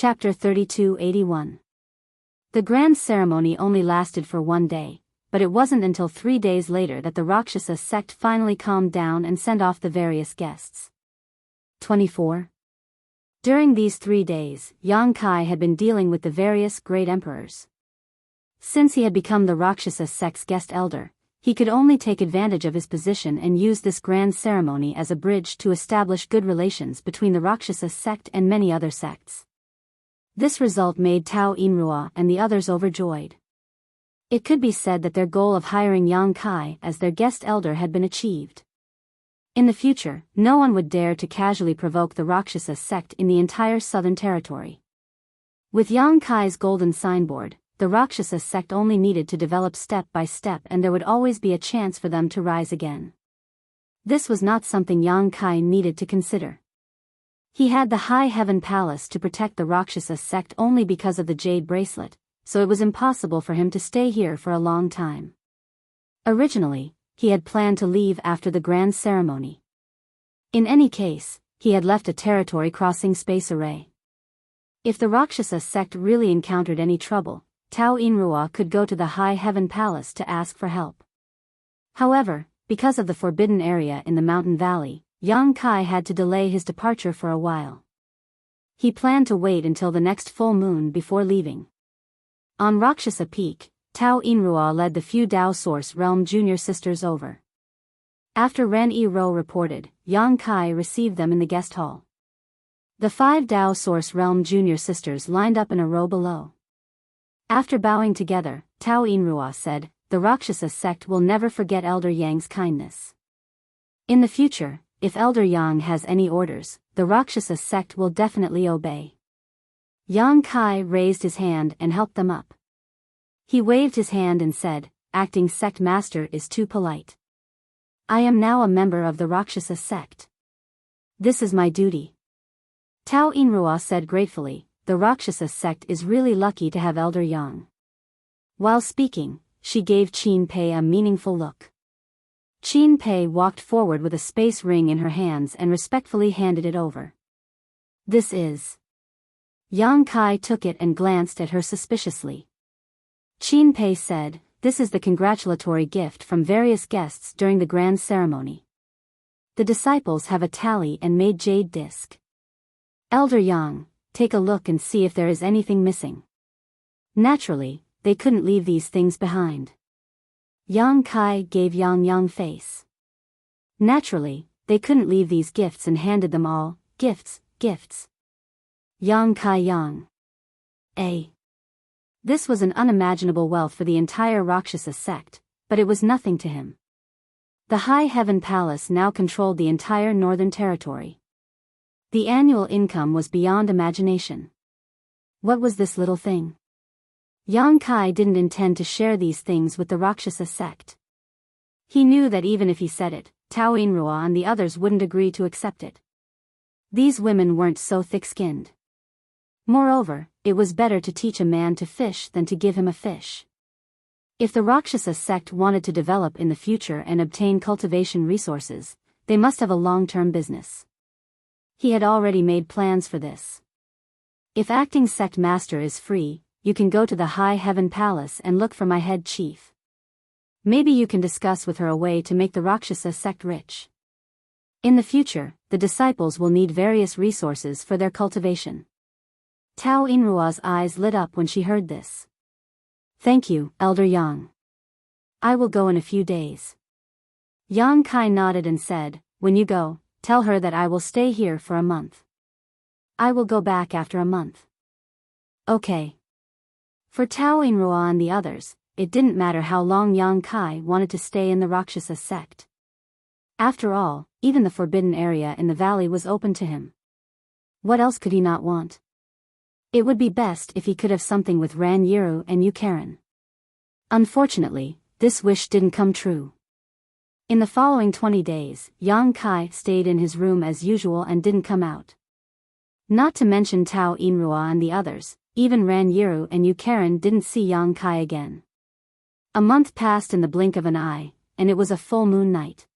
Chapter 3281. The grand ceremony only lasted for one day, but it wasn't until 3 days later that the Rakshasa sect finally calmed down and sent off the various guests. 24. During these 3 days, Yang Kai had been dealing with the various great emperors. Since he had become the Rakshasa sect's guest elder, he could only take advantage of his position and use this grand ceremony as a bridge to establish good relations between the Rakshasa sect and many other sects. This result made Tao Inrua and the others overjoyed. It could be said that their goal of hiring Yang Kai as their guest elder had been achieved. In the future, no one would dare to casually provoke the Rakshasa sect in the entire southern territory. With Yang Kai's golden signboard, the Rakshasa sect only needed to develop step by step, and there would always be a chance for them to rise again. This was not something Yang Kai needed to consider. He had the High Heaven Palace to protect the Rakshasa sect only because of the jade bracelet, so it was impossible for him to stay here for a long time. Originally, he had planned to leave after the grand ceremony. In any case, he had left a territory crossing space array. If the Rakshasa sect really encountered any trouble, Tao Inrua could go to the High Heaven Palace to ask for help. However, because of the forbidden area in the mountain valley, Yang Kai had to delay his departure for a while. He planned to wait until the next full moon before leaving. On Rakshasa Peak, Tao Inrua led the few Dao Source Realm junior sisters over. After Ren Yi Ro reported, Yang Kai received them in the guest hall. The 5 Dao Source Realm junior sisters lined up in a row below. After bowing together, Tao Inrua said, "The Rakshasa sect will never forget Elder Yang's kindness. In the future, if Elder Yang has any orders, the Rakshasa sect will definitely obey." Yang Kai raised his hand and helped them up. He waved his hand and said, "Acting sect master is too polite. I am now a member of the Rakshasa sect. This is my duty." Tao Inrua said gratefully, "The Rakshasa sect is really lucky to have Elder Yang." While speaking, she gave Qin Pei a meaningful look. Qin Pei walked forward with a space ring in her hands and respectfully handed it over. "This is..." Yang Kai took it and glanced at her suspiciously. Qin Pei said, "This is the congratulatory gift from various guests during the grand ceremony. The disciples have a tally and made jade disc. Elder Yang, take a look and see if there is anything missing." Naturally, they couldn't leave these things behind. Yang Kai gave Yang face. Naturally, they couldn't leave these gifts and handed them all, "Gifts, gifts." Yang Kai Yang. This was an unimaginable wealth for the entire Rakshasa sect, but it was nothing to him. The High Heaven Palace now controlled the entire northern territory. The annual income was beyond imagination. What was this little thing? Yang Kai didn't intend to share these things with the Rakshasa sect. He knew that even if he said it, Tao Inrua and the others wouldn't agree to accept it. These women weren't so thick-skinned. Moreover, it was better to teach a man to fish than to give him a fish. If the Rakshasa sect wanted to develop in the future and obtain cultivation resources, they must have a long-term business. He had already made plans for this. "If acting sect master is free, you can go to the High Heaven Palace and look for my head chief. Maybe you can discuss with her a way to make the Rakshasa sect rich. In the future, the disciples will need various resources for their cultivation." Tao Inrua's eyes lit up when she heard this. "Thank you, Elder Yang. I will go in a few days." Yang Kai nodded and said, "When you go, tell her that I will stay here for a month. I will go back after a month." "Okay." For Tao Inrua and the others, it didn't matter how long Yang Kai wanted to stay in the Rakshasa sect. After all, even the forbidden area in the valley was open to him. What else could he not want? It would be best if he could have something with Ran Yiru and Yu Karen. Unfortunately, this wish didn't come true. In the following 20 days, Yang Kai stayed in his room as usual and didn't come out. Not to mention Tao Inrua and the others, even Ran Yiru and Yu Karen didn't see Yang Kai again. A month passed in the blink of an eye, and it was a full moon night.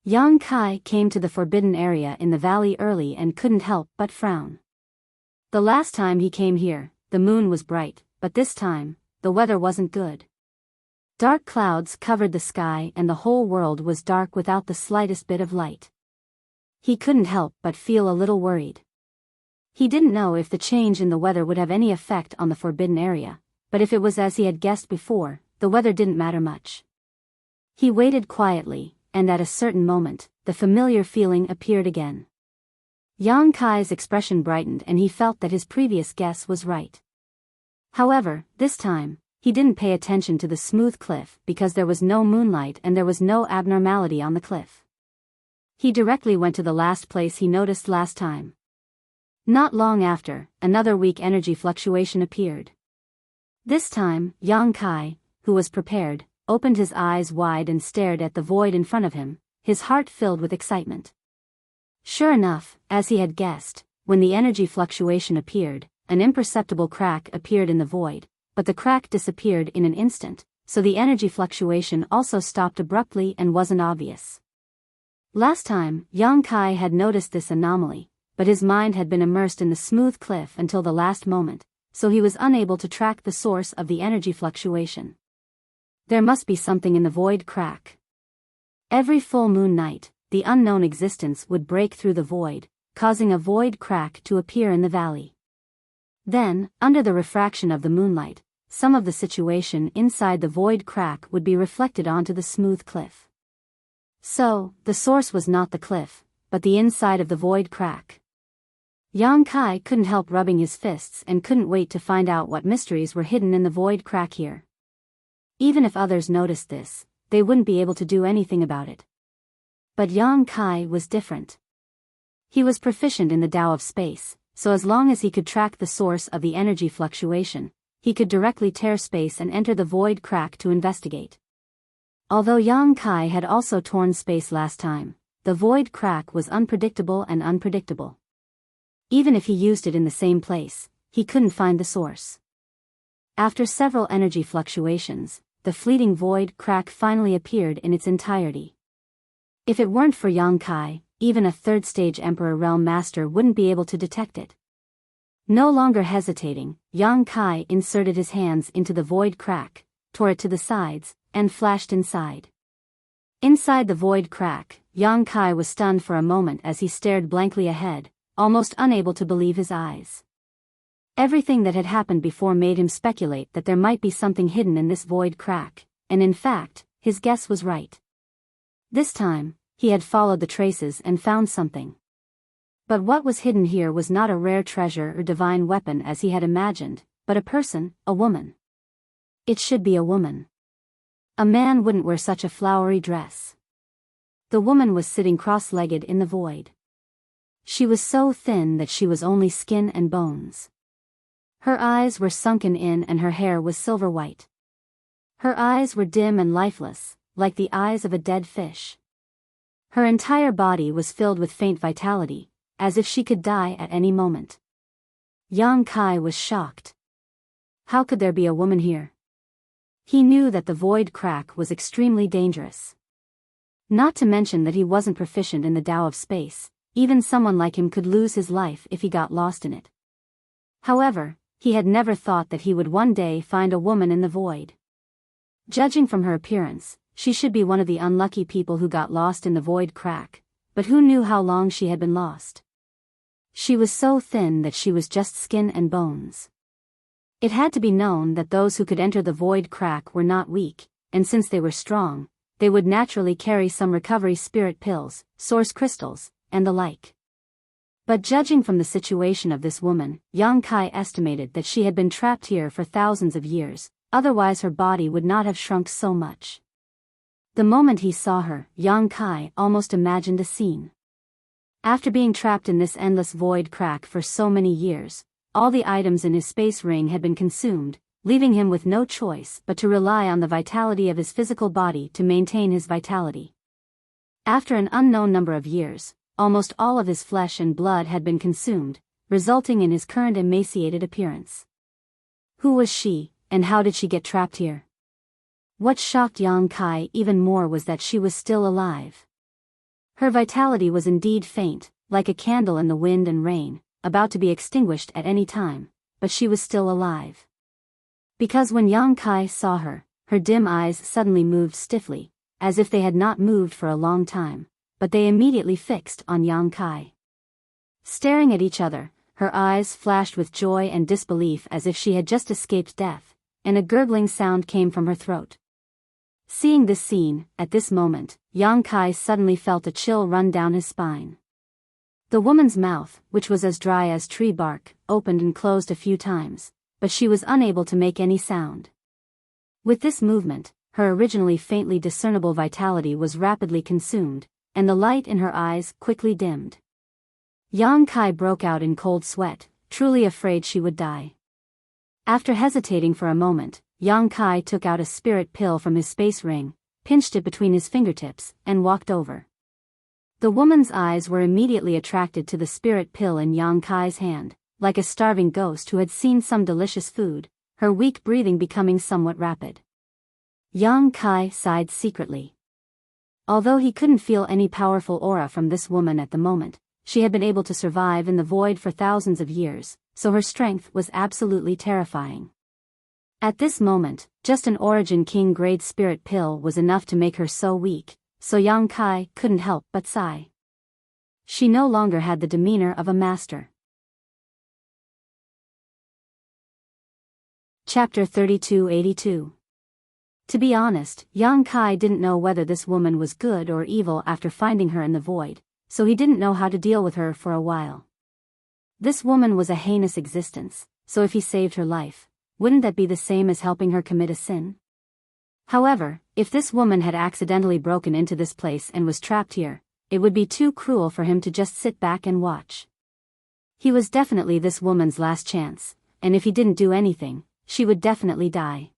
Yang Kai came to the forbidden area in the valley early and couldn't help but frown. The last time he came here, the moon was bright, but this time, the weather wasn't good. Dark clouds covered the sky and the whole world was dark without the slightest bit of light. He couldn't help but feel a little worried. He didn't know if the change in the weather would have any effect on the forbidden area, but if it was as he had guessed before, the weather didn't matter much. He waited quietly, and at a certain moment, the familiar feeling appeared again. Yang Kai's expression brightened and he felt that his previous guess was right. However, this time, he didn't pay attention to the smooth cliff because there was no moonlight and there was no abnormality on the cliff. He directly went to the last place he noticed last time. Not long after, another weak energy fluctuation appeared. This time, Yang Kai, who was prepared, opened his eyes wide and stared at the void in front of him, his heart filled with excitement. Sure enough, as he had guessed, when the energy fluctuation appeared, an imperceptible crack appeared in the void, but the crack disappeared in an instant, so the energy fluctuation also stopped abruptly and wasn't obvious. Last time, Yang Kai had noticed this anomaly, but his mind had been immersed in the smooth cliff until the last moment, so he was unable to track the source of the energy fluctuation. There must be something in the void crack. Every full moon night, the unknown existence would break through the void, causing a void crack to appear in the valley. Then, under the refraction of the moonlight, some of the situation inside the void crack would be reflected onto the smooth cliff. So, the source was not the cliff, but the inside of the void crack. Yang Kai couldn't help rubbing his fists and couldn't wait to find out what mysteries were hidden in the void crack here. Even if others noticed this, they wouldn't be able to do anything about it. But Yang Kai was different. He was proficient in the Tao of space, so as long as he could track the source of the energy fluctuation, he could directly tear space and enter the void crack to investigate. Although Yang Kai had also torn space last time, the void crack was unpredictable and unpredictable. Even if he used it in the same place, he couldn't find the source. After several energy fluctuations, the fleeting void crack finally appeared in its entirety. If it weren't for Yang Kai, even a third-stage Emperor Realm Master wouldn't be able to detect it. No longer hesitating, Yang Kai inserted his hands into the void crack, tore it to the sides, and flashed inside. Inside the void crack, Yang Kai was stunned for a moment as he stared blankly ahead, almost unable to believe his eyes. Everything that had happened before made him speculate that there might be something hidden in this void crack, and in fact, his guess was right. This time, he had followed the traces and found something. But what was hidden here was not a rare treasure or divine weapon as he had imagined, but a person, a woman. It should be a woman. A man wouldn't wear such a flowery dress. The woman was sitting cross-legged in the void. She was so thin that she was only skin and bones. Her eyes were sunken in and her hair was silver white. Her eyes were dim and lifeless, like the eyes of a dead fish. Her entire body was filled with faint vitality, as if she could die at any moment. Yang Kai was shocked. How could there be a woman here? He knew that the void crack was extremely dangerous. Not to mention that he wasn't proficient in the Tao of space, even someone like him could lose his life if he got lost in it. However, he had never thought that he would one day find a woman in the void. Judging from her appearance, she should be one of the unlucky people who got lost in the void crack, but who knew how long she had been lost? She was so thin that she was just skin and bones. It had to be known that those who could enter the void crack were not weak, and since they were strong, they would naturally carry some recovery spirit pills, source crystals, and the like. But judging from the situation of this woman, Yang Kai estimated that she had been trapped here for thousands of years, otherwise her body would not have shrunk so much. The moment he saw her, Yang Kai almost imagined a scene. After being trapped in this endless void crack for so many years, all the items in his space ring had been consumed, leaving him with no choice but to rely on the vitality of his physical body to maintain his vitality. After an unknown number of years, almost all of his flesh and blood had been consumed, resulting in his current emaciated appearance. Who was she, and how did she get trapped here? What shocked Yang Kai even more was that she was still alive. Her vitality was indeed faint, like a candle in the wind and rain, about to be extinguished at any time, but she was still alive. Because when Yang Kai saw her, her dim eyes suddenly moved stiffly, as if they had not moved for a long time, but they immediately fixed on Yang Kai. Staring at each other, her eyes flashed with joy and disbelief as if she had just escaped death, and a gurgling sound came from her throat. Seeing this scene, at this moment, Yang Kai suddenly felt a chill run down his spine. The woman's mouth, which was as dry as tree bark, opened and closed a few times, but she was unable to make any sound. With this movement, her originally faintly discernible vitality was rapidly consumed, and the light in her eyes quickly dimmed. Yang Kai broke out in cold sweat, truly afraid she would die. After hesitating for a moment, Yang Kai took out a spirit pill from his space ring, pinched it between his fingertips, and walked over. The woman's eyes were immediately attracted to the spirit pill in Yang Kai's hand, like a starving ghost who had seen some delicious food, her weak breathing becoming somewhat rapid. Yang Kai sighed secretly. Although he couldn't feel any powerful aura from this woman at the moment, she had been able to survive in the void for thousands of years, so her strength was absolutely terrifying. At this moment, just an Origin King grade spirit pill was enough to make her so weak, so Yang Kai couldn't help but sigh. She no longer had the demeanor of a master. Chapter 3282. To be honest, Yang Kai didn't know whether this woman was good or evil after finding her in the void, so he didn't know how to deal with her for a while. This woman was a heinous existence, so if he saved her life, wouldn't that be the same as helping her commit a sin? However, if this woman had accidentally broken into this place and was trapped here, it would be too cruel for him to just sit back and watch. He was definitely this woman's last chance, and if he didn't do anything, she would definitely die.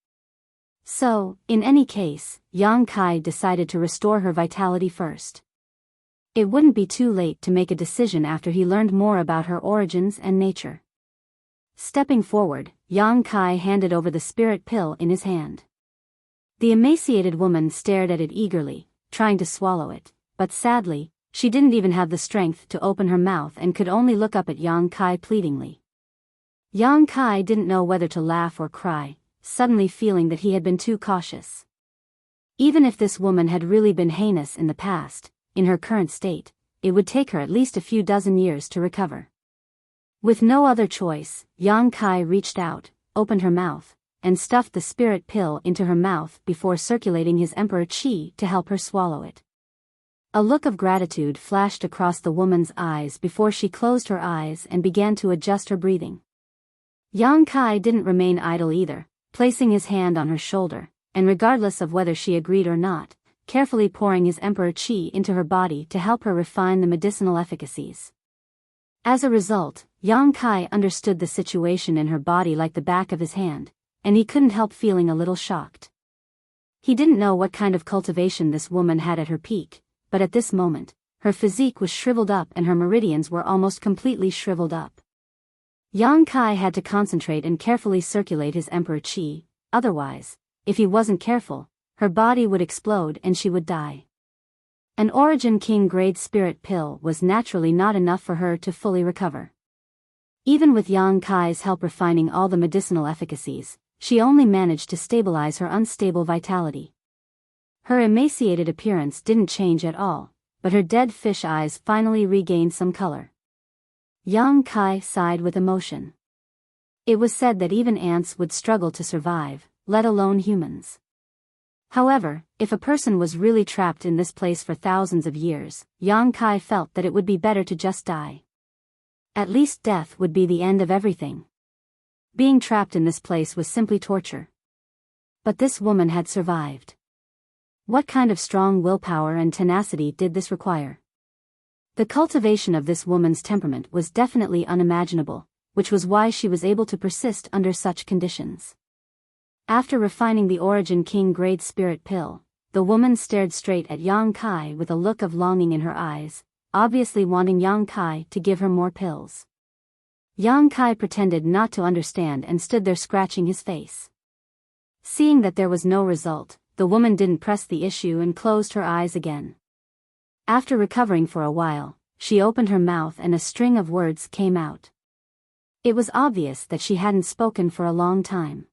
So, in any case, Yang Kai decided to restore her vitality first. It wouldn't be too late to make a decision after he learned more about her origins and nature. Stepping forward, Yang Kai handed over the spirit pill in his hand. The emaciated woman stared at it eagerly, trying to swallow it, but sadly, she didn't even have the strength to open her mouth and could only look up at Yang Kai pleadingly. Yang Kai didn't know whether to laugh or cry, suddenly feeling that he had been too cautious. Even if this woman had really been heinous in the past, in her current state, it would take her at least a few dozen years to recover. With no other choice, Yang Kai reached out, opened her mouth, and stuffed the spirit pill into her mouth before circulating his emperor chi to help her swallow it. A look of gratitude flashed across the woman's eyes before she closed her eyes and began to adjust her breathing. Yang Kai didn't remain idle either, placing his hand on her shoulder, and regardless of whether she agreed or not, carefully pouring his emperor chi into her body to help her refine the medicinal efficacies. As a result, Yang Kai understood the situation in her body like the back of his hand, and he couldn't help feeling a little shocked. He didn't know what kind of cultivation this woman had at her peak, but at this moment, her physique was shriveled up and her meridians were almost completely shriveled up. Yang Kai had to concentrate and carefully circulate his emperor chi, otherwise, if he wasn't careful, her body would explode and she would die. An Origin King grade spirit pill was naturally not enough for her to fully recover. Even with Yang Kai's help refining all the medicinal efficacies, she only managed to stabilize her unstable vitality. Her emaciated appearance didn't change at all, but her dead fish eyes finally regained some color. Yang Kai sighed with emotion. It was said that even ants would struggle to survive, let alone humans. However, if a person was really trapped in this place for thousands of years, Yang Kai felt that it would be better to just die. At least death would be the end of everything. Being trapped in this place was simply torture. But this woman had survived. What kind of strong willpower and tenacity did this require? The cultivation of this woman's temperament was definitely unimaginable, which was why she was able to persist under such conditions. After refining the Origin King grade spirit pill, the woman stared straight at Yang Kai with a look of longing in her eyes, obviously wanting Yang Kai to give her more pills. Yang Kai pretended not to understand and stood there scratching his face. Seeing that there was no result, the woman didn't press the issue and closed her eyes again. After recovering for a while, she opened her mouth and a string of words came out. It was obvious that she hadn't spoken for a long time.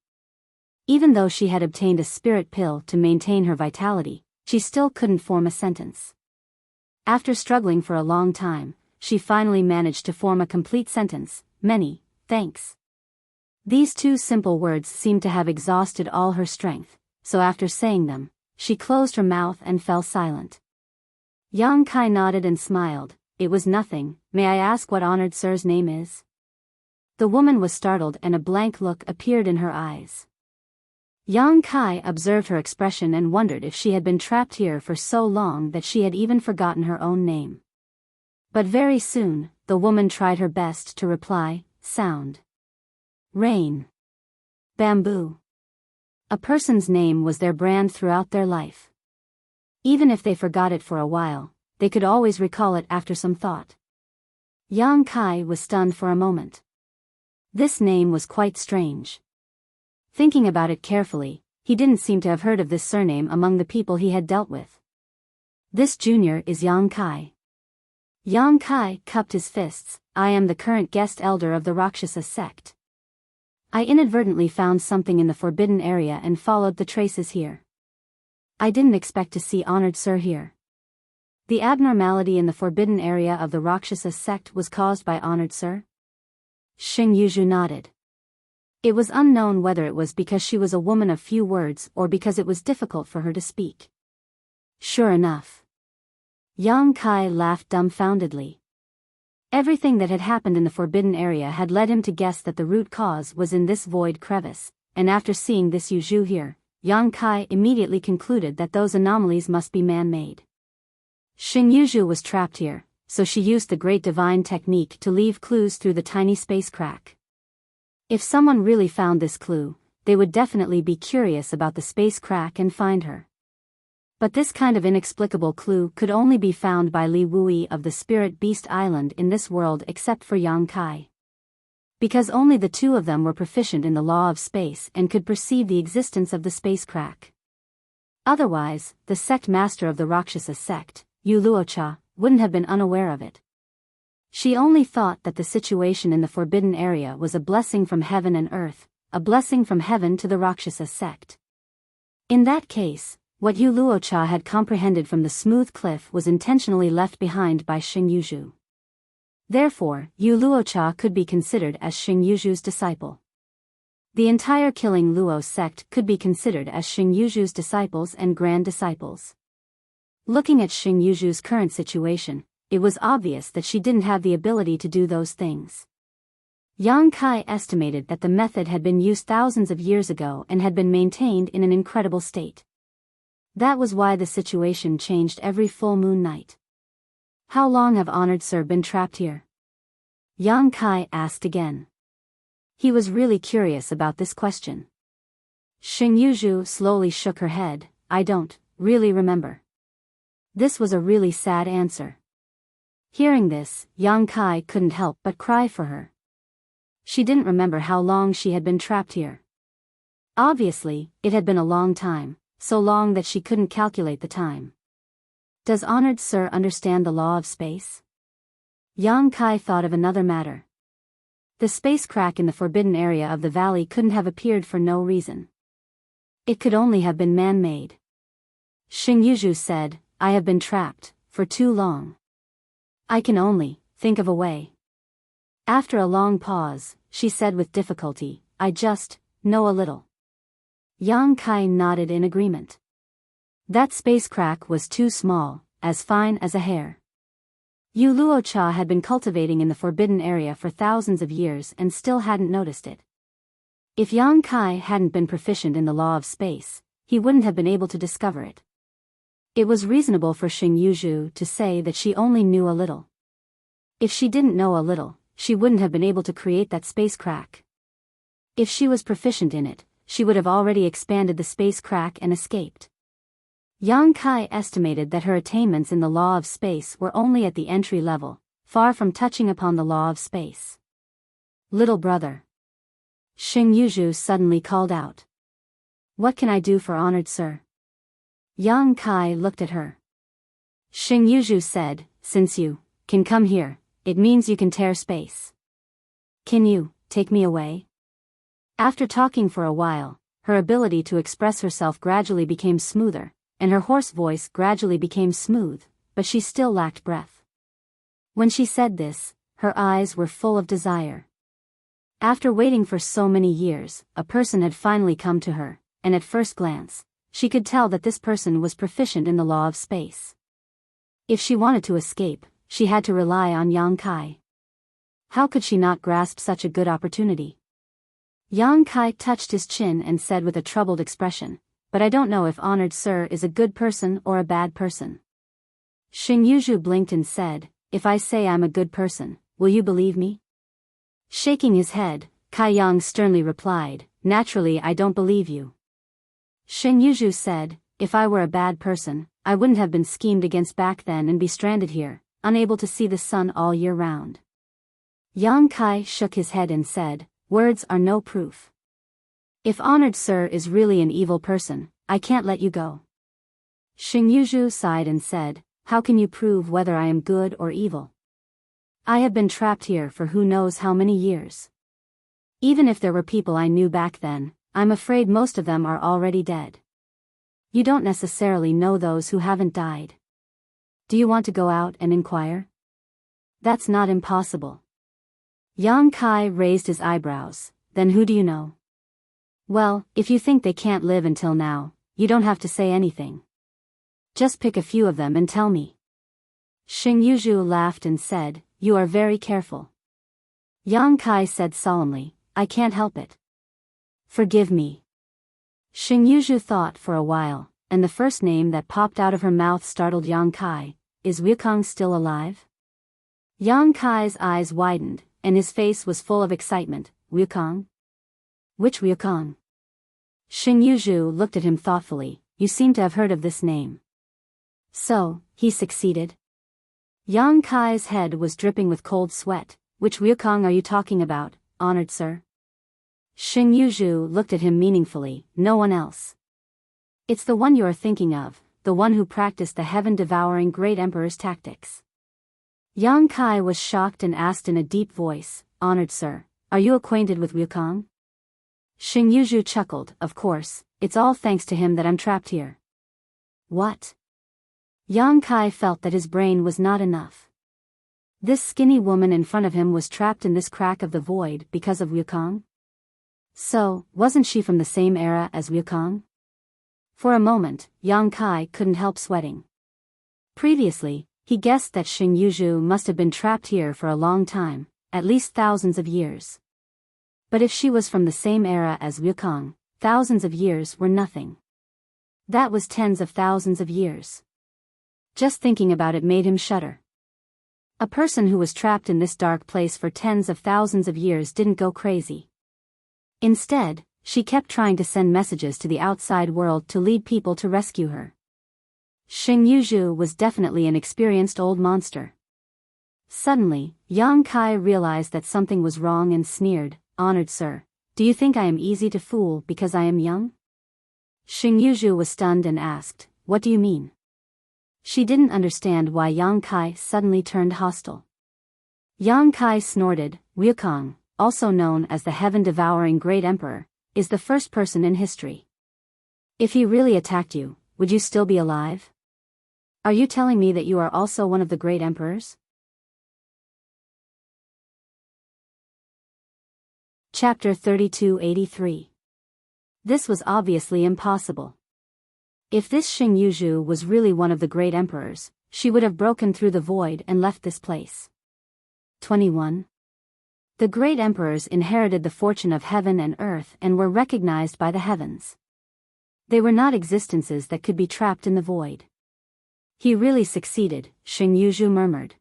Even though she had obtained a spirit pill to maintain her vitality, she still couldn't form a sentence. After struggling for a long time, she finally managed to form a complete sentence: many thanks. These two simple words seemed to have exhausted all her strength, so after saying them, she closed her mouth and fell silent. Yang Kai nodded and smiled. It was nothing. May I ask what honored sir's name is? The woman was startled and a blank look appeared in her eyes. Yang Kai observed her expression and wondered if she had been trapped here for so long that she had even forgotten her own name. But very soon, the woman tried her best to reply: sound. Rain. Bamboo. A person's name was their brand throughout their life. Even if they forgot it for a while, they could always recall it after some thought. Yang Kai was stunned for a moment. This name was quite strange. Thinking about it carefully, he didn't seem to have heard of this surname among the people he had dealt with. This junior is Yang Kai. Yang Kai cupped his fists. I am the current guest elder of the Rakshasa sect. I inadvertently found something in the forbidden area and followed the traces here. I didn't expect to see honored sir here. The abnormality in the forbidden area of the Rakshasa sect was caused by honored sir? Xing Yuzhu nodded. It was unknown whether it was because she was a woman of few words or because it was difficult for her to speak. Sure enough. Yang Kai laughed dumbfoundedly. Everything that had happened in the forbidden area had led him to guess that the root cause was in this void crevice, and after seeing this Yuzhu here, Yang Kai immediately concluded that those anomalies must be man-made. Xing Yuzhu was trapped here, so she used the great divine technique to leave clues through the tiny space crack. If someone really found this clue, they would definitely be curious about the space crack and find her. But this kind of inexplicable clue could only be found by Li Wui of the Spirit Beast Island in this world except for Yang Kai. Because only the two of them were proficient in the law of space and could perceive the existence of the space crack. Otherwise, the sect master of the Rakshasa sect, Yu Luocha, wouldn't have been unaware of it. She only thought that the situation in the forbidden area was a blessing from heaven and earth, a blessing from heaven to the Rakshasa sect. In that case, what Yu Luocha had comprehended from the smooth cliff was intentionally left behind by Xing Yuzhu. Therefore, Yu Luocha could be considered as Xing Yuzhu's disciple. The entire Killing Luo sect could be considered as Xing Yuzhu's disciples and grand disciples. Looking at Xing Yuzhu's current situation, it was obvious that she didn't have the ability to do those things. Yang Kai estimated that the method had been used thousands of years ago and had been maintained in an incredible state. That was why the situation changed every full moon night. How long have honored sir been trapped here? Yang Kai asked again. He was really curious about this question. Xing Yuzhu slowly shook her head. I don't really remember. This was a really sad answer. Hearing this, Yang Kai couldn't help but cry for her. She didn't remember how long she had been trapped here. Obviously, it had been a long time, so long that she couldn't calculate the time. Does honored sir understand the law of space? Yang Kai thought of another matter. The space crack in the forbidden area of the valley couldn't have appeared for no reason. It could only have been man-made. Xing Yuzhu said, I have been trapped for too long. I can only think of a way. After a long pause, she said with difficulty, I just know a little. Yang Kai nodded in agreement. That space crack was too small, as fine as a hair. Yu Luocha had been cultivating in the forbidden area for thousands of years and still hadn't noticed it. If Yang Kai hadn't been proficient in the law of space, he wouldn't have been able to discover it. It was reasonable for Xing Yuzhu to say that she only knew a little. If she didn't know a little, she wouldn't have been able to create that space crack. If she was proficient in it, she would have already expanded the space crack and escaped. Yang Kai estimated that her attainments in the law of space were only at the entry level, far from touching upon the law of space. Little brother. Xing Yuzhu suddenly called out. What can I do for honored sir? Yang Kai looked at her. Xing Yuzhu said, since you can come here, it means you can tear space. Can you take me away? After talking for a while, her ability to express herself gradually became smoother, and her hoarse voice gradually became smooth, but she still lacked breath. When she said this, her eyes were full of desire. After waiting for so many years, a person had finally come to her, and at first glance, she could tell that this person was proficient in the law of space. If she wanted to escape, she had to rely on Yang Kai. How could she not grasp such a good opportunity? Yang Kai touched his chin and said with a troubled expression, "But I don't know if honored sir is a good person or a bad person." Xing Yuzhu blinked and said, "If I say I'm a good person, will you believe me?" Shaking his head, Kai Yang sternly replied, "Naturally I don't believe you." Xing Yuzhu said, "If I were a bad person, I wouldn't have been schemed against back then and be stranded here, unable to see the sun all year round." Yang Kai shook his head and said, "Words are no proof. If honored sir is really an evil person, I can't let you go." Xing Yuzhu sighed and said, "How can you prove whether I am good or evil? I have been trapped here for who knows how many years. Even if there were people I knew back then, I'm afraid most of them are already dead. You don't necessarily know those who haven't died. Do you want to go out and inquire?" "That's not impossible." Yang Kai raised his eyebrows. "Then who do you know?" "Well, if you think they can't live until now, you don't have to say anything. Just pick a few of them and tell me." Xing Yuzhu laughed and said, "You are very careful." Yang Kai said solemnly, "I can't help it. Forgive me." Xing Yuzhu thought for a while, and the first name that popped out of her mouth startled Yang Kai. "Is Wukong still alive?" Yang Kai's eyes widened, and his face was full of excitement. "Wukong? Which Wukong?" Xing Yuzhu looked at him thoughtfully. "You seem to have heard of this name." "So, he succeeded?" Yang Kai's head was dripping with cold sweat. "Which Wukong are you talking about, honored sir?" Xing Yuzhu looked at him meaningfully. "No one else. It's the one you are thinking of, the one who practiced the heaven-devouring great emperor's tactics." Yang Kai was shocked and asked in a deep voice, "Honored sir, are you acquainted with Wukong?" Xing Yuzhu chuckled, "Of course, it's all thanks to him that I'm trapped here." "What?" Yang Kai felt that his brain was not enough. This skinny woman in front of him was trapped in this crack of the void because of Wukong? So, wasn't she from the same era as Wukong? For a moment, Yang Kai couldn't help sweating. Previously, he guessed that Xing Yuzhu must have been trapped here for a long time, at least thousands of years. But if she was from the same era as Wukong, thousands of years were nothing. That was tens of thousands of years. Just thinking about it made him shudder. A person who was trapped in this dark place for tens of thousands of years didn't go crazy. Instead, she kept trying to send messages to the outside world to lead people to rescue her. Xing Yuzhu was definitely an experienced old monster. Suddenly, Yang Kai realized that something was wrong and sneered, "Honored sir, do you think I am easy to fool because I am young?" Xing Yuzhu was stunned and asked, "What do you mean?" She didn't understand why Yang Kai suddenly turned hostile. Yang Kai snorted. "Wukong, also known as the heaven-devouring great emperor, is the first person in history. If he really attacked you, would you still be alive? Are you telling me that you are also one of the great emperors?" Chapter 3283. This was obviously impossible. If this Xing Yuzhu was really one of the great emperors, she would have broken through the void and left this place. 21. The great emperors inherited the fortune of heaven and earth and were recognized by the heavens. They were not existences that could be trapped in the void. "He really succeeded," Xing Yuzhu murmured.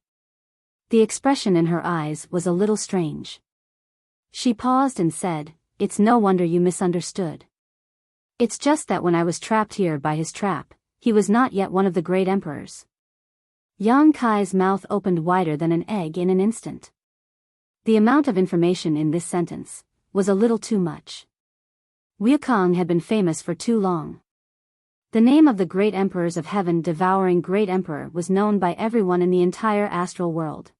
The expression in her eyes was a little strange. She paused and said, "It's no wonder you misunderstood. It's just that when I was trapped here by his trap, he was not yet one of the great emperors." Yang Kai's mouth opened wider than an egg in an instant. The amount of information in this sentence was a little too much. Wukong had been famous for too long. The name of the great emperors of heaven devouring great emperor was known by everyone in the entire astral world.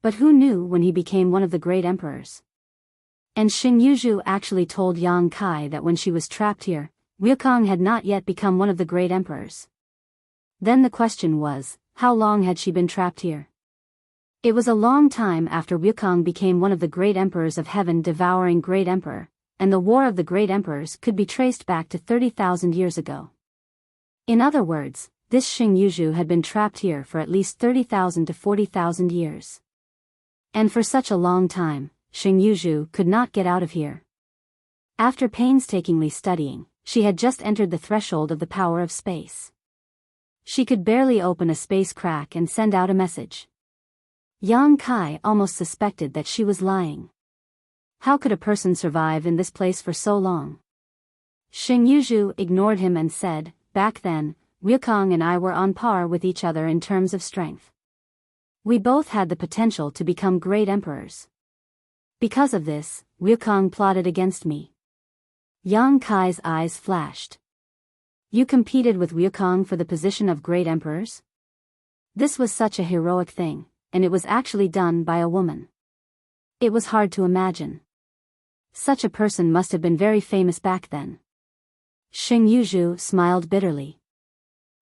But who knew when he became one of the great emperors? And Xing Yuzhu actually told Yang Kai that when she was trapped here, Wukong had not yet become one of the great emperors. Then the question was, how long had she been trapped here? It was a long time after Wukong became one of the great emperors of heaven, devouring great emperor, and the war of the great emperors could be traced back to 30,000 years ago. In other words, this Xing Yuzhu had been trapped here for at least 30,000 to 40,000 years. And for such a long time, Xing Yuzhu could not get out of here. After painstakingly studying, she had just entered the threshold of the power of space. She could barely open a space crack and send out a message. Yang Kai almost suspected that she was lying. How could a person survive in this place for so long? Xing Yuzhu ignored him and said, back then, Wukong and I were on par with each other in terms of strength. We both had the potential to become great emperors. Because of this, Wukong plotted against me. Yang Kai's eyes flashed. You competed with Wukong for the position of great emperors? This was such a heroic thing, and it was actually done by a woman. It was hard to imagine. Such a person must have been very famous back then. Xing Yuzhu smiled bitterly.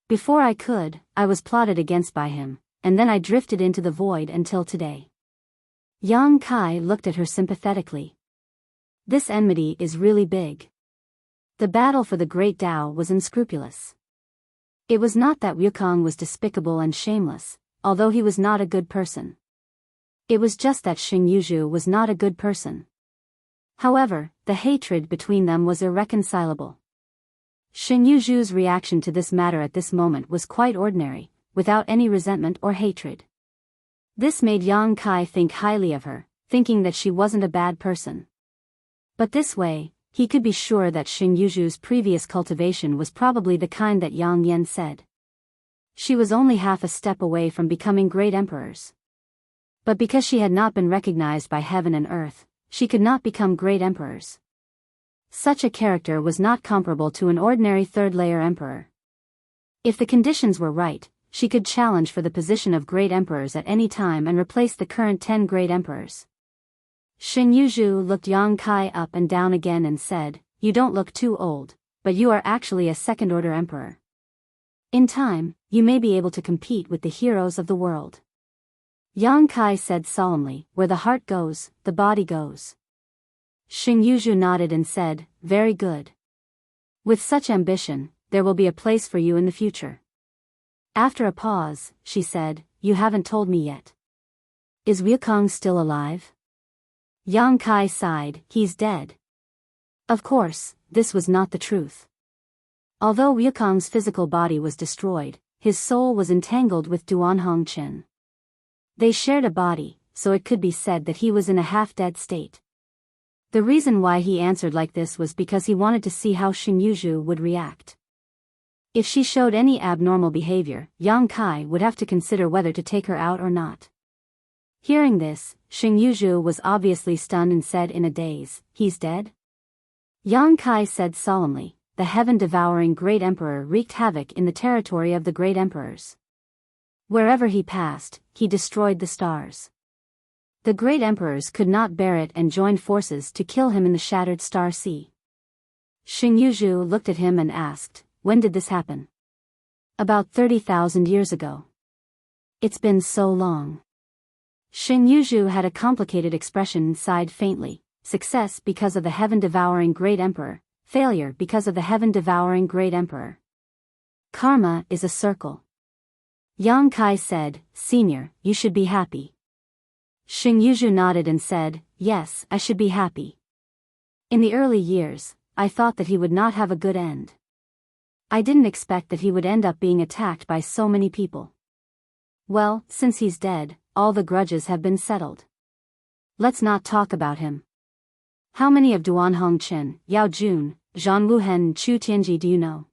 Before I could, I was plotted against by him, and then I drifted into the void until today. Yang Kai looked at her sympathetically. This enmity is really big. The battle for the great Tao was unscrupulous. It was not that Wukong was despicable and shameless, although he was not a good person. It was just that Xing Yuzhu was not a good person. However, the hatred between them was irreconcilable. Xing Yuzhu's reaction to this matter at this moment was quite ordinary, without any resentment or hatred. This made Yang Kai think highly of her, thinking that she wasn't a bad person. But this way, he could be sure that Xing Yuzhu's previous cultivation was probably the kind that Yang Yan said. She was only half a step away from becoming great emperors. But because she had not been recognized by heaven and earth, she could not become great emperors. Such a character was not comparable to an ordinary third-layer emperor. If the conditions were right, she could challenge for the position of great emperors at any time and replace the current 10 great emperors. Xing Yuzhu looked Yang Kai up and down again and said, you don't look too old, but you are actually a second-order emperor. In time, you may be able to compete with the heroes of the world. Yang Kai said solemnly, where the heart goes, the body goes. Xing Yuzhu nodded and said, very good. With such ambition, there will be a place for you in the future. After a pause, she said, you haven't told me yet. Is Wukong still alive? Yang Kai sighed, he's dead. Of course, this was not the truth. Although Wukong's physical body was destroyed, his soul was entangled with Duanhong Qin. They shared a body, so it could be said that he was in a half-dead state. The reason why he answered like this was because he wanted to see how Xing Yuzhu would react. If she showed any abnormal behavior, Yang Kai would have to consider whether to take her out or not. Hearing this, Xing Yuzhu was obviously stunned and said in a daze, he's dead? Yang Kai said solemnly, the heaven-devouring great emperor wreaked havoc in the territory of the great emperors. Wherever he passed, he destroyed the stars. The great emperors could not bear it and joined forces to kill him in the shattered star sea. Xing Yuzhu looked at him and asked, when did this happen? About 30,000 years ago. It's been so long. Xing Yuzhu had a complicated expression and sighed faintly, success because of the heaven-devouring great emperor, failure because of the heaven-devouring great emperor. Karma is a circle. Yang Kai said, Senior, you should be happy. Xing Yuzhu nodded and said, yes, I should be happy. In the early years, I thought that he would not have a good end. I didn't expect that he would end up being attacked by so many people. Well, since he's dead, all the grudges have been settled. Let's not talk about him. How many of Duanhong Qin, Yao Jun, Zhan Wuhen and Chu Tianji do you know?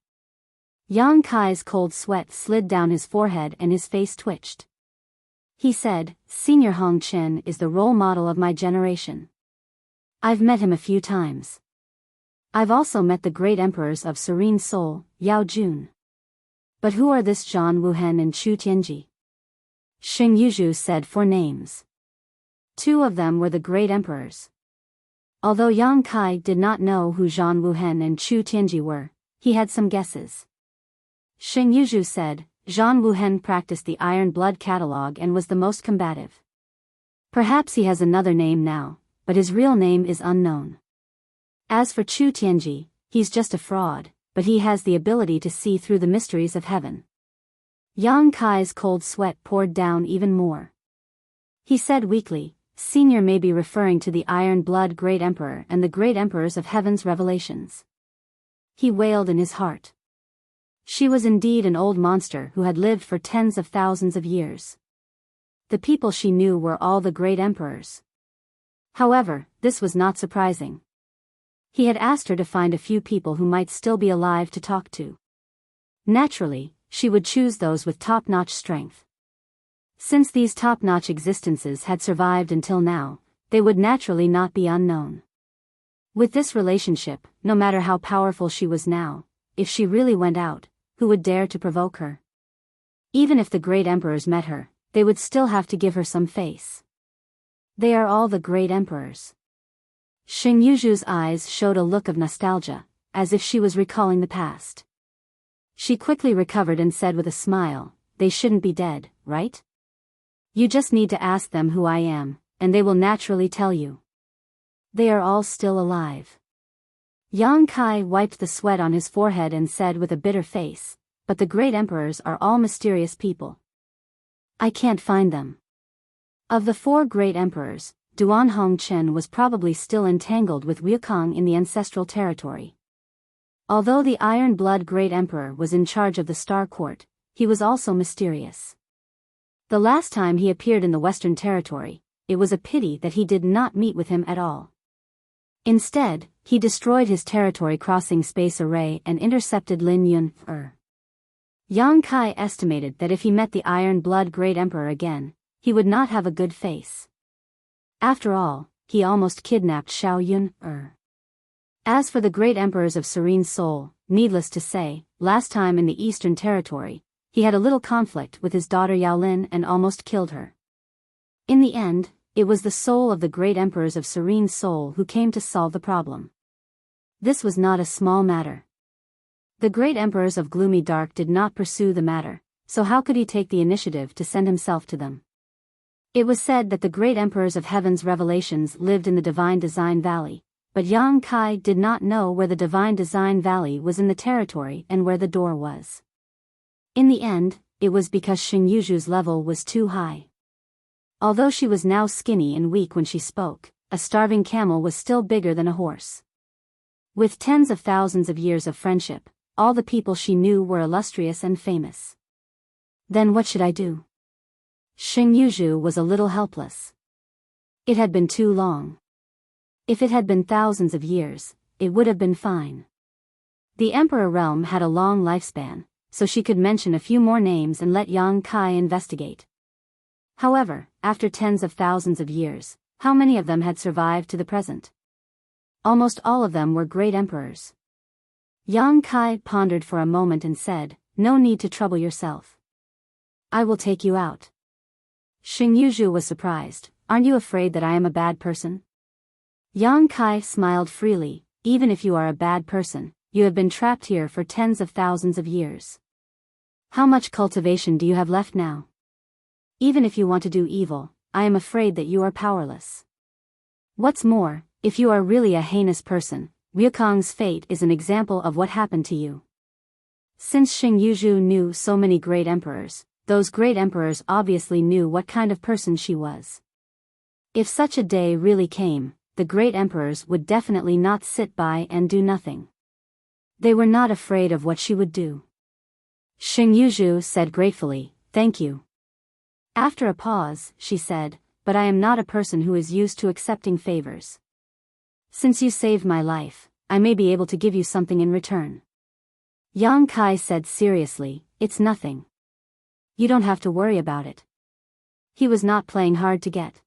Yang Kai's cold sweat slid down his forehead and his face twitched. He said, Senior Hong Qin is the role model of my generation. I've met him a few times. I've also met the great emperors of serene soul, Yao Jun. But who are this Zhan Wuhen and Chu Tianji? Xing Yuzhu said 4 names. 2 of them were the great emperors. Although Yang Kai did not know who Zhang Wuhen and Chu Tianji were, he had some guesses. Xing Yuzhu said, Zhang Wuhen practiced the Iron Blood Catalog and was the most combative. Perhaps he has another name now, but his real name is unknown. As for Chu Tianji, he's just a fraud, but he has the ability to see through the mysteries of heaven. Yang Kai's cold sweat poured down even more. He said weakly, Senior may be referring to the Iron Blood Great Emperor and the Great Emperors of Heaven's revelations. He wailed in his heart. She was indeed an old monster who had lived for tens of thousands of years. The people she knew were all the great emperors. However, this was not surprising. He had asked her to find a few people who might still be alive to talk to. Naturally, she would choose those with top-notch strength. Since these top-notch existences had survived until now, they would naturally not be unknown. With this relationship, no matter how powerful she was now, if she really went out, who would dare to provoke her? Even if the great emperors met her, they would still have to give her some face. They are all the great emperors. Xing Yuzhu's eyes showed a look of nostalgia, as if she was recalling the past. She quickly recovered and said with a smile, They shouldn't be dead, right? You just need to ask them who I am, and they will naturally tell you. They are all still alive. Yang Kai wiped the sweat on his forehead and said with a bitter face, But the great emperors are all mysterious people. I can't find them. Of the 4 great emperors, Duan Hongchen was probably still entangled with Wukong in the ancestral territory. Although the Iron Blood Great Emperor was in charge of the Star Court, he was also mysterious. The last time he appeared in the Western Territory, it was a pity that he did not meet with him at all. Instead, he destroyed his territory-crossing space array and intercepted Lin Yun. Yang Kai estimated that if he met the Iron Blood Great Emperor again, he would not have a good face. After all, he almost kidnapped Xiao Yun. As for the great emperors of Serene Soul, needless to say, last time in the Eastern Territory, he had a little conflict with his daughter Yaolin and almost killed her. In the end, it was the soul of the great emperors of Serene Soul who came to solve the problem. This was not a small matter. The great emperors of Gloomy Dark did not pursue the matter, so how could he take the initiative to send himself to them? It was said that the great emperors of Heaven's revelations lived in the Divine Design Valley, but Yang Kai did not know where the Divine Design Valley was in the territory and where the door was. In the end, it was because Xing Yuzhu's level was too high. Although she was now skinny and weak when she spoke, a starving camel was still bigger than a horse. With tens of thousands of years of friendship, all the people she knew were illustrious and famous. Then what should I do? Xing Yuzhu was a little helpless. It had been too long. If it had been thousands of years, it would have been fine. The Emperor realm had a long lifespan, so she could mention a few more names and let Yang Kai investigate. However, after tens of thousands of years, how many of them had survived to the present? Almost all of them were great emperors. Yang Kai pondered for a moment and said, No need to trouble yourself. I will take you out. Xing Yuzhu was surprised. Aren't you afraid that I am a bad person? Yang Kai smiled freely. Even if you are a bad person, you have been trapped here for tens of thousands of years. How much cultivation do you have left now? Even if you want to do evil, I am afraid that you are powerless. What's more, if you are really a heinous person, Wukong's fate is an example of what happened to you. Since Xing Yuzhu knew so many great emperors, those great emperors obviously knew what kind of person she was. If such a day really came, the great emperors would definitely not sit by and do nothing. They were not afraid of what she would do. Xing Yuzhu said gratefully, Thank you. After a pause, she said, But I am not a person who is used to accepting favors. Since you saved my life, I may be able to give you something in return. Yang Kai said seriously, It's nothing. You don't have to worry about it. He was not playing hard to get.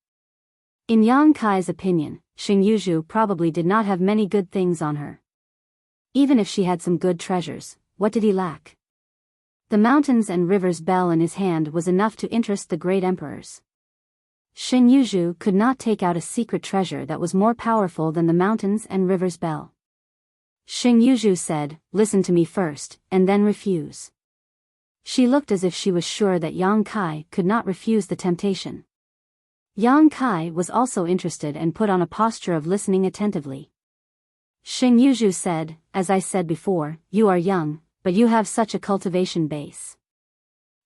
In Yang Kai's opinion, Xing Yuzhu probably did not have many good things on her. Even if she had some good treasures, what did he lack? The mountains and rivers bell in his hand was enough to interest the great emperors. Xing Yuzhu could not take out a secret treasure that was more powerful than the mountains and rivers' bell. Xing Yuzhu said, "Listen to me first, and then refuse." She looked as if she was sure that Yang Kai could not refuse the temptation. Yang Kai was also interested and put on a posture of listening attentively. Xing Yuzhu said, "As I said before, you are young, but you have such a cultivation base.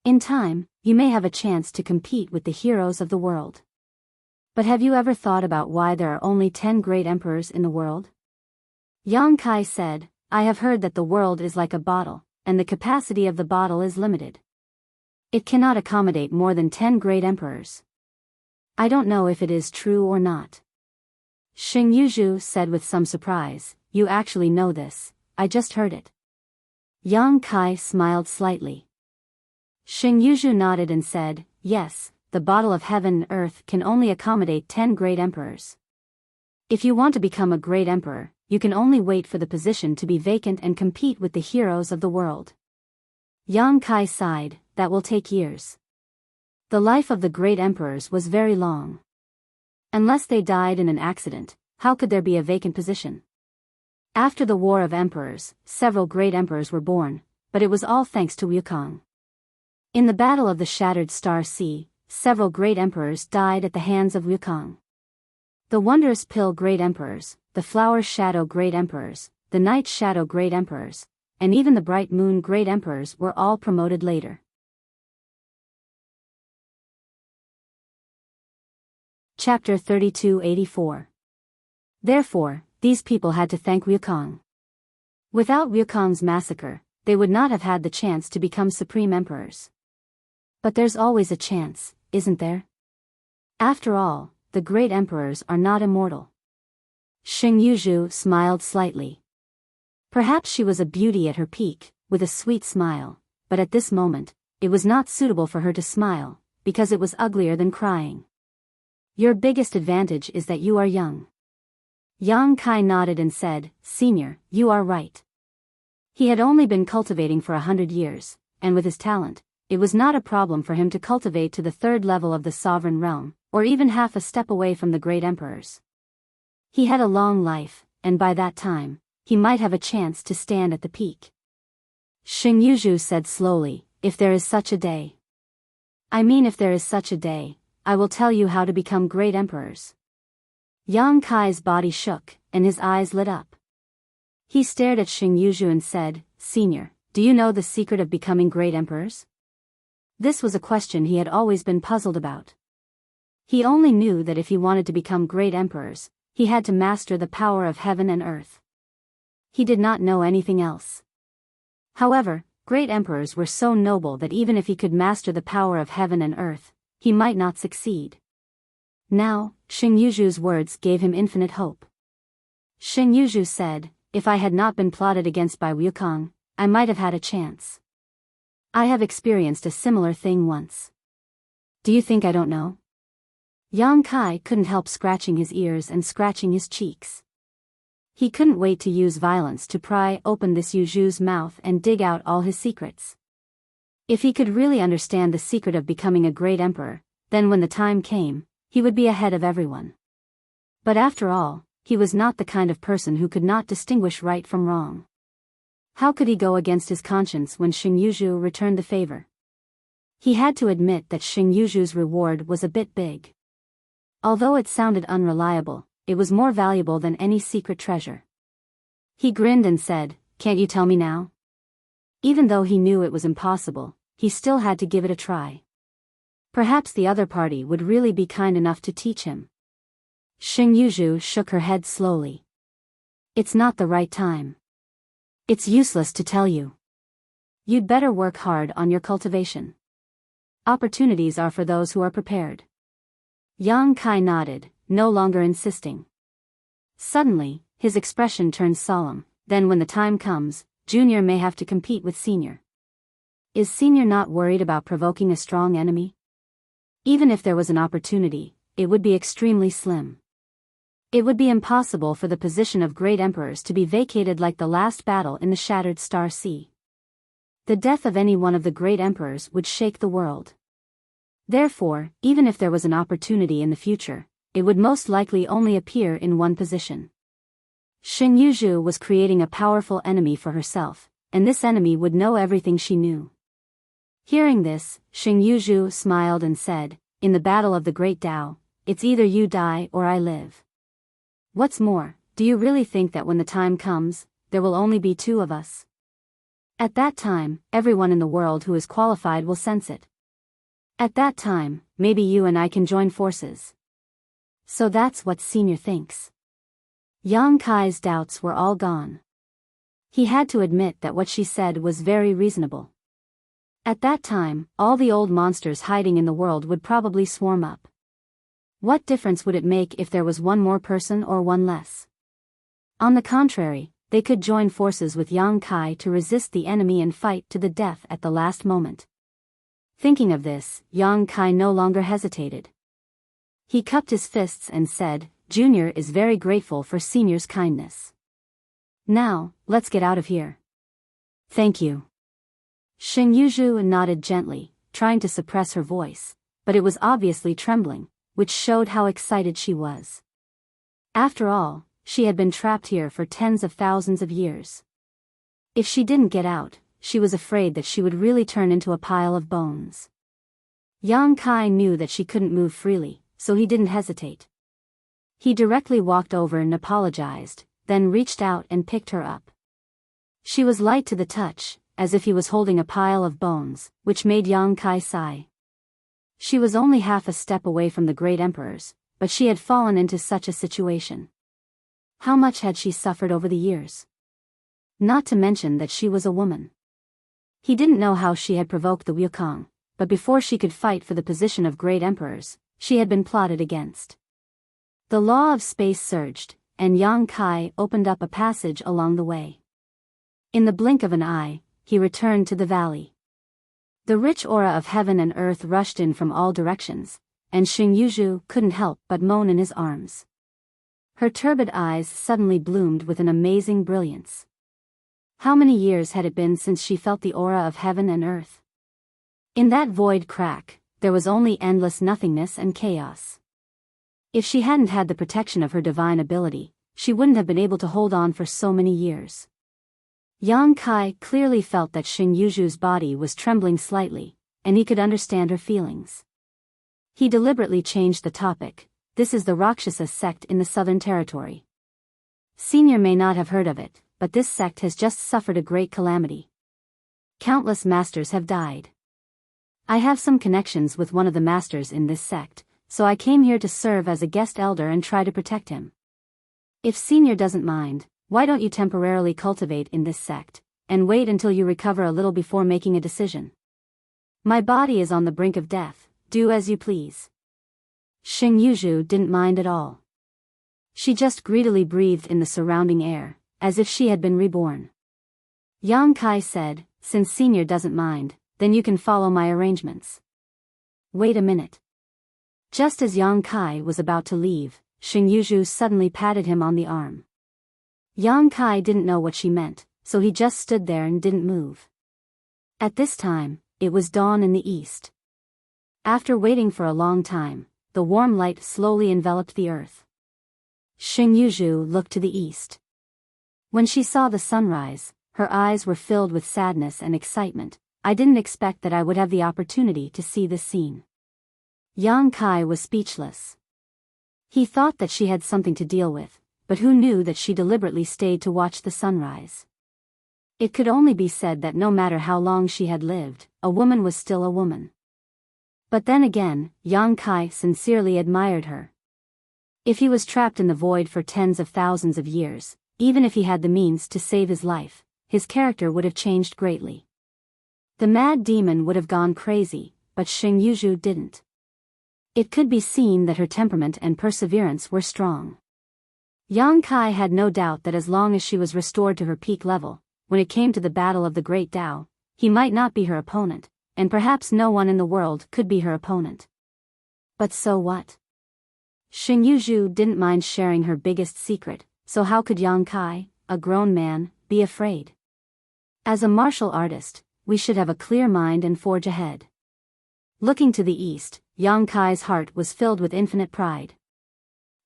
In time, you may have a chance to compete with the heroes of the world. But have you ever thought about why there are only 10 great emperors in the world?" Yang Kai said, "I have heard that the world is like a bottle, and the capacity of the bottle is limited. It cannot accommodate more than 10 great emperors. I don't know if it is true or not." Xing Yuzhu said with some surprise, "You actually know this, I just heard it." Yang Kai smiled slightly. Xing Yuzhu nodded and said, "Yes, the bottle of heaven and earth can only accommodate 10 great emperors. If you want to become a great emperor, you can only wait for the position to be vacant and compete with the heroes of the world." Yang Kai sighed, "That will take years. The life of the great emperors was very long. Unless they died in an accident, how could there be a vacant position?" After the War of Emperors, several great emperors were born, but it was all thanks to Wukong. In the Battle of the Shattered Star Sea, several great emperors died at the hands of Wukong. The Wondrous Pill Great Emperors, the Flower Shadow Great Emperors, the Night Shadow Great Emperors, and even the Bright Moon Great Emperors were all promoted later. Chapter 3284. Therefore, these people had to thank Wukong. Without Wukong's massacre, they would not have had the chance to become supreme emperors. But there's always a chance, isn't there? After all, the great emperors are not immortal. Xing Yuzhu smiled slightly. Perhaps she was a beauty at her peak, with a sweet smile, but at this moment, it was not suitable for her to smile, because it was uglier than crying. "Your biggest advantage is that you are young." Yang Kai nodded and said, "Senior, you are right." He had only been cultivating for 100 years, and with his talent, it was not a problem for him to cultivate to the 3rd level of the sovereign realm, or even half a step away from the great emperors. He had a long life, and by that time, he might have a chance to stand at the peak. Xing Yuzhu said slowly, "If there is such a day. I mean, if there is such a day, I will tell you how to become great emperors." Yang Kai's body shook, and his eyes lit up. He stared at Xing Yuzhu and said, "Senior, do you know the secret of becoming great emperors?" This was a question he had always been puzzled about. He only knew that if he wanted to become great emperors, he had to master the power of heaven and earth. He did not know anything else. However, great emperors were so noble that even if he could master the power of heaven and earth, he might not succeed. Now, Xing Yuzhu's words gave him infinite hope. Xing Yuzhu said, "If I had not been plotted against by Wukong, I might have had a chance. I have experienced a similar thing once. Do you think I don't know?" Yang Kai couldn't help scratching his ears and scratching his cheeks. He couldn't wait to use violence to pry open this Yuzhu's mouth and dig out all his secrets. If he could really understand the secret of becoming a great emperor, then when the time came, he would be ahead of everyone. But after all, he was not the kind of person who could not distinguish right from wrong. How could he go against his conscience when Xing Yuzhu returned the favor? He had to admit that Xing Yuzhu's reward was a bit big. Although it sounded unreliable, it was more valuable than any secret treasure. He grinned and said, "Can't you tell me now?" Even though he knew it was impossible, he still had to give it a try. Perhaps the other party would really be kind enough to teach him. Xing Yuzhu shook her head slowly. "It's not the right time. It's useless to tell you. You'd better work hard on your cultivation. Opportunities are for those who are prepared." Yang Kai nodded, no longer insisting. Suddenly, his expression turned solemn. "Then when the time comes, Junior may have to compete with Senior. Is Senior not worried about provoking a strong enemy? Even if there was an opportunity, it would be extremely slim. It would be impossible for the position of great emperors to be vacated like the last battle in the Shattered Star Sea. The death of any one of the great emperors would shake the world. Therefore, even if there was an opportunity in the future, it would most likely only appear in one position. Xing Yuzhu was creating a powerful enemy for herself, and this enemy would know everything she knew. Hearing this, Xing Yuzhu smiled and said, "In the battle of the Great Tao, it's either you die or I live. What's more, do you really think that when the time comes, there will only be two of us? At that time, everyone in the world who is qualified will sense it. At that time, maybe you and I can join forces." So that's what Senior thinks. Yang Kai's doubts were all gone. He had to admit that what she said was very reasonable. At that time, all the old monsters hiding in the world would probably swarm up. What difference would it make if there was one more person or one less? On the contrary, they could join forces with Yang Kai to resist the enemy and fight to the death at the last moment. Thinking of this, Yang Kai no longer hesitated. He cupped his fists and said, "Junior is very grateful for Senior's kindness. Now, let's get out of here." "Thank you." Xing Yuzhu nodded gently, trying to suppress her voice, but it was obviously trembling, which showed how excited she was. After all, she had been trapped here for tens of thousands of years. If she didn't get out, she was afraid that she would really turn into a pile of bones. Yang Kai knew that she couldn't move freely, so he didn't hesitate. He directly walked over and apologized, then reached out and picked her up. She was light to the touch, as if he was holding a pile of bones, which made Yang Kai sigh. She was only half a step away from the great emperors, but she had fallen into such a situation. How much had she suffered over the years? Not to mention that she was a woman. He didn't know how she had provoked the Wukong, but before she could fight for the position of great emperors, she had been plotted against. The law of space surged, and Yang Kai opened up a passage along the way. In the blink of an eye, he returned to the valley. The rich aura of heaven and earth rushed in from all directions, and Xing Yuzhu couldn't help but moan in his arms. Her turbid eyes suddenly bloomed with an amazing brilliance. How many years had it been since she felt the aura of heaven and earth? In that void crack, there was only endless nothingness and chaos. If she hadn't had the protection of her divine ability, she wouldn't have been able to hold on for so many years. Yang Kai clearly felt that Xing Yuzhu's body was trembling slightly, and he could understand her feelings. He deliberately changed the topic. "This is the Rakshasa sect in the Southern Territory. Senior may not have heard of it, but this sect has just suffered a great calamity. Countless masters have died. I have some connections with one of the masters in this sect, so I came here to serve as a guest elder and try to protect him. If Senior doesn't mind, why don't you temporarily cultivate in this sect, and wait until you recover a little before making a decision? My body is on the brink of death, do as you please." Xing Yuzhu didn't mind at all. She just greedily breathed in the surrounding air, as if she had been reborn. Yang Kai said, "Since Senior doesn't mind, then you can follow my arrangements." "Wait a minute." Just as Yang Kai was about to leave, Xing Yuzhu suddenly patted him on the arm. Yang Kai didn't know what she meant, so he just stood there and didn't move. At this time, it was dawn in the east. After waiting for a long time, the warm light slowly enveloped the earth. Xing Yuzhu looked to the east. When she saw the sunrise, her eyes were filled with sadness and excitement. "I didn't expect that I would have the opportunity to see this scene." Yang Kai was speechless. He thought that she had something to deal with, but who knew that she deliberately stayed to watch the sunrise? It could only be said that no matter how long she had lived, a woman was still a woman. But then again, Yang Kai sincerely admired her. If he was trapped in the void for tens of thousands of years, even if he had the means to save his life, his character would have changed greatly. The mad demon would have gone crazy, but Xing Yuzhu didn't. It could be seen that her temperament and perseverance were strong. Yang Kai had no doubt that as long as she was restored to her peak level, when it came to the battle of the Great Tao, he might not be her opponent, and perhaps no one in the world could be her opponent. But so what? Xing Yuzhu didn't mind sharing her biggest secret, so how could Yang Kai, a grown man, be afraid? As a martial artist, we should have a clear mind and forge ahead. Looking to the east, Yang Kai's heart was filled with infinite pride.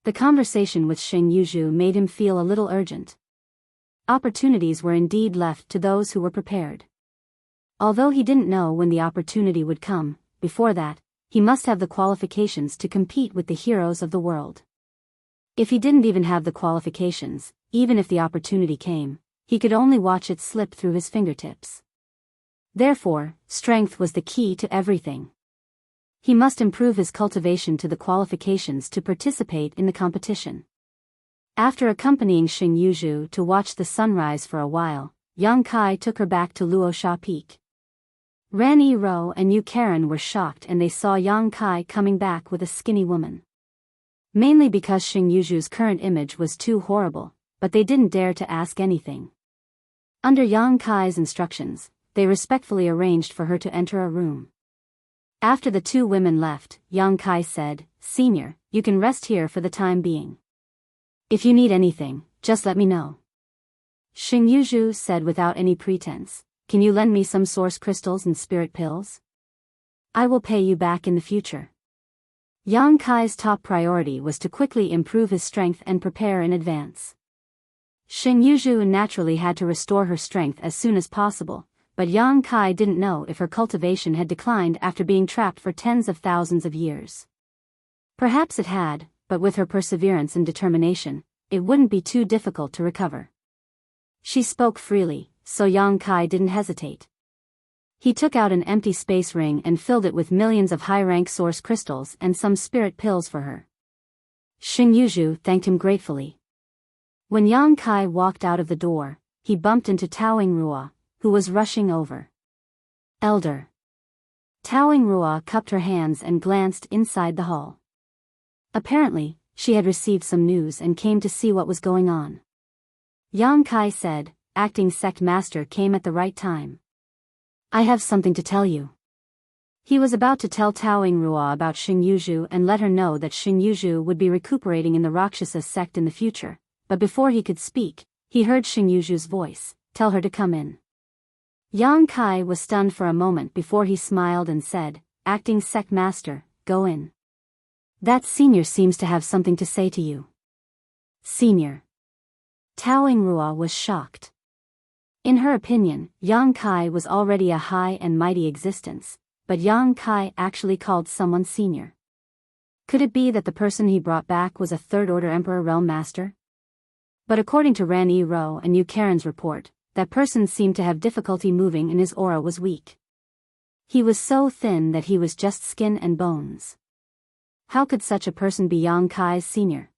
The conversation with Xing Yuzhu made him feel a little urgent. Opportunities were indeed left to those who were prepared. Although he didn't know when the opportunity would come, before that, he must have the qualifications to compete with the heroes of the world. If he didn't even have the qualifications, even if the opportunity came, he could only watch it slip through his fingertips. Therefore, strength was the key to everything. He must improve his cultivation to the qualifications to participate in the competition. After accompanying Xing Yuzhu to watch the sunrise for a while, Yang Kai took her back to Luosha Peak. Ran Yi-ro and Yu Karen were shocked and they saw Yang Kai coming back with a skinny woman. Mainly because Xing Yuzhu's current image was too horrible, but they didn't dare to ask anything. Under Yang Kai's instructions, they respectfully arranged for her to enter a room. After the two women left, Yang Kai said, "Senior, you can rest here for the time being. If you need anything, just let me know." Xing Yuzhu said without any pretense, "Can you lend me some source crystals and spirit pills? I will pay you back in the future." Yang Kai's top priority was to quickly improve his strength and prepare in advance. Xing Yuzhu naturally had to restore her strength as soon as possible, but Yang Kai didn't know if her cultivation had declined after being trapped for tens of thousands of years. Perhaps it had, but with her perseverance and determination, it wouldn't be too difficult to recover. She spoke freely, so Yang Kai didn't hesitate. He took out an empty space ring and filled it with millions of high-rank source crystals and some spirit pills for her. Xing Yuzhu thanked him gratefully. When Yang Kai walked out of the door, he bumped into Taoing Rua, who was rushing over. "Elder." Taoing Rua cupped her hands and glanced inside the hall. Apparently, she had received some news and came to see what was going on. Yang Kai said, "Acting sect master came at the right time. I have something to tell you." He was about to tell Taoing Rua about Xing Yuzhu and let her know that Xing Yuzhu would be recuperating in the Rakshasa sect in the future, but before he could speak, he heard Xing Yuzhu's voice, "Tell her to come in." Yang Kai was stunned for a moment before he smiled and said, "Acting sect master, go in. That senior seems to have something to say to you." "Senior?" Taoing Rua was shocked. In her opinion, Yang Kai was already a high and mighty existence, but Yang Kai actually called someone senior. Could it be that the person he brought back was a third-order Emperor Realm Master? But according to Ran Yi-ro and Yu Karen's report, that person seemed to have difficulty moving and his aura was weak. He was so thin that he was just skin and bones. How could such a person be Yang Kai's senior?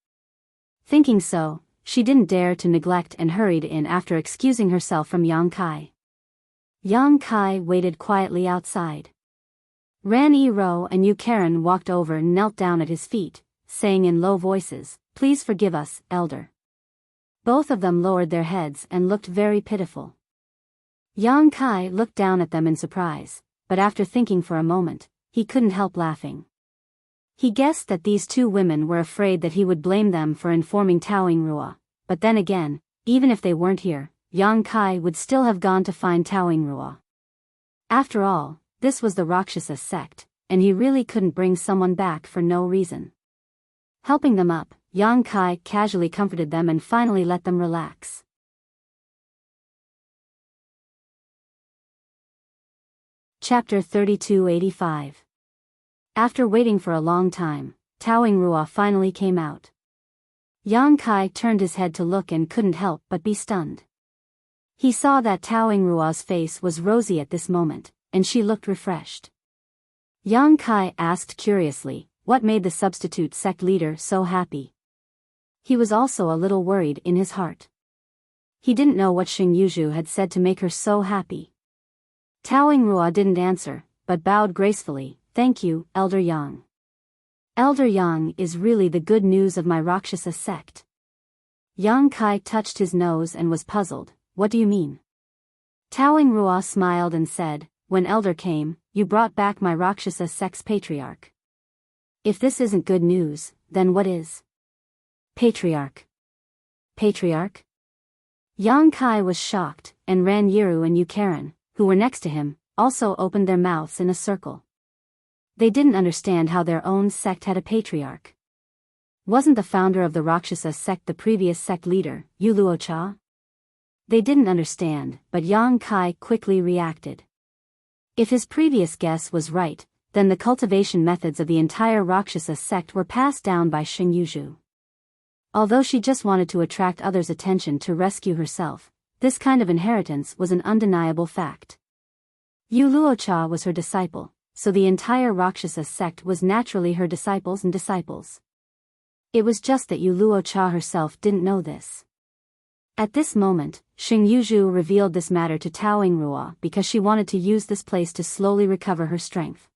Thinking so, she didn't dare to neglect and hurried in after excusing herself from Yang Kai. Yang Kai waited quietly outside. Ran Yi-ro and Yu Karen walked over and knelt down at his feet, saying in low voices, "Please forgive us, elder." Both of them lowered their heads and looked very pitiful. Yang Kai looked down at them in surprise, but after thinking for a moment, he couldn't help laughing. He guessed that these two women were afraid that he would blame them for informing Taoing Rua, but then again, even if they weren't here, Yang Kai would still have gone to find Taoing Rua. After all, this was the Rakshasa sect, and he really couldn't bring someone back for no reason. Helping them up, Yang Kai casually comforted them and finally let them relax. Chapter 3285. After waiting for a long time, Taoing Rua finally came out. Yang Kai turned his head to look and couldn't help but be stunned. He saw that Taoing Rua's face was rosy at this moment, and she looked refreshed. Yang Kai asked curiously, what made the substitute sect leader so happy? He was also a little worried in his heart. He didn't know what Xing Yuzhu had said to make her so happy. Taoing Rua didn't answer, but bowed gracefully, "Thank you, Elder Yang. Elder Yang is really the good news of my Rakshasa sect." Yang Kai touched his nose and was puzzled, "What do you mean?" Taoing Rua smiled and said, "When Elder came, you brought back my Rakshasa sect's patriarch. If this isn't good news, then what is?" "Patriarch? Patriarch?" Yang Kai was shocked, and Ran Yiru and Yu Karen, who were next to him, also opened their mouths in a circle. They didn't understand how their own sect had a patriarch. Wasn't the founder of the Rakshasa sect the previous sect leader, Wuxia? They didn't understand, but Yang Kai quickly reacted. If his previous guess was right, then the cultivation methods of the entire Rakshasa sect were passed down by Xingyu. Although she just wanted to attract others' attention to rescue herself, this kind of inheritance was an undeniable fact. Wuxia was her disciple, so the entire Rakshasa sect was naturally her disciples and disciples. It was just that Wuxia herself didn't know this. At this moment, Xingyu revealed this matter to Tao Yingrua because she wanted to use this place to slowly recover her strength.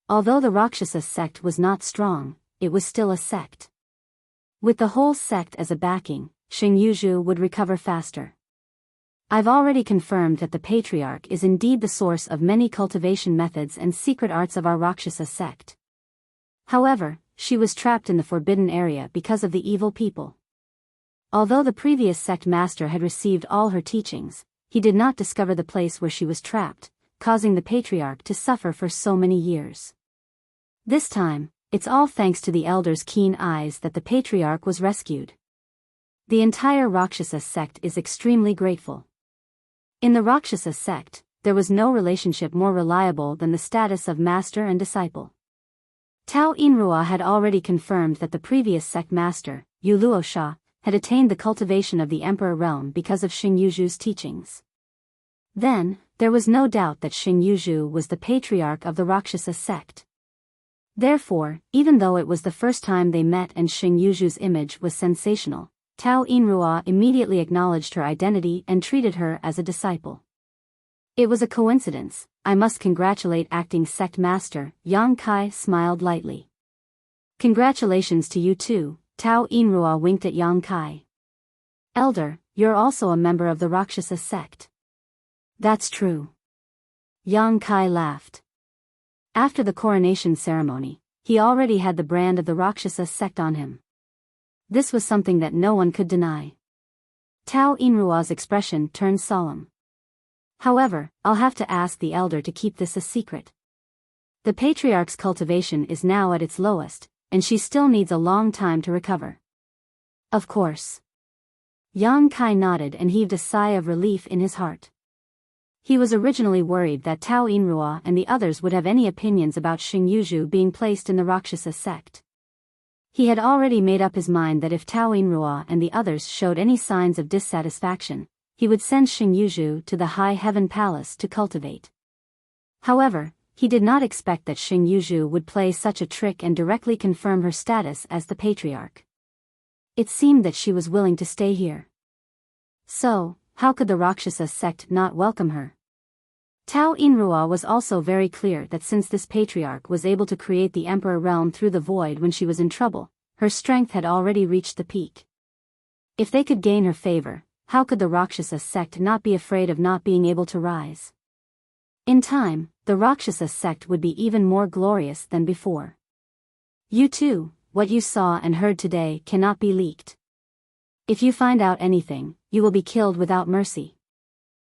Although the Rakshasa sect was not strong, it was still a sect. With the whole sect as a backing, Xingyu would recover faster. I've already confirmed that the patriarch is indeed the source of many cultivation methods and secret arts of our Rakshasa sect. However, she was trapped in the forbidden area because of the evil people. Although the previous sect master had received all her teachings, he did not discover the place where she was trapped, causing the patriarch to suffer for so many years. This time, it's all thanks to the elder's keen eyes that the patriarch was rescued. The entire Rakshasa sect is extremely grateful. In the Rakshasa sect, there was no relationship more reliable than the status of master and disciple. Tao Yingrua had already confirmed that the previous sect master, Wuxia, had attained the cultivation of the Emperor realm because of Xingyu's teachings. Then, there was no doubt that Xingyu was the patriarch of the Rakshasa sect. Therefore, even though it was the first time they met and Xingyu's image was sensational, Tao Yingrua immediately acknowledged her identity and treated her as a disciple. It was a coincidence. I must congratulate acting sect master. Yang Kai smiled lightly. Congratulations to you too. Tao Yingrua winked at Yang Kai. Elder, you're also a member of the Rakshasa sect. That's true. Yang Kai laughed. After the coronation ceremony, he already had the brand of the Rakshasa sect on him. This was something that no one could deny. Tao Yingrua's expression turned solemn. However, I'll have to ask the elder to keep this a secret. The patriarch's cultivation is now at its lowest, and she still needs a long time to recover. Of course. Yang Kai nodded and heaved a sigh of relief in his heart. He was originally worried that Tao Yingrua and the others would have any opinions about Xingyu being placed in the Rakshasa sect. He had already made up his mind that if Tao Yingrua and the others showed any signs of dissatisfaction, he would send Xingyu to the High Heaven Palace to cultivate. However, he did not expect that Xingyu would play such a trick and directly confirm her status as the patriarch. It seemed that she was willing to stay here. So, how could the Rakshasa sect not welcome her? Tao Yingrua was also very clear that since this patriarch was able to create the Emperor realm through the void when she was in trouble, her strength had already reached the peak. If they could gain her favor, how could the Rakshasa sect not be afraid of not being able to rise? In time, the Rakshasa sect would be even more glorious than before. You too, what you saw and heard today cannot be leaked. If you find out anything, you will be killed without mercy.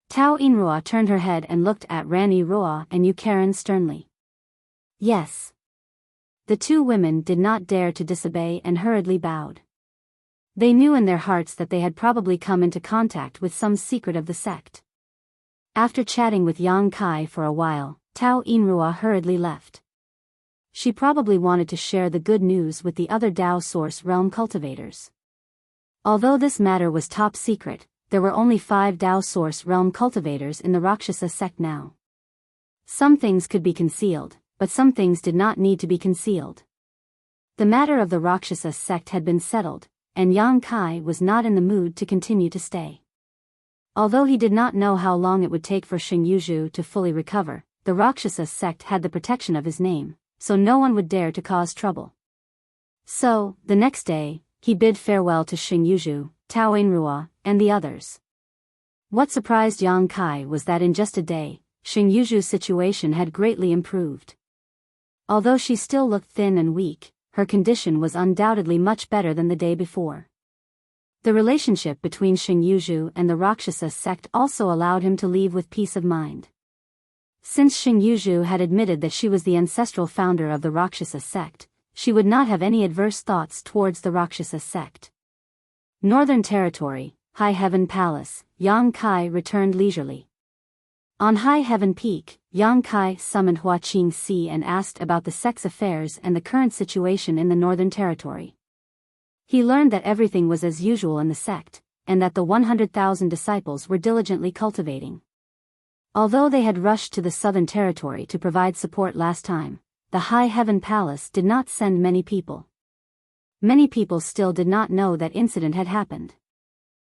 Tao Yingrua turned her head and looked at Rani Roa and Yukaran sternly. Yes. The two women did not dare to disobey and hurriedly bowed. They knew in their hearts that they had probably come into contact with some secret of the sect. After chatting with Yang Kai for a while, Tao Yingrua hurriedly left. She probably wanted to share the good news with the other Dao Source Realm cultivators. Although this matter was top secret, there were only 5 Dao Source Realm cultivators in the Rakshasa sect now. Some things could be concealed, but some things did not need to be concealed. The matter of the Rakshasa sect had been settled, and Yang Kai was not in the mood to continue to stay. Although he did not know how long it would take for Xingyu to fully recover, the Rakshasa sect had the protection of his name, so no one would dare to cause trouble. So, the next day, he bid farewell to Xingyu, Tao Yingrua, and the others. What surprised Yang Kai was that in just a day, Xingyu's situation had greatly improved. Although she still looked thin and weak, her condition was undoubtedly much better than the day before. The relationship between Xingyu and the Rakshasa sect also allowed him to leave with peace of mind. Since Xing Yuzhu had admitted that she was the ancestral founder of the Rakshasa sect, she would not have any adverse thoughts towards the Rakshasa sect. Northern Territory, High Heaven Palace, Yang Kai returned leisurely. On High Heaven Peak, Yang Kai summoned Hua Qingxi and asked about the sect's affairs and the current situation in the Northern Territory. He learned that everything was as usual in the sect, and that the 100,000 disciples were diligently cultivating. Although they had rushed to the Southern Territory to provide support last time, the High Heaven Palace did not send many people. Many people still did not know that incident had happened.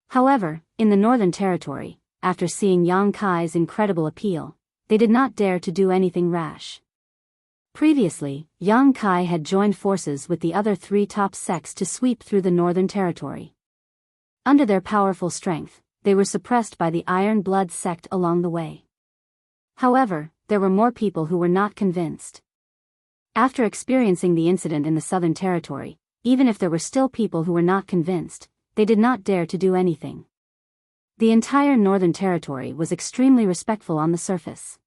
However, in the Northern Territory, after seeing Yang Kai's incredible appeal, they did not dare to do anything rash. Previously, Yang Kai had joined forces with the other 3 top sects to sweep through the Northern Territory. Under their powerful strength, they were suppressed by the Iron Blood sect along the way. However, there were more people who were not convinced. After experiencing the incident in the Southern Territory, even if there were still people who were not convinced, they did not dare to do anything. The entire Northern Territory was extremely respectful on the surface.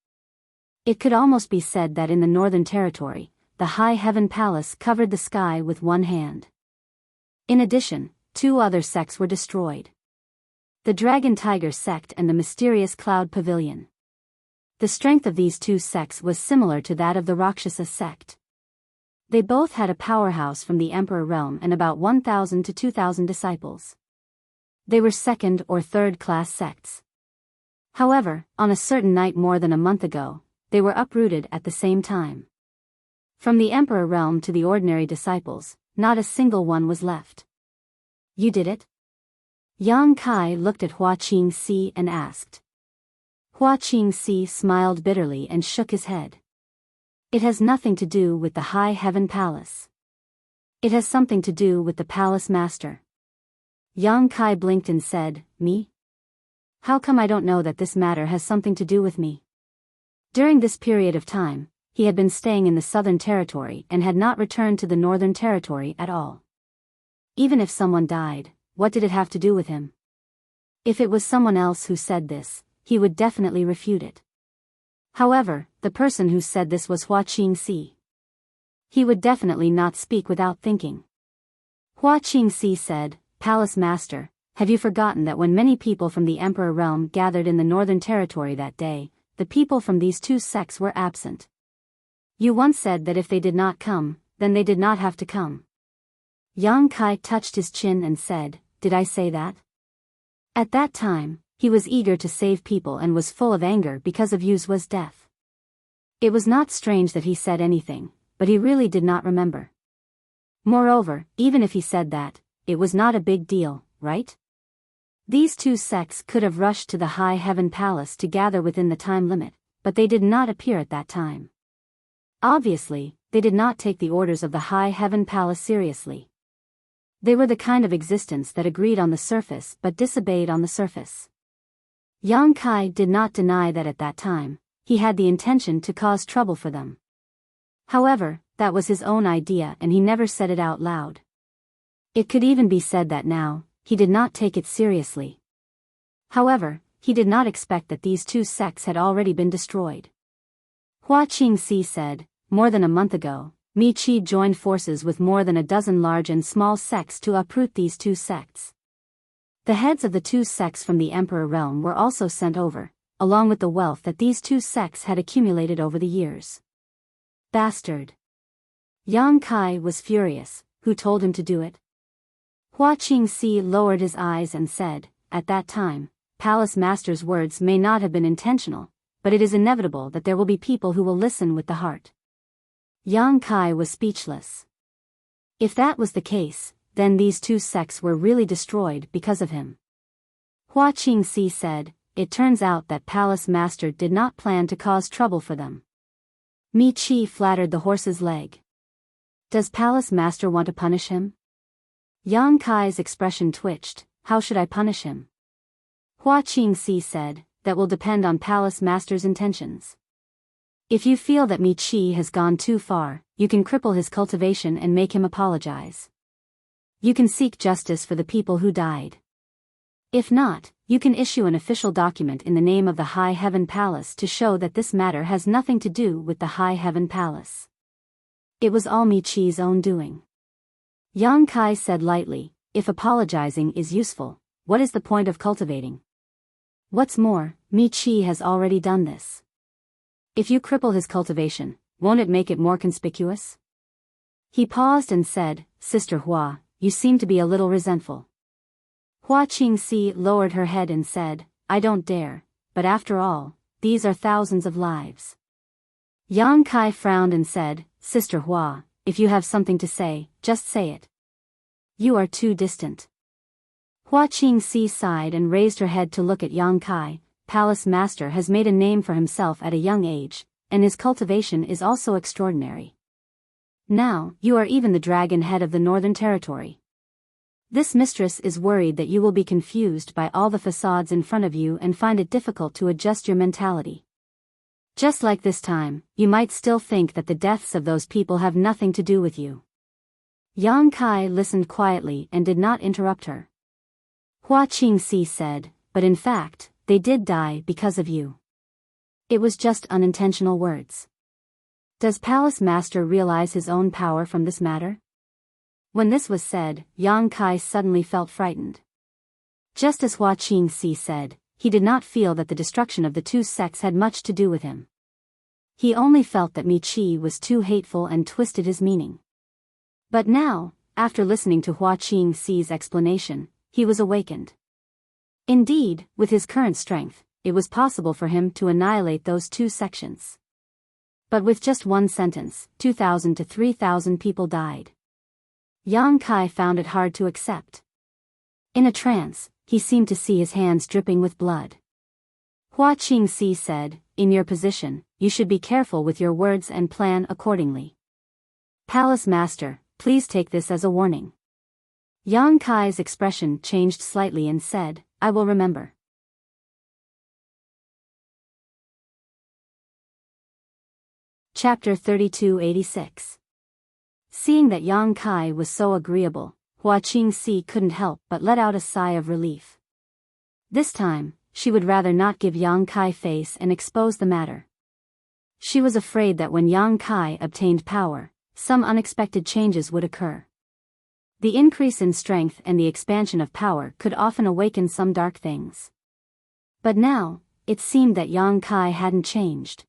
It could almost be said that in the Northern Territory, the High Heaven Palace covered the sky with one hand. In addition, 2 other sects were destroyed. The Dragon Tiger sect and the mysterious Cloud Pavilion. The strength of these 2 sects was similar to that of the Rakshasa sect. They both had a powerhouse from the Emperor realm and about 1,000 to 2,000 disciples. They were second or third class sects. However, on a certain night more than a month ago, they were uprooted at the same time. From the Emperor realm to the ordinary disciples, not a single one was left. You did it? Yang Kai looked at Hua Qingxi and asked. Hua Qingxi smiled bitterly and shook his head. It has nothing to do with the High Heaven Palace. It has something to do with the Palace Master. Yang Kai blinked and said, Me? How come I don't know that this matter has something to do with me? During this period of time, he had been staying in the Southern Territory and had not returned to the Northern Territory at all. Even if someone died, what did it have to do with him? If it was someone else who said this, he would definitely refute it. However, the person who said this was Hua Qingxi. He would definitely not speak without thinking. Hua Qingxi said, Palace Master, have you forgotten that when many people from the Emperor realm gathered in the Northern Territory that day, the people from these 2 sects were absent? You once said that if they did not come, then they did not have to come. Yang Kai touched his chin and said, Did I say that? At that time, he was eager to save people and was full of anger because of Yuzua's death. It was not strange that he said anything, but he really did not remember. Moreover, even if he said that, it was not a big deal, right? These 2 sects could have rushed to the High Heaven Palace to gather within the time limit, but they did not appear at that time. Obviously, they did not take the orders of the High Heaven Palace seriously. They were the kind of existence that agreed on the surface but disobeyed on the surface. Yang Kai did not deny that at that time, he had the intention to cause trouble for them. However, that was his own idea and he never said it out loud. It could even be said that now, he did not take it seriously. However, he did not expect that these 2 sects had already been destroyed. Hua Qingxi said, More than a month ago, Mi Qi joined forces with more than a dozen large and small sects to uproot these 2 sects. The heads of the 2 sects from the Emperor realm were also sent over, along with the wealth that these 2 sects had accumulated over the years. Bastard! Yang Kai was furious. Who told him to do it? Hua Qingxi lowered his eyes and said, At that time, Palace Master's words may not have been intentional, but it is inevitable that there will be people who will listen with the heart. Yang Kai was speechless. If that was the case, then these 2 sects were really destroyed because of him. Hua Qingxi said, It turns out that Palace Master did not plan to cause trouble for them. Mi Qi flattered the horse's leg. Does Palace Master want to punish him? Yang Kai's expression twitched. How should I punish him? Hua Qingxi said, That will depend on Palace Master's intentions. If you feel that Mi Qi has gone too far, you can cripple his cultivation and make him apologize. You can seek justice for the people who died. If not, you can issue an official document in the name of the High Heaven Palace to show that this matter has nothing to do with the High Heaven Palace. It was all Mi-Chi's own doing. Yang Kai said lightly, if apologizing is useful, what is the point of cultivating? What's more, Mi-Chi has already done this. If you cripple his cultivation, won't it make it more conspicuous? He paused and said, Sister Hua, you seem to be a little resentful. Hua Qingxi lowered her head and said, I don't dare, but after all, these are thousands of lives. Yang Kai frowned and said, Sister Hua, if you have something to say, just say it. You are too distant. Hua Qingxi sighed and raised her head to look at Yang Kai. Palace Master has made a name for himself at a young age, and his cultivation is also extraordinary. Now, you are even the dragon head of the Northern Territory. This mistress is worried that you will be confused by all the facades in front of you and find it difficult to adjust your mentality. Just like this time, you might still think that the deaths of those people have nothing to do with you. Yang Kai listened quietly and did not interrupt her. Hua Qingxi said, but in fact, they did die because of you. It was just unintentional words. Does Palace Master realize his own power from this matter? When this was said, Yang Kai suddenly felt frightened. Just as Hua Qingxi said, he did not feel that the destruction of the two sects had much to do with him. He only felt that Mi-Chi was too hateful and twisted his meaning. But now, after listening to Hua Qingxi's explanation, he was awakened. Indeed, with his current strength, it was possible for him to annihilate those two sections. But with just one sentence, 2,000 to 3,000 people died. Yang Kai found it hard to accept. In a trance, he seemed to see his hands dripping with blood. Hua Qingxi said, in your position, you should be careful with your words and plan accordingly. Palace Master, please take this as a warning. Yang Kai's expression changed slightly and said, I will remember. Chapter 3286. Seeing that Yang Kai was so agreeable, Hua Qingxi couldn't help but let out a sigh of relief. This time, she would rather not give Yang Kai face and expose the matter. She was afraid that when Yang Kai obtained power, some unexpected changes would occur. The increase in strength and the expansion of power could often awaken some dark things. But now, it seemed that Yang Kai hadn't changed.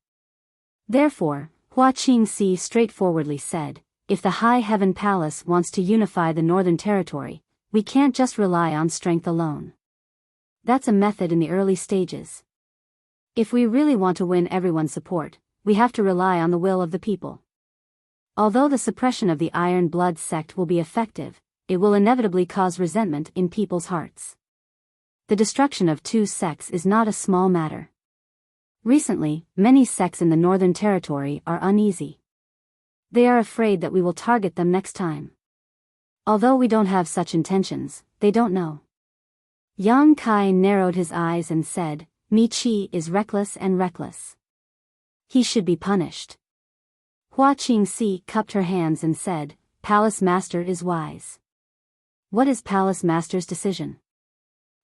Therefore, Hua Qingxi straightforwardly said, if the High Heaven Palace wants to unify the Northern Territory, we can't just rely on strength alone. That's a method in the early stages. If we really want to win everyone's support, we have to rely on the will of the people. Although the suppression of the Iron Blood sect will be effective, it will inevitably cause resentment in people's hearts. The destruction of two sects is not a small matter. Recently, many sects in the Northern Territory are uneasy. They are afraid that we will target them next time. Although we don't have such intentions, they don't know. Yang Kai narrowed his eyes and said, Mi-Chi is reckless and reckless. He should be punished. Hua Qingxi cupped her hands and said, Palace Master is wise. What is Palace Master's decision?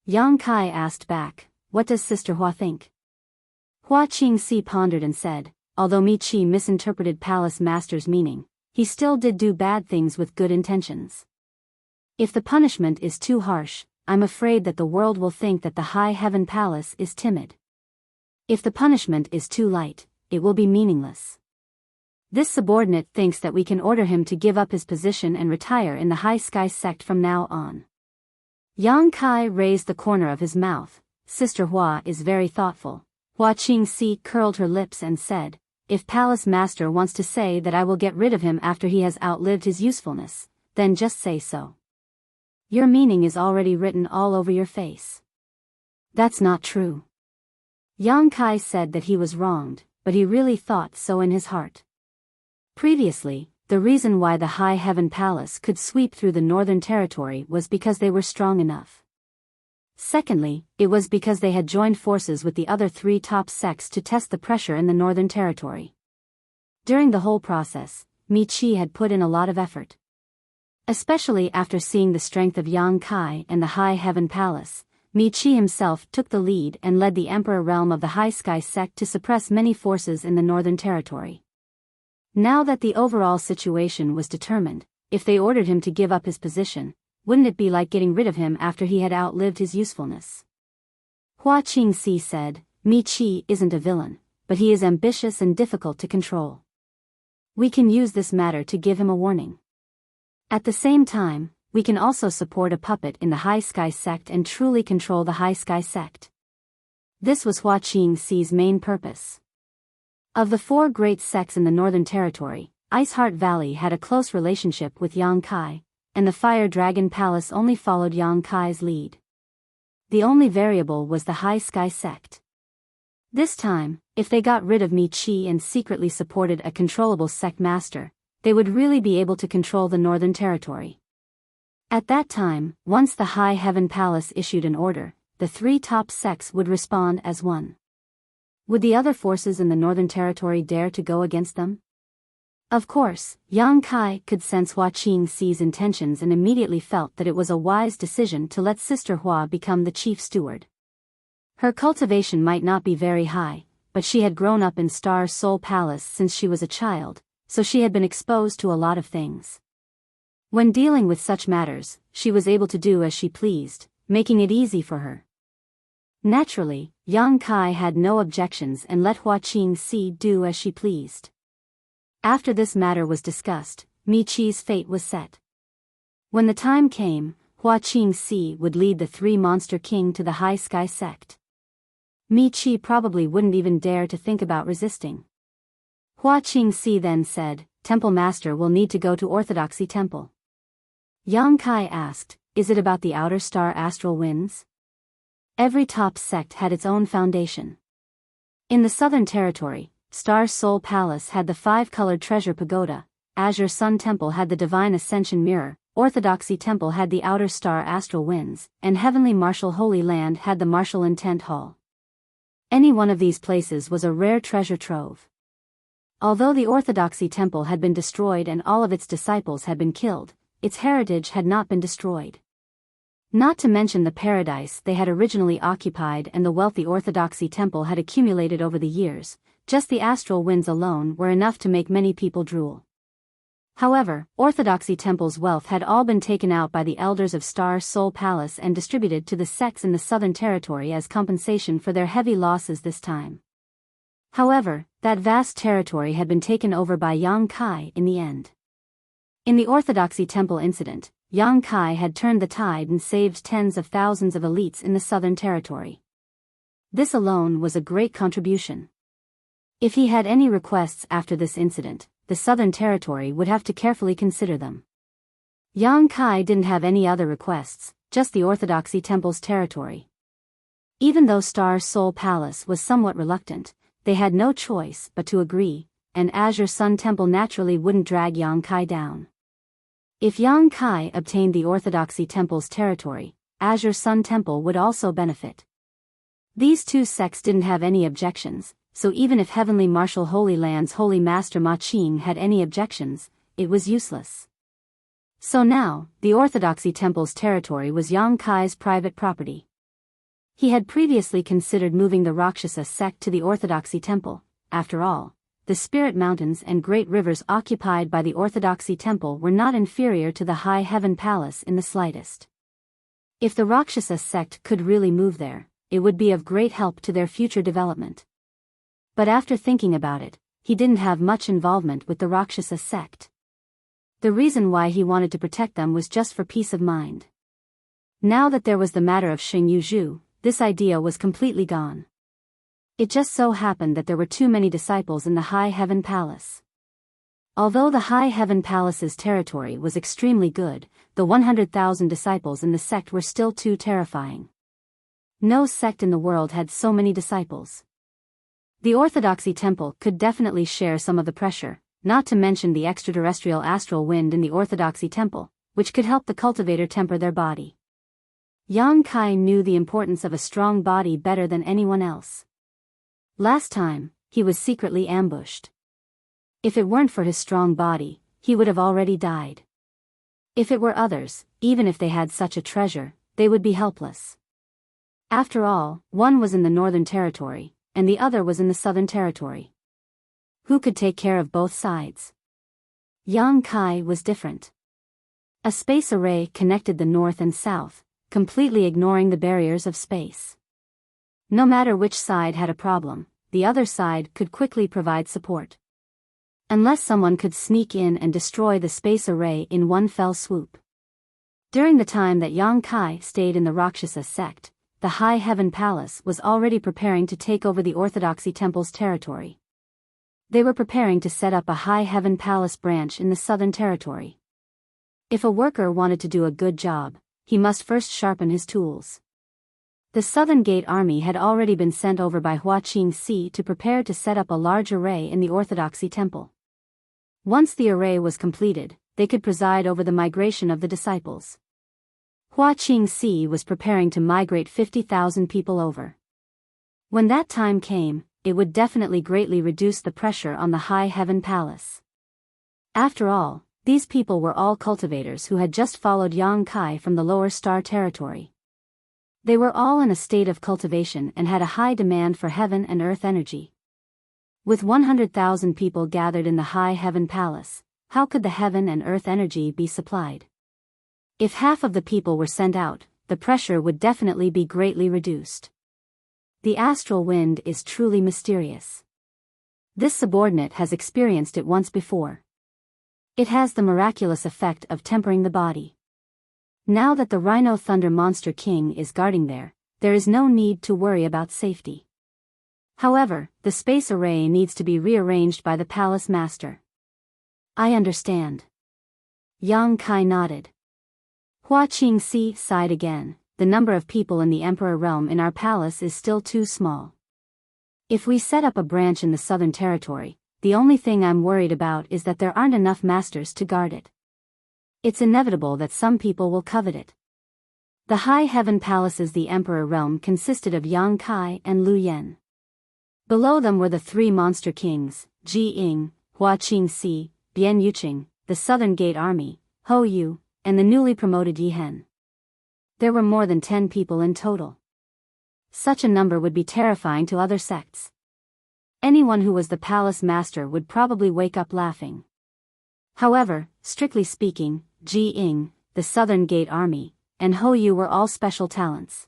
Yang Kai asked back, what does Sister Hua think? Hua Qingxi pondered and said, although Mi-Chi misinterpreted Palace Master's meaning, he still did do bad things with good intentions. If the punishment is too harsh, I'm afraid that the world will think that the High Heaven Palace is timid. If the punishment is too light, it will be meaningless. This subordinate thinks that we can order him to give up his position and retire in the High Sky sect from now on. Yang Kai raised the corner of his mouth. Sister Hua is very thoughtful. Hua Qingxi curled her lips and said, if Palace Master wants to say that I will get rid of him after he has outlived his usefulness, then just say so. Your meaning is already written all over your face. That's not true. Yang Kai said that he was wronged, but he really thought so in his heart. Previously, the reason why the High Heaven Palace could sweep through the Northern Territory was because they were strong enough. Secondly, it was because they had joined forces with the other three top sects to test the pressure in the Northern Territory. During the whole process, Mi-Chi had put in a lot of effort. Especially after seeing the strength of Yang Kai and the High Heaven Palace, Mi-Chi himself took the lead and led the Emperor realm of the High Sky sect to suppress many forces in the Northern Territory. Now that the overall situation was determined, if they ordered him to give up his position, wouldn't it be like getting rid of him after he had outlived his usefulness? Hua Qingxi said, Mi-Chi isn't a villain, but he is ambitious and difficult to control. We can use this matter to give him a warning. At the same time, we can also support a puppet in the High Sky sect and truly control the High Sky sect. This was Hua Qingxi's main purpose. Of the 4 great sects in the Northern Territory, Iceheart Valley had a close relationship with Yang Kai, and the Fire Dragon Palace only followed Yang Kai's lead. The only variable was the High Sky sect. This time, if they got rid of Mi-Chi and secretly supported a controllable sect master, they would really be able to control the Northern Territory. At that time, once the High Heaven Palace issued an order, the 3 top sects would respond as one. Would the other forces in the Northern Territory dare to go against them? Of course, Yang Kai could sense Hua Qingxi's intentions and immediately felt that it was a wise decision to let Sister Hua become the chief steward. Her cultivation might not be very high, but she had grown up in Star Soul Palace since she was a child, so she had been exposed to a lot of things. When dealing with such matters, she was able to do as she pleased, making it easy for her. Naturally, Yang Kai had no objections and let Hua Qingxi do as she pleased. After this matter was discussed, Mi-Chi's fate was set. When the time came, Hua Qingxi would lead the 3 Monster King to the High Sky sect. Mi-Chi probably wouldn't even dare to think about resisting. Hua Qingxi then said, Temple Master will need to go to Orthodoxy Temple. Yang Kai asked, is it about the outer star astral winds? Every top sect had its own foundation. In the Southern Territory, Star Soul Palace had the 5-colored treasure pagoda, Azure Sun Temple had the Divine Ascension Mirror, Orthodoxy Temple had the outer star astral winds, and Heavenly Martial Holy Land had the Martial Intent Hall. Any one of these places was a rare treasure trove. Although the Orthodoxy Temple had been destroyed and all of its disciples had been killed, its heritage had not been destroyed. Not to mention the paradise they had originally occupied and the wealth the Orthodoxy Temple had accumulated over the years, just the astral winds alone were enough to make many people drool. However, Orthodoxy Temple's wealth had all been taken out by the elders of Star Soul Palace and distributed to the sects in the Southern Territory as compensation for their heavy losses this time. However, that vast territory had been taken over by Yang Kai in the end. In the Orthodoxy Temple incident, Yang Kai had turned the tide and saved tens of thousands of elites in the Southern Territory. This alone was a great contribution. If he had any requests after this incident, the Southern Territory would have to carefully consider them. Yang Kai didn't have any other requests, just the Orthodoxy Temple's territory. Even though Star Soul Palace was somewhat reluctant, they had no choice but to agree, and Azure Sun Temple naturally wouldn't drag Yang Kai down. If Yang Kai obtained the Orthodoxy Temple's territory, Azure Sun Temple would also benefit. These 2 sects didn't have any objections, so even if Heavenly Martial Holy Land's Holy Master Ma Qing had any objections, it was useless. So now, the Orthodoxy Temple's territory was Yang Kai's private property. He had previously considered moving the Rakshasa sect to the Orthodoxy Temple. After all, the spirit mountains and great rivers occupied by the Orthodoxy Temple were not inferior to the High Heaven Palace in the slightest. If the Rakshasa sect could really move there, it would be of great help to their future development. But after thinking about it, he didn't have much involvement with the Rakshasa sect. The reason why he wanted to protect them was just for peace of mind. Now that there was the matter of Xing Yuzhu, this idea was completely gone. It just so happened that there were too many disciples in the High Heaven Palace. Although the High Heaven Palace's territory was extremely good, the 100,000 disciples in the sect were still too terrifying. No sect in the world had so many disciples. The Orthodoxy Temple could definitely share some of the pressure, not to mention the extraterrestrial astral wind in the Orthodoxy Temple, which could help the cultivator temper their body. Yang Kai knew the importance of a strong body better than anyone else. Last time, he was secretly ambushed. If it weren't for his strong body, he would have already died. If it were others, even if they had such a treasure, they would be helpless. After all, one was in the Northern Territory, and the other was in the Southern Territory. Who could take care of both sides? Yang Kai was different. A space array connected the North and South, completely ignoring the barriers of space. No matter which side had a problem, the other side could quickly provide support. Unless someone could sneak in and destroy the space array in one fell swoop. During the time that Yang Kai stayed in the Rakshasa sect, the High Heaven Palace was already preparing to take over the Orthodoxy Temple's territory. They were preparing to set up a High Heaven Palace branch in the Southern Territory. If a worker wanted to do a good job, he must first sharpen his tools. The Southern Gate Army had already been sent over by Hua Qingxi to prepare to set up a large array in the Orthodoxy Temple. Once the array was completed, they could preside over the migration of the disciples. Hua Qingxi was preparing to migrate 50,000 people over. When that time came, it would definitely greatly reduce the pressure on the High Heaven Palace. After all, these people were all cultivators who had just followed Yang Kai from the Lower Star Territory. They were all in a state of cultivation and had a high demand for heaven and earth energy. With 100,000 people gathered in the High Heaven Palace, how could the heaven and earth energy be supplied? If half of the people were sent out, the pressure would definitely be greatly reduced. The astral wind is truly mysterious. This subordinate has experienced it once before. It has the miraculous effect of tempering the body. Now that the Rhino Thunder Monster King is guarding there is no need to worry about safety. However, the space array needs to be rearranged by the Palace Master. I understand. Yang Kai nodded. Hua Qingxi sighed again. The number of people in the Emperor realm in our palace is still too small. If we set up a branch in the Southern Territory, the only thing I'm worried about is that there aren't enough masters to guard it. It's inevitable that some people will covet it. The High Heaven Palace's the Emperor realm consisted of Yang Kai and Lu Yen. Below them were the three monster kings, Ji Ying, Hua Qingxi, Bian Yuqing, the Southern Gate Army, Hou Yu, and the newly promoted Yi Hen. There were more than 10 people in total. Such a number would be terrifying to other sects. Anyone who was the palace master would probably wake up laughing. However, strictly speaking, Ji Ying, the Southern Gate Army, and Hou Yu were all special talents.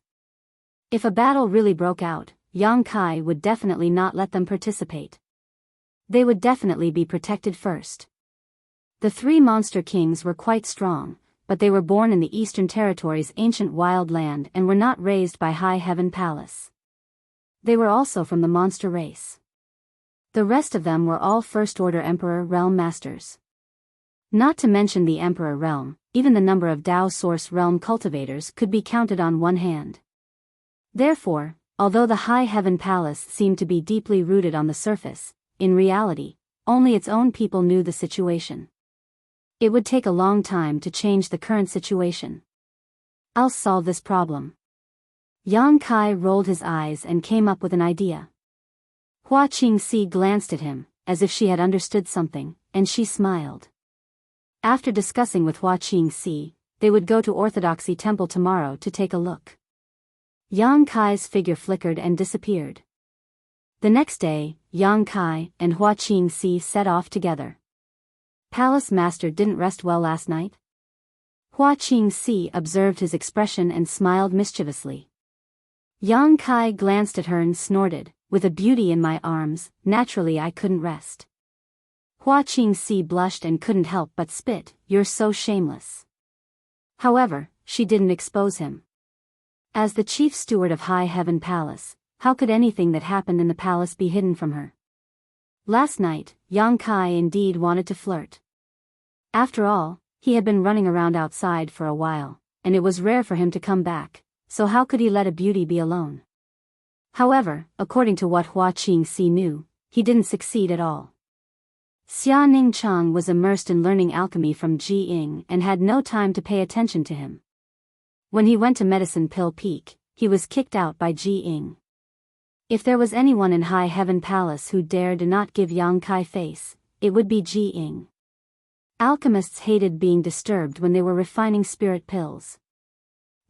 If a battle really broke out, Yang Kai would definitely not let them participate. They would definitely be protected first. The three monster kings were quite strong, but they were born in the Eastern Territory's ancient wild land and were not raised by High Heaven Palace. They were also from the monster race. The rest of them were all First-Order Emperor Realm Masters. Not to mention the Emperor Realm, even the number of Dao Source Realm cultivators could be counted on one hand. Therefore, although the High Heaven Palace seemed to be deeply rooted on the surface, in reality, only its own people knew the situation. It would take a long time to change the current situation. I'll solve this problem. Yang Kai rolled his eyes and came up with an idea. Hua Qingxi glanced at him, as if she had understood something, and she smiled. After discussing with Hua Qingxi, they would go to Orthodoxy Temple tomorrow to take a look. Yang Kai's figure flickered and disappeared. The next day, Yang Kai and Hua Qingxi set off together. Palace Master didn't rest well last night? Hua Qingxi observed his expression and smiled mischievously. Yang Kai glanced at her and snorted, "With a beauty in my arms, naturally I couldn't rest." Hua Qingxi blushed and couldn't help but spit, "You're so shameless." However, she didn't expose him. As the chief steward of High Heaven Palace, how could anything that happened in the palace be hidden from her? Last night, Yang Kai indeed wanted to flirt. After all, he had been running around outside for a while, and it was rare for him to come back, so how could he let a beauty be alone? However, according to what Hua Qingxi knew, he didn't succeed at all. Xia Ningchang was immersed in learning alchemy from Ji Ying and had no time to pay attention to him. When he went to Medicine Pill Peak, he was kicked out by Ji Ying. If there was anyone in High Heaven Palace who dared not give Yang Kai face, it would be Ji Ying. Alchemists hated being disturbed when they were refining spirit pills.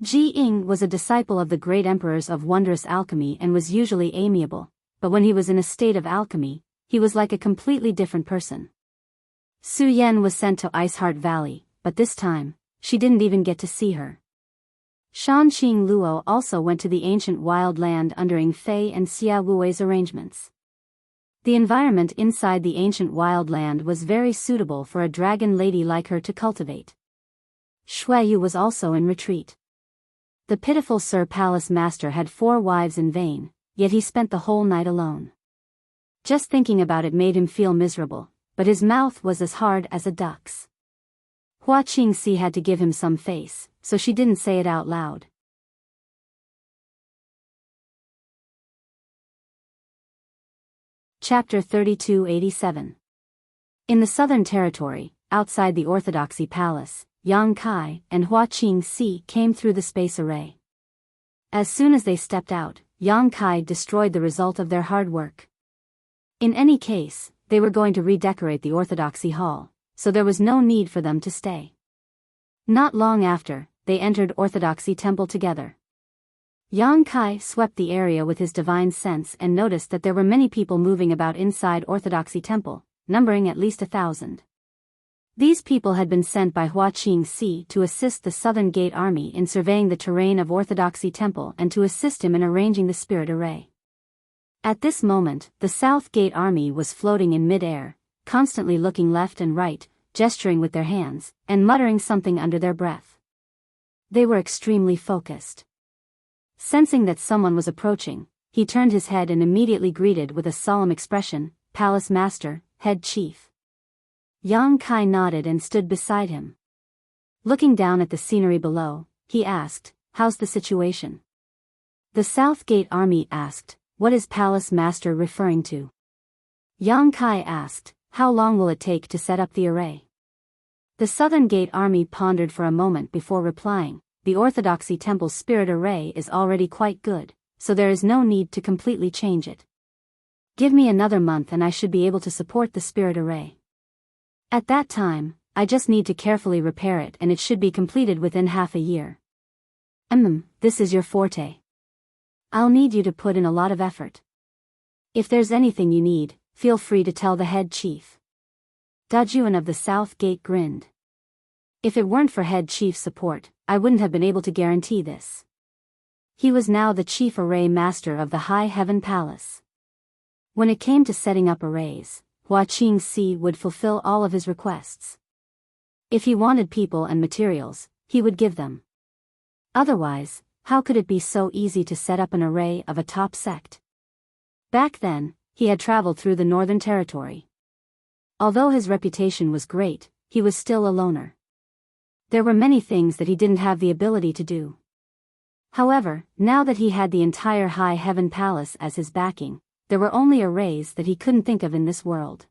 Ji Ying was a disciple of the great emperors of wondrous alchemy and was usually amiable, but when he was in a state of alchemy, he was like a completely different person. Su Yan was sent to Iceheart Valley, but this time, she didn't even get to see her. Shan Qing Luo also went to the ancient wild land under Ing Fei and Xia Wui's arrangements. The environment inside the ancient wild land was very suitable for a dragon lady like her to cultivate. Shuaiyu was also in retreat. The pitiful Sir Palace Master had 4 wives in vain, yet he spent the whole night alone. Just thinking about it made him feel miserable, but his mouth was as hard as a duck's. Hua Qingxi had to give him some face, so she didn't say it out loud. Chapter 3287. In the Southern Territory, outside the Orthodoxy Palace, Yang Kai and Hua Qingxi came through the space array. As soon as they stepped out, Yang Kai destroyed the result of their hard work. In any case, they were going to redecorate the Orthodoxy Hall, so there was no need for them to stay. Not long after, they entered Orthodoxy Temple together. Yang Kai swept the area with his divine sense and noticed that there were many people moving about inside Orthodoxy Temple, numbering at least 1,000. These people had been sent by Hua Qingxi to assist the Southern Gate Army in surveying the terrain of Orthodoxy Temple and to assist him in arranging the spirit array. At this moment, the South Gate Army was floating in mid-air, constantly looking left and right, gesturing with their hands, and muttering something under their breath. They were extremely focused. Sensing that someone was approaching, he turned his head and immediately greeted with a solemn expression, "Palace Master, Head Chief." Yang Kai nodded and stood beside him. Looking down at the scenery below, he asked, "How's the situation?" The South Gate Army asked, "What is Palace Master referring to?" Yang Kai asked, "How long will it take to set up the array?" The Southern Gate Army pondered for a moment before replying, "The Orthodoxy Temple's spirit array is already quite good, so there is no need to completely change it. Give me another month and I should be able to support the spirit array. At that time, I just need to carefully repair it and it should be completed within half a year." This is your forte. I'll need you to put in a lot of effort. If there's anything you need, feel free to tell the head chief." Dajuan of the South Gate grinned. If it weren't for head chief's support, I wouldn't have been able to guarantee this. He was now the chief array master of the High Heaven Palace. When it came to setting up arrays, Hua Qingxi would fulfill all of his requests. If he wanted people and materials, he would give them. Otherwise, how could it be so easy to set up an array of a top sect? Back then, he had traveled through the Northern Territory. Although his reputation was great, he was still a loner. There were many things that he didn't have the ability to do. However, now that he had the entire High Heaven Palace as his backing, there were only arrays that he couldn't think of in this world.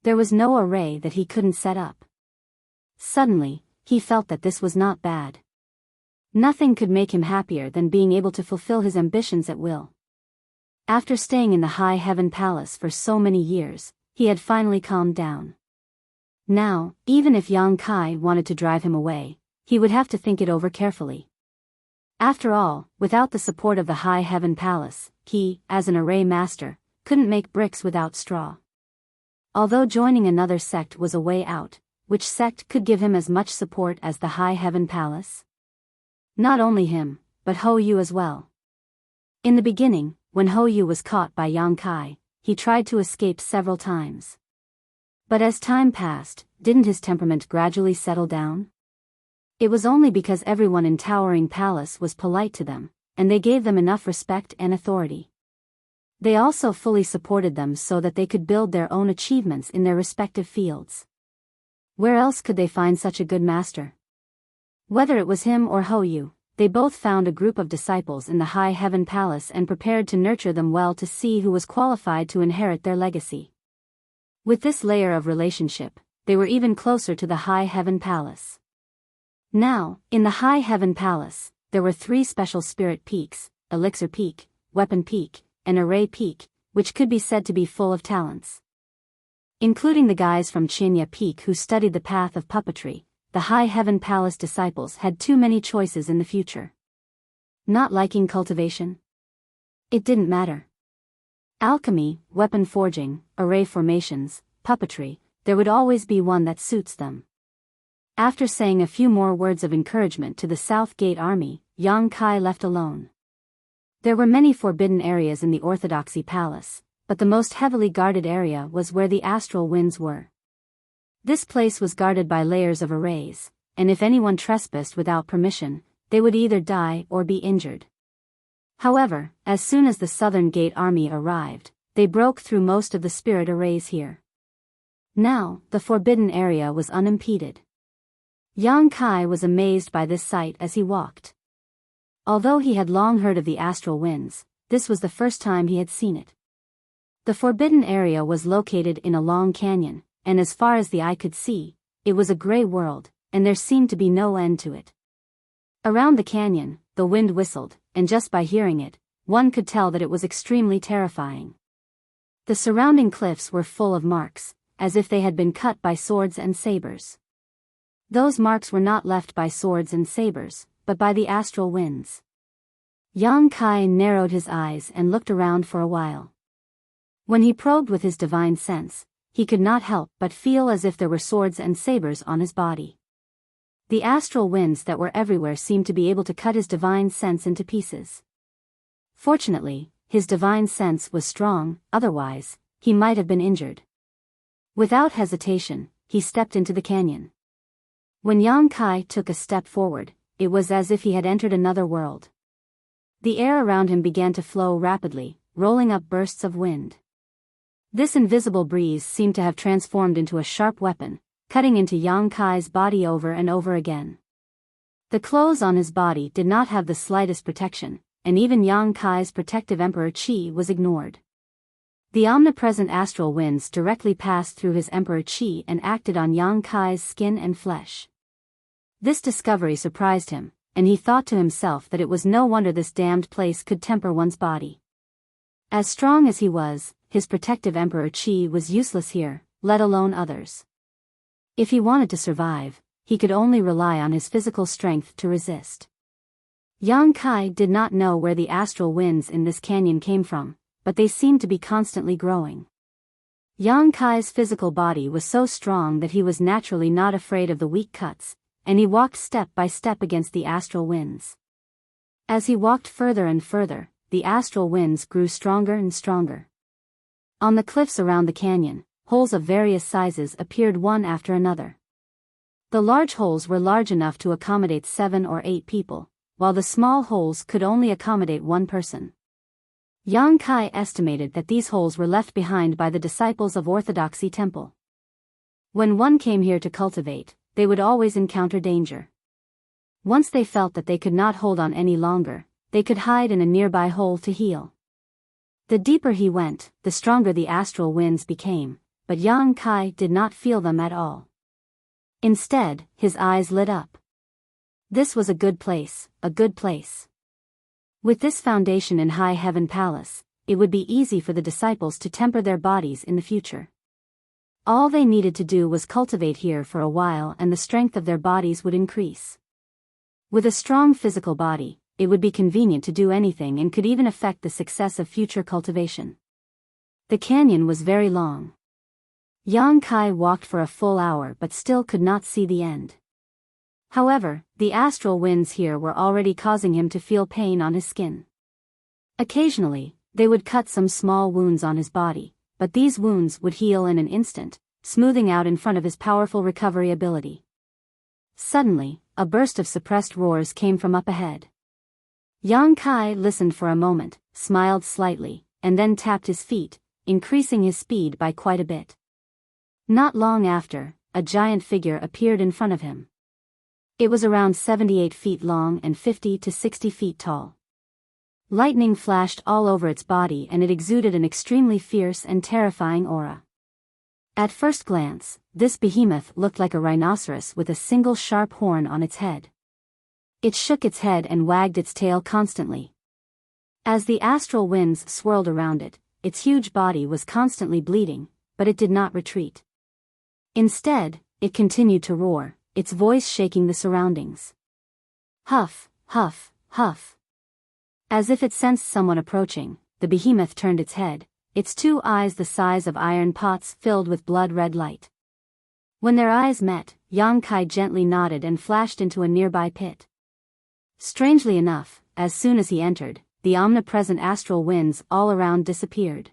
There was no array that he couldn't set up. Suddenly, he felt that this was not bad. Nothing could make him happier than being able to fulfill his ambitions at will. After staying in the High Heaven Palace for so many years, he had finally calmed down. Now, even if Yang Kai wanted to drive him away, he would have to think it over carefully. After all, without the support of the High Heaven Palace, he, as an array master, couldn't make bricks without straw. Although joining another sect was a way out, which sect could give him as much support as the High Heaven Palace? Not only him, but Hou Yu as well. In the beginning, when Hou Yu was caught by Yang Kai, he tried to escape several times. But as time passed, didn't his temperament gradually settle down? It was only because everyone in Towering Palace was polite to them, and they gave them enough respect and authority. They also fully supported them so that they could build their own achievements in their respective fields. Where else could they find such a good master? Whether it was him or Hou Yu, they both found a group of disciples in the High Heaven Palace and prepared to nurture them well to see who was qualified to inherit their legacy. With this layer of relationship, they were even closer to the High Heaven Palace. Now, in the High Heaven Palace, there were 3 special spirit peaks, Elixir Peak, Weapon Peak, and Array Peak, which could be said to be full of talents. Including the guys from Chinya Peak who studied the path of puppetry, the High Heaven Palace disciples had too many choices in the future. Not liking cultivation? It didn't matter. Alchemy, weapon forging, array formations, puppetry, there would always be one that suits them. After saying a few more words of encouragement to the South Gate army, Yang Kai left alone. There were many forbidden areas in the Orthodoxy Palace, but the most heavily guarded area was where the astral winds were. This place was guarded by layers of arrays, and if anyone trespassed without permission, they would either die or be injured. However, as soon as the Southern Gate army arrived, they broke through most of the spirit arrays here. Now, the forbidden area was unimpeded. Yang Kai was amazed by this sight as he walked. Although he had long heard of the astral winds, this was the first time he had seen it. The forbidden area was located in a long canyon, and as far as the eye could see, it was a gray world, and there seemed to be no end to it. Around the canyon, the wind whistled, and just by hearing it, one could tell that it was extremely terrifying. The surrounding cliffs were full of marks, as if they had been cut by swords and sabers. Those marks were not left by swords and sabers, but by the astral winds. Yang Kai narrowed his eyes and looked around for a while. When he probed with his divine sense, he could not help but feel as if there were swords and sabers on his body. The astral winds that were everywhere seemed to be able to cut his divine sense into pieces. Fortunately, his divine sense was strong, otherwise, he might have been injured. Without hesitation, he stepped into the canyon. When Yang Kai took a step forward, it was as if he had entered another world. The air around him began to flow rapidly, rolling up bursts of wind. This invisible breeze seemed to have transformed into a sharp weapon, cutting into Yang Kai's body over and over again. The clothes on his body did not have the slightest protection, and even Yang Kai's protective Emperor Qi was ignored. The omnipresent astral winds directly passed through his Emperor Qi and acted on Yang Kai's skin and flesh. This discovery surprised him, and he thought to himself that it was no wonder this damned place could temper one's body. As strong as he was, his protective Emperor Qi was useless here, let alone others. If he wanted to survive, he could only rely on his physical strength to resist. Yang Kai did not know where the astral winds in this canyon came from, but they seemed to be constantly growing. Yang Kai's physical body was so strong that he was naturally not afraid of the weak cuts, and he walked step by step against the astral winds. As he walked further and further, the astral winds grew stronger and stronger. On the cliffs around the canyon, holes of various sizes appeared one after another. The large holes were large enough to accommodate 7 or 8 people, while the small holes could only accommodate 1 person. Yang Kai estimated that these holes were left behind by the disciples of Orthodoxy Temple. When one came here to cultivate, they would always encounter danger. Once they felt that they could not hold on any longer, they could hide in a nearby hole to heal. The deeper he went, the stronger the astral winds became, but Yang Kai did not feel them at all. Instead, his eyes lit up. This was a good place, a good place. With this foundation in High Heaven Palace, it would be easy for the disciples to temper their bodies in the future. All they needed to do was cultivate here for a while and the strength of their bodies would increase. With a strong physical body, it would be convenient to do anything and could even affect the success of future cultivation. The canyon was very long. Yang Kai walked for a full hour but still could not see the end. However, the astral winds here were already causing him to feel pain on his skin. Occasionally, they would cut some small wounds on his body, but these wounds would heal in an instant, smoothing out in front of his powerful recovery ability. Suddenly, a burst of suppressed roars came from up ahead. Yang Kai listened for a moment, smiled slightly, and then tapped his feet, increasing his speed by quite a bit. Not long after, a giant figure appeared in front of him. It was around 78 feet long and 50 to 60 feet tall. Lightning flashed all over its body and it exuded an extremely fierce and terrifying aura. At first glance, this behemoth looked like a rhinoceros with a single sharp horn on its head. It shook its head and wagged its tail constantly. As the astral winds swirled around it, its huge body was constantly bleeding, but it did not retreat. Instead, it continued to roar, its voice shaking the surroundings. Huff, huff, huff. As if it sensed someone approaching, the behemoth turned its head, its two eyes the size of iron pots filled with blood-red light. When their eyes met, Yang Kai gently nodded and flashed into a nearby pit. Strangely enough, as soon as he entered, the omnipresent astral winds all around disappeared.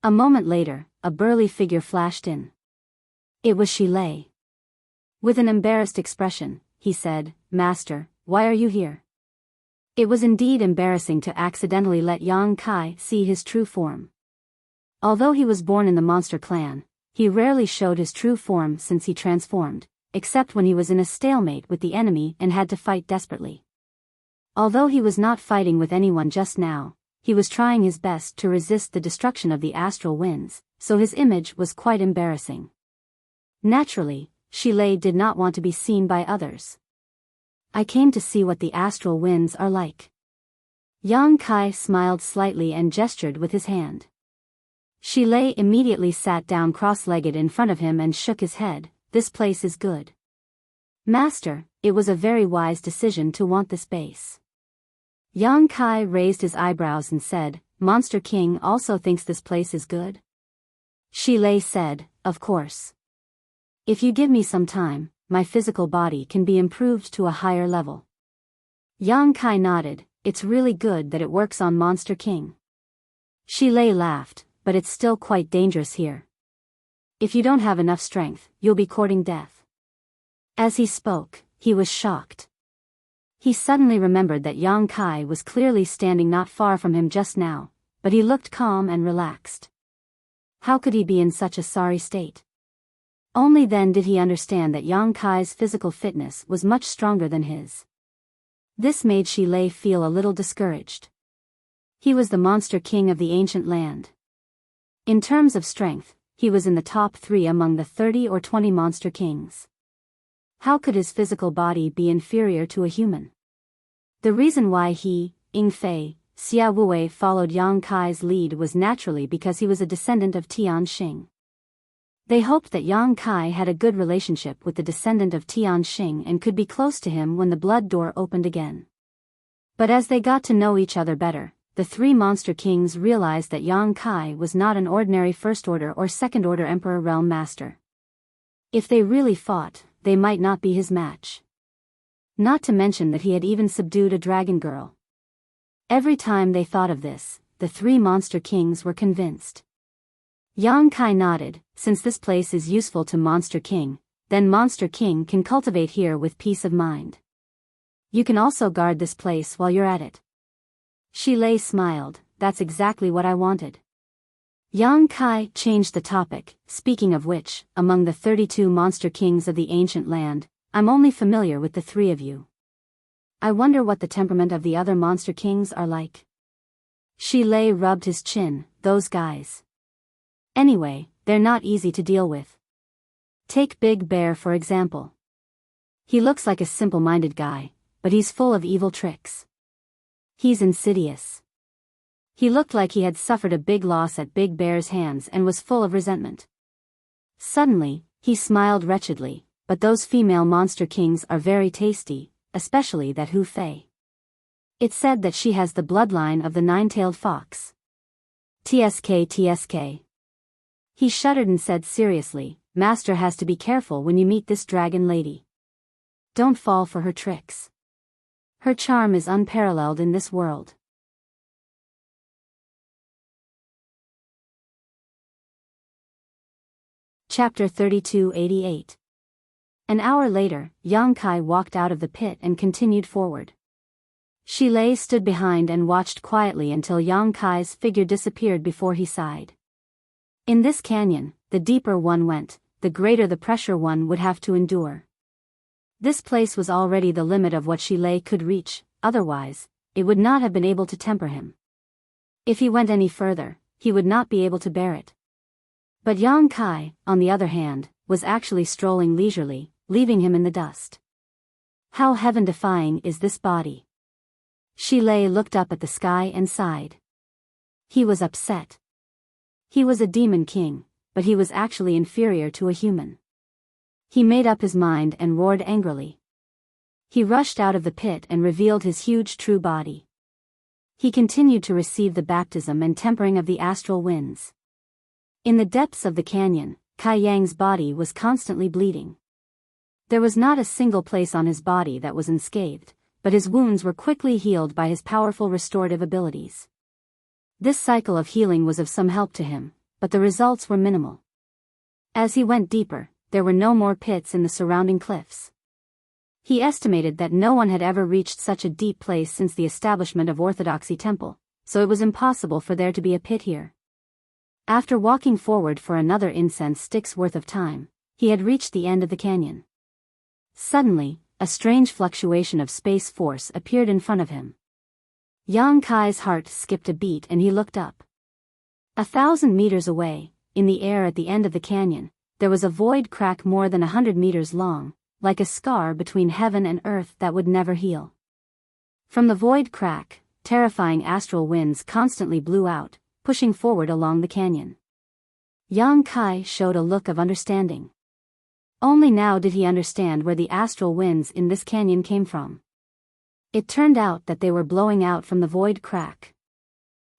A moment later, a burly figure flashed in. It was Shi Lei. With an embarrassed expression, he said, "Master, why are you here?" It was indeed embarrassing to accidentally let Yang Kai see his true form. Although he was born in the monster clan, he rarely showed his true form since he transformed, except when he was in a stalemate with the enemy and had to fight desperately. Although he was not fighting with anyone just now, he was trying his best to resist the destruction of the astral winds, so his image was quite embarrassing. Naturally, Shi Lei did not want to be seen by others. "I came to see what the astral winds are like." Yang Kai smiled slightly and gestured with his hand. Shi Lei immediately sat down cross-legged in front of him and shook his head. "This place is good. Master, it was a very wise decision to want this base." Yang Kai raised his eyebrows and said, "Monster King also thinks this place is good?" Shi Lei said, "Of course. If you give me some time, my physical body can be improved to a higher level." Yang Kai nodded. "It's really good that it works on Monster King." Shi Lei laughed, "But it's still quite dangerous here. If you don't have enough strength, you'll be courting death." As he spoke, he was shocked. He suddenly remembered that Yang Kai was clearly standing not far from him just now, but he looked calm and relaxed. How could he be in such a sorry state? Only then did he understand that Yang Kai's physical fitness was much stronger than his. This made Shi Lei feel a little discouraged. He was the monster king of the ancient land. In terms of strength, he was in the top 3 among the 30 or 20 monster kings. How could his physical body be inferior to a human? The reason why he, Ying Fei, Xia Wue followed Yang Kai's lead was naturally because he was a descendant of Tian Xing. They hoped that Yang Kai had a good relationship with the descendant of Tian Xing and could be close to him when the blood door opened again. But as they got to know each other better, the 3 monster kings realized that Yang Kai was not an ordinary first-order or second-order emperor realm master. If they really fought, they might not be his match. Not to mention that he had even subdued a dragon girl. Every time they thought of this, the 3 monster kings were convinced. Yang Kai nodded. "Since this place is useful to Monster King, then Monster King can cultivate here with peace of mind. You can also guard this place while you're at it." Shi Lei smiled. "That's exactly what I wanted." Yang Kai changed the topic. "Speaking of which, among the 32 monster kings of the ancient land, I'm only familiar with the 3 of you. I wonder what the temperament of the other monster kings are like." Shi Lei rubbed his chin. "Those guys. Anyway, they're not easy to deal with. Take Big Bear for example. He looks like a simple-minded guy, but he's full of evil tricks. He's insidious. He looked like he had suffered a big loss at Big Bear's hands and was full of resentment." Suddenly, he smiled wretchedly. "But those female monster kings are very tasty, especially that Hu Fei. It's said that she has the bloodline of the 9-tailed fox. TSK. He shuddered and said seriously, "Master has to be careful when you meet this dragon lady. Don't fall for her tricks. Her charm is unparalleled in this world." Chapter 3288. An hour later, Yang Kai walked out of the pit and continued forward. Shi Lei stood behind and watched quietly until Yang Kai's figure disappeared before he sighed. In this canyon, the deeper one went, the greater the pressure one would have to endure. This place was already the limit of what Shi Lei could reach, otherwise, it would not have been able to temper him. If he went any further, he would not be able to bear it. But Yang Kai, on the other hand, was actually strolling leisurely, leaving him in the dust. How heaven-defying is this body? Shi Lei looked up at the sky and sighed. He was upset. He was a demon king, but he was actually inferior to a human. He made up his mind and roared angrily. He rushed out of the pit and revealed his huge true body. He continued to receive the baptism and tempering of the astral winds. In the depths of the canyon, Kai Yang's body was constantly bleeding. There was not a single place on his body that was unscathed, but his wounds were quickly healed by his powerful restorative abilities. This cycle of healing was of some help to him, but the results were minimal. As he went deeper, there were no more pits in the surrounding cliffs. He estimated that no one had ever reached such a deep place since the establishment of Orthodoxy Temple, so it was impossible for there to be a pit here. After walking forward for another incense stick's worth of time, he had reached the end of the canyon. Suddenly, a strange fluctuation of space force appeared in front of him. Yang Kai's heart skipped a beat and he looked up. 1,000 meters away, in the air at the end of the canyon, there was a void crack more than 100 meters long, like a scar between heaven and earth that would never heal. From the void crack, terrifying astral winds constantly blew out, pushing forward along the canyon. Yang Kai showed a look of understanding. Only now did he understand where the astral winds in this canyon came from. It turned out that they were blowing out from the void crack.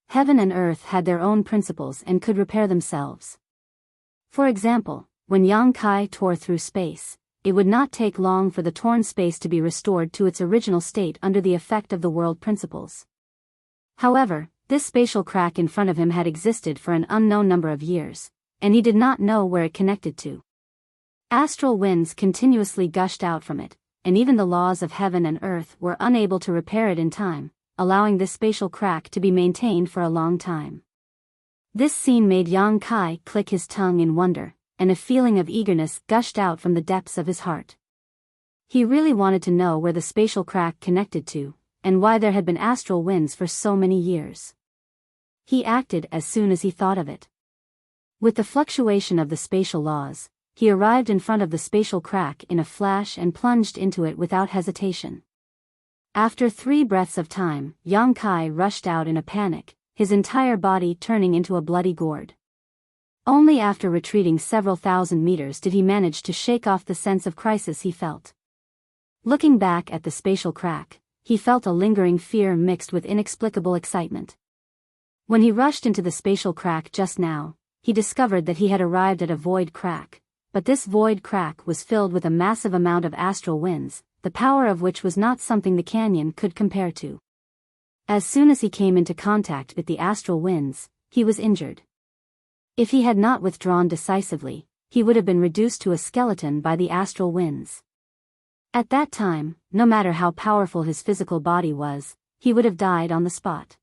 Heaven and earth had their own principles and could repair themselves. For example, when Yang Kai tore through space, it would not take long for the torn space to be restored to its original state under the effect of the world principles. However, this spatial crack in front of him had existed for an unknown number of years, and he did not know where it connected to. Astral winds continuously gushed out from it, and even the laws of heaven and earth were unable to repair it in time, allowing this spatial crack to be maintained for a long time. This scene made Yang Kai click his tongue in wonder, and a feeling of eagerness gushed out from the depths of his heart. He really wanted to know where the spatial crack connected to, and why there had been astral winds for so many years. He acted as soon as he thought of it. With the fluctuation of the spatial laws, he arrived in front of the spatial crack in a flash and plunged into it without hesitation. After 3 breaths of time, Yang Kai rushed out in a panic, his entire body turning into a bloody gourd. Only after retreating several thousand meters did he manage to shake off the sense of crisis he felt. Looking back at the spatial crack, he felt a lingering fear mixed with inexplicable excitement. When he rushed into the spatial crack just now, he discovered that he had arrived at a void crack, but this void crack was filled with a massive amount of astral winds, the power of which was not something the canyon could compare to. As soon as he came into contact with the astral winds, he was injured. If he had not withdrawn decisively, he would have been reduced to a skeleton by the astral winds. At that time, no matter how powerful his physical body was, he would have died on the spot.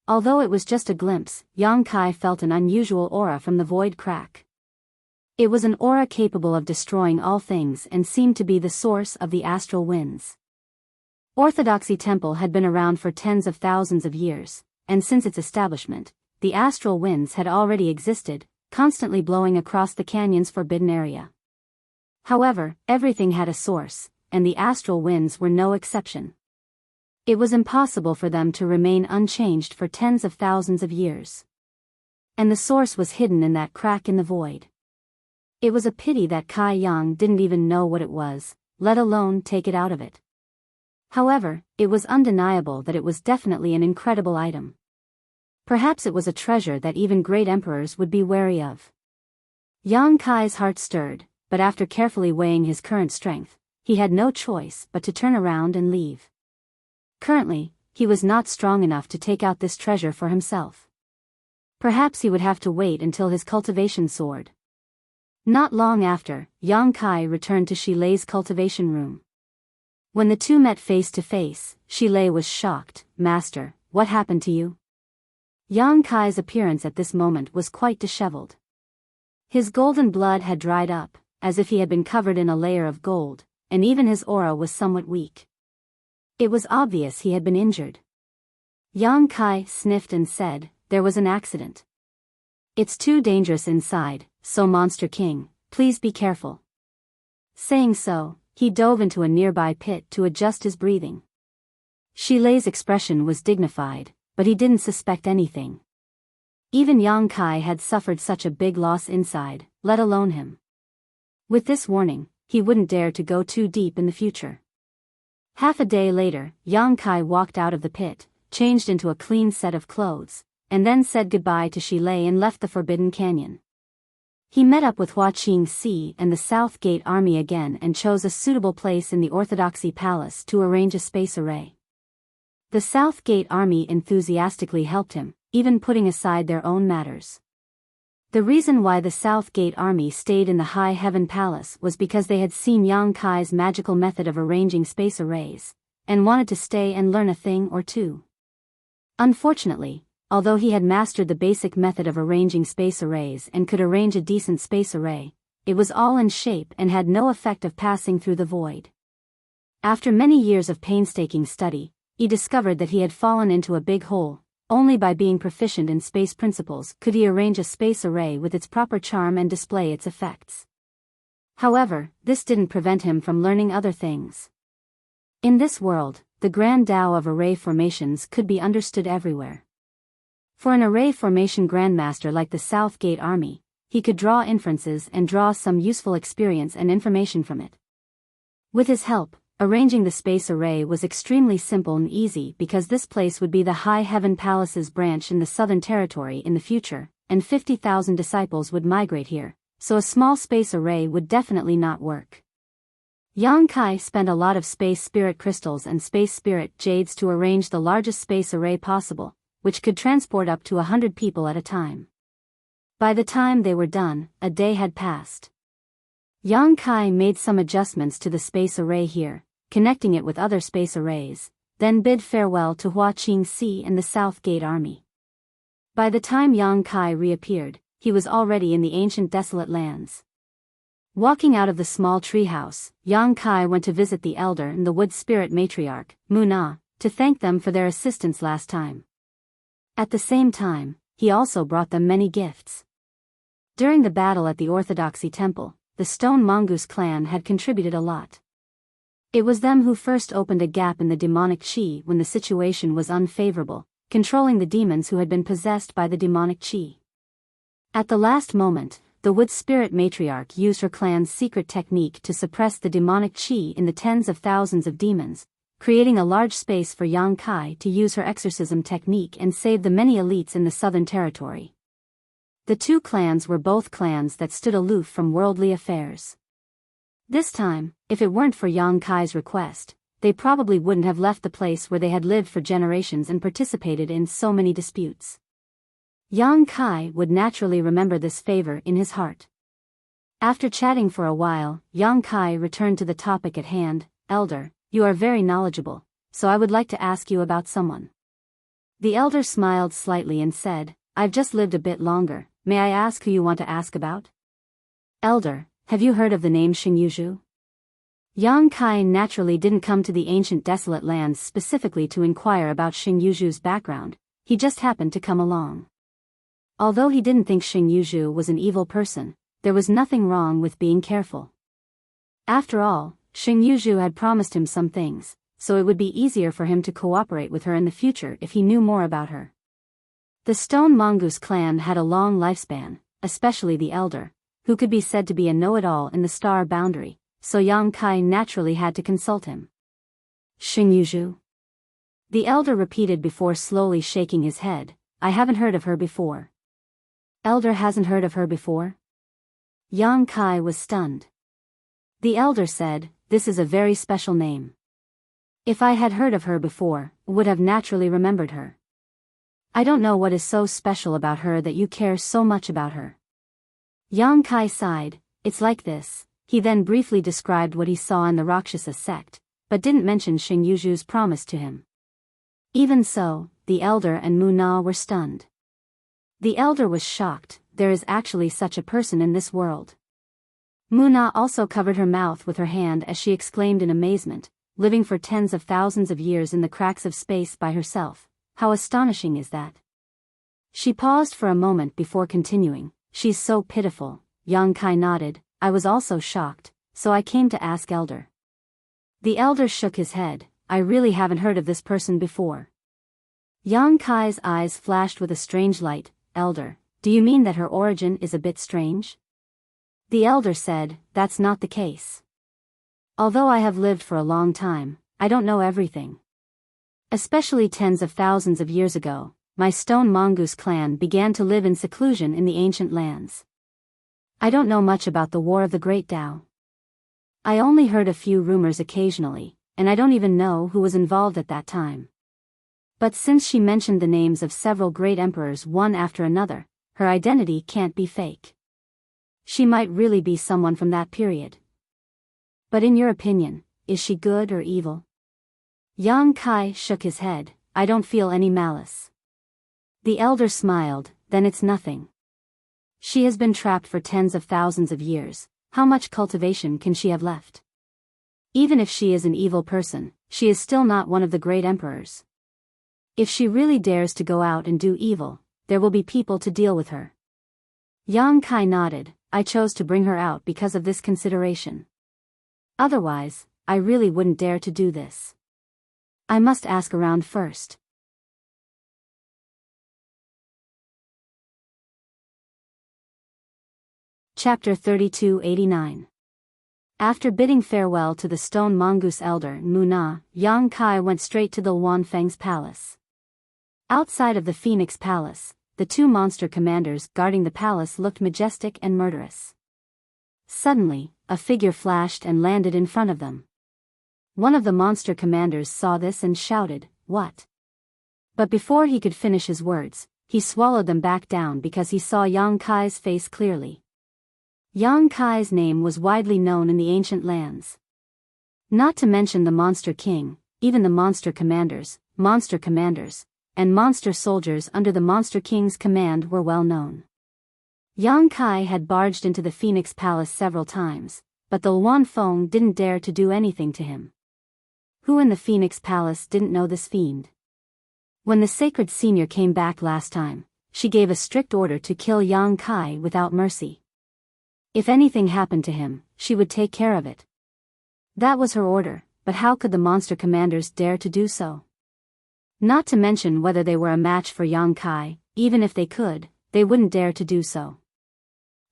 Although it was just a glimpse, Yang Kai felt an unusual aura from the void crack. It was an aura capable of destroying all things and seemed to be the source of the astral winds. Orthodoxy Temple had been around for tens of thousands of years, and since its establishment, the astral winds had already existed, constantly blowing across the canyon's forbidden area. However, everything had a source, and the astral winds were no exception. It was impossible for them to remain unchanged for tens of thousands of years. And the source was hidden in that crack in the void. It was a pity that Kai Yang didn't even know what it was, let alone take it out of it. However, it was undeniable that it was definitely an incredible item. Perhaps it was a treasure that even great emperors would be wary of. Yang Kai's heart stirred, but after carefully weighing his current strength, he had no choice but to turn around and leave. Currently, he was not strong enough to take out this treasure for himself. Perhaps he would have to wait until his cultivation soared. Not long after, Yang Kai returned to Shilei's cultivation room. When the two met face to face, Shilei was shocked. "Master, what happened to you?" Yang Kai's appearance at this moment was quite disheveled. His golden blood had dried up, as if he had been covered in a layer of gold, and even his aura was somewhat weak. It was obvious he had been injured. Yang Kai sniffed and said, "There was an accident. It's too dangerous inside, so Monster King, please be careful." Saying so, he dove into a nearby pit to adjust his breathing. Shilei's expression was dignified, but he didn't suspect anything. Even Yang Kai had suffered such a big loss inside, let alone him. With this warning, he wouldn't dare to go too deep in the future. Half a day later, Yang Kai walked out of the pit, changed into a clean set of clothes, and then said goodbye to Shilei and left the Forbidden Canyon. He met up with Hua Qingxi and the South Gate Army again and chose a suitable place in the Orthodoxy Palace to arrange a space array. The South Gate Army enthusiastically helped him, even putting aside their own matters. The reason why the South Gate Army stayed in the High Heaven Palace was because they had seen Yang Kai's magical method of arranging space arrays, and wanted to stay and learn a thing or two. Unfortunately, although he had mastered the basic method of arranging space arrays and could arrange a decent space array, it was all in shape and had no effect of passing through the void. After many years of painstaking study, he discovered that he had fallen into a big hole. Only by being proficient in space principles could he arrange a space array with its proper charm and display its effects. However, this didn't prevent him from learning other things. In this world, the grand Tao of array formations could be understood everywhere. For an array formation grandmaster like the South Gate Army, he could draw inferences and draw some useful experience and information from it. With his help, arranging the space array was extremely simple and easy because this place would be the High Heaven Palace's branch in the Southern Territory in the future, and 50,000 disciples would migrate here, so a small space array would definitely not work. Yang Kai spent a lot of space spirit crystals and space spirit jades to arrange the largest space array possible, which could transport up to 100 people at a time. By the time they were done, a day had passed. Yang Kai made some adjustments to the space array here, connecting it with other space arrays, then bid farewell to Hua Qingxi and the South Gate Army. By the time Yang Kai reappeared, he was already in the ancient desolate lands. Walking out of the small treehouse, Yang Kai went to visit the elder and the wood spirit matriarch, Mu Na, to thank them for their assistance last time. At the same time, he also brought them many gifts. During the battle at the Orthodoxy Temple, the Stone Mongoose clan had contributed a lot. It was them who first opened a gap in the demonic chi when the situation was unfavorable, controlling the demons who had been possessed by the demonic chi. At the last moment, the wood spirit matriarch used her clan's secret technique to suppress the demonic chi in the tens of thousands of demons, creating a large space for Yang Kai to use her exorcism technique and save the many elites in the Southern Territory. The two clans were both clans that stood aloof from worldly affairs. This time, if it weren't for Yang Kai's request, they probably wouldn't have left the place where they had lived for generations and participated in so many disputes. Yang Kai would naturally remember this favor in his heart. After chatting for a while, Yang Kai returned to the topic at hand. Elder, you are very knowledgeable, so I would like to ask you about someone. The elder smiled slightly and said, I've just lived a bit longer, may I ask who you want to ask about? Elder, have you heard of the name Xingyuzhu? Yang Kai naturally didn't come to the ancient desolate lands specifically to inquire about Xingyuzhu's background, he just happened to come along. Although he didn't think Xingyuzhu was an evil person, there was nothing wrong with being careful. After all, Xingyuzhu had promised him some things, so it would be easier for him to cooperate with her in the future if he knew more about her. The Stone Mongoose clan had a long lifespan, especially the elder, who could be said to be a know-it-all in the star boundary, so Yang Kai naturally had to consult him. Xingyuzhu? The elder repeated before slowly shaking his head, I haven't heard of her before. Elder hasn't heard of her before? Yang Kai was stunned. The elder said, this is a very special name. If I had heard of her before, would have naturally remembered her. I don't know what is so special about her that you care so much about her. Yang Kai sighed, it's like this. He then briefly described what he saw in the Rakshasa sect, but didn't mention Xingyuzhu's promise to him. Even so, the elder and Mu Na were stunned. The elder was shocked, there is actually such a person in this world. Mu Na also covered her mouth with her hand as she exclaimed in amazement, living for tens of thousands of years in the cracks of space by herself, how astonishing is that? She paused for a moment before continuing, she's so pitiful. Yang Kai nodded, I was also shocked, so I came to ask elder. The elder shook his head, I really haven't heard of this person before. Yang Kai's eyes flashed with a strange light, elder, do you mean that her origin is a bit strange? The elder said, "That's not the case. Although I have lived for a long time, I don't know everything. Especially tens of thousands of years ago, my stone mongoose clan began to live in seclusion in the ancient lands. I don't know much about the War of the Great Tao. I only heard a few rumors occasionally, and I don't even know who was involved at that time." But since she mentioned the names of several great emperors one after another, her identity can't be fake. She might really be someone from that period. But in your opinion, is she good or evil? Yang Kai shook his head. "I don't feel any malice." The elder smiled. "Then it's nothing. She has been trapped for tens of thousands of years. How much cultivation can she have left? Even if she is an evil person, she is still not one of the great emperors. If she really dares to go out and do evil, there will be people to deal with her." Yang Kai nodded. "I chose to bring her out because of this consideration. Otherwise, I really wouldn't dare to do this. I must ask around first." Chapter 3289. After bidding farewell to the stone mongoose elder Muna, Yang Kai went straight to the Wanfeng's palace. Outside of the Phoenix Palace, the two monster commanders guarding the palace looked majestic and murderous. Suddenly, a figure flashed and landed in front of them. One of the monster commanders saw this and shouted, "What?" But before he could finish his words, he swallowed them back down because he saw Yang Kai's face clearly. Yang Kai's name was widely known in the ancient lands. Not to mention the Monster King, even the monster commanders, and monster soldiers under the Monster King's command were well known. Yang Kai had barged into the Phoenix Palace several times, but the Wanfeng didn't dare to do anything to him. Who in the Phoenix Palace didn't know this fiend? When the Sacred Senior came back last time, she gave a strict order to kill Yang Kai without mercy. If anything happened to him, she would take care of it. That was her order, but how could the monster commanders dare to do so? Not to mention whether they were a match for Yang Kai, even if they could, they wouldn't dare to do so.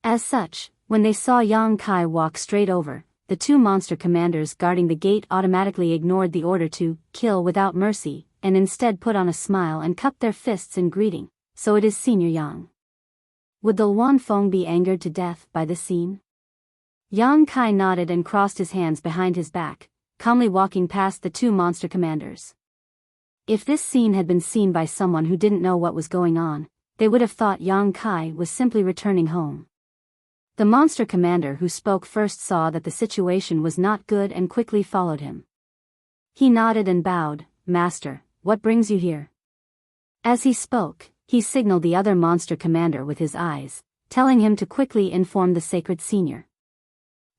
As such, when they saw Yang Kai walk straight over, the two monster commanders guarding the gate automatically ignored the order to kill without mercy, and instead put on a smile and cupped their fists in greeting. "So it is Senior Yang." Would the Wanfeng be angered to death by this scene? Yang Kai nodded and crossed his hands behind his back, calmly walking past the two monster commanders. If this scene had been seen by someone who didn't know what was going on, they would have thought Yang Kai was simply returning home. The monster commander who spoke first saw that the situation was not good and quickly followed him. He nodded and bowed. "Master, what brings you here?" As he spoke, he signaled the other monster commander with his eyes, telling him to quickly inform the Sacred Senior.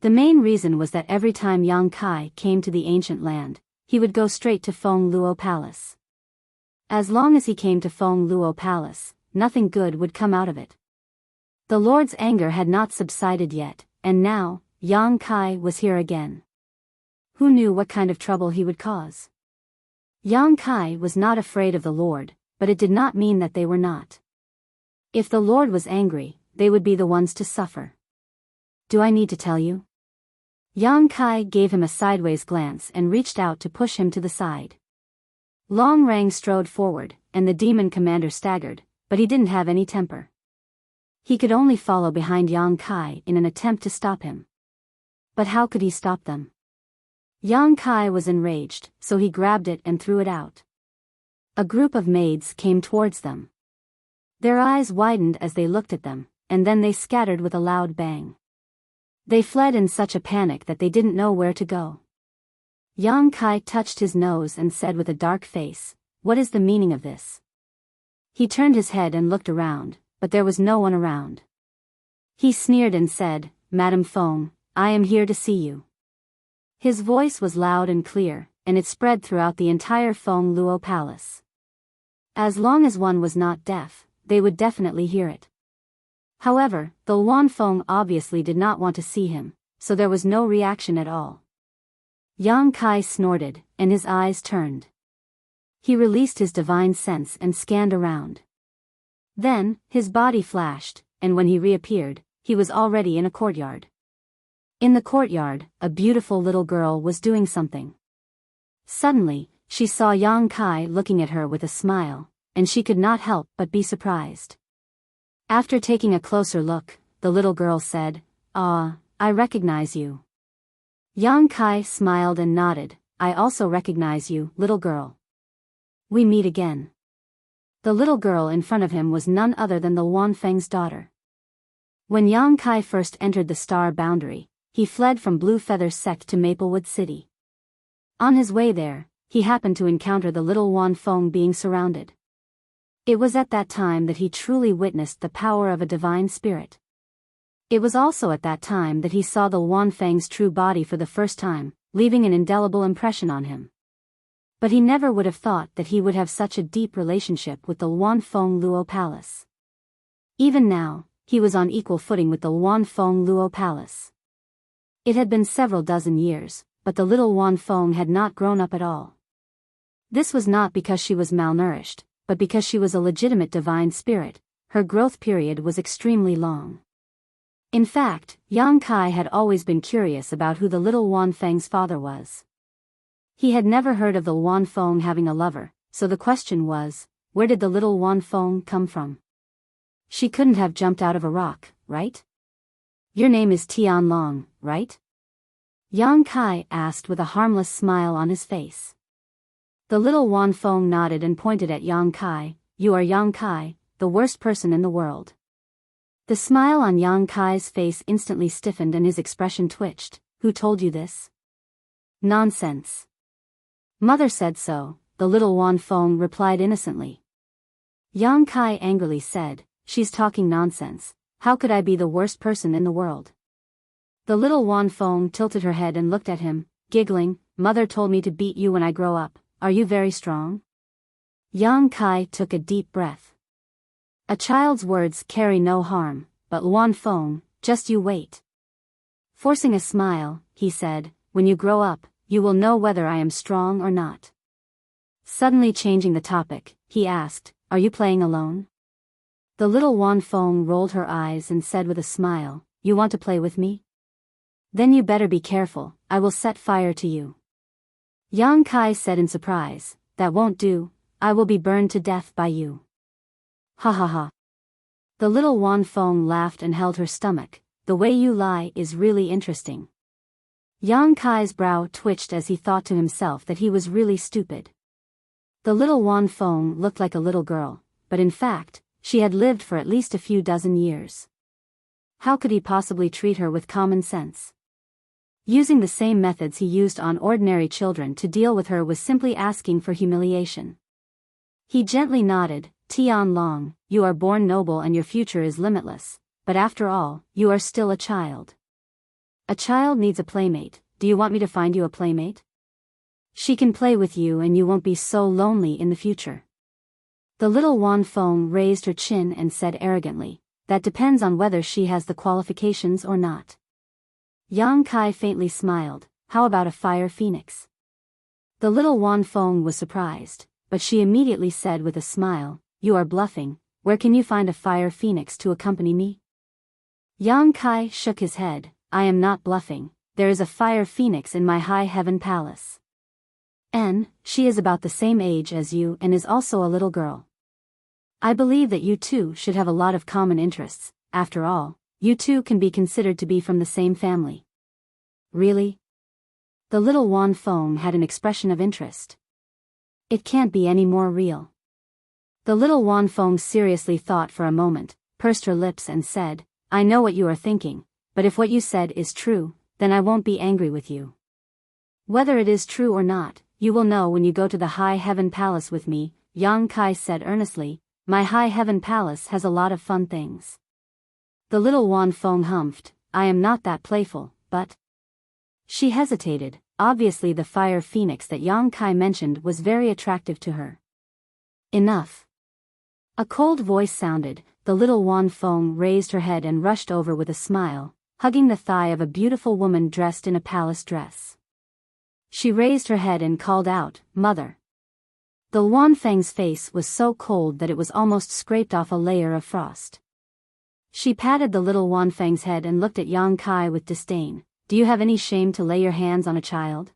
The main reason was that every time Yang Kai came to the ancient land, he would go straight to Feng Luo Palace. As long as he came to Feng Luo Palace, nothing good would come out of it. The Lord's anger had not subsided yet, and now, Yang Kai was here again. Who knew what kind of trouble he would cause? Yang Kai was not afraid of the Lord, but it did not mean that they were not. If the Lord was angry, they would be the ones to suffer. "Do I need to tell you?" Yang Kai gave him a sideways glance and reached out to push him to the side. Long Rang strode forward, and the demon commander staggered, but he didn't have any temper. He could only follow behind Yang Kai in an attempt to stop him. But how could he stop them? Yang Kai was enraged, so he grabbed it and threw it out. A group of maids came towards them. Their eyes widened as they looked at them, and then they scattered with a loud bang. They fled in such a panic that they didn't know where to go. Yang Kai touched his nose and said with a dark face, "What is the meaning of this?" He turned his head and looked around, but there was no one around. He sneered and said, "Madam Feng, I am here to see you." His voice was loud and clear, and it spread throughout the entire Feng Luo Palace. As long as one was not deaf, they would definitely hear it. However, the Wanfeng obviously did not want to see him, so there was no reaction at all. Yang Kai snorted, and his eyes turned. He released his divine sense and scanned around. Then, his body flashed, and when he reappeared, he was already in a courtyard. In the courtyard, a beautiful little girl was doing something. Suddenly, she saw Yang Kai looking at her with a smile, and she could not help but be surprised. After taking a closer look, the little girl said, "Ah, I recognize you." Yang Kai smiled and nodded. "I also recognize you, little girl. We meet again." The little girl in front of him was none other than the Wanfeng's daughter. When Yang Kai first entered the star boundary, he fled from Blue Feather sect to Maplewood City. On his way there, he happened to encounter the little Wanfeng being surrounded. It was at that time that he truly witnessed the power of a divine spirit. It was also at that time that he saw the Wanfeng's true body for the first time, leaving an indelible impression on him. But he never would have thought that he would have such a deep relationship with the Wanfeng Luo Palace. Even now, he was on equal footing with the Wanfeng Luo Palace. It had been several dozen years, but the little Wanfeng had not grown up at all. This was not because she was malnourished, but because she was a legitimate divine spirit. Her growth period was extremely long. In fact, Yang Kai had always been curious about who the little Wanfeng's father was. He had never heard of the Wanfeng having a lover, so the question was, where did the little Wanfeng come from? She couldn't have jumped out of a rock, right? Your name is Tianlong, right? Yang Kai asked with a harmless smile on his face. The little Wanfeng nodded and pointed at Yang Kai. "You are Yang Kai, the worst person in the world." The smile on Yang Kai's face instantly stiffened and his expression twitched. "Who told you this?" "Nonsense. Mother said so," the little Wanfeng replied innocently. Yang Kai angrily said, "She's talking nonsense. How could I be the worst person in the world?" The little Wanfeng tilted her head and looked at him, giggling. "Mother told me to beat you when I grow up. Are you very strong?" Yang Kai took a deep breath. A child's words carry no harm, but Wanfeng, just you wait. Forcing a smile, he said, "When you grow up, you will know whether I am strong or not." Suddenly changing the topic, he asked, "Are you playing alone?" The little Wanfeng rolled her eyes and said with a smile, "You want to play with me? Then you better be careful, I will set fire to you." Yang Kai said in surprise, "That won't do, I will be burned to death by you." "Ha ha ha." The little Wanfeng laughed and held her stomach. "The way you lie is really interesting." Yang Kai's brow twitched as he thought to himself that he was really stupid. The little Wanfeng looked like a little girl, but in fact, she had lived for at least a few dozen years. How could he possibly treat her with common sense? Using the same methods he used on ordinary children to deal with her was simply asking for humiliation. He gently nodded. "Tianlong, you are born noble and your future is limitless, but after all, you are still a child. A child needs a playmate. Do you want me to find you a playmate? She can play with you and you won't be so lonely in the future." The little Wanfeng raised her chin and said arrogantly, "That depends on whether she has the qualifications or not." Yang Kai faintly smiled. "How about a fire phoenix?" The little Wanfeng was surprised, but she immediately said with a smile, "You are bluffing. Where can you find a fire phoenix to accompany me?" Yang Kai shook his head. "I am not bluffing. There is a fire phoenix in my high heaven palace. She is about the same age as you and is also a little girl. I believe that you two should have a lot of common interests. After all, you two can be considered to be from the same family." "Really?" The little Wanfeng had an expression of interest. "It can't be any more real." The little Wanfeng seriously thought for a moment, pursed her lips and said, "I know what you are thinking, but if what you said is true, then I won't be angry with you. Whether it is true or not, you will know when you go to the High Heaven Palace with me," Yang Kai said earnestly. "My High Heaven Palace has a lot of fun things." The little Wanfeng humphed. "I am not that playful, but..." She hesitated. Obviously the fire phoenix that Yang Kai mentioned was very attractive to her. "Enough." A cold voice sounded. The little Wanfeng raised her head and rushed over with a smile, hugging the thigh of a beautiful woman dressed in a palace dress. She raised her head and called out, "Mother." The Wanfeng's face was so cold that it was almost scraped off a layer of frost. She patted the little Wanfeng's head and looked at Yang Kai with disdain. Do you have any shame to lay your hands on a child?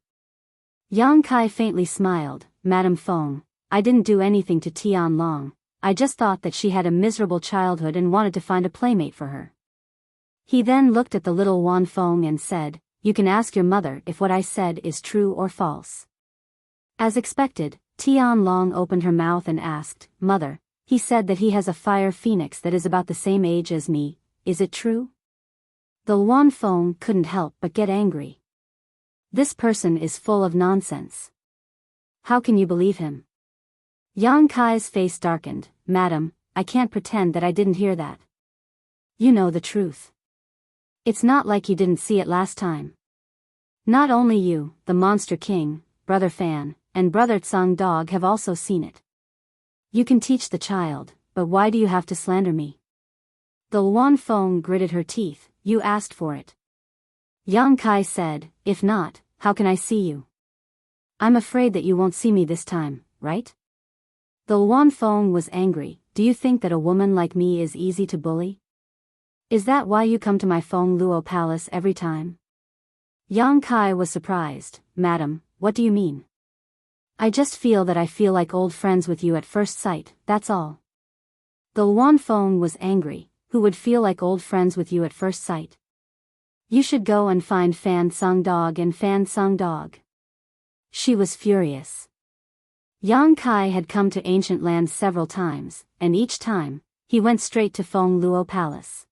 Yang Kai faintly smiled. Madame Feng, I didn't do anything to Tian Long. I just thought that she had a miserable childhood and wanted to find a playmate for her. He then looked at the little Wanfeng and said, You can ask your mother if what I said is true or false. As expected, Tian Long opened her mouth and asked, Mother, he said that he has a fire phoenix that is about the same age as me, is it true? The Wanfeng couldn't help but get angry. This person is full of nonsense. How can you believe him? Yang Kai's face darkened. Madam, I can't pretend that I didn't hear that. You know the truth. It's not like you didn't see it last time. Not only you, the Monster King, Brother Fan, and Brother Tsung Dog have also seen it. You can teach the child, but why do you have to slander me? The Wanfeng gritted her teeth. You asked for it. Yang Kai said, If not, how can I see you? I'm afraid that you won't see me this time, right? The Wanfeng was angry. Do you think that a woman like me is easy to bully? Is that why you come to my Feng Luo palace every time? Yang Kai was surprised. Madam, what do you mean? I just feel that I feel like old friends with you at first sight, that's all. The Wanfeng was angry. Who would feel like old friends with you at first sight? You should go and find Fan Sung Dog and Fan Sung Dog. She was furious. Yang Kai had come to ancient lands several times, and each time, he went straight to Feng Luo Palace.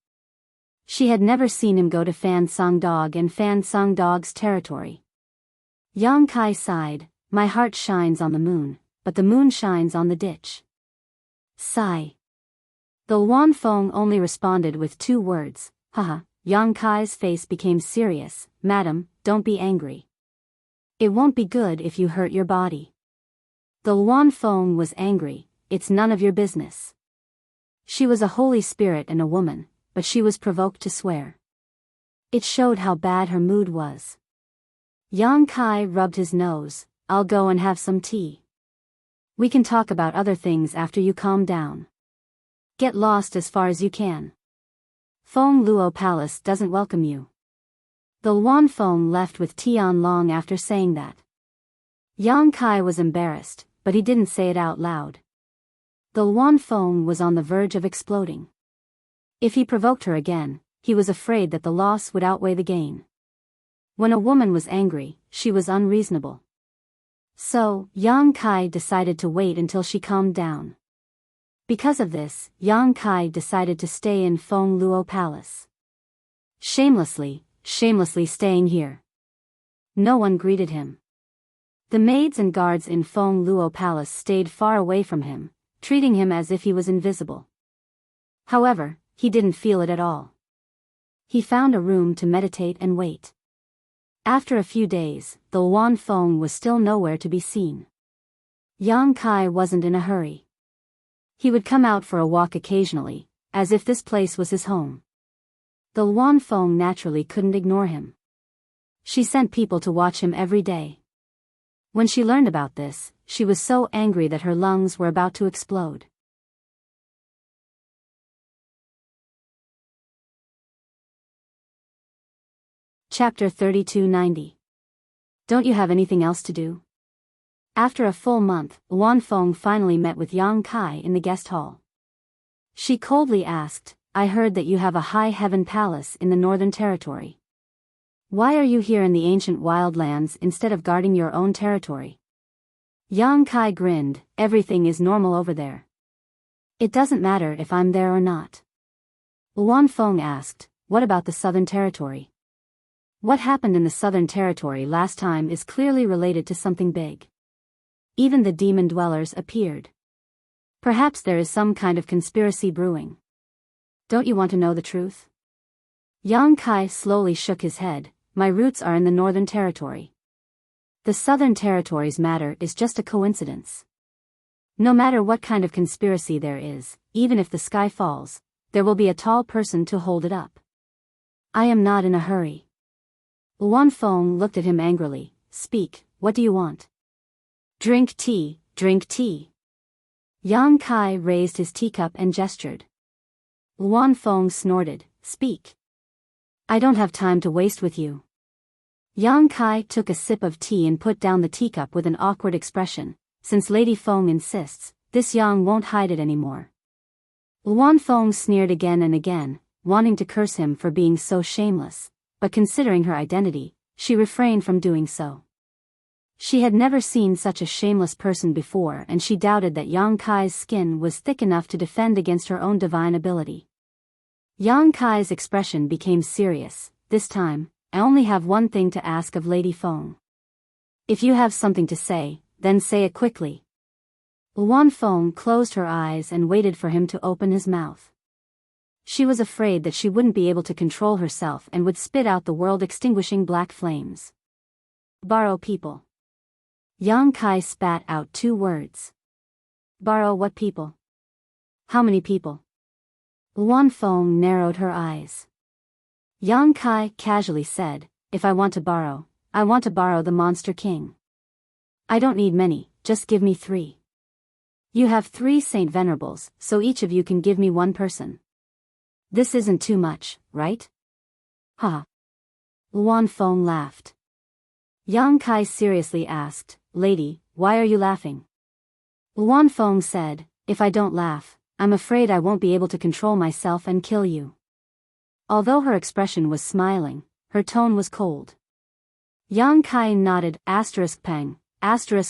She had never seen him go to Fan Sung Dog and Fan Sung Dog's territory. Yang Kai sighed, My heart shines on the moon, but the moon shines on the ditch. Sigh. The Wanfeng only responded with 2 words, Haha. Yang Kai's face became serious. Madam, don't be angry. It won't be good if you hurt your body. The Wanfeng was angry. It's none of your business. She was a holy spirit and a woman, but she was provoked to swear. It showed how bad her mood was. Yang Kai rubbed his nose. I'll go and have some tea. We can talk about other things after you calm down. Get lost as far as you can. Feng Luo Palace doesn't welcome you. The Wanfeng left with Tian Long after saying that. Yang Kai was embarrassed, but he didn't say it out loud. The Wanfeng was on the verge of exploding. If he provoked her again, he was afraid that the loss would outweigh the gain. When a woman was angry, she was unreasonable. So, Yang Kai decided to wait until she calmed down. Because of this, Yang Kai decided to stay in Feng Luo Palace. Shamelessly staying here. No one greeted him. The maids and guards in Feng Luo Palace stayed far away from him, treating him as if he was invisible. However, he didn't feel it at all. He found a room to meditate and wait. After a few days, the Wanfeng was still nowhere to be seen. Yang Kai wasn't in a hurry. He would come out for a walk occasionally, as if this place was his home. The Wanfeng naturally couldn't ignore him. She sent people to watch him every day. When she learned about this, she was so angry that her lungs were about to explode. Chapter 3290. Don't you have anything else to do? After a full month, Wanfeng finally met with Yang Kai in the guest hall. She coldly asked, I heard that you have a high heaven palace in the Northern Territory. Why are you here in the ancient wildlands instead of guarding your own territory? Yang Kai grinned, everything is normal over there. It doesn't matter if I'm there or not. Wanfeng asked, what about the Southern Territory? What happened in the Southern Territory last time is clearly related to something big. Even the demon dwellers appeared. Perhaps there is some kind of conspiracy brewing. Don't you want to know the truth? Yang Kai slowly shook his head. My roots are in the Northern Territory. The Southern Territory's matter is just a coincidence. No matter what kind of conspiracy there is, even if the sky falls, there will be a tall person to hold it up. I am not in a hurry. Wanfeng looked at him angrily. Speak, what do you want? Drink tea, drink tea. Yang Kai raised his teacup and gestured. Luan Feng snorted, "Speak. I don't have time to waste with you." Yang Kai took a sip of tea and put down the teacup with an awkward expression. "Since Lady Feng insists, this Yang won't hide it anymore." Luan Feng sneered again and again, wanting to curse him for being so shameless, but considering her identity, she refrained from doing so. She had never seen such a shameless person before, and she doubted that Yang Kai's skin was thick enough to defend against her own divine ability. Yang Kai's expression became serious. "This time, I only have one thing to ask of Lady Feng. If you have something to say, then say it quickly." Luan Feng closed her eyes and waited for him to open his mouth. She was afraid that she wouldn't be able to control herself and would spit out the world-extinguishing black flames. "Borrow people." Yang Kai spat out 2 words. "Borrow what people? How many people?" Luan Feng narrowed her eyes. Yang Kai casually said, "If I want to borrow, I want to borrow the Monster King. I don't need many, just give me 3. You have 3 Saint Venerables, so each of you can give me 1 person. This isn't too much, right?" "Ha." Luan Feng laughed. Yang Kai seriously asked, "Lady, why are you laughing?" Luan Feng said, "If I don't laugh, I'm afraid I won't be able to control myself and kill you." Although her expression was smiling, her tone was cold. Yang Kai nodded, *peng,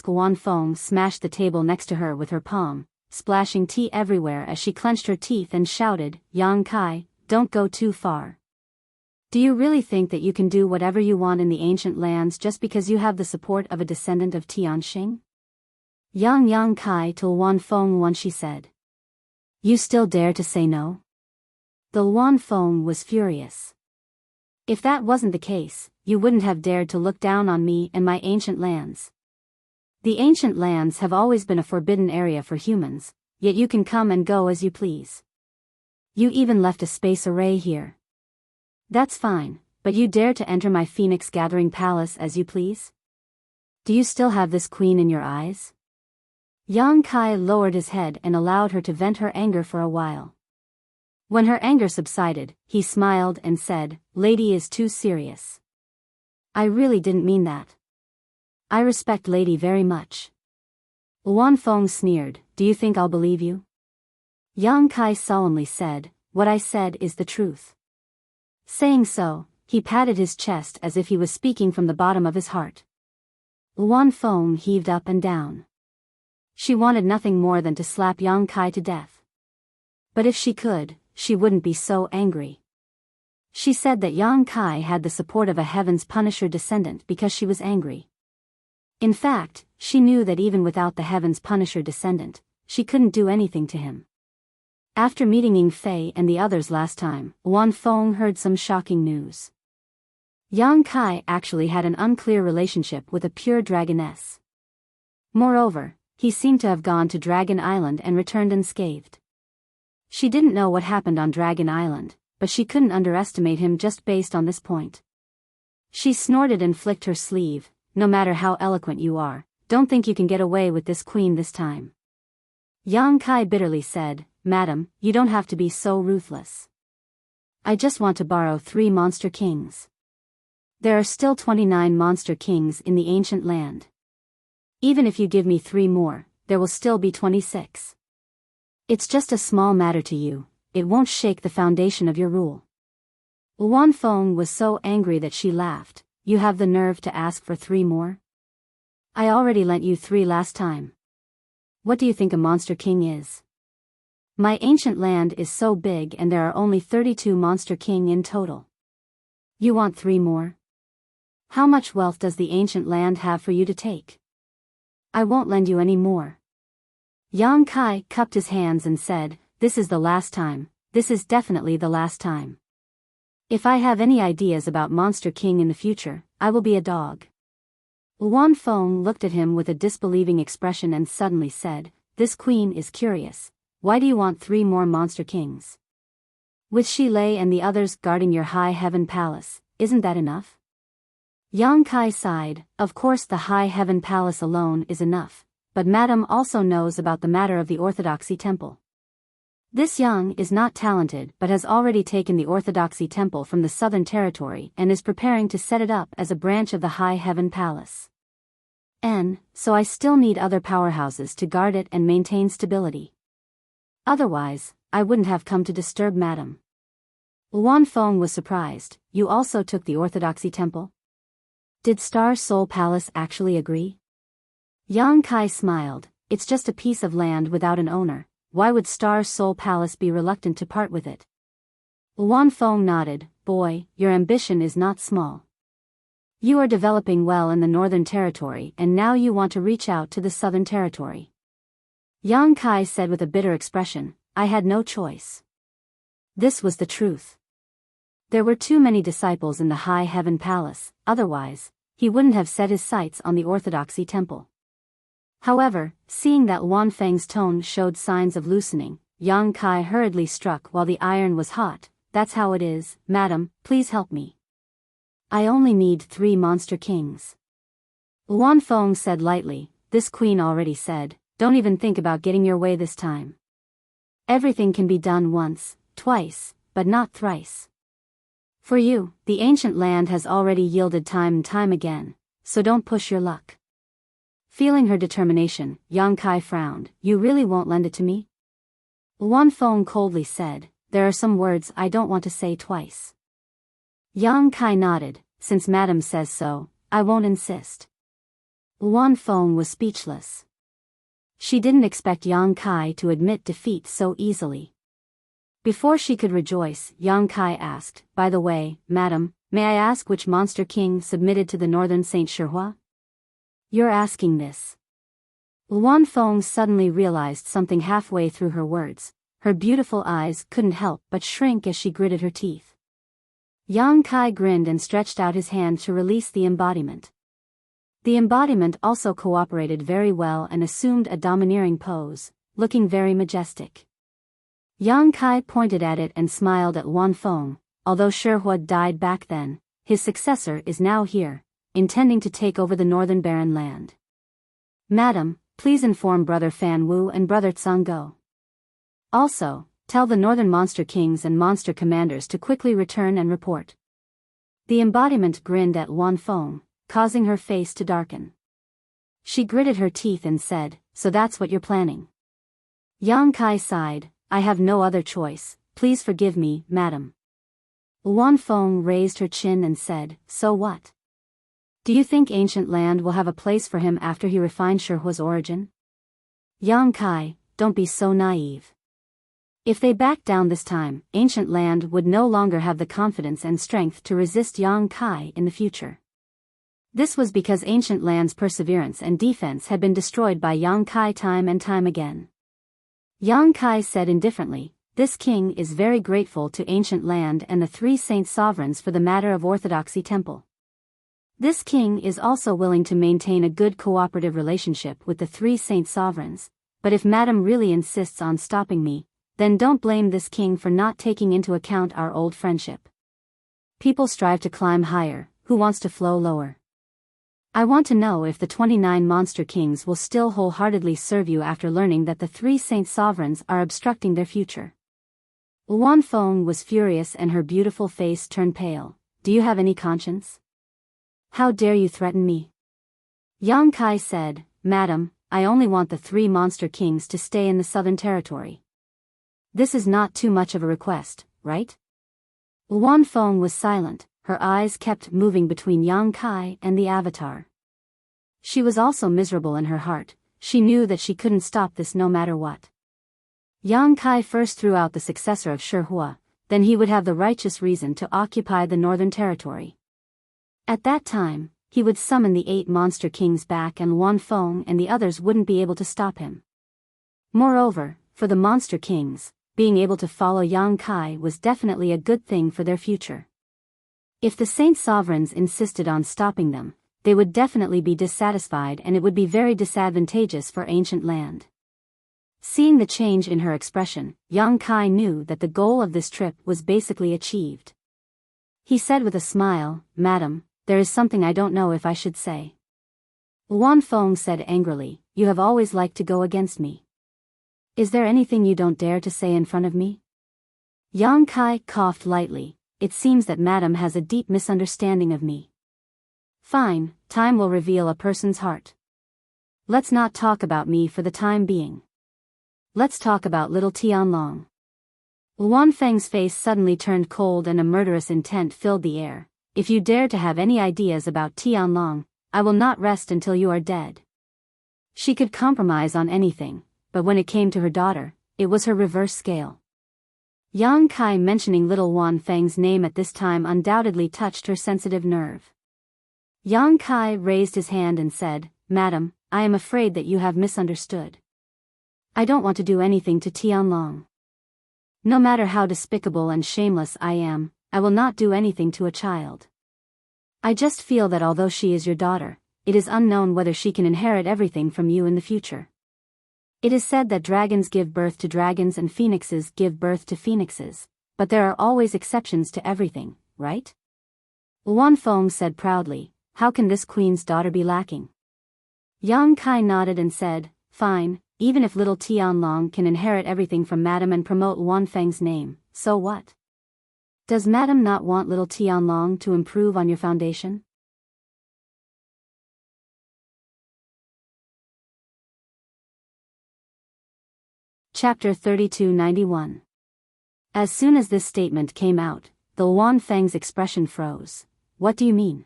Luan Feng smashed the table next to her with her palm, splashing tea everywhere as she clenched her teeth and shouted, "Yang Kai, don't go too far. Do you really think that you can do whatever you want in the ancient lands just because you have the support of a descendant of Tianxing?" Yang Kai to Luan Feng once she said. "You still dare to say no?" The Luan Feng was furious. "If that wasn't the case, you wouldn't have dared to look down on me and my ancient lands. The ancient lands have always been a forbidden area for humans, yet you can come and go as you please. You even left a space array here. That's fine, but you dare to enter my Phoenix Gathering Palace as you please? Do you still have this queen in your eyes?" Yang Kai lowered his head and allowed her to vent her anger for a while. When her anger subsided, he smiled and said, "Lady is too serious. I really didn't mean that. I respect Lady very much." Luan Feng sneered, "Do you think I'll believe you?" Yang Kai solemnly said, "What I said is the truth." Saying so, he patted his chest as if he was speaking from the bottom of his heart. Luan Feng heaved up and down. She wanted nothing more than to slap Yang Kai to death. But if she could, she wouldn't be so angry. She said that Yang Kai had the support of a Heaven's Punisher descendant because she was angry. In fact, she knew that even without the Heaven's Punisher descendant, she couldn't do anything to him. After meeting Ying Fei and the others last time, Luan Feng heard some shocking news. Yang Kai actually had an unclear relationship with a pure dragoness. Moreover, he seemed to have gone to Dragon Island and returned unscathed. She didn't know what happened on Dragon Island, but she couldn't underestimate him just based on this point. She snorted and flicked her sleeve, "No matter how eloquent you are, don't think you can get away with this queen this time." Yang Kai bitterly said, "Madam, you don't have to be so ruthless. I just want to borrow 3 Monster Kings. There are still 29 Monster Kings in the ancient land. Even if you give me 3 more, there will still be 26. It's just a small matter to you, it won't shake the foundation of your rule." Luan Feng was so angry that she laughed, "You have the nerve to ask for 3 more? I already lent you 3 last time. What do you think a Monster King is? My ancient land is so big and there are only 32 Monster King in total. You want 3 more? How much wealth does the ancient land have for you to take? I won't lend you any more." Yang Kai cupped his hands and said, "This is the last time, this is definitely the last time. If I have any ideas about Monster King in the future, I will be a dog." Luan Feng looked at him with a disbelieving expression and suddenly said, "This queen is curious. Why do you want 3 more Monster Kings? With Shi Lei and the others guarding your High Heaven Palace, isn't that enough?" Yang Kai sighed, "Of course the High Heaven Palace alone is enough, but Madam also knows about the matter of the Orthodoxy Temple. This Yang is not talented but has already taken the Orthodoxy Temple from the Southern Territory and is preparing to set it up as a branch of the High Heaven Palace. So I still need other powerhouses to guard it and maintain stability. Otherwise, I wouldn't have come to disturb Madam. Luan Feng was surprised. You also took the Orthodoxy Temple? Did Star Soul Palace actually agree? Yang Kai smiled. It's just a piece of land without an owner. Why would Star Soul Palace be reluctant to part with it? Luan Feng nodded. Boy, your ambition is not small. You are developing well in the Northern Territory and now you want to reach out to the Southern Territory. Yang Kai said with a bitter expression, I had no choice. This was the truth. There were too many disciples in the High Heaven Palace, otherwise, he wouldn't have set his sights on the Orthodoxy Temple. However, seeing that Luan Feng's tone showed signs of loosening, Yang Kai hurriedly struck while the iron was hot. That's how it is, madam, please help me. I only need 3 monster kings. Luan Feng said lightly, this queen already said, don't even think about getting your way this time. Everything can be done once, twice, but not thrice. For you, the ancient land has already yielded time and time again, so don't push your luck. Feeling her determination, Yang Kai frowned. You really won't lend it to me? Luan Feng coldly said, there are some words I don't want to say twice. Yang Kai nodded, since Madam says so, I won't insist. Luan Feng was speechless. She didn't expect Yang Kai to admit defeat so easily. Before she could rejoice, Yang Kai asked, by the way, Madam, may I ask which monster king submitted to the Northern Saint Shihua? You're asking this. Luan Feng suddenly realized something halfway through her words. Her beautiful eyes couldn't help but shrink as she gritted her teeth. Yang Kai grinned and stretched out his hand to release the embodiment. The embodiment also cooperated very well and assumed a domineering pose, looking very majestic. Yang Kai pointed at it and smiled at Luan Feng. Although Shihua died back then, his successor is now here, intending to take over the Northern Barren Land. Madam, please inform Brother Fan Wu and Brother Tsang Go. Also, tell the Northern Monster Kings and Monster Commanders to quickly return and report. The embodiment grinned at Luan Feng, causing her face to darken. She gritted her teeth and said, so that's what you're planning. Yang Kai sighed, I have no other choice, please forgive me, madam. Luan Feng raised her chin and said, so what? Do you think ancient land will have a place for him after he refined Shihua's origin? Yang Kai, don't be so naive. If they back down this time, ancient land would no longer have the confidence and strength to resist Yang Kai in the future. This was because ancient land's perseverance and defense had been destroyed by Yang Kai time and time again. Yang Kai said indifferently, this king is very grateful to ancient land and the 3 saint sovereigns for the matter of Orthodoxy Temple. This king is also willing to maintain a good cooperative relationship with the 3 saint sovereigns, but if Madam really insists on stopping me, then don't blame this king for not taking into account our old friendship. People strive to climb higher, who wants to flow lower? I want to know if the 29 monster kings will still wholeheartedly serve you after learning that the 3 saint sovereigns are obstructing their future. Luan Feng was furious and her beautiful face turned pale. Do you have any conscience? How dare you threaten me? Yang Kai said, Madam, I only want the 3 monster kings to stay in the Southern Territory. This is not too much of a request, right? Luan Feng was silent, her eyes kept moving between Yang Kai and the Avatar. She was also miserable in her heart, she knew that she couldn't stop this no matter what. Yang Kai first threw out the successor of Shihua, then he would have the righteous reason to occupy the Northern Territory. At that time, he would summon the 8 monster kings back and Luan Feng and the others wouldn't be able to stop him. Moreover, for the monster kings, being able to follow Yang Kai was definitely a good thing for their future. If the saint sovereigns insisted on stopping them, they would definitely be dissatisfied and it would be very disadvantageous for ancient land. Seeing the change in her expression, Yang Kai knew that the goal of this trip was basically achieved. He said with a smile, Madam, there is something I don't know if I should say. Luan Feng said angrily, you have always liked to go against me. Is there anything you don't dare to say in front of me? Yang Kai coughed lightly. It seems that Madam has a deep misunderstanding of me. Fine, time will reveal a person's heart. Let's not talk about me for the time being. Let's talk about little Tianlong. Luan Feng's face suddenly turned cold and a murderous intent filled the air. If you dare to have any ideas about Tianlong, I will not rest until you are dead. She could compromise on anything, but when it came to her daughter, it was her reverse scale. Yang Kai mentioning little Luan Feng's name at this time undoubtedly touched her sensitive nerve. Yang Kai raised his hand and said, Madam, I am afraid that you have misunderstood. I don't want to do anything to Tianlong. No matter how despicable and shameless I am, I will not do anything to a child. I just feel that although she is your daughter, it is unknown whether she can inherit everything from you in the future. It is said that dragons give birth to dragons and phoenixes give birth to phoenixes, but there are always exceptions to everything, right? Luan Feng said proudly, how can this queen's daughter be lacking? Yang Kai nodded and said, fine, even if little Tianlong can inherit everything from Madam and promote Luan Feng's name, so what? Does Madam not want little Tianlong to improve on your foundation? Chapter 3291. As soon as this statement came out, the Luan Feng's expression froze. What do you mean?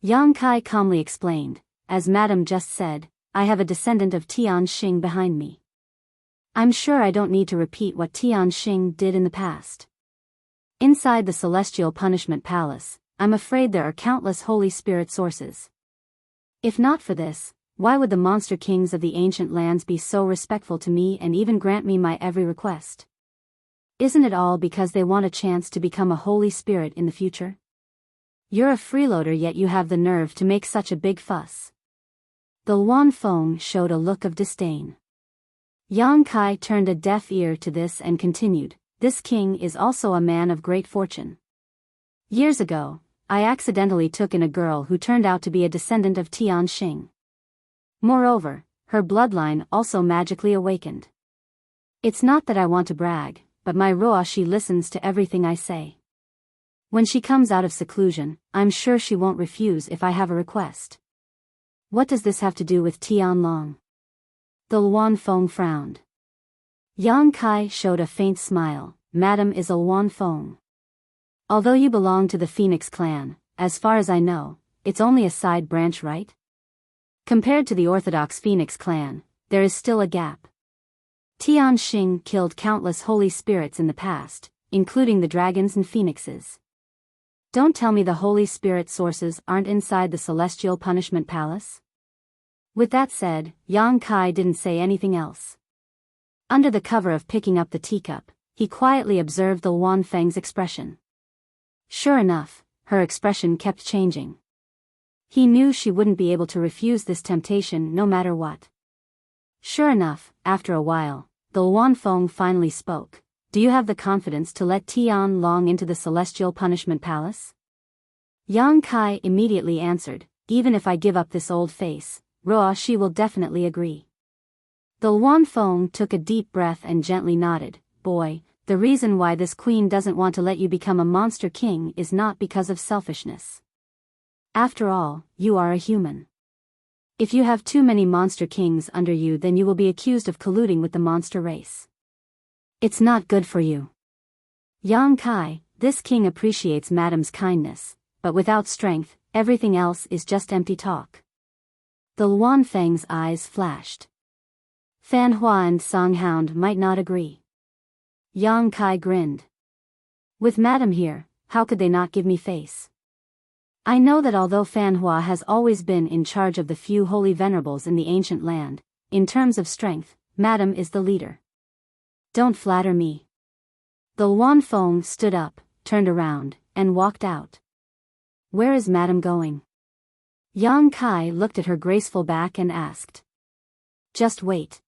Yang Kai calmly explained, as Madam just said, I have a descendant of Tian Xing behind me. I'm sure I don't need to repeat what Tian Xing did in the past. Inside the Celestial Punishment Palace, I'm afraid there are countless Holy Spirit sources. If not for this, why would the monster kings of the ancient lands be so respectful to me and even grant me my every request? Isn't it all because they want a chance to become a Holy Spirit in the future? You're a freeloader yet you have the nerve to make such a big fuss. The Luan Feng showed a look of disdain. Yang Kai turned a deaf ear to this and continued, this king is also a man of great fortune. Years ago, I accidentally took in a girl who turned out to be a descendant of Tian Xing. Moreover, her bloodline also magically awakened. It's not that I want to brag, but my Roa she listens to everything I say. When she comes out of seclusion, I'm sure she won't refuse if I have a request. What does this have to do with Tianlong? The Luan Feng frowned. Yang Kai showed a faint smile, Madam is a Luan Feng. Although you belong to the Phoenix clan, as far as I know, it's only a side branch, right? Compared to the orthodox Phoenix clan, there is still a gap. Tian Xing killed countless holy spirits in the past, including the dragons and phoenixes. Don't tell me the Holy Spirit sources aren't inside the Celestial Punishment Palace? With that said, Yang Kai didn't say anything else. Under the cover of picking up the teacup, he quietly observed the Luan Feng's expression. Sure enough, her expression kept changing. He knew she wouldn't be able to refuse this temptation no matter what. Sure enough, after a while, the Luan Feng finally spoke. Do you have the confidence to let Tianlong into the Celestial Punishment Palace? Yang Kai immediately answered, even if I give up this old face, Roa she will definitely agree. The Luan Feng took a deep breath and gently nodded, boy, the reason why this queen doesn't want to let you become a monster king is not because of selfishness. After all, you are a human. If you have too many monster kings under you then you will be accused of colluding with the monster race. It's not good for you. Yang Kai, this king appreciates Madam's kindness, but without strength, everything else is just empty talk. The Luan Feng's eyes flashed. Fan Hua and Song Hound might not agree. Yang Kai grinned. With Madam here, how could they not give me face? I know that although Fan Hua has always been in charge of the few holy venerables in the ancient land, in terms of strength, Madam is the leader. Don't flatter me. The Luan Feng stood up, turned around, and walked out. Where is Madam going? Yang Kai looked at her graceful back and asked. Just wait.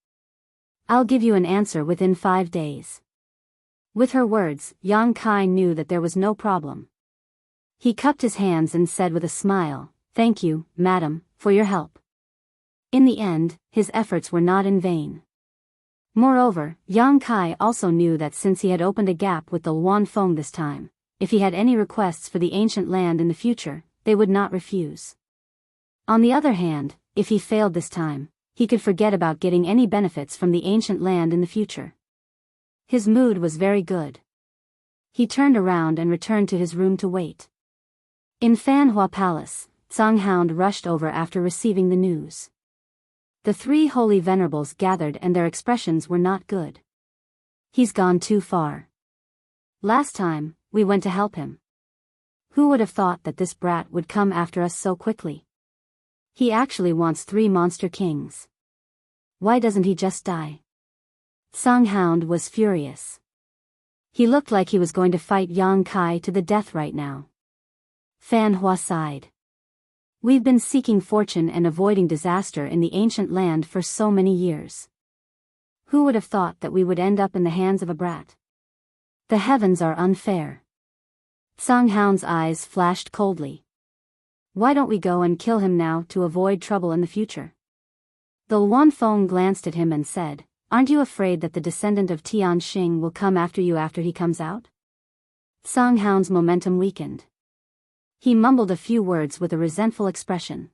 I'll give you an answer within 5 days. With her words, Yang Kai knew that there was no problem. He cupped his hands and said with a smile, thank you, Madam, for your help. In the end, his efforts were not in vain. Moreover, Yang Kai also knew that since he had opened a gap with the Luan Feng this time, if he had any requests for the ancient land in the future, they would not refuse. On the other hand, if he failed this time, he could forget about getting any benefits from the ancient land in the future. His mood was very good. He turned around and returned to his room to wait. In Fanhua Palace, Tsang Hound rushed over after receiving the news. The three holy venerables gathered and their expressions were not good. He's gone too far. Last time, we went to help him. Who would have thought that this brat would come after us so quickly? He actually wants 3 monster kings. Why doesn't he just die? Tsang Hound was furious. He looked like he was going to fight Yang Kai to the death right now. Fan Hua sighed. We've been seeking fortune and avoiding disaster in the ancient land for so many years. Who would have thought that we would end up in the hands of a brat? The heavens are unfair. Tsang Hound's eyes flashed coldly. Why don't we go and kill him now to avoid trouble in the future? The Luan Feng glanced at him and said, aren't you afraid that the descendant of Tian Xing will come after you after he comes out? Tsang Hound's momentum weakened. He mumbled a few words with a resentful expression.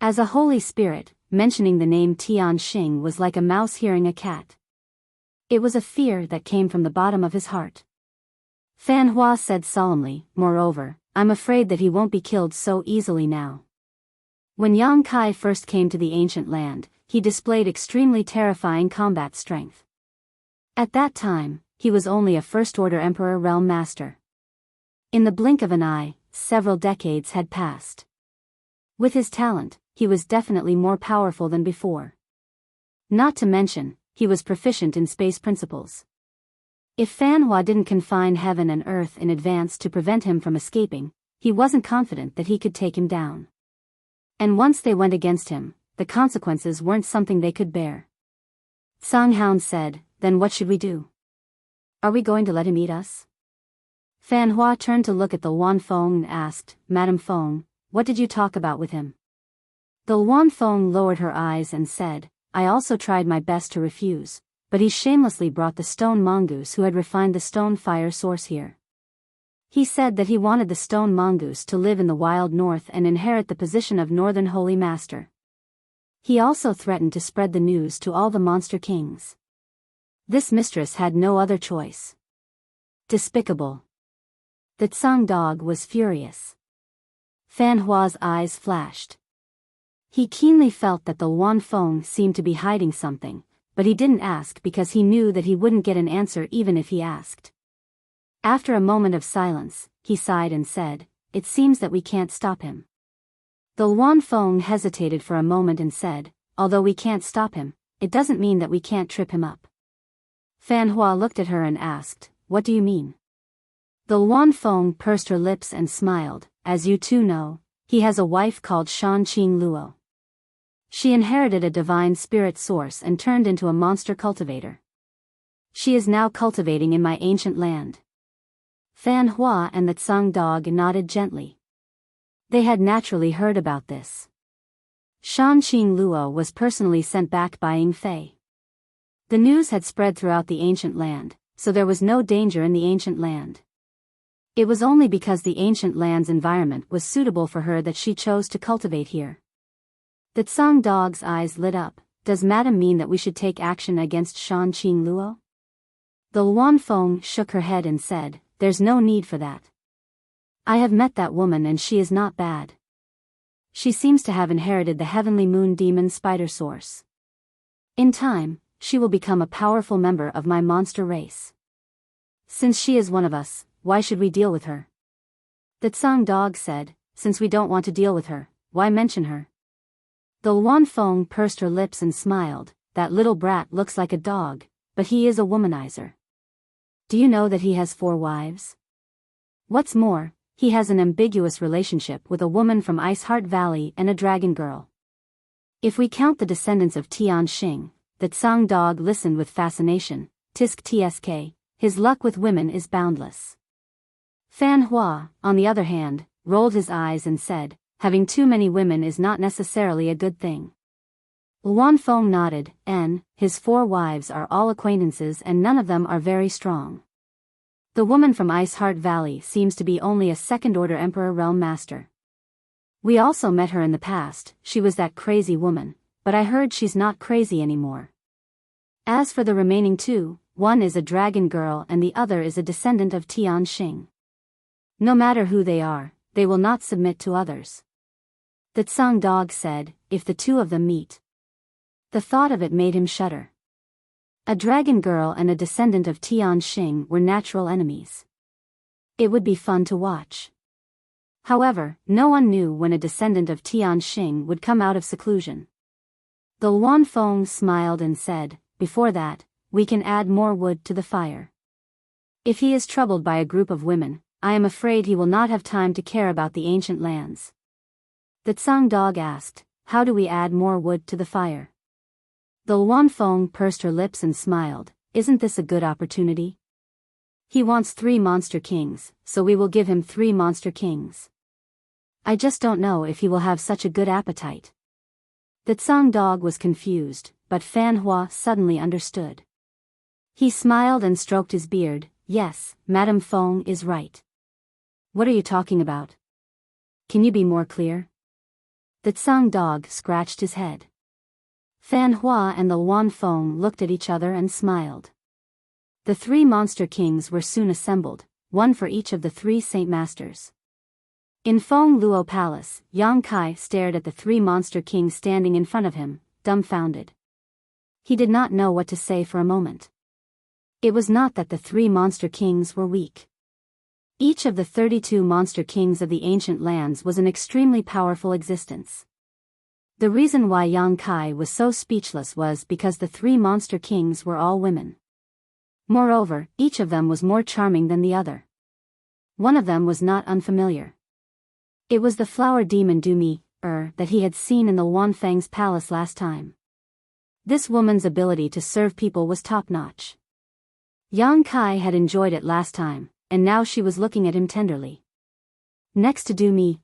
As a holy spirit, mentioning the name Tian Xing was like a mouse hearing a cat. It was a fear that came from the bottom of his heart. Fan Hua said solemnly, moreover, I'm afraid that he won't be killed so easily now. When Yang Kai first came to the ancient land, he displayed extremely terrifying combat strength. At that time, he was only a first-order Emperor Realm Master. In the blink of an eye, several decades had passed. With his talent, he was definitely more powerful than before. Not to mention, he was proficient in space principles. If Fan Hua didn't confine heaven and earth in advance to prevent him from escaping, he wasn't confident that he could take him down. And once they went against him, the consequences weren't something they could bear. Tsang Hound said, then what should we do? Are we going to let him eat us? Fan Hua turned to look at the Luan Feng and asked, Madam Feng, what did you talk about with him? The Luan Feng lowered her eyes and said, I also tried my best to refuse, but he shamelessly brought the stone mongoose who had refined the stone fire source here. He said that he wanted the stone mongoose to live in the wild north and inherit the position of Northern Holy Master. He also threatened to spread the news to all the monster kings. This mistress had no other choice. Despicable. The Tsang dog was furious. Fan Hua's eyes flashed. He keenly felt that the Luan Feng seemed to be hiding something, but he didn't ask because he knew that he wouldn't get an answer even if he asked. After a moment of silence, he sighed and said, it seems that we can't stop him. The Luan Feng hesitated for a moment and said, although we can't stop him, it doesn't mean that we can't trip him up. Fan Hua looked at her and asked, what do you mean? The Luan Feng pursed her lips and smiled, as you two know, he has a wife called Shan Qing Luo. She inherited a divine spirit source and turned into a monster cultivator. She is now cultivating in my ancient land. Fan Hua and the Tsang dog nodded gently. They had naturally heard about this. Shan Qing Luo was personally sent back by Ying Fei. The news had spread throughout the ancient land, so there was no danger in the ancient land. It was only because the ancient land's environment was suitable for her that she chose to cultivate here. The Tsang dog's eyes lit up. Does Madam mean that we should take action against Shan Qing Luo? The Luan Feng shook her head and said, there's no need for that. I have met that woman and she is not bad. She seems to have inherited the heavenly moon demon spider source. In time, she will become a powerful member of my monster race. Since she is one of us, why should we deal with her? The Tsang dog said, since we don't want to deal with her, why mention her? The Luan Feng pursed her lips and smiled, that little brat looks like a dog, but he is a womanizer. Do you know that he has 4 wives? What's more, he has an ambiguous relationship with a woman from Iceheart Valley and a dragon girl. If we count the descendants of Tian Xing, the Tsang dog listened with fascination, tisk tsk, his luck with women is boundless. Fan Hua, on the other hand, rolled his eyes and said, having too many women is not necessarily a good thing. Luan Feng nodded, his 4 wives are all acquaintances and none of them are very strong. The woman from Ice Heart Valley seems to be only a second-order Emperor Realm Master. We also met her in the past, she was that crazy woman, but I heard she's not crazy anymore. As for the remaining 2, one is a dragon girl and the other is a descendant of Tian Xing. No matter who they are, they will not submit to others. The Tsang dog said, if the 2 of them meet. The thought of it made him shudder. A dragon girl and a descendant of Tian Xing were natural enemies. It would be fun to watch. However, no one knew when a descendant of Tian Xing would come out of seclusion. The Luan Feng smiled and said, before that, we can add more wood to the fire. If he is troubled by a group of women, I am afraid he will not have time to care about the ancient lands. The Tsang dog asked, how do we add more wood to the fire? The Luan Feng pursed her lips and smiled, isn't this a good opportunity? He wants 3 monster kings, so we will give him 3 monster kings. I just don't know if he will have such a good appetite. The Tsang dog was confused, but Fan Hua suddenly understood. He smiled and stroked his beard, yes, Madame Feng is right. What are you talking about? Can you be more clear? The Tsang dog scratched his head. Fan Hua and the Luan Feng looked at each other and smiled. The 3 monster kings were soon assembled, one for each of the 3 saint masters. In Feng Luo Palace, Yang Kai stared at the 3 monster kings standing in front of him, dumbfounded. He did not know what to say for a moment. It was not that the 3 monster kings were weak. Each of the 32 monster kings of the ancient lands was an extremely powerful existence. The reason why Yang Kai was so speechless was because the 3 monster kings were all women. Moreover, each of them was more charming than the other. One of them was not unfamiliar. It was the flower demon Dumi, that he had seen in the Wanfang's palace last time. This woman's ability to serve people was top-notch. Yang Kai had enjoyed it last time, and now she was looking at him tenderly. Next to Dumi,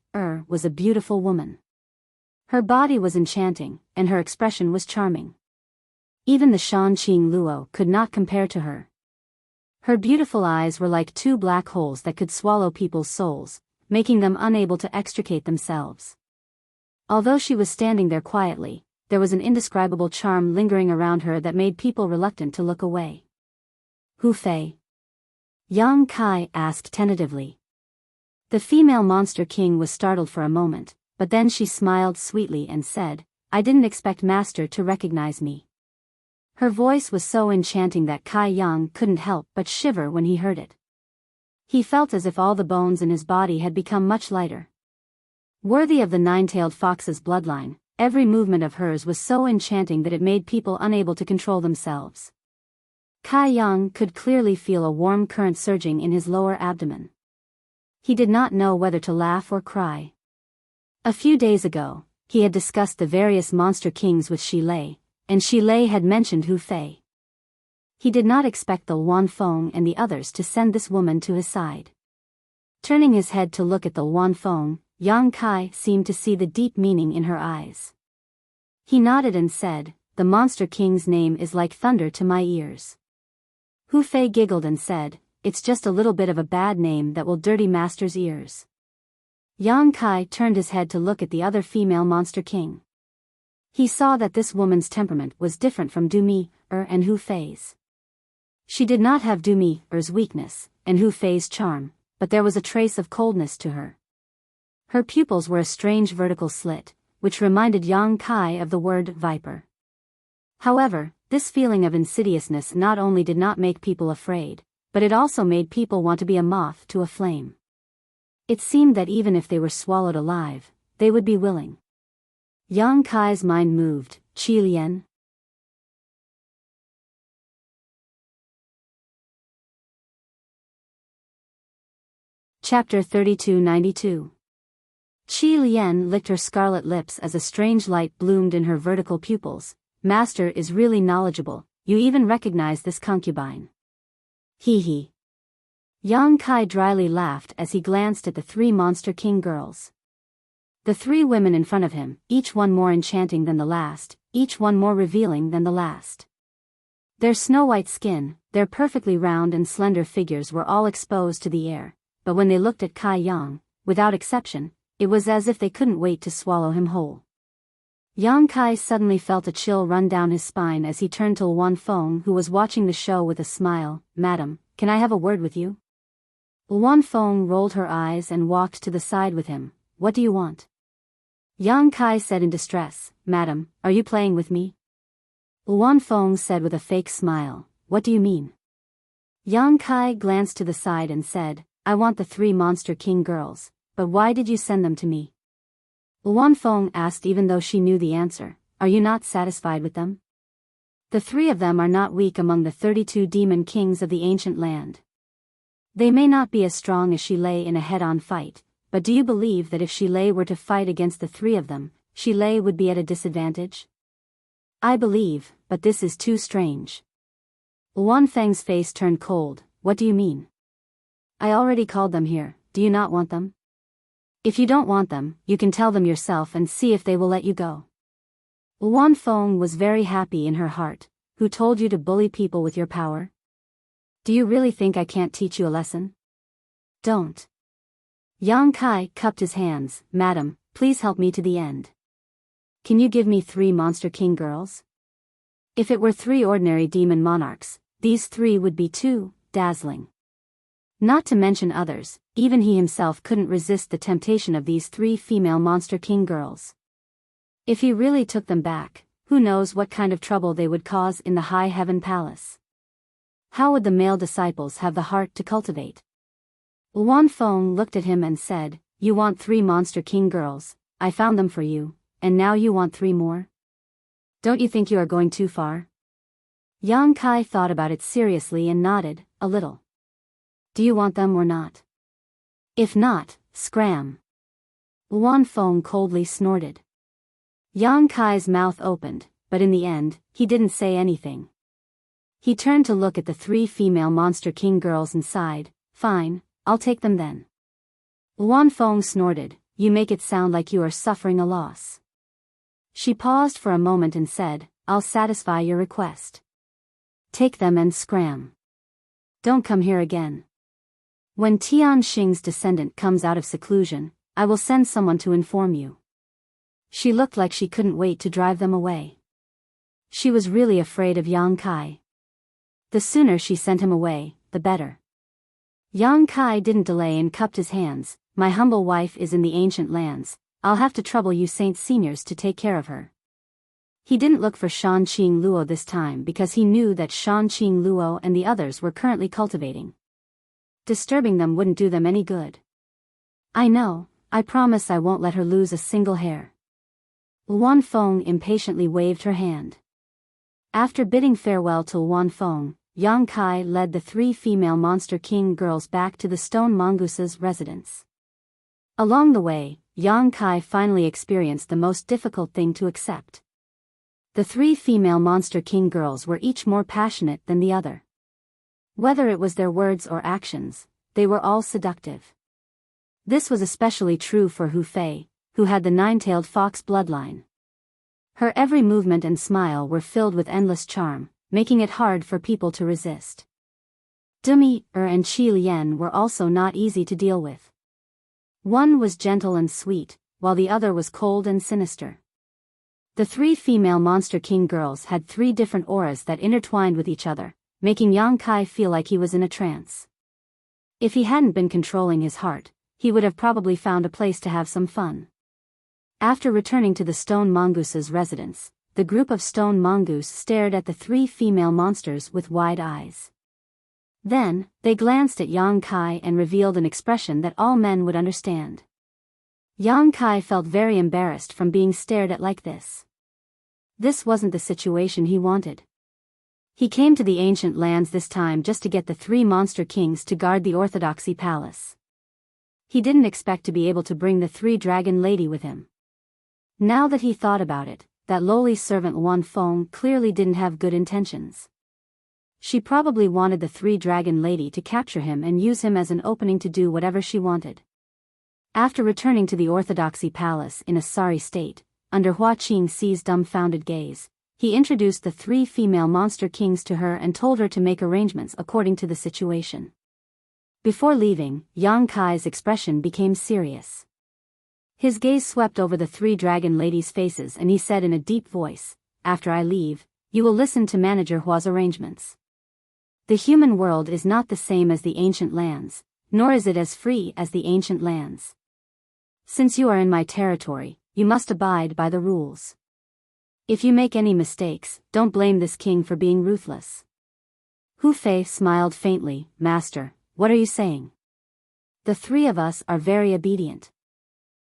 was a beautiful woman. Her body was enchanting, and her expression was charming. Even the Shanqing Luo could not compare to her. Her beautiful eyes were like 2 black holes that could swallow people's souls, making them unable to extricate themselves. Although she was standing there quietly, there was an indescribable charm lingering around her that made people reluctant to look away. Hu Fei? Yang Kai asked tentatively. The female monster king was startled for a moment, but then she smiled sweetly and said, I didn't expect Master to recognize me. Her voice was so enchanting that Kai Yang couldn't help but shiver when he heard it. He felt as if all the bones in his body had become much lighter. Worthy of the 9-tailed fox's bloodline, every movement of hers was so enchanting that it made people unable to control themselves. Kai Yang could clearly feel a warm current surging in his lower abdomen. He did not know whether to laugh or cry. A few days ago, he had discussed the various monster kings with Shi Lei, and Shi Lei had mentioned Hu Fei. He did not expect the Luan Feng and the others to send this woman to his side. Turning his head to look at the Luan Feng, Yang Kai seemed to see the deep meaning in her eyes. He nodded and said, the monster king's name is like thunder to my ears. Hu Fei giggled and said, it's just a little bit of a bad name that will dirty Master's ears. Yang Kai turned his head to look at the other female monster king. He saw that this woman's temperament was different from Dumi, and Hu Fei's. She did not have Dumi-er's weakness, and Hu Fei's charm, but there was a trace of coldness to her. Her pupils were a strange vertical slit, which reminded Yang Kai of the word viper. However, this feeling of insidiousness not only did not make people afraid, but it also made people want to be a moth to a flame. It seemed that even if they were swallowed alive, they would be willing. Yang Kai's mind moved, Qi Lian. Chapter 3292. Qi Lian licked her scarlet lips as a strange light bloomed in her vertical pupils. Master is really knowledgeable, you even recognize this concubine. Hee hee. Yang Kai dryly laughed as he glanced at the 3 monster king girls. The 3 women in front of him, each one more enchanting than the last, each one more revealing than the last. Their snow-white skin, their perfectly round and slender figures were all exposed to the air, but when they looked at Kai Yang, without exception, it was as if they couldn't wait to swallow him whole. Yang Kai suddenly felt a chill run down his spine as he turned to Luan Feng, who was watching the show with a smile. "Madam, can I have a word with you?" Luan Feng rolled her eyes and walked to the side with him. "What do you want?" Yang Kai said in distress. "Madam, are you playing with me?" Luan Feng said with a fake smile. "What do you mean?" Yang Kai glanced to the side and said, "I want the 3 Monster King girls, but why did you send them to me?" Luan Feng asked, even though she knew the answer. "Are you not satisfied with them? The 3 of them are not weak among the 32 demon kings of the ancient land. They may not be as strong as Shilei in a head-on fight, but do you believe that if Shilei were to fight against the 3 of them, Shilei would be at a disadvantage?" "I believe, but this is too strange." Luan Feng's face turned cold. "What do you mean?" "I already called them here. Do you not want them? If you don't want them, you can tell them yourself and see if they will let you go." Luan Feng was very happy in her heart. "Who told you to bully people with your power? Do you really think I can't teach you a lesson? Don't." Yang Kai cupped his hands. "Madam, please help me to the end. Can you give me 3 Monster King girls? If it were 3 ordinary demon monarchs, these 3 would be too dazzling. Not to mention others, even he himself couldn't resist the temptation of these 3 female Monster King girls. If he really took them back, who knows what kind of trouble they would cause in the High Heaven Palace. How would the male disciples have the heart to cultivate?" Luan Feng looked at him and said, "You want 3 Monster King girls, I found them for you, and now you want 3 more? Don't you think you are going too far?" Yang Kai thought about it seriously and nodded, a little. "Do you want them or not? If not, scram." Luan Feng coldly snorted. Yang Kai's mouth opened, but in the end, he didn't say anything. He turned to look at the 3 female Monster King girls and sighed. "Fine, I'll take them then." Luan Feng snorted. "You make it sound like you are suffering a loss." She paused for a moment and said, "I'll satisfy your request. Take them and scram. Don't come here again. When Tian Xing's descendant comes out of seclusion, I will send someone to inform you." She looked like she couldn't wait to drive them away. She was really afraid of Yang Kai. The sooner she sent him away, the better. Yang Kai didn't delay and cupped his hands. "My humble wife is in the ancient lands. I'll have to trouble you Saint Seniors to take care of her." He didn't look for Shan Qing Luo this time because he knew that Shan Qing Luo and the others were currently cultivating. Disturbing them wouldn't do them any good. "I know, I promise I won't let her lose a single hair." Luan Feng impatiently waved her hand. After bidding farewell to Luan Feng, Yang Kai led the 3 female Monster King girls back to the stone mongoose's residence. Along the way, Yang Kai finally experienced the most difficult thing to accept. The 3 female Monster King girls were each more passionate than the other. Whether it was their words or actions, they were all seductive. This was especially true for Hu Fei, who had the 9-tailed fox bloodline. Her every movement and smile were filled with endless charm, making it hard for people to resist. Demi, and Qi Lian were also not easy to deal with. One was gentle and sweet, while the other was cold and sinister. The 3 female Monster King girls had 3 different auras that intertwined with each other, making Yang Kai feel like he was in a trance. If he hadn't been controlling his heart, he would have probably found a place to have some fun. After returning to the stone mongoose's residence, the group of stone mongoose stared at the 3 female monsters with wide eyes. Then, they glanced at Yang Kai and revealed an expression that all men would understand. Yang Kai felt very embarrassed from being stared at like this. This wasn't the situation he wanted. He came to the ancient lands this time just to get the 3 Monster Kings to guard the Orthodoxy Palace. He didn't expect to be able to bring the 3-dragon lady with him. Now that he thought about it, that lowly servant Luan Feng clearly didn't have good intentions. She probably wanted the 3-dragon lady to capture him and use him as an opening to do whatever she wanted. After returning to the Orthodoxy Palace in a sorry state, under Hua Qingxi's dumbfounded gaze, he introduced the 3 female monster kings to her and told her to make arrangements according to the situation. Before leaving, Yang Kai's expression became serious. His gaze swept over the 3 dragon ladies' faces and he said in a deep voice, "After I leave, you will listen to Manager Hua's arrangements. The human world is not the same as the ancient lands, nor is it as free as the ancient lands. Since you are in my territory, you must abide by the rules. If you make any mistakes, don't blame this king for being ruthless." Hu Fei smiled faintly. "Master, what are you saying? The 3 of us are very obedient."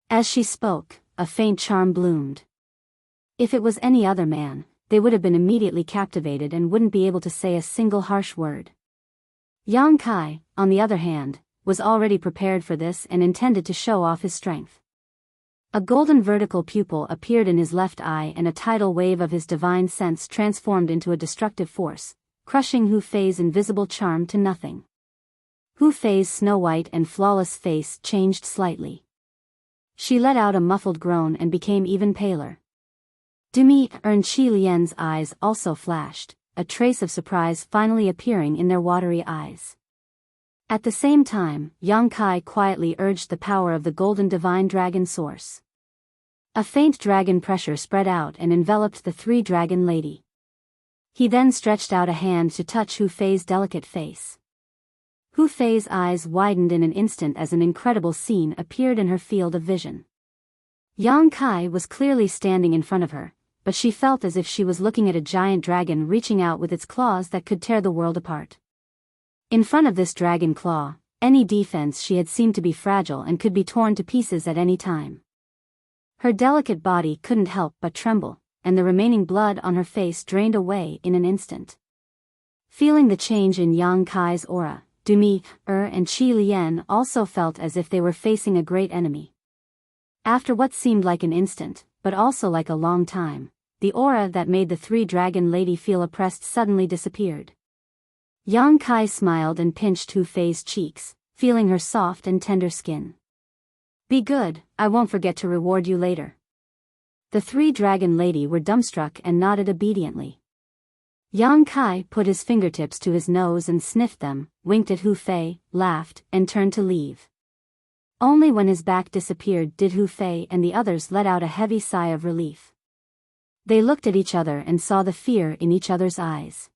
As she spoke, a faint charm bloomed. If it was any other man, they would have been immediately captivated and wouldn't be able to say a single harsh word. Yang Kai, on the other hand, was already prepared for this and intended to show off his strength. A golden vertical pupil appeared in his left eye and a tidal wave of his divine sense transformed into a destructive force, crushing Hu Fei's invisible charm to nothing. Hu Fei's snow-white and flawless face changed slightly. She let out a muffled groan and became even paler. Demi and Qi Lian's eyes also flashed, a trace of surprise finally appearing in their watery eyes. At the same time, Yang Kai quietly urged the power of the golden divine dragon source. A faint dragon pressure spread out and enveloped the 3 dragon lady. He then stretched out a hand to touch Hu Fei's delicate face. Hu Fei's eyes widened in an instant as an incredible scene appeared in her field of vision. Yang Kai was clearly standing in front of her, but she felt as if she was looking at a giant dragon reaching out with its claws that could tear the world apart. In front of this dragon claw, any defense she had seemed to be fragile and could be torn to pieces at any time. Her delicate body couldn't help but tremble, and the remaining blood on her face drained away in an instant. Feeling the change in Yang Kai's aura, Demi and Qi Lian also felt as if they were facing a great enemy. After what seemed like an instant, but also like a long time, the aura that made the 3 dragon lady feel oppressed suddenly disappeared. Yang Kai smiled and pinched Hu Fei's cheeks, feeling her soft and tender skin. "Be good, I won't forget to reward you later." The 3 dragon lady were dumbstruck and nodded obediently. Yang Kai put his fingertips to his nose and sniffed them, winked at Hu Fei, laughed, and turned to leave. Only when his back disappeared did Hu Fei and the others let out a heavy sigh of relief. They looked at each other and saw the fear in each other's eyes.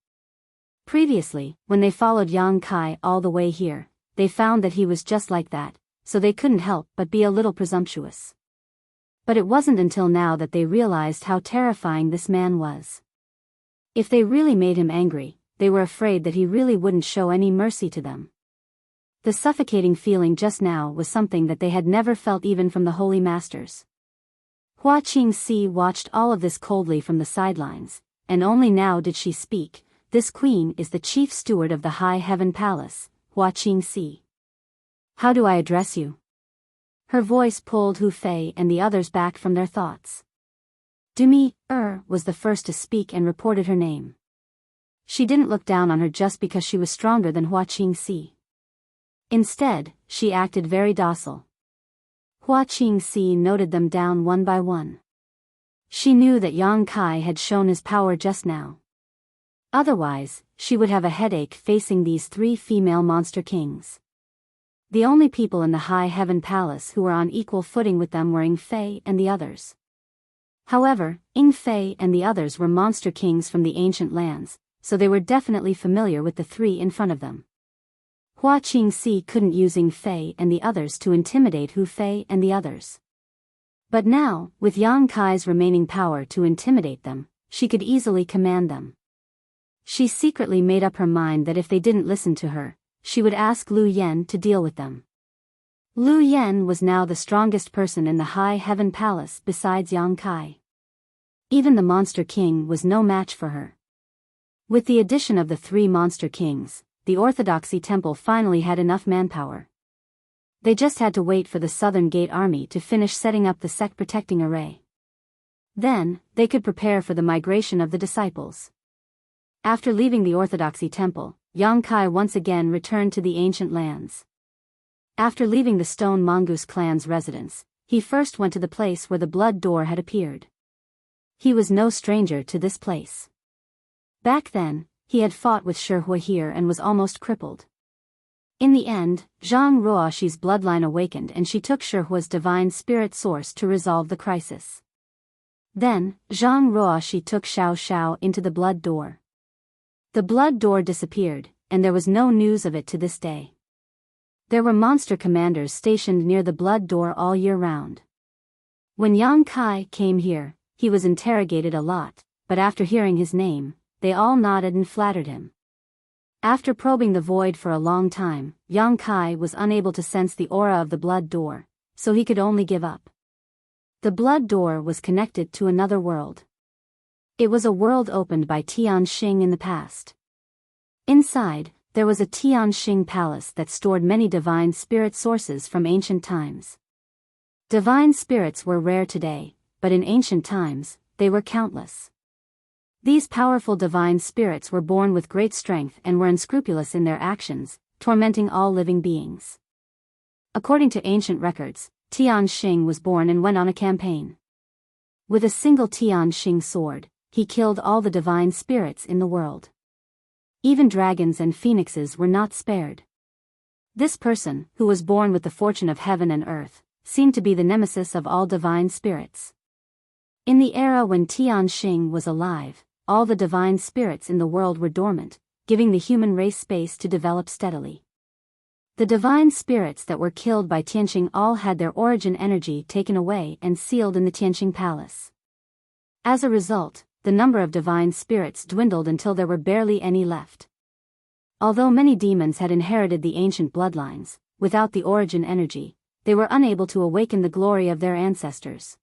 Previously, when they followed Yang Kai all the way here, they found that he was just like that, so they couldn't help but be a little presumptuous. But it wasn't until now that they realized how terrifying this man was. If they really made him angry, they were afraid that he really wouldn't show any mercy to them. The suffocating feeling just now was something that they had never felt even from the holy masters. Hua Qingxi watched all of this coldly from the sidelines, and only now did she speak. "This queen is the chief steward of the High Heaven Palace, Hua Qingxi. How do I address you?" Her voice pulled Hu Fei and the others back from their thoughts. Demi was the first to speak and reported her name. She didn't look down on her just because she was stronger than Hua Qingxi. Instead, she acted very docile. Hua Qingxi noted them down one by one. She knew that Yang Kai had shown his power just now. Otherwise, she would have a headache facing these 3 female monster kings. The only people in the High Heaven Palace who were on equal footing with them were Ying Fei and the others. However, Ying Fei and the others were monster kings from the ancient lands, so they were definitely familiar with the 3 in front of them. Hua Qingxi couldn't use Ying Fei and the others to intimidate Hu Fei and the others. But now, with Yang Kai's remaining power to intimidate them, she could easily command them. She secretly made up her mind that if they didn't listen to her, she would ask Lu Yen to deal with them. Lu Yen was now the strongest person in the High Heaven Palace besides Yang Kai. Even the Monster King was no match for her. With the addition of the 3 Monster Kings, the Orthodoxy Temple finally had enough manpower. They just had to wait for the Southern Gate Army to finish setting up the sect-protecting array. Then, they could prepare for the migration of the disciples. After leaving the Orthodoxy Temple, Yang Kai once again returned to the ancient lands. After leaving the Stone Mongoose clan's residence, he first went to the place where the blood door had appeared. he was no stranger to this place. Back then, he had fought with Shihua here and was almost crippled. In the end, Zhang Ruoxi's bloodline awakened and she took Shihua's divine spirit source to resolve the crisis. Then, Zhang Ruoxi took Xiao Xiao into the blood door. The blood door disappeared, and there was no news of it to this day. There were monster commanders stationed near the blood door all year round. When Yang Kai came here, he was interrogated a lot, but after hearing his name, they all nodded and flattered him. After probing the void for a long time, Yang Kai was unable to sense the aura of the blood door, so he could only give up. The blood door was connected to another world. It was a world opened by Tianxing in the past. Inside, there was a Tianxing palace that stored many divine spirit sources from ancient times. Divine spirits were rare today, but in ancient times, they were countless. These powerful divine spirits were born with great strength and were unscrupulous in their actions, tormenting all living beings. According to ancient records, Tianxing was born and went on a campaign. With a single Tianxing sword, he killed all the divine spirits in the world. Even dragons and phoenixes were not spared. This person, who was born with the fortune of heaven and earth, seemed to be the nemesis of all divine spirits. In the era when Tianxing was alive, all the divine spirits in the world were dormant, giving the human race space to develop steadily. The divine spirits that were killed by Tianxing all had their origin energy taken away and sealed in the Tianxing palace. As a result, the number of divine spirits dwindled until there were barely any left. Although many demons had inherited the ancient bloodlines, without the origin energy, they were unable to awaken the glory of their ancestors.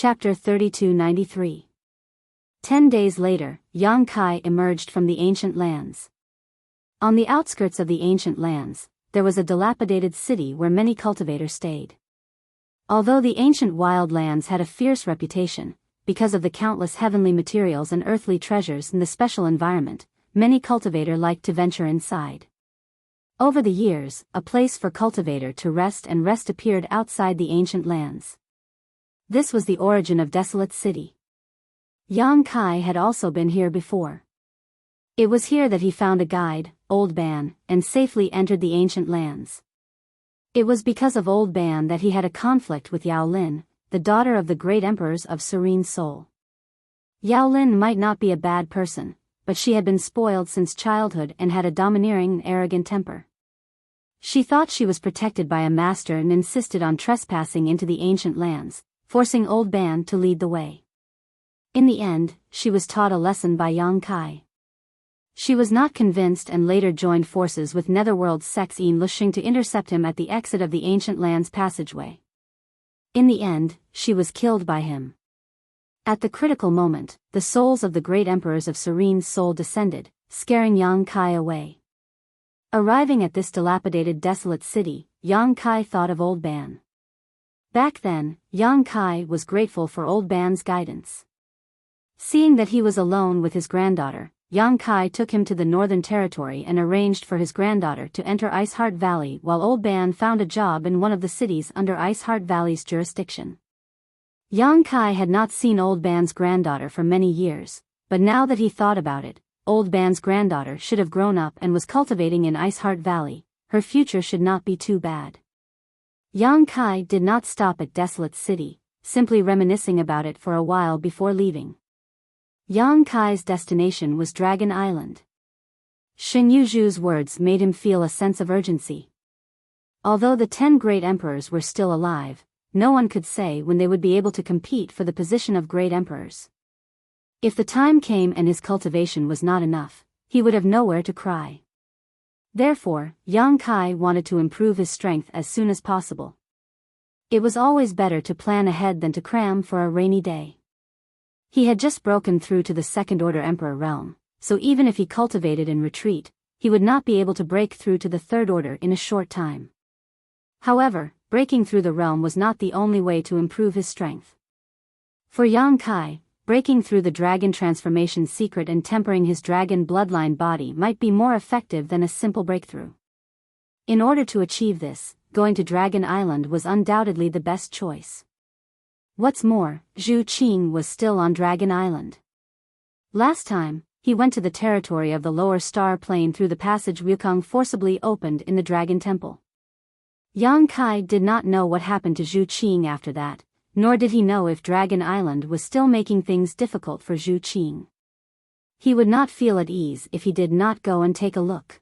Chapter 3293. 10 days later, Yang Kai emerged from the ancient lands. On the outskirts of the ancient lands, there was a dilapidated city where many cultivators stayed. Although the ancient wild lands had a fierce reputation, because of the countless heavenly materials and earthly treasures in the special environment, many cultivators liked to venture inside. Over the years, a place for cultivator to rest appeared outside the ancient lands. This was the origin of Desolate City. Yang Kai had also been here before. It was here that he found a guide, Old Ban, and safely entered the ancient lands. It was because of Old Ban that he had a conflict with Yao Lin, the daughter of the great emperors of Serene Soul. Yao Lin might not be a bad person, but she had been spoiled since childhood and had a domineering and arrogant temper. She thought she was protected by a master and insisted on trespassing into the ancient lands, forcing Old Ban to lead the way. In the end, she was taught a lesson by Yang Kai. She was not convinced and later joined forces with Netherworld's Sex In Lushing to intercept him at the exit of the ancient lands passageway. In the end, she was killed by him. At the critical moment, the souls of the great emperors of Serene Soul descended, scaring Yang Kai away. Arriving at this dilapidated desolate city, Yang Kai thought of Old Ban. Back then, Yang Kai was grateful for Old Ban's guidance. Seeing that he was alone with his granddaughter, Yang Kai took him to the Northern Territory and arranged for his granddaughter to enter Iceheart Valley while Old Ban found a job in one of the cities under Iceheart Valley's jurisdiction. Yang Kai had not seen Old Ban's granddaughter for many years, but now that he thought about it, Old Ban's granddaughter should have grown up and was cultivating in Iceheart Valley. Her future should not be too bad. Yang Kai did not stop at Desolate City, simply reminiscing about it for a while before leaving. Yang Kai's destination was Dragon Island. Shen Yuzhu's words made him feel a sense of urgency. Although the 10 great emperors were still alive, no one could say when they would be able to compete for the position of great emperors. If the time came and his cultivation was not enough, he would have nowhere to cry. Therefore, Yang Kai wanted to improve his strength as soon as possible. It was always better to plan ahead than to cram for a rainy day. He had just broken through to the second-order emperor realm, so even if he cultivated in retreat, he would not be able to break through to the third order in a short time. However, breaking through the realm was not the only way to improve his strength. For Yang Kai, breaking through the dragon transformation secret and tempering his dragon bloodline body might be more effective than a simple breakthrough. In order to achieve this, going to Dragon Island was undoubtedly the best choice. What's more, Zhu Qing was still on Dragon Island. Last time, he went to the territory of the lower star plane through the passage Wukong forcibly opened in the Dragon Temple. Yang Kai did not know what happened to Zhu Qing after that, nor did he know if Dragon Island was still making things difficult for Zhu Qing. He would not feel at ease if he did not go and take a look.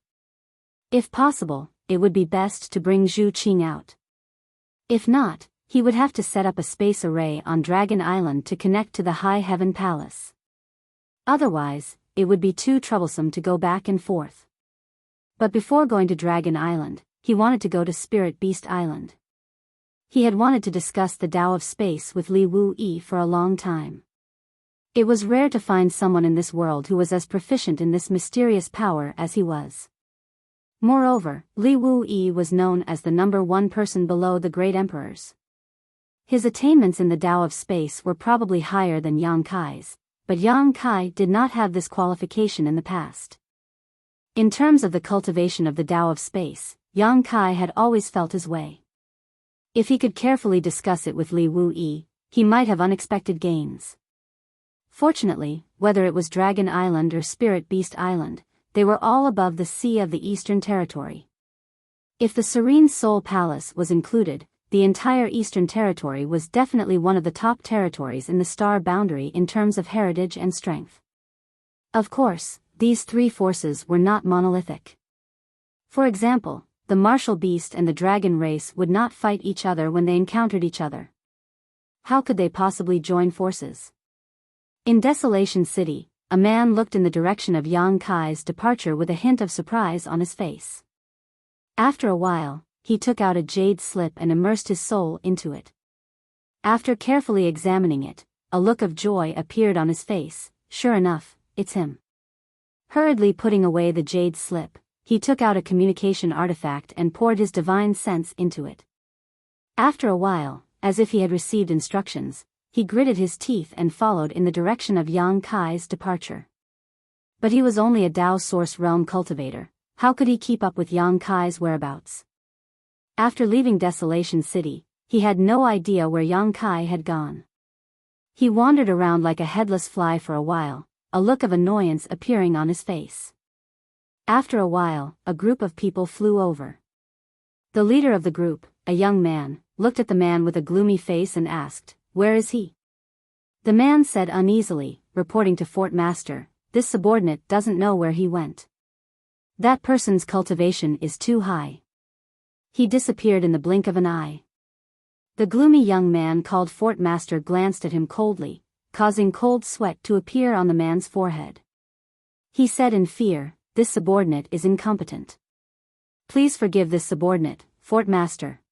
If possible, it would be best to bring Zhu Qing out. If not, he would have to set up a space array on Dragon Island to connect to the High Heaven Palace. Otherwise, it would be too troublesome to go back and forth. But before going to Dragon Island, he wanted to go to Spirit Beast Island. He had wanted to discuss the Tao of Space with Li Wu-yi for a long time. It was rare to find someone in this world who was as proficient in this mysterious power as he was. Moreover, Li Wu-yi was known as the #1 person below the great emperors. His attainments in the Tao of Space were probably higher than Yang Kai's, but Yang Kai did not have this qualification in the past. In terms of the cultivation of the Tao of Space, Yang Kai had always felt his way. If he could carefully discuss it with Li Wu-yi, he might have unexpected gains. Fortunately, whether it was Dragon Island or Spirit Beast Island, they were all above the sea of the Eastern Territory. If the Serene Soul Palace was included, the entire Eastern Territory was definitely one of the top territories in the star boundary in terms of heritage and strength. Of course, these three forces were not monolithic. For example, the martial beast and the dragon race would not fight each other when they encountered each other. How could they possibly join forces? In Desolation City, a man looked in the direction of Yang Kai's departure with a hint of surprise on his face. After a while, he took out a jade slip and immersed his soul into it. After carefully examining it, a look of joy appeared on his face. Sure enough, it's him. Hurriedly putting away the jade slip, he took out a communication artifact and poured his divine sense into it. After a while, as if he had received instructions, he gritted his teeth and followed in the direction of Yang Kai's departure. But he was only a Tao Source Realm cultivator. How could he keep up with Yang Kai's whereabouts? After leaving Desolation City, he had no idea where Yang Kai had gone. He wandered around like a headless fly for a while, a look of annoyance appearing on his face. After a while, a group of people flew over. The leader of the group, a young man, looked at the man with a gloomy face and asked, "Where is he?" The man said uneasily, reporting to Fort Master, "This subordinate doesn't know where he went. That person's cultivation is too high." He disappeared in the blink of an eye. The gloomy young man called Fort Master glanced at him coldly, causing cold sweat to appear on the man's forehead. He said in fear, "This subordinate is incompetent. Please forgive this subordinate, Fort Master."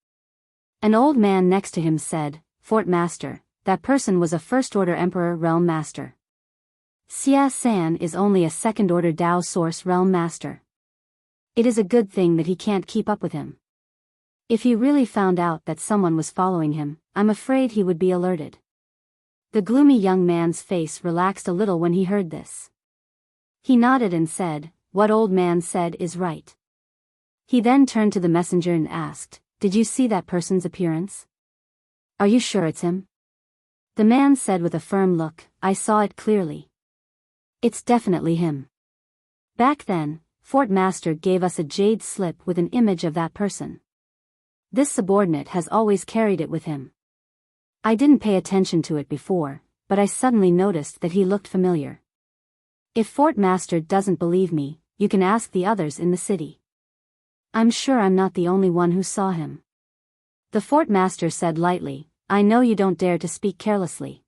An old man next to him said, "Fort Master, that person was a first-order Emperor Realm Master. Xia San is only a second-order Tao Source Realm Master. It is a good thing that he can't keep up with him. If he really found out that someone was following him, I'm afraid he would be alerted." The gloomy young man's face relaxed a little when he heard this. He nodded and said, "What old man said is right." He then turned to the messenger and asked, "Did you see that person's appearance? Are you sure it's him?" The man said with a firm look, "I saw it clearly. It's definitely him." Back then, Fort Master gave us a jade slip with an image of that person. This subordinate has always carried it with him. I didn't pay attention to it before, but I suddenly noticed that he looked familiar. If Fort Master doesn't believe me, you can ask the others in the city. I'm sure I'm not the only one who saw him. The Fort Master said lightly, "I know you don't dare to speak carelessly.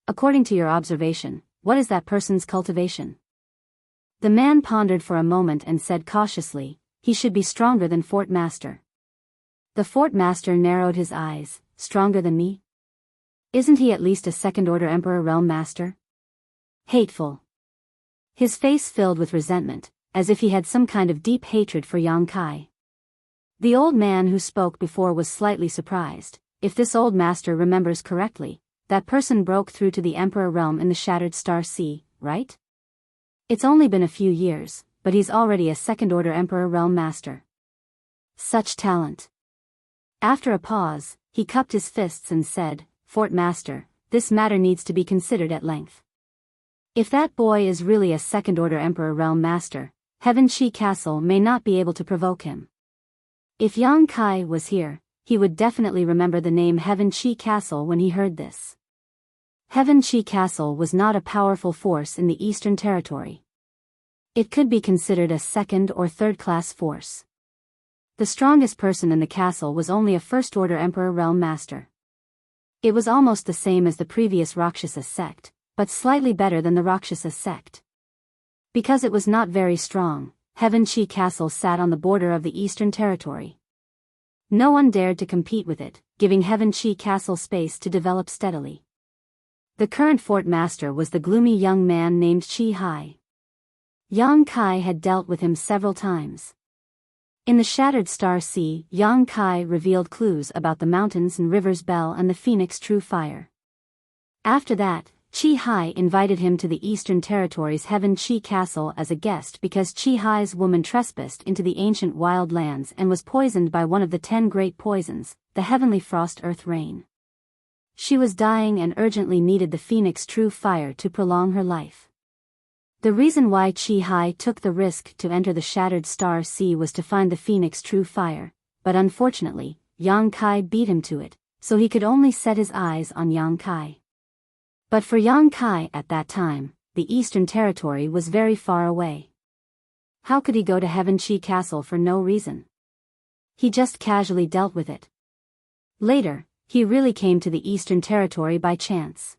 According to your observation, what is that person's cultivation?" The man pondered for a moment and said cautiously, "He should be stronger than Fort Master." The Fort Master narrowed his eyes. "Stronger than me? Isn't he at least a second-order Emperor Realm Master? Hateful." His face filled with resentment, as if he had some kind of deep hatred for Yang Kai. The old man who spoke before was slightly surprised. If this old master remembers correctly, that person broke through to the Emperor Realm in the Shattered Star Sea, right? It's only been a few years, but he's already a second-order Emperor Realm Master. Such talent. After a pause, he cupped his fists and said, "Fort Master, this matter needs to be considered at length. If that boy is really a second-order Emperor Realm Master, Heaven Chi Castle may not be able to provoke him. If Yang Kai was here, he would definitely remember the name Heaven Chi Castle when he heard this." Heaven Chi Castle was not a powerful force in the Eastern Territory. It could be considered a second or third-class force. The strongest person in the castle was only a first-order Emperor Realm Master. It was almost the same as the previous Rakshasa sect, but slightly better than the Rakshasa sect. Because it was not very strong, Heaven Chi Castle sat on the border of the Eastern Territory. No one dared to compete with it, giving Heaven Chi Castle space to develop steadily. The current fort master was the gloomy young man named Chi Hai. Yang Kai had dealt with him several times. In the Shattered Star Sea, Yang Kai revealed clues about the mountains and rivers Bell and the Phoenix True Fire. After that, Chi Hai invited him to the Eastern Territory's Heaven Chi Castle as a guest because Chi Hai's woman trespassed into the ancient wild lands and was poisoned by one of the 10 great poisons, the heavenly frost earth rain. She was dying and urgently needed the Phoenix True Fire to prolong her life. The reason why Chi Hai took the risk to enter the Shattered Star Sea was to find the Phoenix True Fire, but unfortunately, Yang Kai beat him to it, so he could only set his eyes on Yang Kai. But for Yang Kai at that time, the Eastern Territory was very far away. How could he go to Heaven Chi Castle for no reason? He just casually dealt with it. Later, he really came to the Eastern Territory by chance.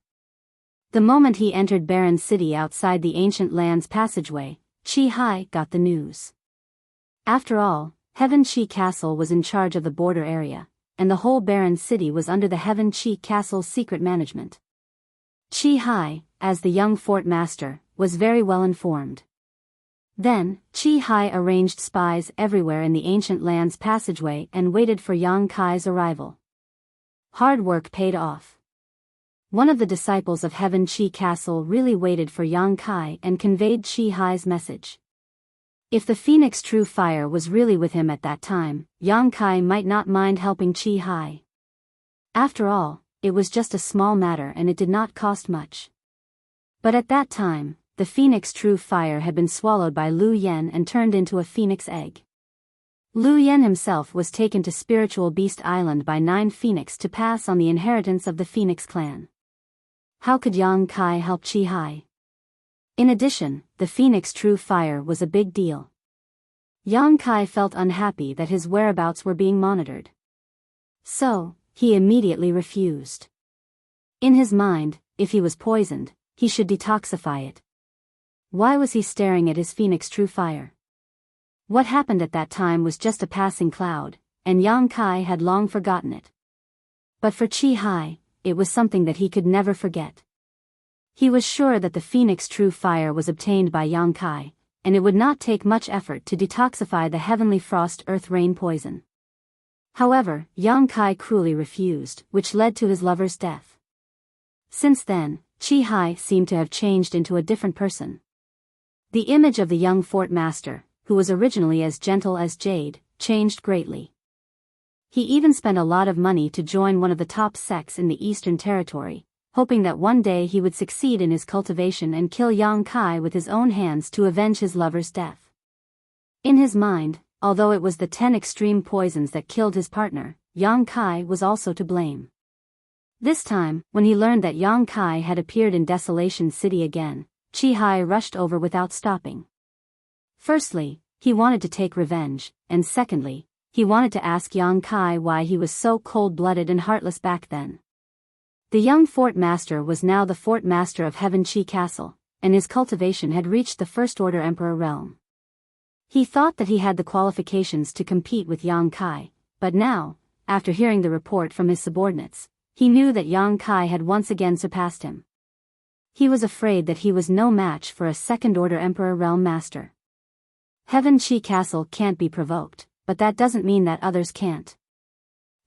The moment he entered Barren City outside the Ancient Lands passageway, Chi Hai got the news. After all, Heaven Chi Castle was in charge of the border area, and the whole Barren City was under the Heaven Chi Castle's secret management. Chi Hai, as the young fort master, was very well informed. Then, Chi Hai arranged spies everywhere in the Ancient Lands passageway and waited for Yang Kai's arrival. Hard work paid off. One of the disciples of Heaven Chi Castle really waited for Yang Kai and conveyed Chi Hai's message. If the Phoenix True Fire was really with him at that time, Yang Kai might not mind helping Chi Hai. After all, it was just a small matter and it did not cost much. But at that time, the Phoenix True Fire had been swallowed by Lu Yen and turned into a phoenix egg. Lu Yen himself was taken to Spiritual Beast Island by 9 Phoenix to pass on the inheritance of the Phoenix clan. How could Yang Kai help Chi Hai? In addition, the Phoenix True Fire was a big deal. Yang Kai felt unhappy that his whereabouts were being monitored. So, he immediately refused. In his mind, if he was poisoned, he should detoxify it. Why was he staring at his Phoenix True Fire? What happened at that time was just a passing cloud, and Yang Kai had long forgotten it. But for Chi Hai, it was something that he could never forget. He was sure that the Phoenix True Fire was obtained by Yang Kai, and it would not take much effort to detoxify the heavenly frost earth rain poison. However, Yang Kai cruelly refused, which led to his lover's death. Since then, Chi Hai seemed to have changed into a different person. The image of the young fort master, who was originally as gentle as jade, changed greatly. He even spent a lot of money to join one of the top sects in the Eastern Territory, hoping that one day he would succeed in his cultivation and kill Yang Kai with his own hands to avenge his lover's death. In his mind, although it was the 10 extreme poisons that killed his partner, Yang Kai was also to blame. This time, when he learned that Yang Kai had appeared in Desolation City again, Chi Hai rushed over without stopping. Firstly, he wanted to take revenge, and secondly, he wanted to ask Yang Kai why he was so cold-blooded and heartless back then. The young fort master was now the fort master of Heaven Chi Castle, and his cultivation had reached the First Order Emperor realm. He thought that he had the qualifications to compete with Yang Kai, but now, after hearing the report from his subordinates, he knew that Yang Kai had once again surpassed him. He was afraid that he was no match for a second-order Emperor realm master. Heaven Chi Castle can't be provoked, but that doesn't mean that others can't.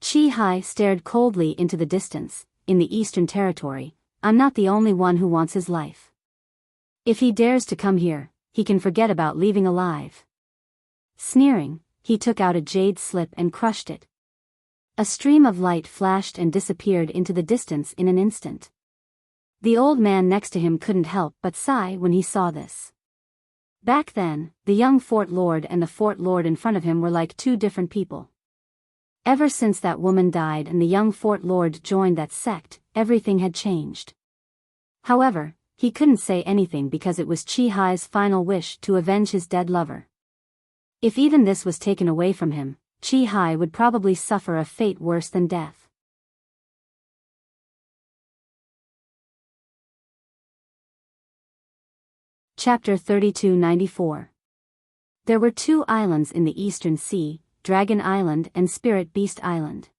Chi Hai stared coldly into the distance. In the Eastern Territory, I'm not the only one who wants his life. If he dares to come here, he can forget about leaving alive. Sneering, he took out a jade slip and crushed it. A stream of light flashed and disappeared into the distance in an instant. The old man next to him couldn't help but sigh when he saw this. Back then, the young fort lord and the fort lord in front of him were like two different people. Ever since that woman died and the young fort lord joined that sect, everything had changed. However, he couldn't say anything because it was Chi Hai's final wish to avenge his dead lover. If even this was taken away from him, Chi Hai would probably suffer a fate worse than death. Chapter 3294. There were two islands in the Eastern Sea, Dragon Island and Spirit Beast Island.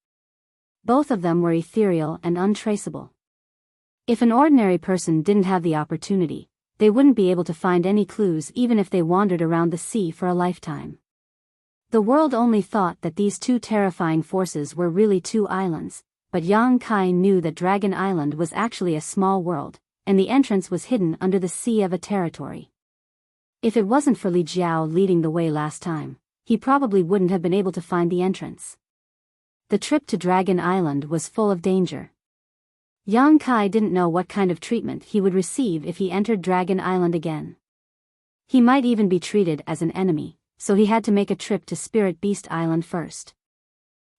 Both of them were ethereal and untraceable. If an ordinary person didn't have the opportunity, they wouldn't be able to find any clues even if they wandered around the sea for a lifetime. The world only thought that these two terrifying forces were really two islands, but Yang Kai knew that Dragon Island was actually a small world, and the entrance was hidden under the sea of a territory. If it wasn't for Li Jiao leading the way last time, he probably wouldn't have been able to find the entrance. The trip to Dragon Island was full of danger. Yang Kai didn't know what kind of treatment he would receive if he entered Dragon Island again. He might even be treated as an enemy, so he had to make a trip to Spirit Beast Island first.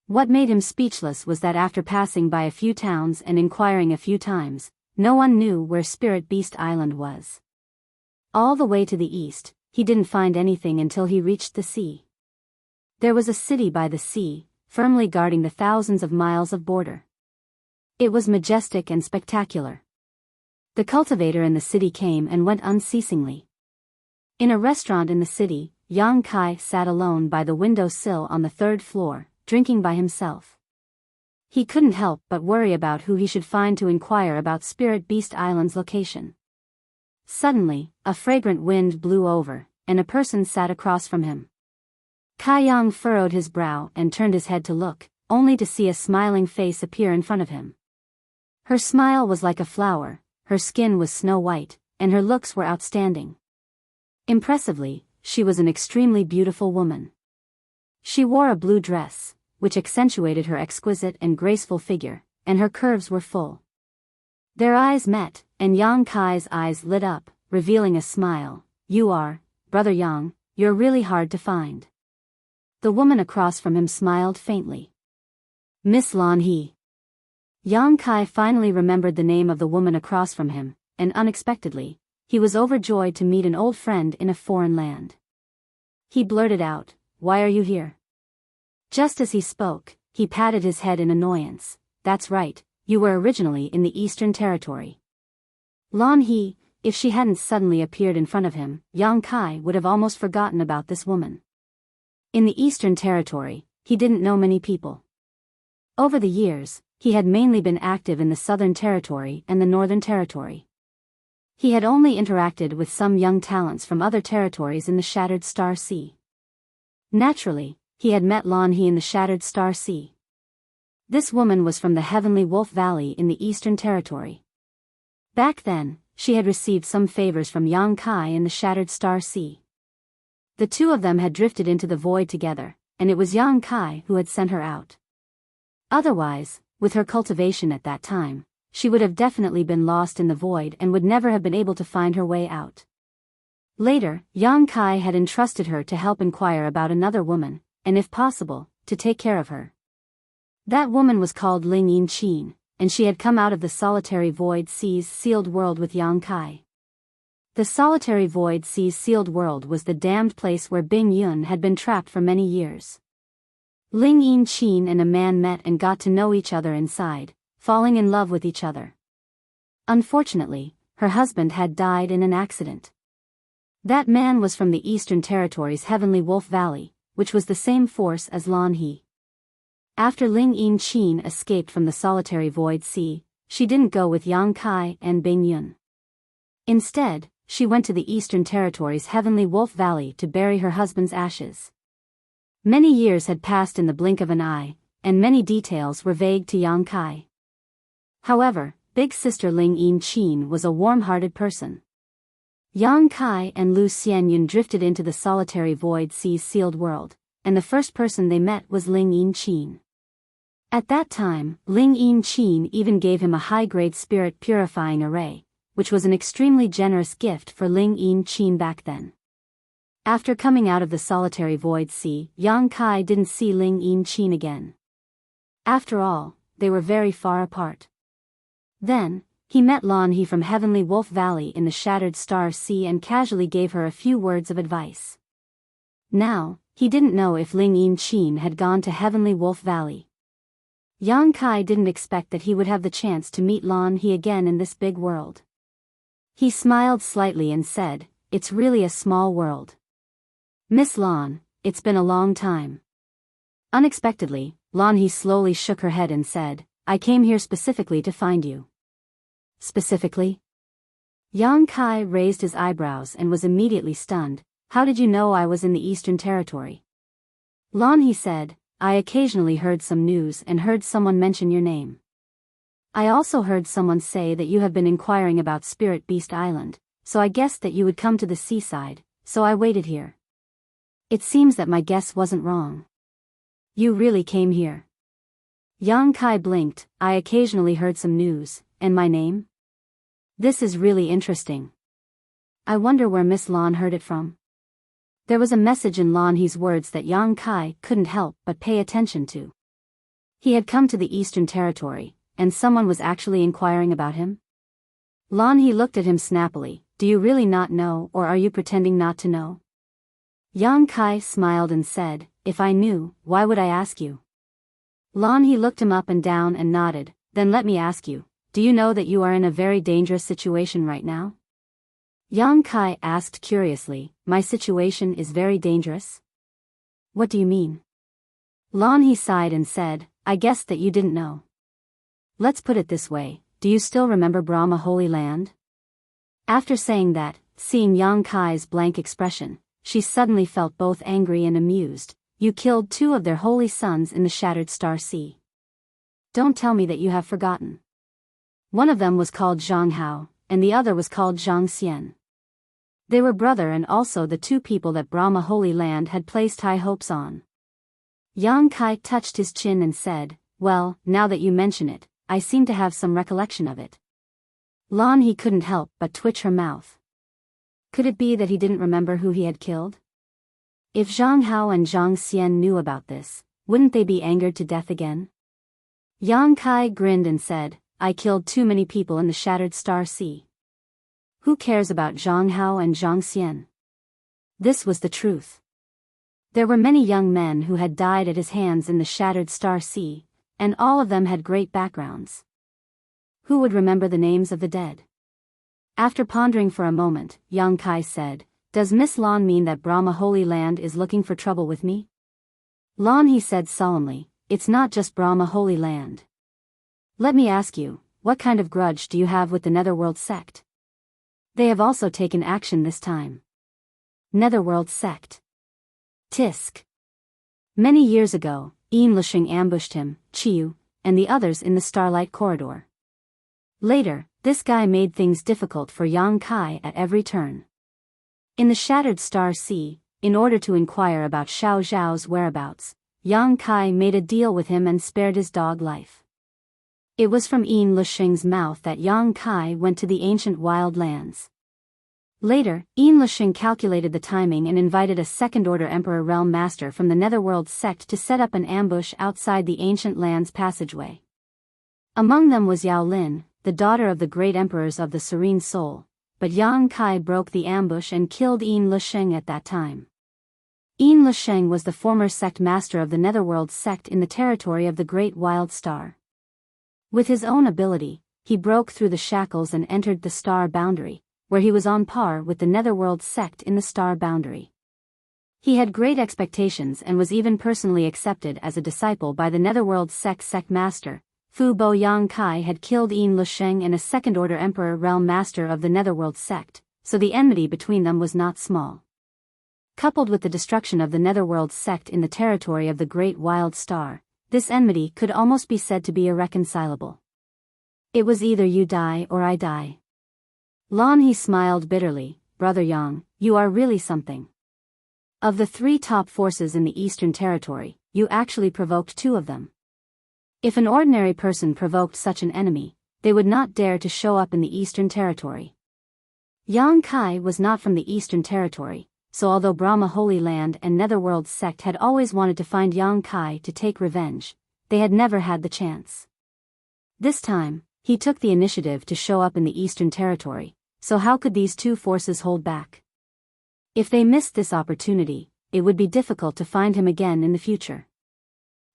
What made him speechless was that after passing by a few towns and inquiring a few times, no one knew where Spirit Beast Island was. All the way to the east, he didn't find anything until he reached the sea. There was a city by the sea, firmly guarding the thousands of miles of border. It was majestic and spectacular. The cultivator in the city came and went unceasingly. In a restaurant in the city, Yang Kai sat alone by the window sill on the third floor, drinking by himself. He couldn't help but worry about who he should find to inquire about Spirit Beast Island's location. Suddenly, a fragrant wind blew over, and a person sat across from him. Kai Yang furrowed his brow and turned his head to look, only to see a smiling face appear in front of him. Her smile was like a flower, her skin was snow white, and her looks were outstanding. Impressively, she was an extremely beautiful woman. She wore a blue dress, which accentuated her exquisite and graceful figure, and her curves were full. Their eyes met, and Yang Kai's eyes lit up, revealing a smile. "You are, Brother Yang, you're really hard to find." The woman across from him smiled faintly. "Miss Lan He." Yang Kai finally remembered the name of the woman across from him, and unexpectedly, he was overjoyed to meet an old friend in a foreign land. He blurted out, "Why are you here?" Just as he spoke, he patted his head in annoyance. "That's right, you were originally in the Eastern Territory." Lan He, if she hadn't suddenly appeared in front of him, Yang Kai would have almost forgotten about this woman. In the Eastern Territory, he didn't know many people. Over the years, he had mainly been active in the Southern Territory and the Northern Territory. He had only interacted with some young talents from other territories in the Shattered Star Sea. Naturally, he had met Lan He in the Shattered Star Sea. This woman was from the Heavenly Wolf Valley in the Eastern Territory. Back then, she had received some favors from Yang Kai in the Shattered Star Sea. The two of them had drifted into the void together, and it was Yang Kai who had sent her out. Otherwise, with her cultivation at that time, she would have definitely been lost in the void and would never have been able to find her way out. Later, Yang Kai had entrusted her to help inquire about another woman, and if possible, to take care of her. That woman was called Ling Yin Qin, and she had come out of the solitary void sea's sealed world with Yang Kai. The solitary void sea's sealed world was the damned place where Bing Yun had been trapped for many years. Ling Yin Qin and a man met and got to know each other inside, falling in love with each other. Unfortunately, her husband had died in an accident. That man was from the Eastern Territory's Heavenly Wolf Valley, which was the same force as Lan He. After Ling Yin Qin escaped from the solitary void sea, she didn't go with Yang Kai and Bing Yun. Instead, she went to the Eastern Territory's Heavenly Wolf Valley to bury her husband's ashes. Many years had passed in the blink of an eye, and many details were vague to Yang Kai. However, big sister Ling Yin Qin was a warm-hearted person. Yang Kai and Lu Xianyun drifted into the solitary void sea's sealed world, and the first person they met was Ling Yin-chin. At that time, Ling Yin-chin even gave him a high-grade spirit purifying array, which was an extremely generous gift for Ling Yin-chin back then. After coming out of the solitary void sea, Yang Kai didn't see Ling Yin-chin again. After all, they were very far apart. Then, he met Lan He from Heavenly Wolf Valley in the Shattered Star Sea and casually gave her a few words of advice. Now, he didn't know if Ling Yin-chin had gone to Heavenly Wolf Valley. Yang Kai didn't expect that he would have the chance to meet Lan He again in this big world. He smiled slightly and said, "It's really a small world. Miss Lan, it's been a long time." Unexpectedly, Lan He slowly shook her head and said, "I came here specifically to find you." Specifically? Yang Kai raised his eyebrows and was immediately stunned. "How did you know I was in the Eastern Territory?" Lan He said, "I occasionally heard some news and heard someone mention your name. I also heard someone say that you have been inquiring about Spirit Beast Island, so I guessed that you would come to the seaside, so I waited here. It seems that my guess wasn't wrong. You really came here." Yang Kai blinked. "I occasionally heard some news, and my name? This is really interesting. I wonder where Miss Lan heard it from." There was a message in Lan He's words that Yang Kai couldn't help but pay attention to. He had come to the Eastern Territory, and someone was actually inquiring about him? Lan He looked at him snappily. "Do you really not know, or are you pretending not to know?" Yang Kai smiled and said, "If I knew, why would I ask you?" Lan He looked him up and down and nodded. "Then let me ask you, do you know that you are in a very dangerous situation right now?" Yang Kai asked curiously, "My situation is very dangerous? What do you mean?" Lan He sighed and said, "I guessed that you didn't know. Let's put it this way, do you still remember Brahma Holy Land?" After saying that, seeing Yang Kai's blank expression, she suddenly felt both angry and amused. "You killed 2 of their holy sons in the Shattered Star Sea. Don't tell me that you have forgotten. One of them was called Zhang Hao, and the other was called Zhang Xian. They were brother and also the 2 people that Brahma Holy Land had placed high hopes on." Yang Kai touched his chin and said, "Well, now that you mention it, I seem to have some recollection of it." Lan He couldn't help but twitch her mouth. Could it be that he didn't remember who he had killed? If Zhang Hao and Zhang Xian knew about this, wouldn't they be angered to death again? Yang Kai grinned and said, "I killed too many people in the Shattered Star Sea. Who cares about Zhang Hao and Zhang Xian?" This was the truth. There were many young men who had died at his hands in the Shattered Star Sea, and all of them had great backgrounds. Who would remember the names of the dead? After pondering for a moment, Yang Kai said, "Does Miss Lan mean that Brahma Holy Land is looking for trouble with me?" Lan He said solemnly, "It's not just Brahma Holy Land. Let me ask you, what kind of grudge do you have with the Netherworld sect? They have also taken action this time." Netherworld sect. Tisk. Many years ago, Yin Lisheng ambushed him, Chiyu, and the others in the Starlight Corridor. Later, this guy made things difficult for Yang Kai at every turn. In the Shattered Star Sea, in order to inquire about Xiao Zhao's whereabouts, Yang Kai made a deal with him and spared his dog life. It was from Yin Lisheng's mouth that Yang Kai went to the ancient wild lands. Later, Yin Lisheng calculated the timing and invited a second-order Emperor Realm Master from the Netherworld sect to set up an ambush outside the ancient lands passageway. Among them was Yao Lin, the daughter of the great emperors of the Serene Soul, but Yang Kai broke the ambush and killed Yin Lisheng at that time. Yin Lisheng was the former sect master of the Netherworld sect in the territory of the Great Wild Star. With his own ability, he broke through the shackles and entered the star boundary, where he was on par with the Netherworld sect in the star boundary. He had great expectations and was even personally accepted as a disciple by the Netherworld sect master. Fu Bo Yang Kai had killed Yin Lisheng and a second-order Emperor Realm Master of the Netherworld sect, so the enmity between them was not small. Coupled with the destruction of the Netherworld sect in the territory of the Great Wild Star, this enmity could almost be said to be irreconcilable. It was either you die or I die. Lan He smiled bitterly, "Brother Yang, you are really something. Of the 3 top forces in the Eastern Territory, you actually provoked 2 of them. If an ordinary person provoked such an enemy, they would not dare to show up in the Eastern Territory. Yang Kai was not from the Eastern Territory, so although Brahma Holy Land and Netherworld sect had always wanted to find Yang Kai to take revenge, they had never had the chance. This time, he took the initiative to show up in the Eastern Territory, so how could these 2 forces hold back? If they missed this opportunity, it would be difficult to find him again in the future.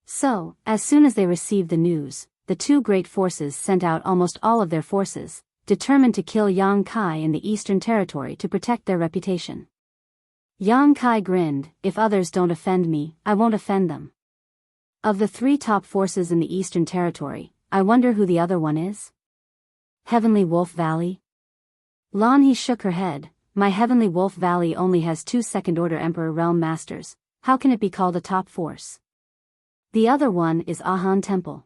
So, as soon as they received the news, the 2 great forces sent out almost all of their forces, determined to kill Yang Kai in the Eastern Territory to protect their reputation. Yang Kai grinned, "If others don't offend me, I won't offend them." Of the 3 top forces in the Eastern Territory, I wonder who the other one is? Heavenly Wolf Valley? Lan He shook her head. My Heavenly Wolf Valley only has 2 second-order Emperor Realm Masters, how can it be called a top force? The other one is Ahan Temple.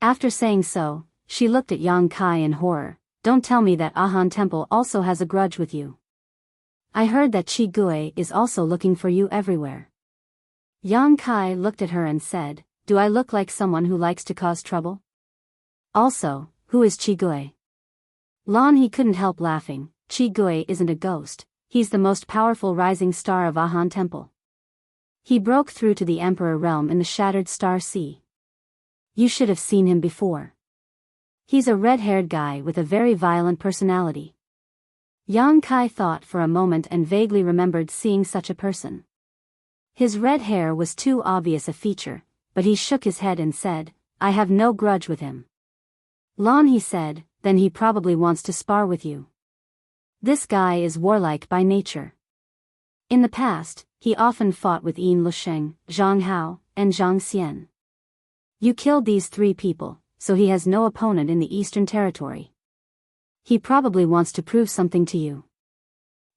After saying so, she looked at Yang Kai in horror. Don't tell me that Ahan Temple also has a grudge with you. I heard that Chi Gui is also looking for you everywhere. Yang Kai looked at her and said, do I look like someone who likes to cause trouble? Also, who is Chi Gui? Lan He couldn't help laughing. Chi Gui isn't a ghost, he's the most powerful rising star of Ahan Temple. He broke through to the Emperor Realm in the Shattered Star Sea. You should have seen him before. He's a red-haired guy with a very violent personality. Yang Kai thought for a moment and vaguely remembered seeing such a person. His red hair was too obvious a feature, but he shook his head and said, I have no grudge with him. Lan He said, then he probably wants to spar with you. This guy is warlike by nature. In the past, he often fought with Yin Lusheng, Zhang Hao, and Zhang Xian. You killed these 3 people, so he has no opponent in the Eastern Territory. He probably wants to prove something to you.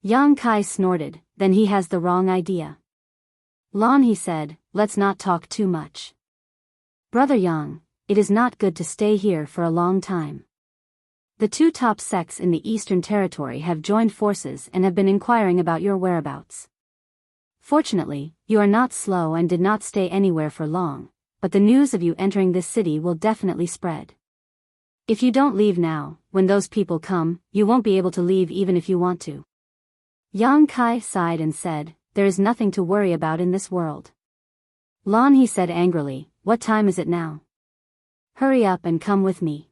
Yang Kai snorted, then he has the wrong idea. Lan He said, let's not talk too much. Brother Yang, it is not good to stay here for a long time. The 2 top sects in the Eastern Territory have joined forces and have been inquiring about your whereabouts. Fortunately, you are not slow and did not stay anywhere for long, but the news of you entering this city will definitely spread. If you don't leave now, when those people come, you won't be able to leave even if you want to. Yang Kai sighed and said, there is nothing to worry about in this world. Lan He said angrily, what time is it now? Hurry up and come with me.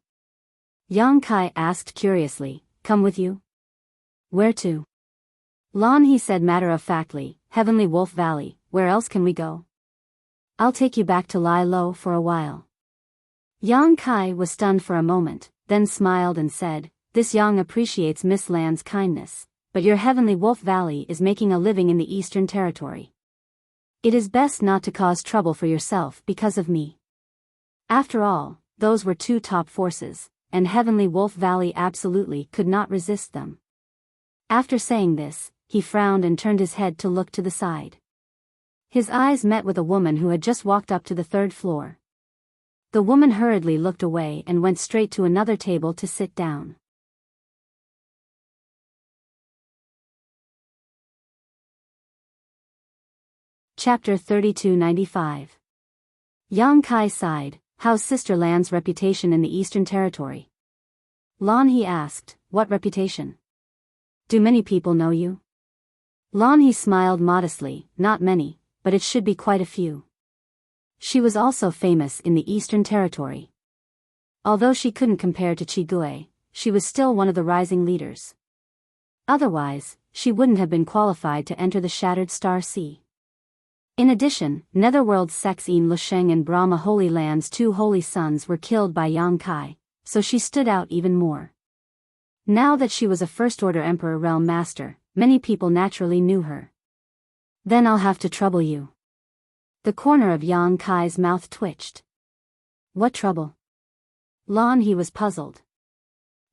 Yang Kai asked curiously, come with you? Where to? Lan He said matter-of-factly, Heavenly Wolf Valley, where else can we go? I'll take you back to Lai Lo for a while. Yang Kai was stunned for a moment, then smiled and said, this Yang appreciates Miss Lan's kindness, but your Heavenly Wolf Valley is making a living in the Eastern Territory. It is best not to cause trouble for yourself because of me. After all, those were 2 top forces, and Heavenly Wolf Valley absolutely could not resist them. After saying this, he frowned and turned his head to look to the side. His eyes met with a woman who had just walked up to the 3rd floor. The woman hurriedly looked away and went straight to another table to sit down. Chapter 3295. Yang Kai sighed, how's Sister Lan's reputation in the Eastern Territory? Lan He asked, what reputation? Do many people know you? Lan He smiled modestly, not many, but it should be quite a few. She was also famous in the Eastern Territory. Although she couldn't compare to Chi Gui, she was still one of the rising leaders. Otherwise, she wouldn't have been qualified to enter the Shattered Star Sea. In addition, Netherworld sects Yin Lusheng and Brahma Holy Land's 2 holy sons were killed by Yang Kai, so she stood out even more. Now that she was a First-Order Emperor Realm Master, many people naturally knew her. Then I'll have to trouble you. The corner of Yang Kai's mouth twitched. What trouble? Lan He was puzzled.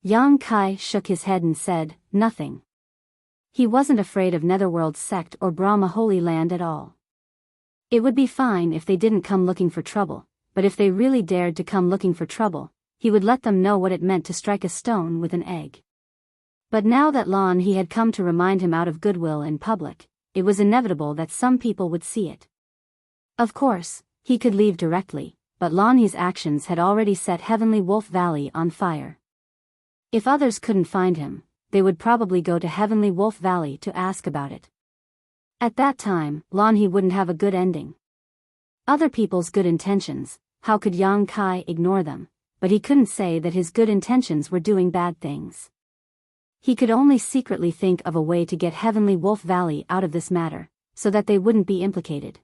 Yang Kai shook his head and said, nothing. He wasn't afraid of Netherworld sect or Brahma Holy Land at all. It would be fine if they didn't come looking for trouble, but if they really dared to come looking for trouble, he would let them know what it meant to strike a stone with an egg. But now that Lan He had come to remind him out of goodwill in public, it was inevitable that some people would see it. Of course, he could leave directly, but Lan He's actions had already set Heavenly Wolf Valley on fire. If others couldn't find him, they would probably go to Heavenly Wolf Valley to ask about it. At that time, Lan He wouldn't have a good ending. Other people's good intentions, how could Yang Kai ignore them? But he couldn't say that his good intentions were doing bad things. He could only secretly think of a way to get Heavenly Wolf Valley out of this matter, so that they wouldn't be implicated.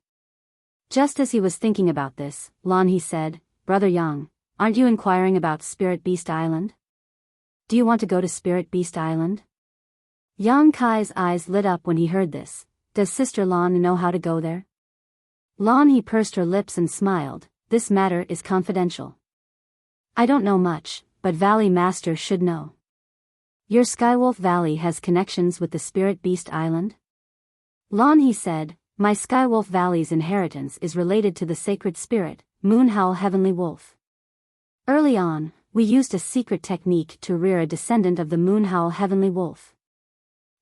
Just as he was thinking about this, Lan He said, "Brother Yang, aren't you inquiring about Spirit Beast Island? Do you want to go to Spirit Beast Island?" Yang Kai's eyes lit up when he heard this. Does Sister Lan know how to go there? Lan He pursed her lips and smiled. This matter is confidential. I don't know much, but Valley Master should know. Your Skywolf Valley has connections with the Spirit Beast Island? Lan He said, my Skywolf Valley's inheritance is related to the sacred spirit, Moonhowl Heavenly Wolf. Early on, we used a secret technique to rear a descendant of the Moonhowl Heavenly Wolf.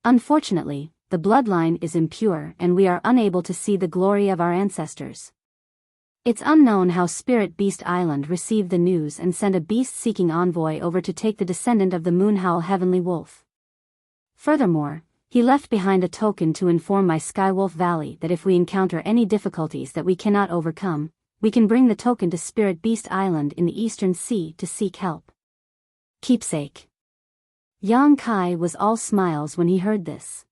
Unfortunately, the bloodline is impure and we are unable to see the glory of our ancestors. It's unknown how Spirit Beast Island received the news and sent a beast-seeking envoy over to take the descendant of the Moonhowl Heavenly Wolf. Furthermore, he left behind a token to inform my Skywolf Valley that if we encounter any difficulties that we cannot overcome, we can bring the token to Spirit Beast Island in the Eastern Sea to seek help. Keepsake. Yang Kai was all smiles when he heard this.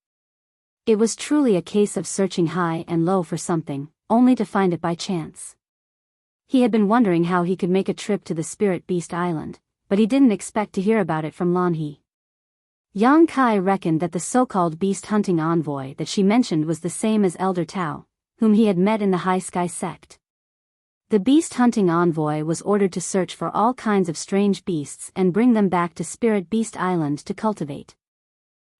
It was truly a case of searching high and low for something, only to find it by chance. He had been wondering how he could make a trip to the Spirit Beast Island, but he didn't expect to hear about it from Lan He. Yang Kai reckoned that the so-called beast-hunting envoy that she mentioned was the same as Elder Tao, whom he had met in the High Sky sect. The beast-hunting envoy was ordered to search for all kinds of strange beasts and bring them back to Spirit Beast Island to cultivate.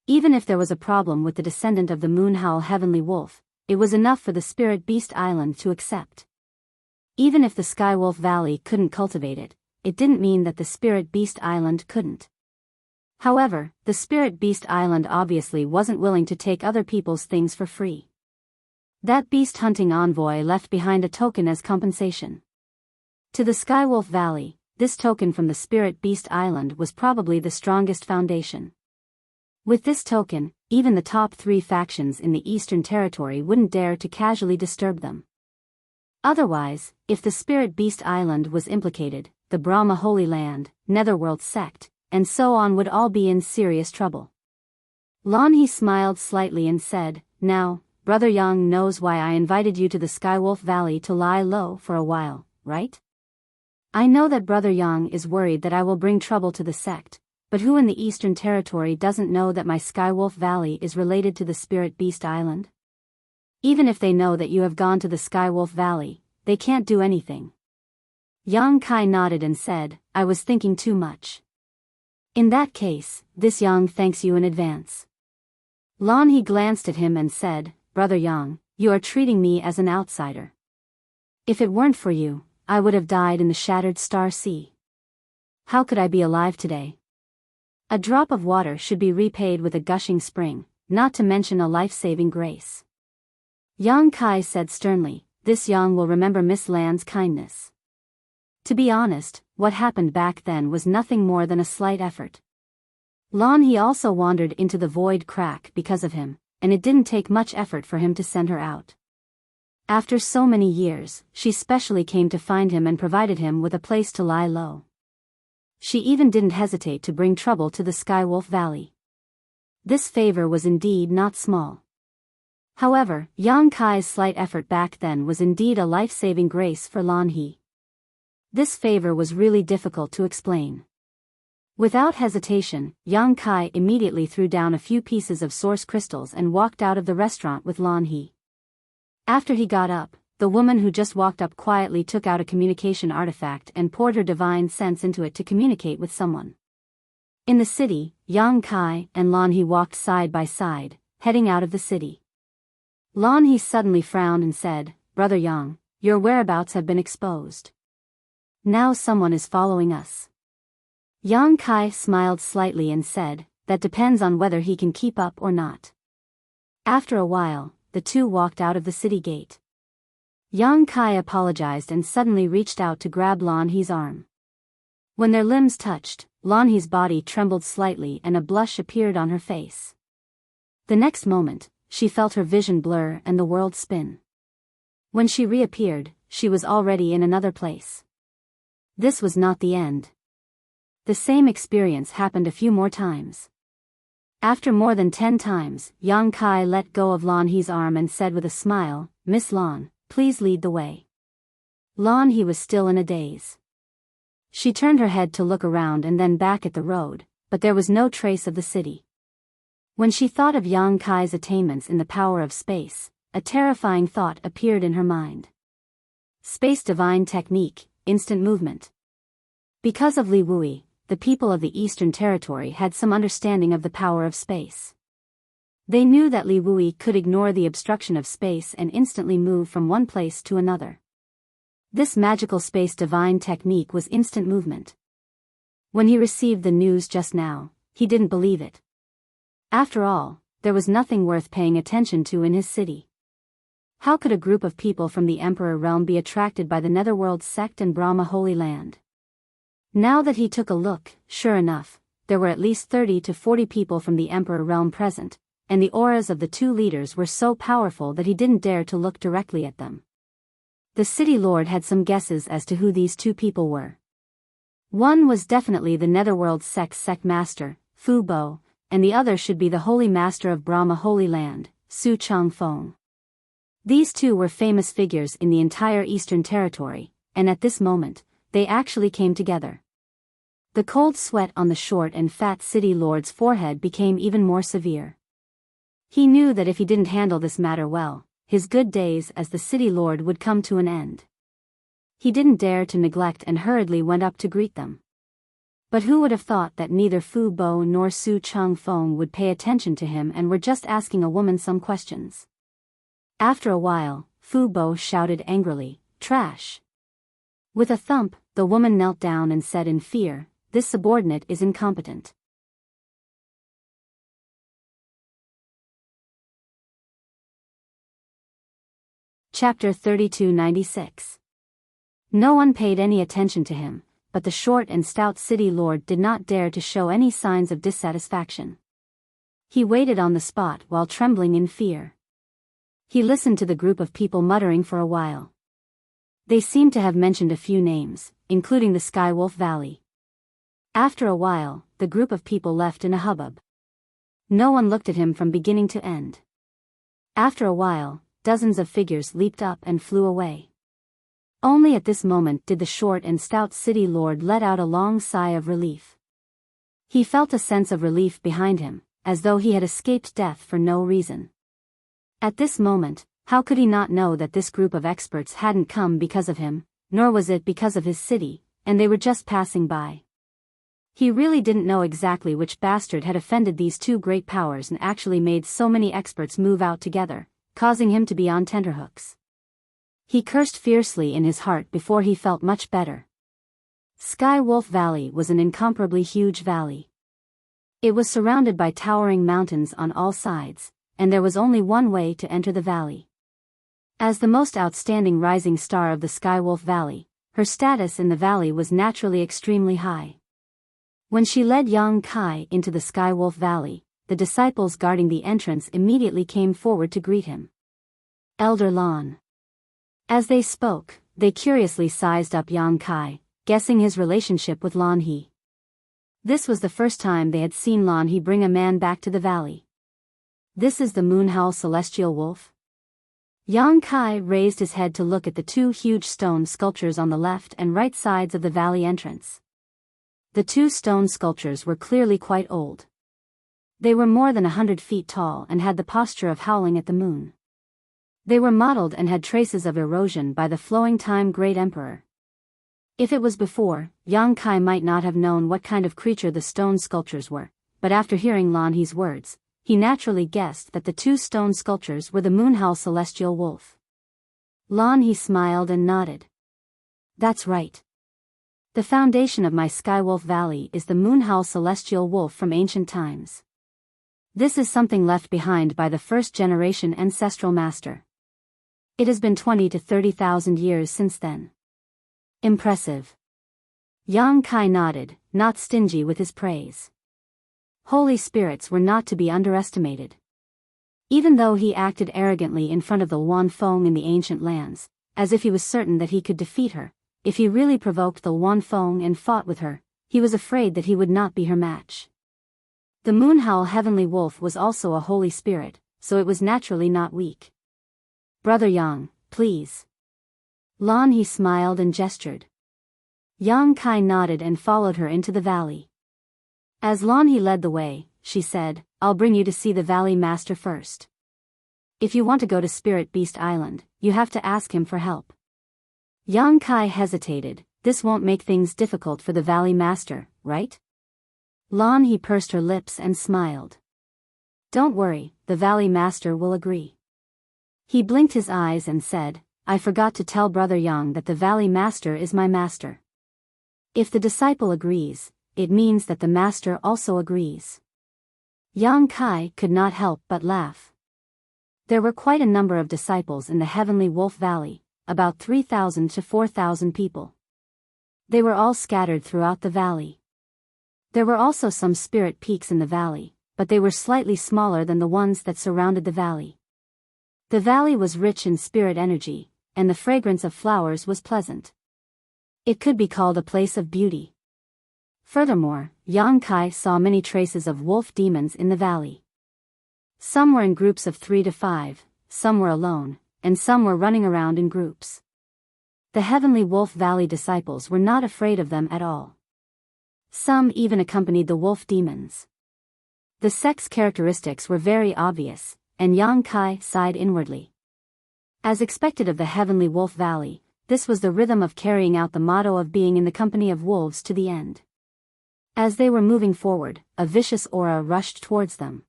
Even if there was a problem with the descendant of the Moonhowl Heavenly Wolf, it was enough for the Spirit Beast Island to accept. Even if the Skywolf Valley couldn't cultivate it, it didn't mean that the Spirit Beast Island couldn't. However, the Spirit Beast Island obviously wasn't willing to take other people's things for free. That beast-hunting envoy left behind a token as compensation. To the Skywolf Valley, this token from the Spirit Beast Island was probably the strongest foundation. With this token, even the top 3 factions in the Eastern Territory wouldn't dare to casually disturb them. Otherwise, if the Spirit Beast Island was implicated, the Brahma Holy Land, Netherworld sect, and so on would all be in serious trouble. Lan He smiled slightly and said, now, Brother Yang knows why I invited you to the Skywolf Valley to lie low for a while, right? I know that Brother Yang is worried that I will bring trouble to the sect, but who in the Eastern Territory doesn't know that my Skywolf Valley is related to the Spirit Beast Island? Even if they know that you have gone to the Skywolf Valley, they can't do anything. Yang Kai nodded and said, I was thinking too much. In that case, this Yang thanks you in advance. Lan He glanced at him and said, Brother Yang, you are treating me as an outsider. If it weren't for you, I would have died in the shattered Star Sea. How could I be alive today? A drop of water should be repaid with a gushing spring, not to mention a life-saving grace. Yang Kai said sternly, this Yang will remember Miss Lan's kindness. To be honest, what happened back then was nothing more than a slight effort. Lan He also wandered into the void crack because of him, and it didn't take much effort for him to send her out. After so many years, she specially came to find him and provided him with a place to lie low. She even didn't hesitate to bring trouble to the Skywolf Valley. This favor was indeed not small. However, Yang Kai's slight effort back then was indeed a life-saving grace for Lan He. This favor was really difficult to explain. Without hesitation, Yang Kai immediately threw down a few pieces of source crystals and walked out of the restaurant with Lan He. After he got up, the woman who just walked up quietly took out a communication artifact and poured her divine sense into it to communicate with someone. In the city, Yang Kai and Lan He walked side by side, heading out of the city. Lan He suddenly frowned and said, Brother Yang, your whereabouts have been exposed. Now someone is following us. Yang Kai smiled slightly and said, that depends on whether he can keep up or not. After a while, the two walked out of the city gate. Yang Kai apologized and suddenly reached out to grab Lan He's arm. When their limbs touched, Lan He's body trembled slightly and a blush appeared on her face. The next moment, she felt her vision blur and the world spin. When she reappeared, she was already in another place. This was not the end. The same experience happened a few more times. After more than 10 times, Yang Kai let go of Lan He's arm and said with a smile, "Miss Lan, please lead the way." Lan He was still in a daze. She turned her head to look around and then back at the road, but there was no trace of the city. When she thought of Yang Kai's attainments in the power of space, a terrifying thought appeared in her mind. Space divine technique, instant movement. Because of Li Wui, the people of the Eastern Territory had some understanding of the power of space. They knew that Li Wui could ignore the obstruction of space and instantly move from one place to another. This magical space divine technique was instant movement. When he received the news just now, he didn't believe it. After all, there was nothing worth paying attention to in his city. How could a group of people from the Emperor realm be attracted by the Netherworld sect and Brahma Holy Land? Now that he took a look, sure enough, there were at least 30 to 40 people from the Emperor realm present, and the auras of the two leaders were so powerful that he didn't dare to look directly at them. The city lord had some guesses as to who these two people were. One was definitely the Netherworld sect master, Fu Bo, and the other should be the Holy Master of Brahma Holy Land, Su Chang Feng. These two were famous figures in the entire Eastern Territory, and at this moment, they actually came together. The cold sweat on the short and fat city lord's forehead became even more severe. He knew that if he didn't handle this matter well, his good days as the city lord would come to an end. He didn't dare to neglect and hurriedly went up to greet them. But who would have thought that neither Fu Bo nor Su Chang Feng would pay attention to him and were just asking a woman some questions. After a while, Fu Bo shouted angrily, "Trash!" With a thump, the woman knelt down and said in fear, "This subordinate is incompetent." Chapter 3296. No one paid any attention to him, but the short and stout city lord did not dare to show any signs of dissatisfaction. He waited on the spot while trembling in fear. He listened to the group of people muttering for a while. They seemed to have mentioned a few names, including the Skywolf Valley. After a while, the group of people left in a hubbub. No one looked at him from beginning to end. After a while, dozens of figures leaped up and flew away. Only at this moment did the short and stout city lord let out a long sigh of relief. He felt a sense of relief behind him, as though he had escaped death for no reason. At this moment, how could he not know that this group of experts hadn't come because of him, nor was it because of his city, and they were just passing by. He really didn't know exactly which bastard had offended these two great powers and actually made so many experts move out together, causing him to be on tenterhooks. He cursed fiercely in his heart before he felt much better. Skywolf Valley was an incomparably huge valley. It was surrounded by towering mountains on all sides, and there was only one way to enter the valley. As the most outstanding rising star of the Skywolf Valley, her status in the valley was naturally extremely high. When she led Yang Kai into the Skywolf Valley, the disciples guarding the entrance immediately came forward to greet him. Elder Lan. As they spoke, they curiously sized up Yang Kai, guessing his relationship with Lan He. This was the first time they had seen Lan He bring a man back to the valley. This is the Moonhowl Celestial Wolf? Yang Kai raised his head to look at the two huge stone sculptures on the left and right sides of the valley entrance. The two stone sculptures were clearly quite old. They were more than 100 feet tall and had the posture of howling at the moon. They were mottled and had traces of erosion by the flowing time Great Emperor. If it was before, Yang Kai might not have known what kind of creature the stone sculptures were, but after hearing Lan He's words, he naturally guessed that the two stone sculptures were the Moonhowl Celestial Wolf. Lan He smiled and nodded. That's right. The foundation of my Skywolf Valley is the Moonhowl Celestial Wolf from ancient times. This is something left behind by the first-generation ancestral master. It has been 20 to 30,000 years since then. Impressive. Yang Kai nodded, not stingy with his praise. Holy spirits were not to be underestimated. Even though he acted arrogantly in front of the Wanfeng in the ancient lands, as if he was certain that he could defeat her, if he really provoked the Wanfeng and fought with her, he was afraid that he would not be her match. The Moonhowl Heavenly Wolf was also a holy spirit, so it was naturally not weak. Brother Yang, please. Lan He smiled and gestured. Yang Kai nodded and followed her into the valley. As Lan He led the way, she said, I'll bring you to see the Valley Master first. If you want to go to Spirit Beast Island, you have to ask him for help. Yang Kai hesitated. This won't make things difficult for the Valley Master, right? Lan He pursed her lips and smiled. Don't worry, the Valley Master will agree. He blinked his eyes and said, I forgot to tell Brother Yang that the Valley Master is my master. If the disciple agrees, it means that the master also agrees. Yang Kai could not help but laugh. There were quite a number of disciples in the Heavenly Wolf Valley, about 3,000 to 4,000 people. They were all scattered throughout the valley. There were also some spirit peaks in the valley, but they were slightly smaller than the ones that surrounded the valley. The valley was rich in spirit energy, and the fragrance of flowers was pleasant. It could be called a place of beauty. Furthermore, Yang Kai saw many traces of wolf demons in the valley. Some were in groups of 3 to 5, some were alone, and some were running around in groups. The Heavenly Wolf Valley disciples were not afraid of them at all. Some even accompanied the wolf demons. The sex characteristics were very obvious, and Yang Kai sighed inwardly. As expected of the Heavenly Wolf Valley, this was the rhythm of carrying out the motto of being in the company of wolves to the end. As they were moving forward, a vicious aura rushed towards them.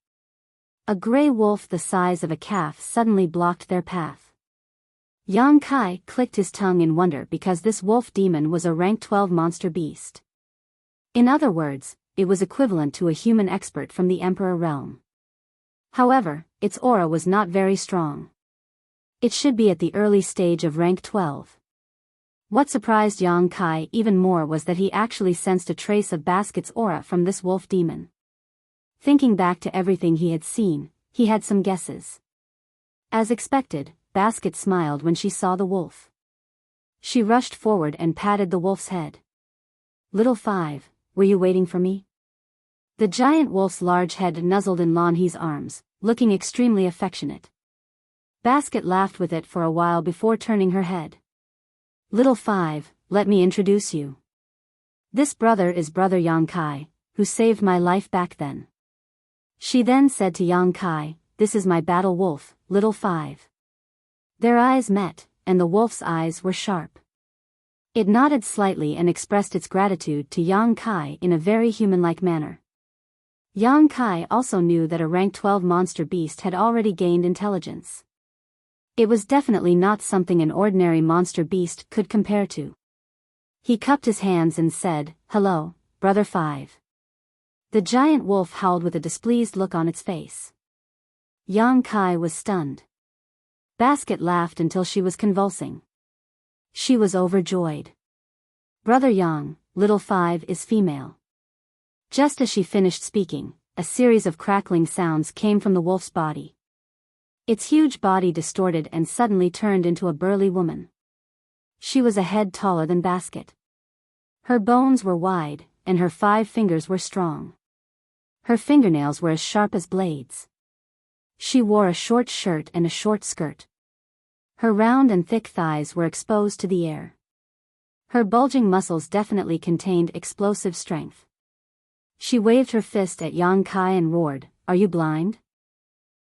A gray wolf the size of a calf suddenly blocked their path. Yang Kai clicked his tongue in wonder because this wolf demon was a rank 12 monster beast. In other words, it was equivalent to a human expert from the Emperor realm. However, its aura was not very strong. It should be at the early stage of rank 12. What surprised Yang Kai even more was that he actually sensed a trace of Basket's aura from this wolf demon. Thinking back to everything he had seen, he had some guesses. As expected, Basket smiled when she saw the wolf. She rushed forward and patted the wolf's head. Little Five, were you waiting for me? The giant wolf's large head nuzzled in Lan He's arms, looking extremely affectionate. Basket laughed with it for a while before turning her head. Little Five, let me introduce you. This brother is Brother Yang Kai, who saved my life back then. She then said to Yang Kai, this is my battle wolf, Little Five. Their eyes met, and the wolf's eyes were sharp. It nodded slightly and expressed its gratitude to Yang Kai in a very human-like manner. Yang Kai also knew that a rank 12 monster beast had already gained intelligence. It was definitely not something an ordinary monster beast could compare to. He cupped his hands and said, hello, Brother Five. The giant wolf howled with a displeased look on its face. Yang Kai was stunned. Basket laughed until she was convulsing. She was overjoyed. Brother Yang, Little Five is female. Just as she finished speaking, a series of crackling sounds came from the wolf's body. Its huge body distorted and suddenly turned into a burly woman. She was a head taller than Basket. Her bones were wide, and her 5 fingers were strong. Her fingernails were as sharp as blades. She wore a short shirt and a short skirt. Her round and thick thighs were exposed to the air. Her bulging muscles definitely contained explosive strength. She waved her fist at Yang Kai and roared, "Are you blind?"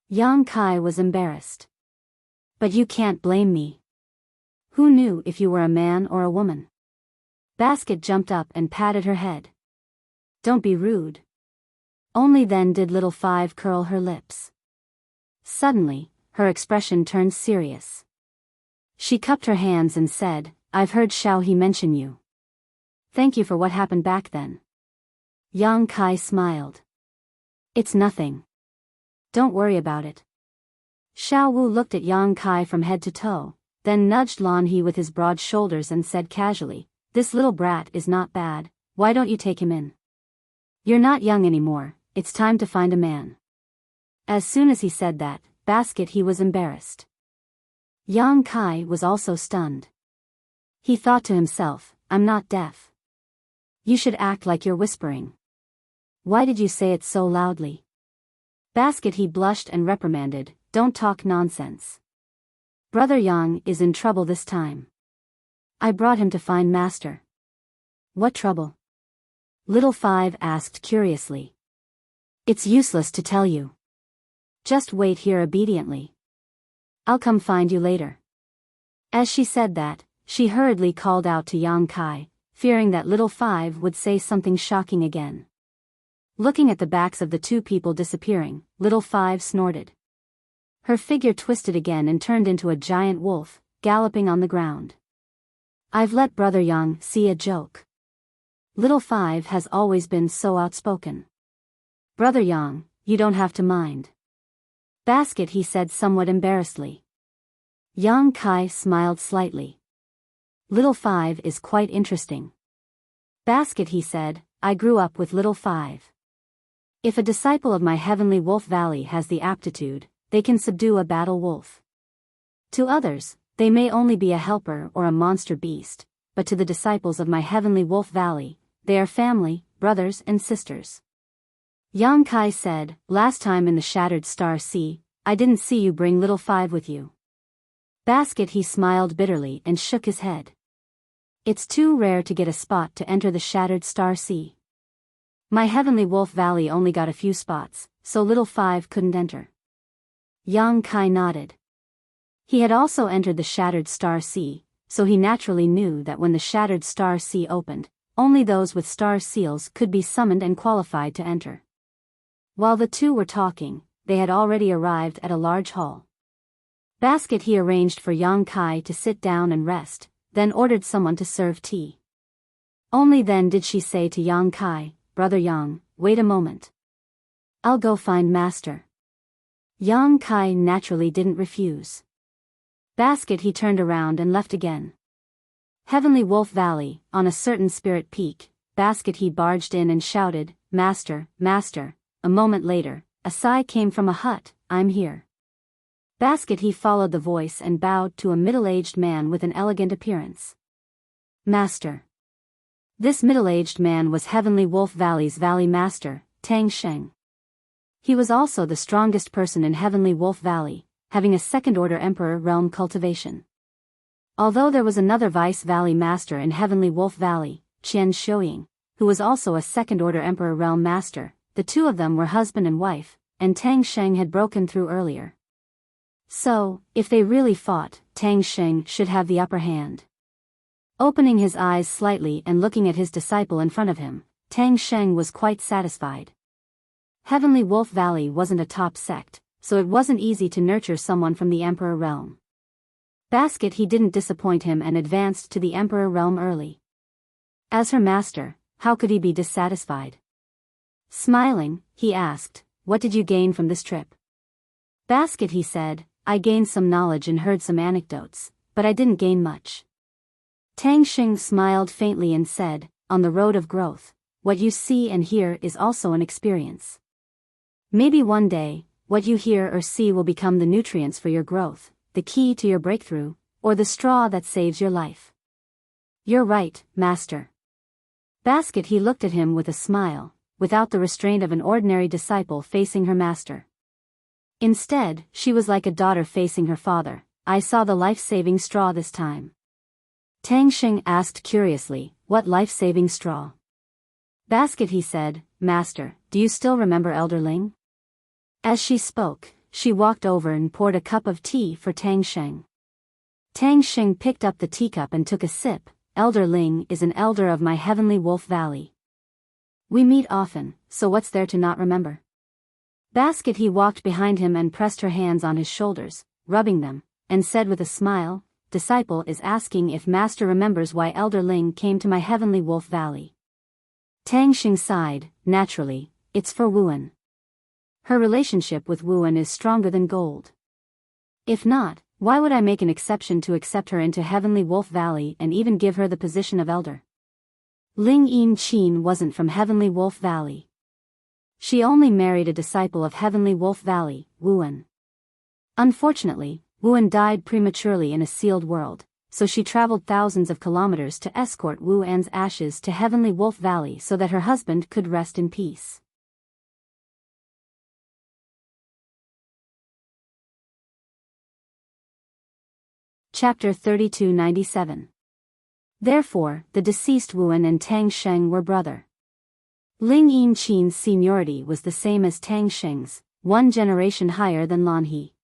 Yang Kai was embarrassed. "But you can't blame me. Who knew if you were a man or a woman?" Basket jumped up and patted her head. "Don't be rude." Only then did Little Five curl her lips. Suddenly, her expression turned serious. She cupped her hands and said, "I've heard Xiao He mention you. Thank you for what happened back then." Yang Kai smiled. "It's nothing. don't worry about it. Xiao Wu looked at Yang Kai from head to toe, then nudged Lan He with his broad shoulders and said casually, "This little brat is not bad, why don't you take him in? You're not young anymore, it's time to find a man." As soon as he said that, basket he was embarrassed. Yang Kai was also stunned. He thought to himself, I'm not deaf. You should act like you're whispering. Why did you say it so loudly? Basket he blushed and reprimanded, don't talk nonsense. Brother Yang is in trouble this time. I brought him to find master. What trouble? Little Five asked curiously. It's useless to tell you. Just wait here obediently. I'll come find you later. As she said that, she hurriedly called out to Yang Kai, fearing that Little Five would say something shocking again. Looking at the backs of the two people disappearing, Little Five snorted. Her figure twisted again and turned into a giant wolf, galloping on the ground. I've let Brother Yang see a joke. Little Five has always been so outspoken. Brother Yang, you don't have to mind. Basket he said somewhat embarrassedly. Yang Kai smiled slightly. Little Five is quite interesting. Basket he said, I grew up with Little Five. If a disciple of my heavenly wolf valley has the aptitude, they can subdue a battle wolf. To others, they may only be a helper or a monster beast, but to the disciples of my heavenly wolf valley, they are family, brothers and sisters. Yang Kai said, last time in the Shattered Star Sea, I didn't see you bring Little Five with you. Basket he smiled bitterly and shook his head. It's too rare to get a spot to enter the Shattered Star Sea. My heavenly wolf valley only got a few spots, so Little Five couldn't enter. Yang Kai nodded. He had also entered the Shattered Star Sea, so he naturally knew that when the Shattered Star Sea opened, only those with star seals could be summoned and qualified to enter. While the two were talking, they had already arrived at a large hall. Basket he arranged for Yang Kai to sit down and rest, then ordered someone to serve tea. Only then did she say to Yang Kai, Brother Yang, wait a moment. I'll go find master. Yang Kai naturally didn't refuse. Basket he turned around and left again. Heavenly Wolf Valley, on a certain spirit peak, Basket he barged in and shouted, Master, Master. A moment later, a sigh came from a hut, I'm here. Basket he followed the voice and bowed to a middle-aged man with an elegant appearance. Master. This middle-aged man was Heavenly Wolf Valley's Valley Master, Tang Sheng. He was also the strongest person in Heavenly Wolf Valley, having a second-order Emperor realm cultivation. Although there was another Vice Valley Master in Heavenly Wolf Valley, Qian Shouying, who was also a second-order Emperor realm Master, the two of them were husband and wife, and Tang Sheng had broken through earlier. So, if they really fought, Tang Sheng should have the upper hand. Opening his eyes slightly and looking at his disciple in front of him, Tang Sheng was quite satisfied. Heavenly Wolf Valley wasn't a top sect, so it wasn't easy to nurture someone from the Emperor realm. Basket he didn't disappoint him and advanced to the Emperor realm early. As her master, how could he be dissatisfied? Smiling, he asked, what did you gain from this trip? Basket he said, I gained some knowledge and heard some anecdotes, but I didn't gain much. Tang Sheng smiled faintly and said, on the road of growth, what you see and hear is also an experience. Maybe one day, what you hear or see will become the nutrients for your growth, the key to your breakthrough, or the straw that saves your life. You're right, Master. Basket he looked at him with a smile, without the restraint of an ordinary disciple facing her master. Instead, she was like a daughter facing her father. I saw the life-saving straw this time. Tang Sheng asked curiously, what life-saving straw? Basket he said, Master, do you still remember Elder Ling? As she spoke, she walked over and poured a cup of tea for Tang Sheng. Tang Sheng picked up the teacup and took a sip. Elder Ling is an elder of my Heavenly Wolf Valley. We meet often, so what's there to not remember? Basket he walked behind him and pressed her hands on his shoulders, rubbing them, and said with a smile, Disciple is asking if Master remembers why Elder Ling came to my Heavenly Wolf Valley. Tang Sheng sighed, naturally, it's for Wuan. Her relationship with Wuan is stronger than gold. If not, why would I make an exception to accept her into Heavenly Wolf Valley and even give her the position of elder? Ling Yin-chin wasn't from Heavenly Wolf Valley. She only married a disciple of Heavenly Wolf Valley, Wuan. Unfortunately, Wuan died prematurely in a sealed world, so she traveled thousands of kilometers to escort Wuan's ashes to Heavenly Wolf Valley so that her husband could rest in peace. Chapter 3297. Therefore, the deceased Wuan and Tang Sheng were brother. Ling Yin-chin's seniority was the same as Tang Sheng's, 1 generation higher than Lan He.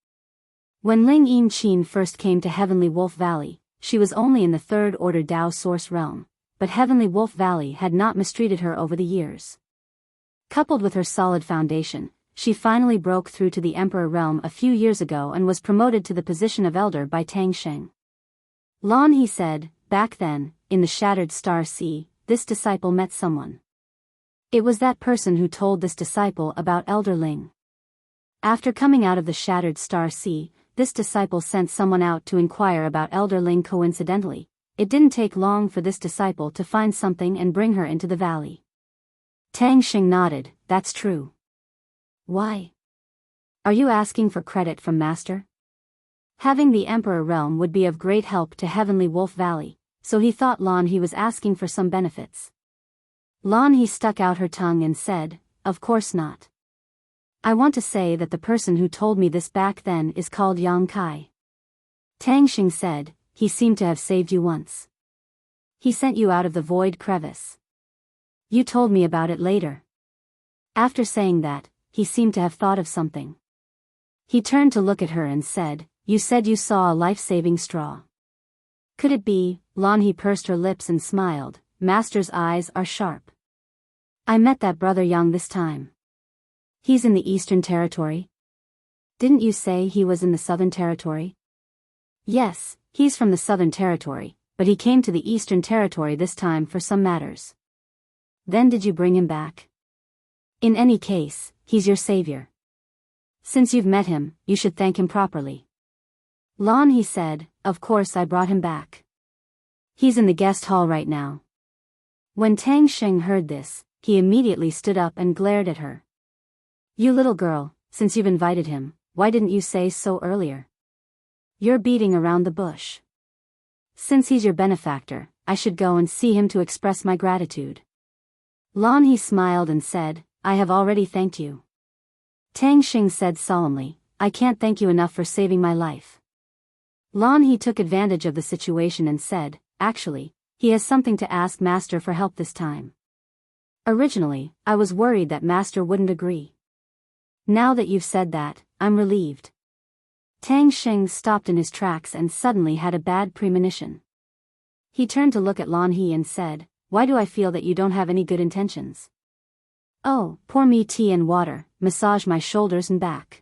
When Ling Yin-chin first came to Heavenly Wolf Valley, she was only in the third order Dao Source realm, but Heavenly Wolf Valley had not mistreated her over the years. Coupled with her solid foundation, she finally broke through to the Emperor realm a few years ago and was promoted to the position of elder by Tang Sheng. Lan He said, back then, in the Shattered Star Sea, this disciple met someone. It was that person who told this disciple about Elder Ling. After coming out of the Shattered Star Sea, this disciple sent someone out to inquire about Elder Ling. Coincidentally, it didn't take long for this disciple to find something and bring her into the valley. Tang Sheng nodded, that's true. Why? Are you asking for credit from Master? Having the Emperor realm would be of great help to Heavenly Wolf Valley, so he thought Lan He was asking for some benefits. Lan He stuck out her tongue and said, of course not. I want to say that the person who told me this back then is called Yang Kai. Tang Sheng said, he seemed to have saved you once. He sent you out of the void crevice. You told me about it later. After saying that, he seemed to have thought of something. He turned to look at her and said, you said you saw a life-saving straw. Could it be? Lan He pursed her lips and smiled, Master's eyes are sharp. I met that brother Yang this time. He's in the Eastern Territory? Didn't you say he was in the Southern Territory? Yes, he's from the Southern Territory, but he came to the Eastern Territory this time for some matters. Then did you bring him back? In any case, he's your savior. Since you've met him, you should thank him properly. Lan He said, of course I brought him back. He's in the guest hall right now. When Tang Sheng heard this, he immediately stood up and glared at her. You little girl, since you've invited him, why didn't you say so earlier? You're beating around the bush. Since he's your benefactor, I should go and see him to express my gratitude. Lan He smiled and said, I have already thanked you. Tang Sheng said solemnly, I can't thank you enough for saving my life. Lan He took advantage of the situation and said, actually, he has something to ask Master for help this time. Originally, I was worried that Master wouldn't agree. Now that you've said that, I'm relieved. Tang Sheng stopped in his tracks and suddenly had a bad premonition. He turned to look at Lan He and said, why do I feel that you don't have any good intentions? Oh, pour me tea and water, massage my shoulders and back.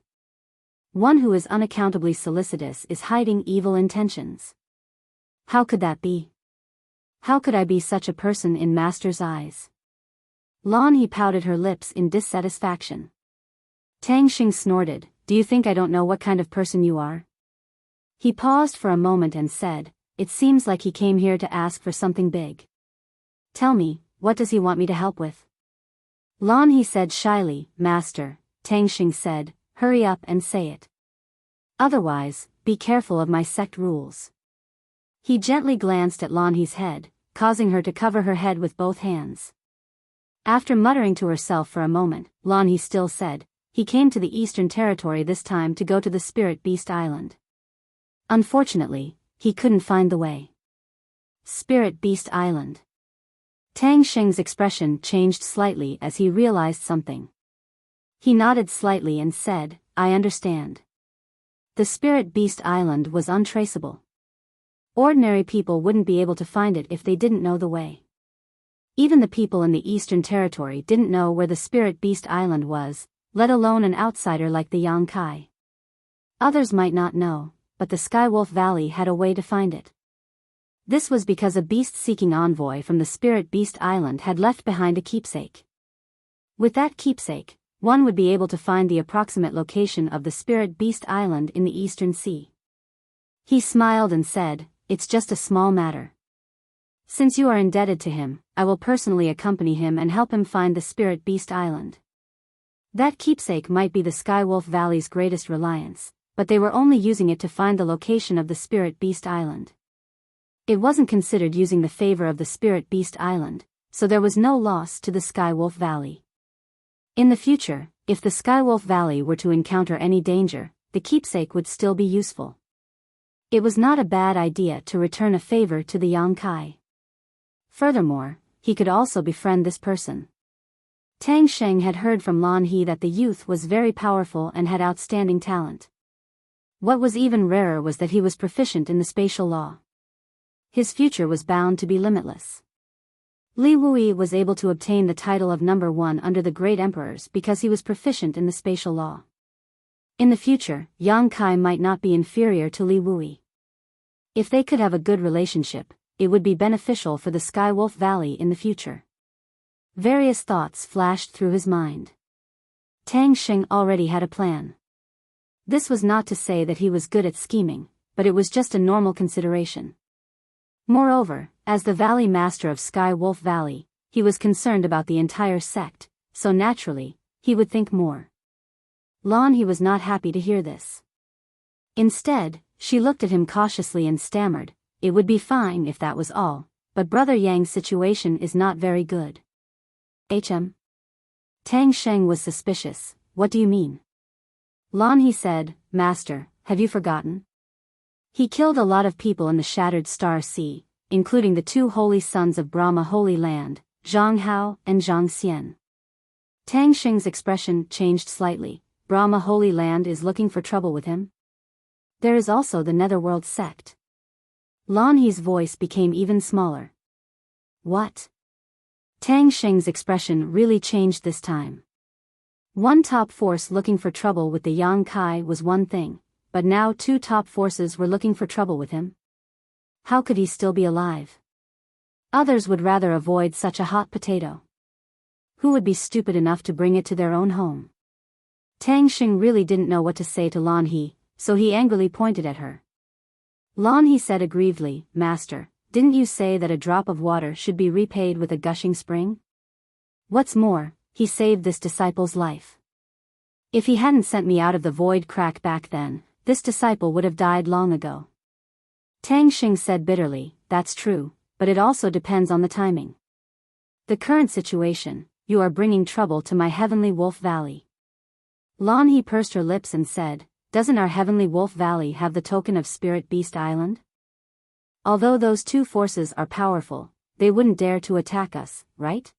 One who is unaccountably solicitous is hiding evil intentions. How could that be? How could I be such a person in Master's eyes? Lan He pouted her lips in dissatisfaction. Tang Sheng snorted, do you think I don't know what kind of person you are? He paused for a moment and said, it seems like he came here to ask for something big. Tell me, what does he want me to help with? Lan He said shyly, Master. Tang Sheng said, hurry up and say it. Otherwise, be careful of my sect rules. He gently glanced at Lan He's head, causing her to cover her head with both hands. After muttering to herself for a moment, Lan He still said, he came to the Eastern Territory this time to go to the Spirit Beast Island. Unfortunately, he couldn't find the way. Spirit Beast Island. Tang Sheng's expression changed slightly as he realized something. He nodded slightly and said, I understand. The Spirit Beast Island was untraceable. Ordinary people wouldn't be able to find it if they didn't know the way. Even the people in the Eastern Territory didn't know where the Spirit Beast Island was, let alone an outsider like the Yang Kai. Others might not know, but the Skywolf Valley had a way to find it. This was because a beast-seeking envoy from the Spirit Beast Island had left behind a keepsake. With that keepsake, one would be able to find the approximate location of the Spirit Beast Island in the Eastern Sea. He smiled and said, "It's just a small matter. Since you are indebted to him, I will personally accompany him and help him find the Spirit Beast Island." That keepsake might be the Skywolf Valley's greatest reliance, but they were only using it to find the location of the Spirit Beast Island. It wasn't considered using the favor of the Spirit Beast Island, so there was no loss to the Skywolf Valley. In the future, if the Skywolf Valley were to encounter any danger, the keepsake would still be useful. It was not a bad idea to return a favor to the Yongkai. Furthermore, he could also befriend this person. Tang Sheng had heard from Lan He that the youth was very powerful and had outstanding talent. What was even rarer was that he was proficient in the spatial law. His future was bound to be limitless. Li Wui was able to obtain the title of number 1 under the great emperors because he was proficient in the spatial law. In the future, Yang Kai might not be inferior to Li Wui. If they could have a good relationship, it would be beneficial for the Skywolf Valley in the future. Various thoughts flashed through his mind. Tang Sheng already had a plan. This was not to say that he was good at scheming, but it was just a normal consideration. Moreover, as the Valley Master of Skywolf Valley, he was concerned about the entire sect, so naturally, he would think more. Lan He was not happy to hear this. Instead, she looked at him cautiously and stammered, "It would be fine if that was all, but Brother Yang's situation is not very good." Tang Sheng was suspicious. "What do you mean?" Lan He said, "Master, have you forgotten? He killed a lot of people in the Shattered Star Sea, including the 2 holy sons of Brahma Holy Land, Zhang Hao and Zhang Xian." Tang Sheng's expression changed slightly. "Brahma Holy Land is looking for trouble with him? There is also the Netherworld sect." Lan He's voice became even smaller. "What?" Tang Sheng's expression really changed this time. One top force looking for trouble with the Yang Kai was one thing, but now 2 top forces were looking for trouble with him. How could he still be alive? Others would rather avoid such a hot potato. Who would be stupid enough to bring it to their own home? Tang Sheng really didn't know what to say to Lan He, so he angrily pointed at her. Lan He said aggrievedly, "Master, didn't you say that a drop of water should be repaid with a gushing spring? What's more, he saved this disciple's life. If he hadn't sent me out of the void crack back then, this disciple would have died long ago." Tang Sheng said bitterly, "That's true, but it also depends on the timing. The current situation, you are bringing trouble to my Heavenly Wolf Valley." Lan He pursed her lips and said, "Doesn't our Heavenly Wolf Valley have the token of Spirit Beast Island? Although those 2 forces are powerful, they wouldn't dare to attack us, right?"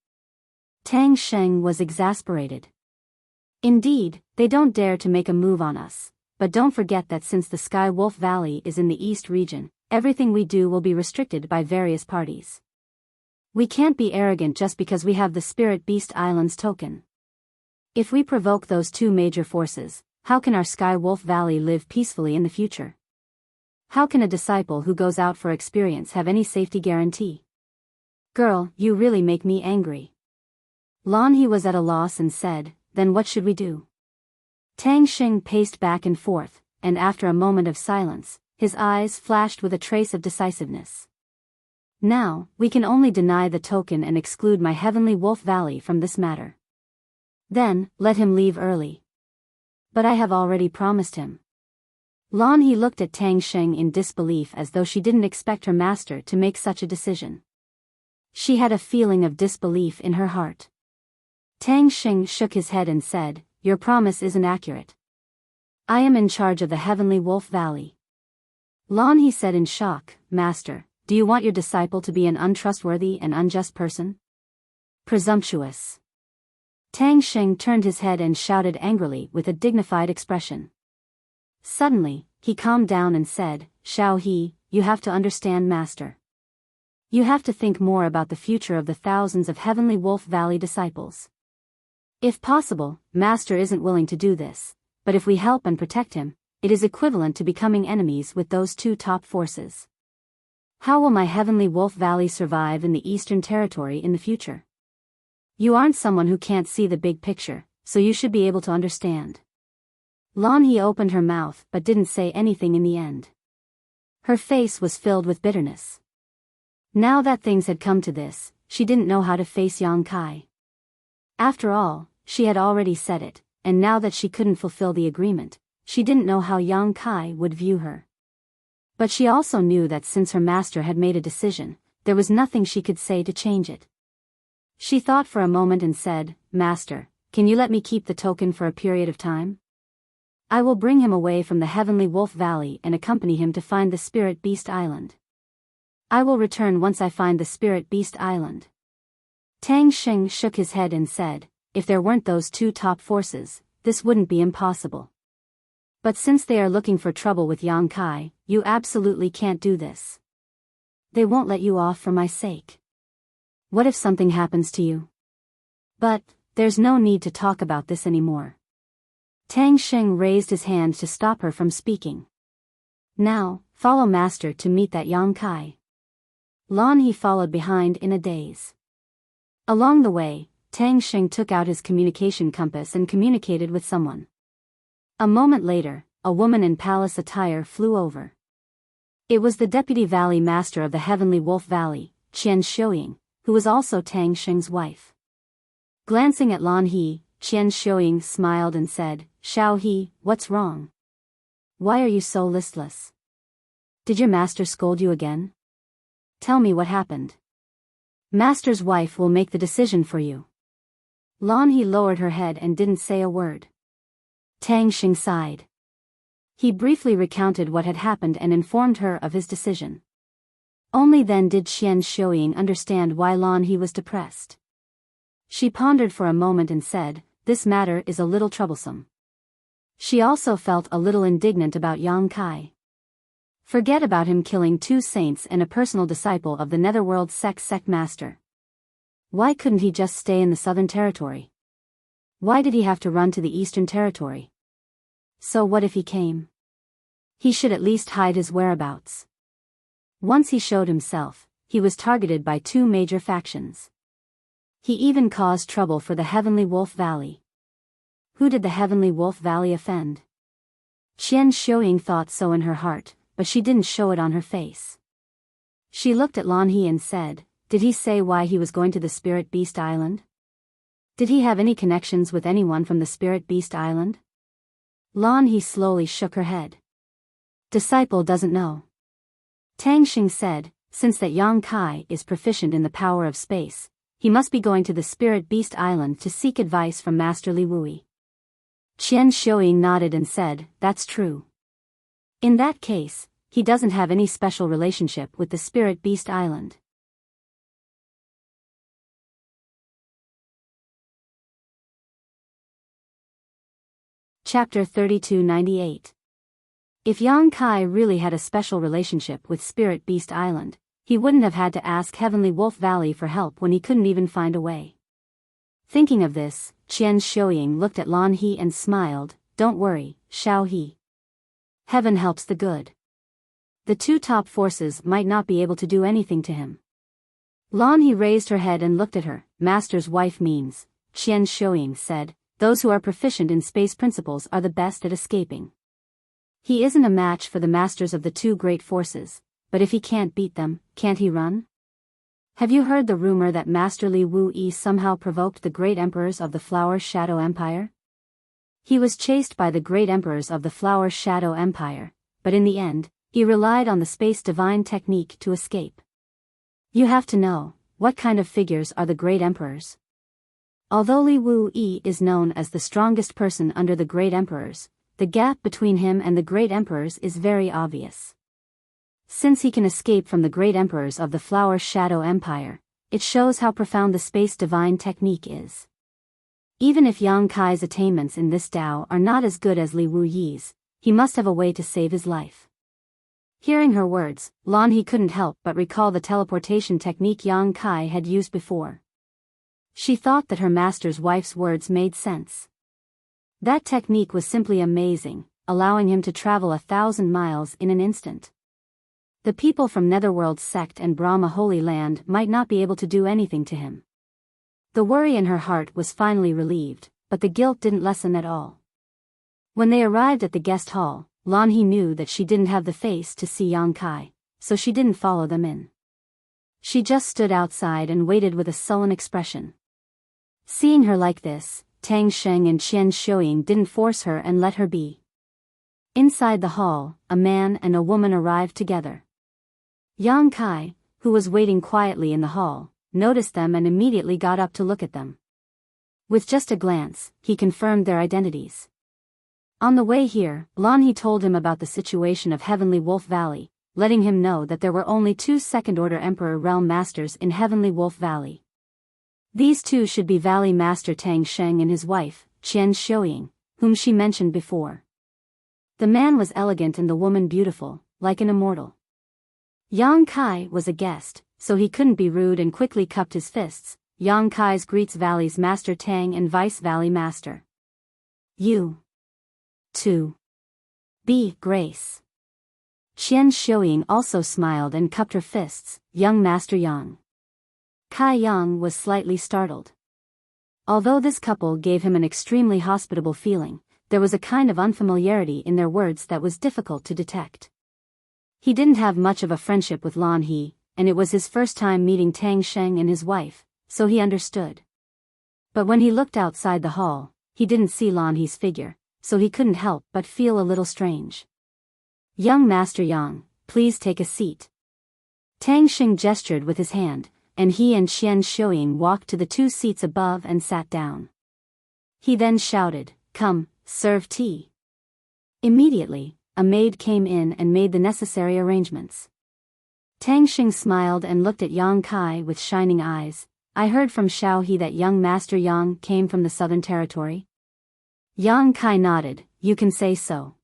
Tang Sheng was exasperated. "Indeed, they don't dare to make a move on us, but don't forget that since the Skywolf Valley is in the East region, everything we do will be restricted by various parties. We can't be arrogant just because we have the Spirit Beast Island's token. If we provoke those 2 major forces, how can our Skywolf Valley live peacefully in the future? How can a disciple who goes out for experience have any safety guarantee? Girl, you really make me angry." Lan He was at a loss and said, "Then what should we do?" Tang Sheng paced back and forth, and after a moment of silence, his eyes flashed with a trace of decisiveness. "Now, we can only deny the token and exclude my Heavenly Wolf Valley from this matter. Then, let him leave early." "But I have already promised him." Lan He looked at Tang Sheng in disbelief as though she didn't expect her master to make such a decision. She had a feeling of disbelief in her heart. Tang Sheng shook his head and said, "Your promise isn't accurate. I am in charge of the Heavenly Wolf Valley." Lan He said in shock, "Master, do you want your disciple to be an untrustworthy and unjust person? Presumptuous." Tang Sheng turned his head and shouted angrily with a dignified expression. Suddenly, he calmed down and said, "Shao He, you have to understand, Master. You have to think more about the future of the thousands of Heavenly Wolf Valley disciples. If possible, Master isn't willing to do this, but if we help and protect him, it is equivalent to becoming enemies with those 2 top forces. How will my Heavenly Wolf Valley survive in the Eastern Territory in the future? You aren't someone who can't see the big picture, so you should be able to understand. Lan He opened her mouth but didn't say anything in the end. Her face was filled with bitterness. Now that things had come to this, she didn't know how to face Yang Kai. After all, she had already said it, and now that she couldn't fulfill the agreement, she didn't know how Yang Kai would view her. But she also knew that since her master had made a decision, there was nothing she could say to change it. She thought for a moment and said, "Master, can you let me keep the token for a period of time? I will bring him away from the Heavenly Wolf Valley and accompany him to find the Spirit Beast Island. I will return once I find the Spirit Beast Island." Tang Xing shook his head and said, "If there weren't those two top forces, this wouldn't be impossible. But since they are looking for trouble with Yang Kai, you absolutely can't do this. They won't let you off for my sake. What if something happens to you? But, there's no need to talk about this anymore." Tang Xing raised his hand to stop her from speaking. "Now, follow master to meet that Yang Kai." Lan He followed behind in a daze. Along the way, Tang Xing took out his communication compass and communicated with someone. A moment later, a woman in palace attire flew over. It was the deputy valley master of the Heavenly Wolf Valley, Qian Xiuying, who was also Tang Xing's wife. Glancing at Lan He, Qian Xiuying smiled and said, "Xiao He, what's wrong? Why are you so listless? Did your master scold you again? Tell me what happened. Master's wife will make the decision for you." Lan He lowered her head and didn't say a word. Tang Xing sighed. He briefly recounted what had happened and informed her of his decision. Only then did Qian Xiuying understand why Lan He was depressed. She pondered for a moment and said, "This matter is a little troublesome." She also felt a little indignant about Yang Kai. Forget about him killing two saints and a personal disciple of the Netherworld sect master. Why couldn't he just stay in the Southern Territory? Why did he have to run to the Eastern Territory? So what if he came? He should at least hide his whereabouts. Once he showed himself, he was targeted by two major factions. He even caused trouble for the Heavenly Wolf Valley. Who did the Heavenly Wolf Valley offend? Qian Xiuying thought so in her heart, but she didn't show it on her face. She looked at Lan He and said, "Did he say why he was going to the Spirit Beast Island? Did he have any connections with anyone from the Spirit Beast Island?" Lan He slowly shook her head. "Disciple doesn't know." Tang Xing said, "Since that Yang Kai is proficient in the power of space, he must be going to the Spirit Beast Island to seek advice from Master Li Wui." Qian Xiuying nodded and said, "That's true. In that case, he doesn't have any special relationship with the Spirit Beast Island." Chapter 3298. If Yang Kai really had a special relationship with Spirit Beast Island, he wouldn't have had to ask Heavenly Wolf Valley for help when he couldn't even find a way. Thinking of this, Qian Xiuying looked at Lan He and smiled, "Don't worry, Xiao He. Heaven helps the good. The two top forces might not be able to do anything to him." Lan He raised her head and looked at her. "Master's wife means," Qian Xiuying said, "those who are proficient in space principles are the best at escaping. He isn't a match for the masters of the two great forces, but if he can't beat them, can't he run? Have you heard the rumor that Master Li Wui somehow provoked the great emperors of the Flower Shadow Empire? He was chased by the great emperors of the Flower Shadow Empire, but in the end, he relied on the space divine technique to escape. You have to know, what kind of figures are the great emperors? Although Li Wui is known as the strongest person under the great emperors, the gap between him and the great emperors is very obvious. Since he can escape from the great emperors of the Flower Shadow Empire, it shows how profound the space divine technique is. Even if Yang Kai's attainments in this Tao are not as good as Li Wuyi's, he must have a way to save his life." Hearing her words, Lan He couldn't help but recall the teleportation technique Yang Kai had used before. She thought that her master's wife's words made sense. That technique was simply amazing, allowing him to travel 1,000 miles in an instant. The people from Netherworld sect and Brahma Holy Land might not be able to do anything to him. The worry in her heart was finally relieved, but the guilt didn't lessen at all. When they arrived at the guest hall, Lan He knew that she didn't have the face to see Yang Kai, so she didn't follow them in. She just stood outside and waited with a sullen expression. Seeing her like this, Tang Sheng and Qian Shuiying didn't force her and let her be. Inside the hall, a man and a woman arrived together. Yang Kai, who was waiting quietly in the hall, noticed them and immediately got up to look at them. With just a glance, he confirmed their identities. On the way here, Lan He told him about the situation of Heavenly Wolf Valley, letting him know that there were only 2 second-order Emperor Realm Masters in Heavenly Wolf Valley. These 2 should be Valley Master Tang Sheng and his wife, Qian Shuiying, whom she mentioned before. The man was elegant and the woman beautiful, like an immortal. Yang Kai was a guest, so he couldn't be rude and quickly cupped his fists. Yang Kai's greets Valley's Master Tang and Vice Valley Master. You. To. Be Grace. Qian Shuiying also smiled and cupped her fists. Young Master Yang. Kai Yang was slightly startled. Although this couple gave him an extremely hospitable feeling, there was a kind of unfamiliarity in their words that was difficult to detect. He didn't have much of a friendship with Lan He, and it was his first time meeting Tang Sheng and his wife, so he understood. But when he looked outside the hall, he didn't see Lan He's figure, so he couldn't help but feel a little strange. Young Master Yang, please take a seat. Tang Sheng gestured with his hand, and he and Qian Shuiying walked to the 2 seats above and sat down. He then shouted, "Come, serve tea." Immediately, a maid came in and made the necessary arrangements. Tang Sheng smiled and looked at Yang Kai with shining eyes. I heard from Xiao He that young Master Yang came from the Southern Territory. Yang Kai nodded, you can say so.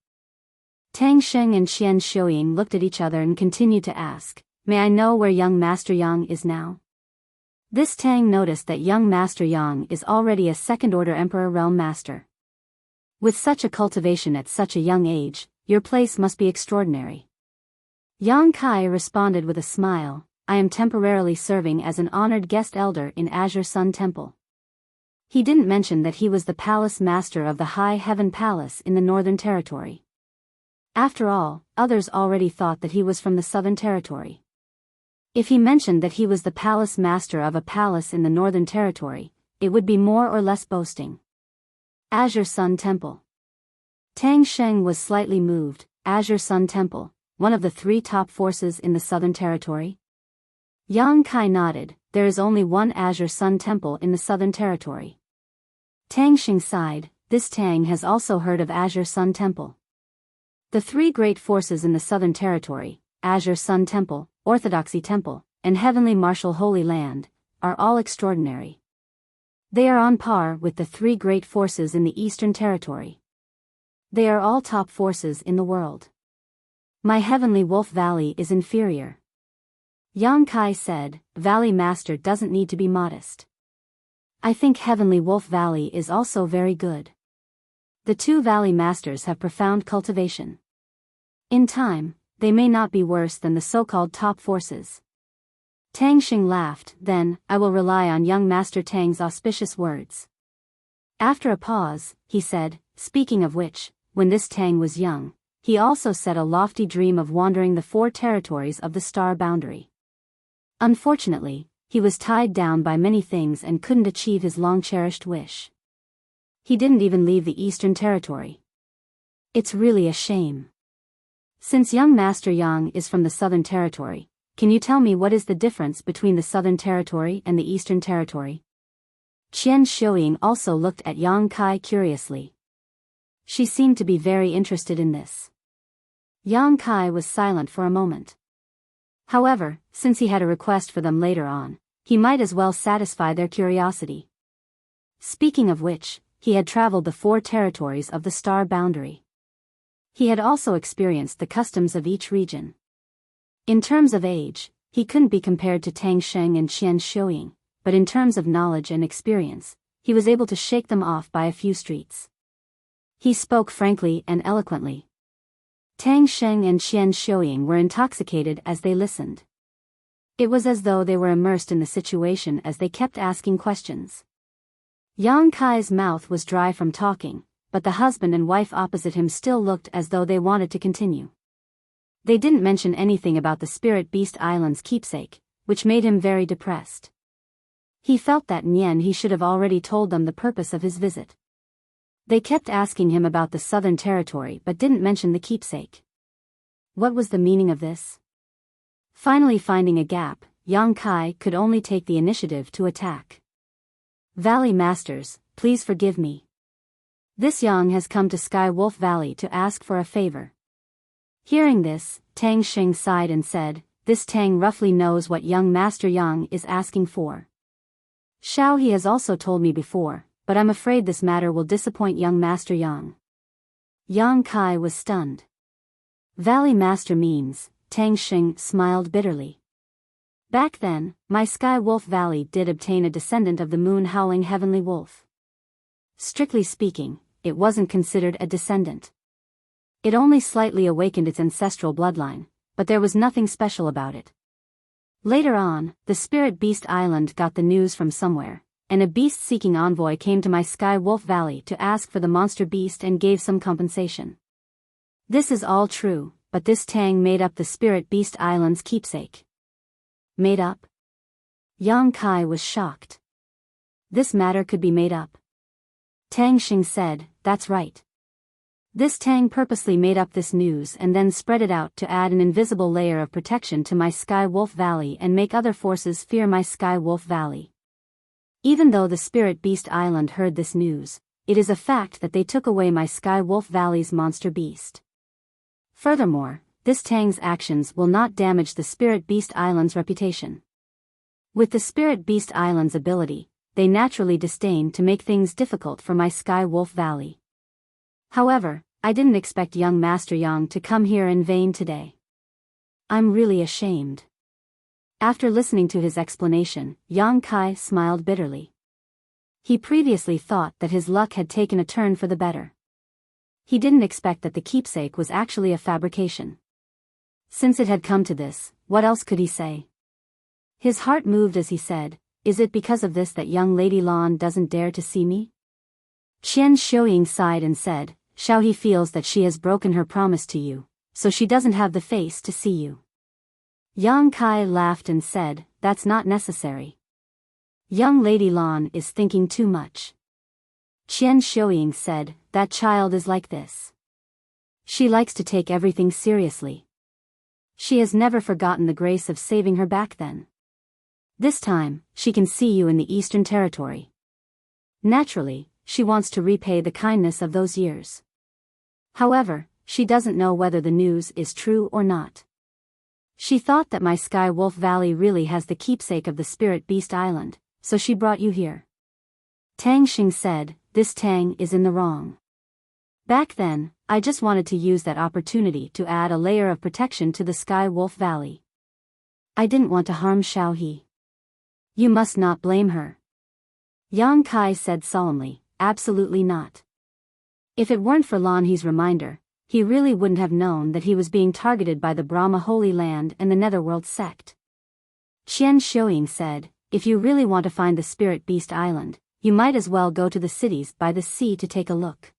Tang Sheng and Qian Shuiying looked at each other and continued to ask, may I know where young Master Yang is now? This Tang noticed that young Master Yang is already a second-order Emperor Realm Master. With such a cultivation at such a young age, your place must be extraordinary. Yang Kai responded with a smile, I am temporarily serving as an honored guest elder in Azure Sun Temple. He didn't mention that he was the palace master of the High Heaven Palace in the Northern Territory. After all, others already thought that he was from the Southern Territory. If he mentioned that he was the palace master of a palace in the Northern Territory, it would be more or less boasting. Azure Sun Temple. Tang Sheng was slightly moved. Azure Sun Temple, one of the 3 top forces in the Southern Territory? Yang Kai nodded, there is only one Azure Sun Temple in the Southern Territory. Tang Sheng sighed, this Tang has also heard of Azure Sun Temple. The 3 great forces in the Southern Territory, Azure Sun Temple, Orthodoxy Temple, and Heavenly Martial Holy Land, are all extraordinary. They are on par with the 3 great forces in the Eastern Territory. They are all top forces in the world. My Heavenly Wolf Valley is inferior. Yang Kai said, Valley Master doesn't need to be modest. I think Heavenly Wolf Valley is also very good. The 2 Valley Masters have profound cultivation. In time, they may not be worse than the so-called top forces. Tang Sheng laughed, then, I will rely on young Master Tang's auspicious words. After a pause, he said, speaking of which, when this Tang was young, he also set a lofty dream of wandering the 4 territories of the star boundary. Unfortunately, he was tied down by many things and couldn't achieve his long-cherished wish. He didn't even leave the Eastern Territory. It's really a shame. Since young Master Yang is from the Southern Territory, can you tell me what is the difference between the Southern Territory and the Eastern Territory? Qian Shuiying also looked at Yang Kai curiously. She seemed to be very interested in this. Yang Kai was silent for a moment. However, since he had a request for them later on, he might as well satisfy their curiosity. Speaking of which, he had traveled the 4 territories of the star boundary. He had also experienced the customs of each region. In terms of age, he couldn't be compared to Tang Sheng and Qian Shuiying, but in terms of knowledge and experience, he was able to shake them off by a few streets. He spoke frankly and eloquently. Tang Sheng and Qian Shuiying were intoxicated as they listened. It was as though they were immersed in the situation as they kept asking questions. Yang Kai's mouth was dry from talking, but the husband and wife opposite him still looked as though they wanted to continue. They didn't mention anything about the Spirit Beast Island's keepsake, which made him very depressed. He felt that in the end he should have already told them the purpose of his visit. They kept asking him about the Southern Territory but didn't mention the keepsake. What was the meaning of this? Finally finding a gap, Yang Kai could only take the initiative to attack. Valley Masters, please forgive me. This Yang has come to Sky Wolf Valley to ask for a favor. Hearing this, Tang Xing sighed and said, this Tang roughly knows what young Master Yang is asking for. Xiao he has also told me before, but I'm afraid this matter will disappoint young Master Yang. Yang Kai was stunned. Valley Master means, Tang Xing smiled bitterly. Back then, my Sky Wolf Valley did obtain a descendant of the moon-howling heavenly wolf. Strictly speaking, it wasn't considered a descendant. It only slightly awakened its ancestral bloodline, but there was nothing special about it. Later on, the Spirit Beast Island got the news from somewhere, and a beast-seeking envoy came to my Sky Wolf Valley to ask for the monster beast and gave some compensation. This is all true, but this Tang made up the Spirit Beast Island's keepsake. Made up? Yang Kai was shocked. This matter could be made up. Tang Xing said, that's right. This Tang purposely made up this news and then spread it out to add an invisible layer of protection to my Sky Wolf Valley and make other forces fear my Sky Wolf Valley. Even though the Spirit Beast Island heard this news, it is a fact that they took away my Sky Wolf Valley's monster beast. Furthermore, this Tang's actions will not damage the Spirit Beast Island's reputation. With the Spirit Beast Island's ability, they naturally disdain to make things difficult for my Sky Wolf Valley. However, I didn't expect young Master Yang to come here in vain today. I'm really ashamed. After listening to his explanation, Yang Kai smiled bitterly. He previously thought that his luck had taken a turn for the better. He didn't expect that the keepsake was actually a fabrication. Since it had come to this, what else could he say? His heart moved as he said, is it because of this that young Lady Lan doesn't dare to see me? Qian Xiuying sighed and said, Xiao he feels that she has broken her promise to you, so she doesn't have the face to see you. Yang Kai laughed and said, that's not necessary. Young Lady Lan is thinking too much. Qian Xiuying said, that child is like this. She likes to take everything seriously. She has never forgotten the grace of saving her back then. This time, she can see you in the Eastern Territory. Naturally, she wants to repay the kindness of those years. However, she doesn't know whether the news is true or not. She thought that my Sky Wolf Valley really has the keepsake of the Spirit Beast Island, so she brought you here. Tang Xing said, this Tang is in the wrong. Back then, I just wanted to use that opportunity to add a layer of protection to the Sky Wolf Valley. I didn't want to harm Xiao He. You must not blame her. Yang Kai said solemnly, absolutely not. If it weren't for Lan He's reminder, he really wouldn't have known that he was being targeted by the Brahma Holy Land and the Netherworld sect. Qian Xiuying said, if you really want to find the Spirit Beast Island, you might as well go to the cities by the sea to take a look.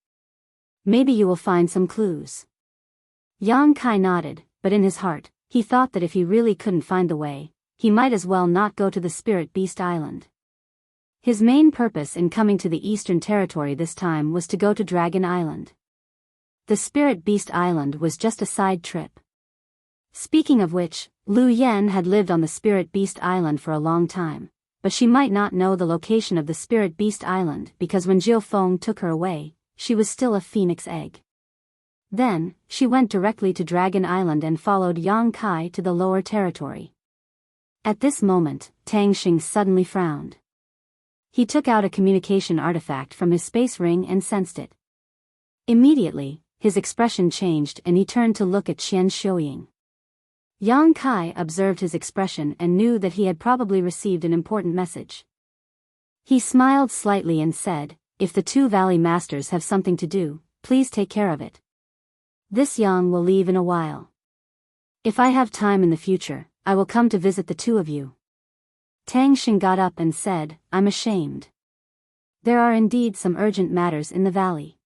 Maybe you will find some clues. Yang Kai nodded, but in his heart, he thought that if he really couldn't find the way, he might as well not go to the Spirit Beast Island. His main purpose in coming to the Eastern Territory this time was to go to Dragon Island. The Spirit Beast Island was just a side trip. Speaking of which, Lu Yan had lived on the Spirit Beast Island for a long time, but she might not know the location of the Spirit Beast Island because when Jiu Feng took her away, she was still a phoenix egg. Then, she went directly to Dragon Island and followed Yang Kai to the lower territory. At this moment, Tang Xing suddenly frowned. He took out a communication artifact from his space ring and sensed it. Immediately, his expression changed and he turned to look at Qian Xiuying. Yang Kai observed his expression and knew that he had probably received an important message. He smiled slightly and said, if the two Valley Masters have something to do, please take care of it. This Yang will leave in a while. If I have time in the future, I will come to visit the two of you. Tang Xing got up and said, I'm ashamed. There are indeed some urgent matters in the valley.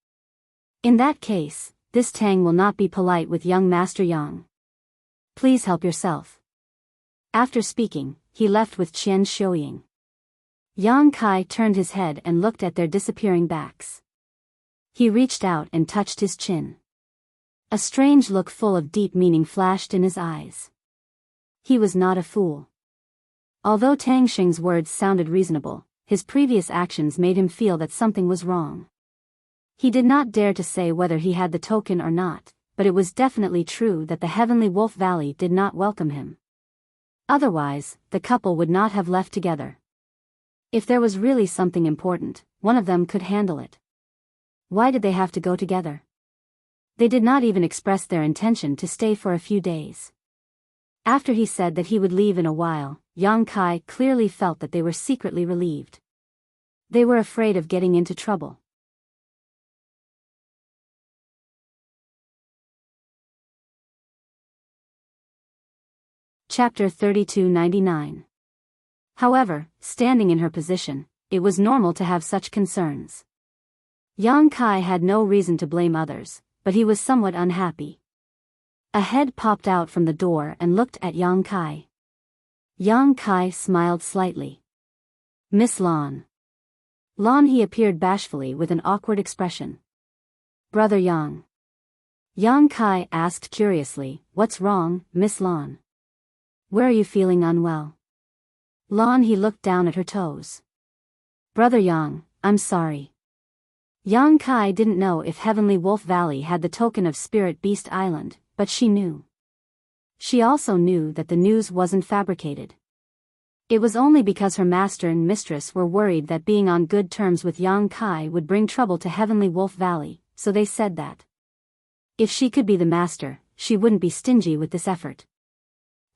In that case, this Tang will not be polite with young Master Yang. Please help yourself. After speaking, he left with Qian Shouying. Yang Kai turned his head and looked at their disappearing backs. He reached out and touched his chin. A strange look full of deep meaning flashed in his eyes. He was not a fool. Although Tang Xing's words sounded reasonable, his previous actions made him feel that something was wrong. He did not dare to say whether he had the token or not, but it was definitely true that the Heavenly Wolf Valley did not welcome him. Otherwise, the couple would not have left together. If there was really something important, one of them could handle it. Why did they have to go together? They did not even express their intention to stay for a few days. After he said that he would leave in a while, Yang Kai clearly felt that they were secretly relieved. They were afraid of getting into trouble. Chapter 3299. However, standing in her position, it was normal to have such concerns. Yang Kai had no reason to blame others, but he was somewhat unhappy. A head popped out from the door and looked at Yang Kai. Yang Kai smiled slightly. Miss Lan. Lan he appeared bashfully with an awkward expression. Brother Yang. Yang Kai asked curiously, What's wrong, Miss Lan? Where are you feeling unwell? Lan he looked down at her toes. Brother Yang, I'm sorry. Yang Kai didn't know if Heavenly Wolf Valley had the token of Spirit Beast Island, but she knew. She also knew that the news wasn't fabricated. It was only because her master and mistress were worried that being on good terms with Yang Kai would bring trouble to Heavenly Wolf Valley, so they said that. If she could be the master, she wouldn't be stingy with this effort.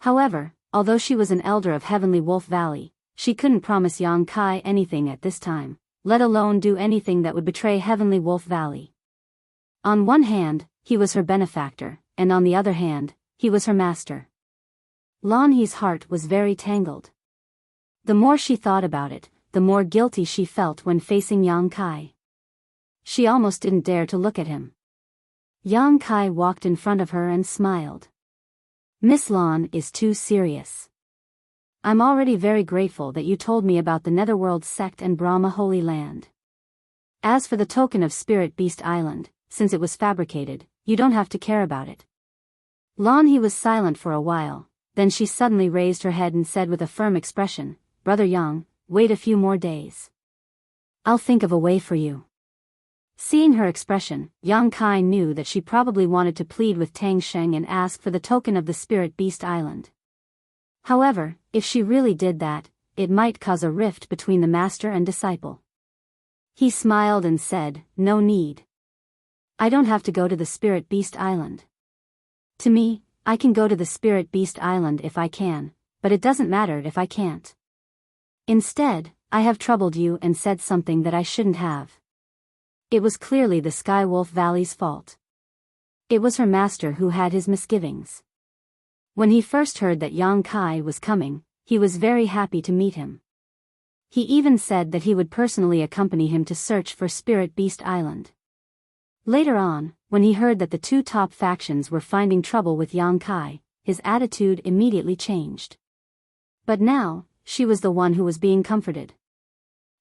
However, although she was an elder of Heavenly Wolf Valley, she couldn't promise Yang Kai anything at this time, let alone do anything that would betray Heavenly Wolf Valley. On one hand, he was her benefactor, and on the other hand, he was her master. Lan He's heart was very tangled. The more she thought about it, the more guilty she felt when facing Yang Kai. She almost didn't dare to look at him. Yang Kai walked in front of her and smiled. Miss Lan is too serious. I'm already very grateful that you told me about the Netherworld sect and Brahma Holy Land. As for the token of Spirit Beast Island, since it was fabricated, you don't have to care about it. Lan he was silent for a while, then she suddenly raised her head and said with a firm expression, Brother Yang, wait a few more days. I'll think of a way for you. Seeing her expression, Yang Kai knew that she probably wanted to plead with Tang Sheng and ask for the token of the Spirit Beast Island. However, if she really did that, it might cause a rift between the master and disciple. He smiled and said, No need. I don't have to go to the Spirit Beast Island. To me, I can go to the Spirit Beast Island if I can, but it doesn't matter if I can't. Instead, I have troubled you and said something that I shouldn't have. It was clearly the Sky Wolf Valley's fault. It was her master who had his misgivings. When he first heard that Yang Kai was coming, he was very happy to meet him. He even said that he would personally accompany him to search for Spirit Beast Island. Later on, when he heard that the two top factions were finding trouble with Yang Kai, his attitude immediately changed. But now, she was the one who was being comforted.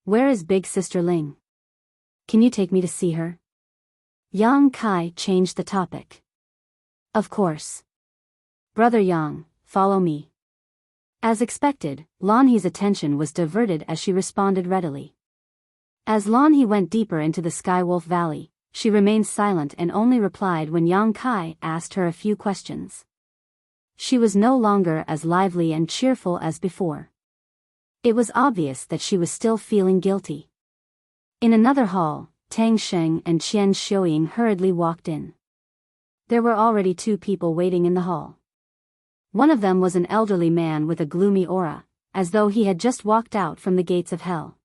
Where is Big Sister Ling? Can you take me to see her? Yang Kai changed the topic. Of course. Brother Yang, follow me. As expected, Lan He's attention was diverted as she responded readily. As Lan He went deeper into the Skywolf Valley, she remained silent and only replied when Yang Kai asked her a few questions. She was no longer as lively and cheerful as before. It was obvious that she was still feeling guilty. In another hall, Tang Sheng and Qian Shouying hurriedly walked in. There were already two people waiting in the hall. One of them was an elderly man with a gloomy aura, as though he had just walked out from the gates of hell.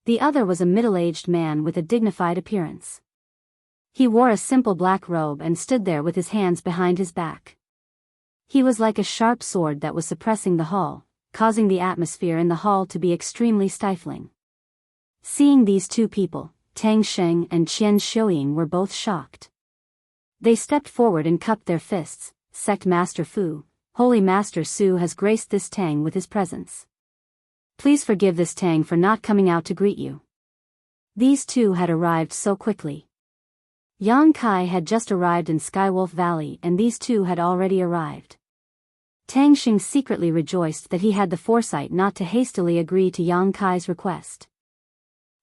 The other was a middle-aged man with a dignified appearance. He wore a simple black robe and stood there with his hands behind his back. He was like a sharp sword that was suppressing the hall, causing the atmosphere in the hall to be extremely stifling. Seeing these two people, Tang Sheng and Qian Shouying were both shocked. They stepped forward and cupped their fists. Sect Master Fu, Holy Master Su has graced this Tang with his presence. Please forgive this Tang for not coming out to greet you. These two had arrived so quickly. Yang Kai had just arrived in Skywolf Valley and these two had already arrived. Tang Xing secretly rejoiced that he had the foresight not to hastily agree to Yang Kai's request.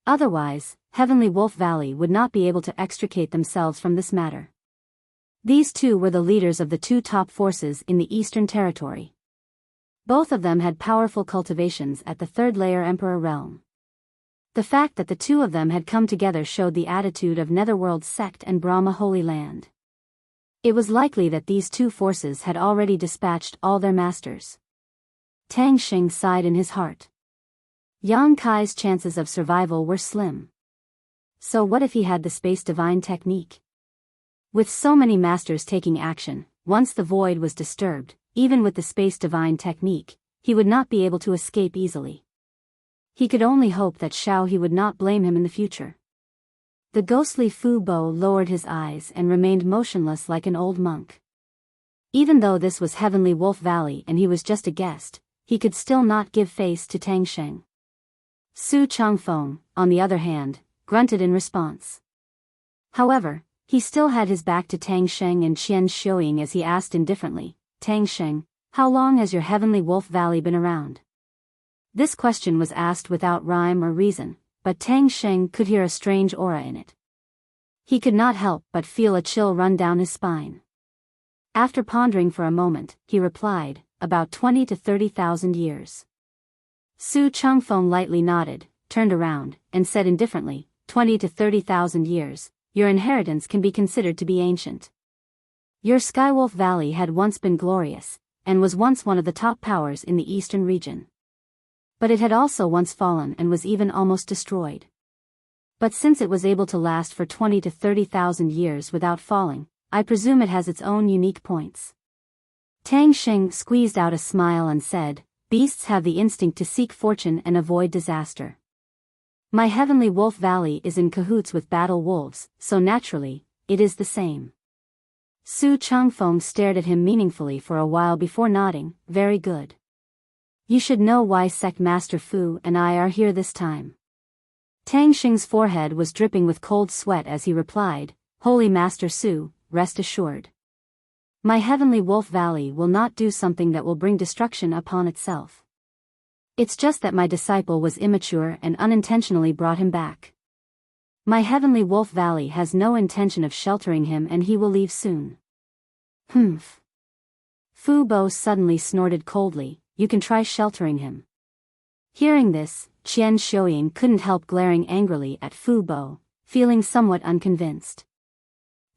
Otherwise, Heavenly Wolf Valley would not be able to extricate themselves from this matter. These two were the leaders of the two top forces in the Eastern Territory. Both of them had powerful cultivations at the third layer Emperor realm. The fact that the two of them had come together showed the attitude of Netherworld sect and Brahma Holy Land. It was likely that these two forces had already dispatched all their masters. Tang Xing sighed in his heart. Yang Kai's chances of survival were slim. So what if he had the Space Divine technique? With so many masters taking action, once the void was disturbed, even with the Space Divine technique, he would not be able to escape easily. He could only hope that Xiao He would not blame him in the future. The ghostly Fu Bo lowered his eyes and remained motionless like an old monk. Even though this was Heavenly Wolf Valley and he was just a guest, he could still not give face to Tang Sheng. Su Changfeng, on the other hand, grunted in response. However, he still had his back to Tang Sheng and Qian Shouying as he asked indifferently, Tang Sheng, how long has your Heavenly Wolf Valley been around? This question was asked without rhyme or reason, but Tang Sheng could hear a strange aura in it. He could not help but feel a chill run down his spine. After pondering for a moment, he replied, about 20 to 30,000 years. Su Changfeng lightly nodded, turned around, and said indifferently, 20 to 30,000 years, your inheritance can be considered to be ancient. Your Skywolf Valley had once been glorious, and was once one of the top powers in the eastern region. But it had also once fallen and was even almost destroyed. But since it was able to last for 20 to 30,000 years without falling, I presume it has its own unique points. Tang Xing squeezed out a smile and said, beasts have the instinct to seek fortune and avoid disaster. My Heavenly Wolf Valley is in cahoots with battle wolves, so naturally, it is the same. Su Changfeng stared at him meaningfully for a while before nodding, very good. You should know why Sect Master Fu and I are here this time. Tang Xing's forehead was dripping with cold sweat as he replied, Holy Master Su, rest assured. My Heavenly Wolf Valley will not do something that will bring destruction upon itself. It's just that my disciple was immature and unintentionally brought him back. My Heavenly Wolf Valley has no intention of sheltering him and he will leave soon. Humph. Fu Bo suddenly snorted coldly, you can try sheltering him. Hearing this, Qian Shouying couldn't help glaring angrily at Fu Bo, feeling somewhat unconvinced.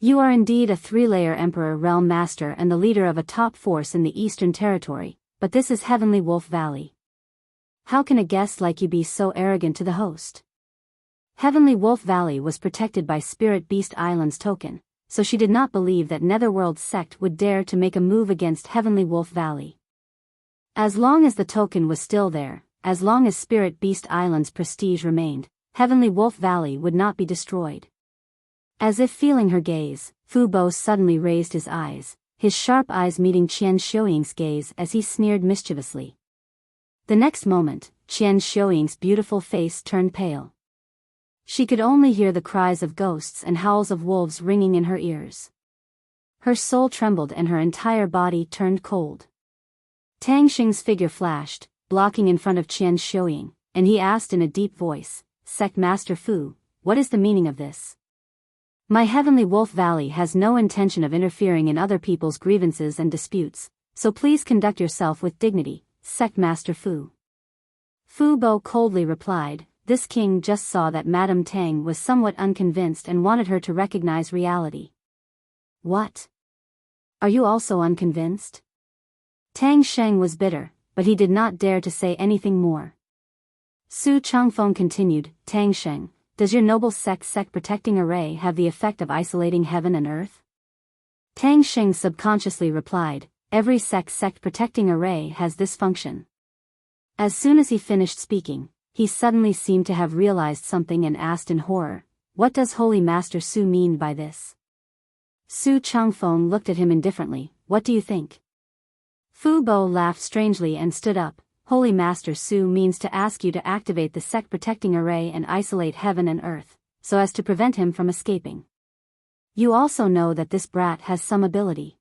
You are indeed a three-layer Emperor Realm Master and the leader of a top force in the Eastern Territory, but this is Heavenly Wolf Valley. How can a guest like you be so arrogant to the host? Heavenly Wolf Valley was protected by Spirit Beast Island's token, so she did not believe that Netherworld sect would dare to make a move against Heavenly Wolf Valley. As long as the token was still there, as long as Spirit Beast Island's prestige remained, Heavenly Wolf Valley would not be destroyed. As if feeling her gaze, Fu Bo suddenly raised his eyes, his sharp eyes meeting Qian Shouying's gaze as he sneered mischievously. The next moment, Qian Shouying's beautiful face turned pale. She could only hear the cries of ghosts and howls of wolves ringing in her ears. Her soul trembled and her entire body turned cold. Tang Xing's figure flashed, blocking in front of Qian Shouying, and he asked in a deep voice, Sect Master Fu, what is the meaning of this? My Heavenly Wolf Valley has no intention of interfering in other people's grievances and disputes, so please conduct yourself with dignity, Sect Master Fu. Fu Bo coldly replied, this king just saw that Madame Tang was somewhat unconvinced and wanted her to recognize reality. What? Are you also unconvinced? Tang Sheng was bitter, but he did not dare to say anything more. Su Changfeng continued, Tang Sheng, does your noble sect protecting array have the effect of isolating heaven and earth? Tang Sheng subconsciously replied, every sect protecting array has this function. As soon as he finished speaking, He suddenly seemed to have realized something and asked in horror, "What does Holy Master Su mean by this?" Su Changfeng looked at him indifferently. "What do you think?" Fu Bo laughed strangely and stood up. "Holy Master Su means to ask you to activate the sect protecting array and isolate heaven and earth, so as to prevent him from escaping. You also know that this brat has some ability."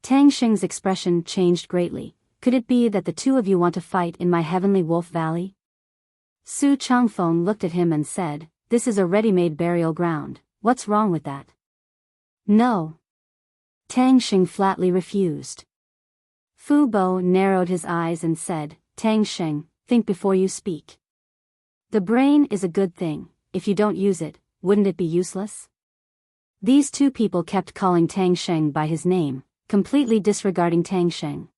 Tang Xing's expression changed greatly. "Could it be that the two of you want to fight in my heavenly wolf valley?" Su Changfeng looked at him and said, "This is a ready-made burial ground. What's wrong with that?" "No." Tang Xing flatly refused. Fu Bo narrowed his eyes and said, "Tang Xing, think before you speak. The brain is a good thing. If you don't use it, wouldn't it be useless?" These two people kept calling Tang Xing by his name, completely disregarding Tang Xing.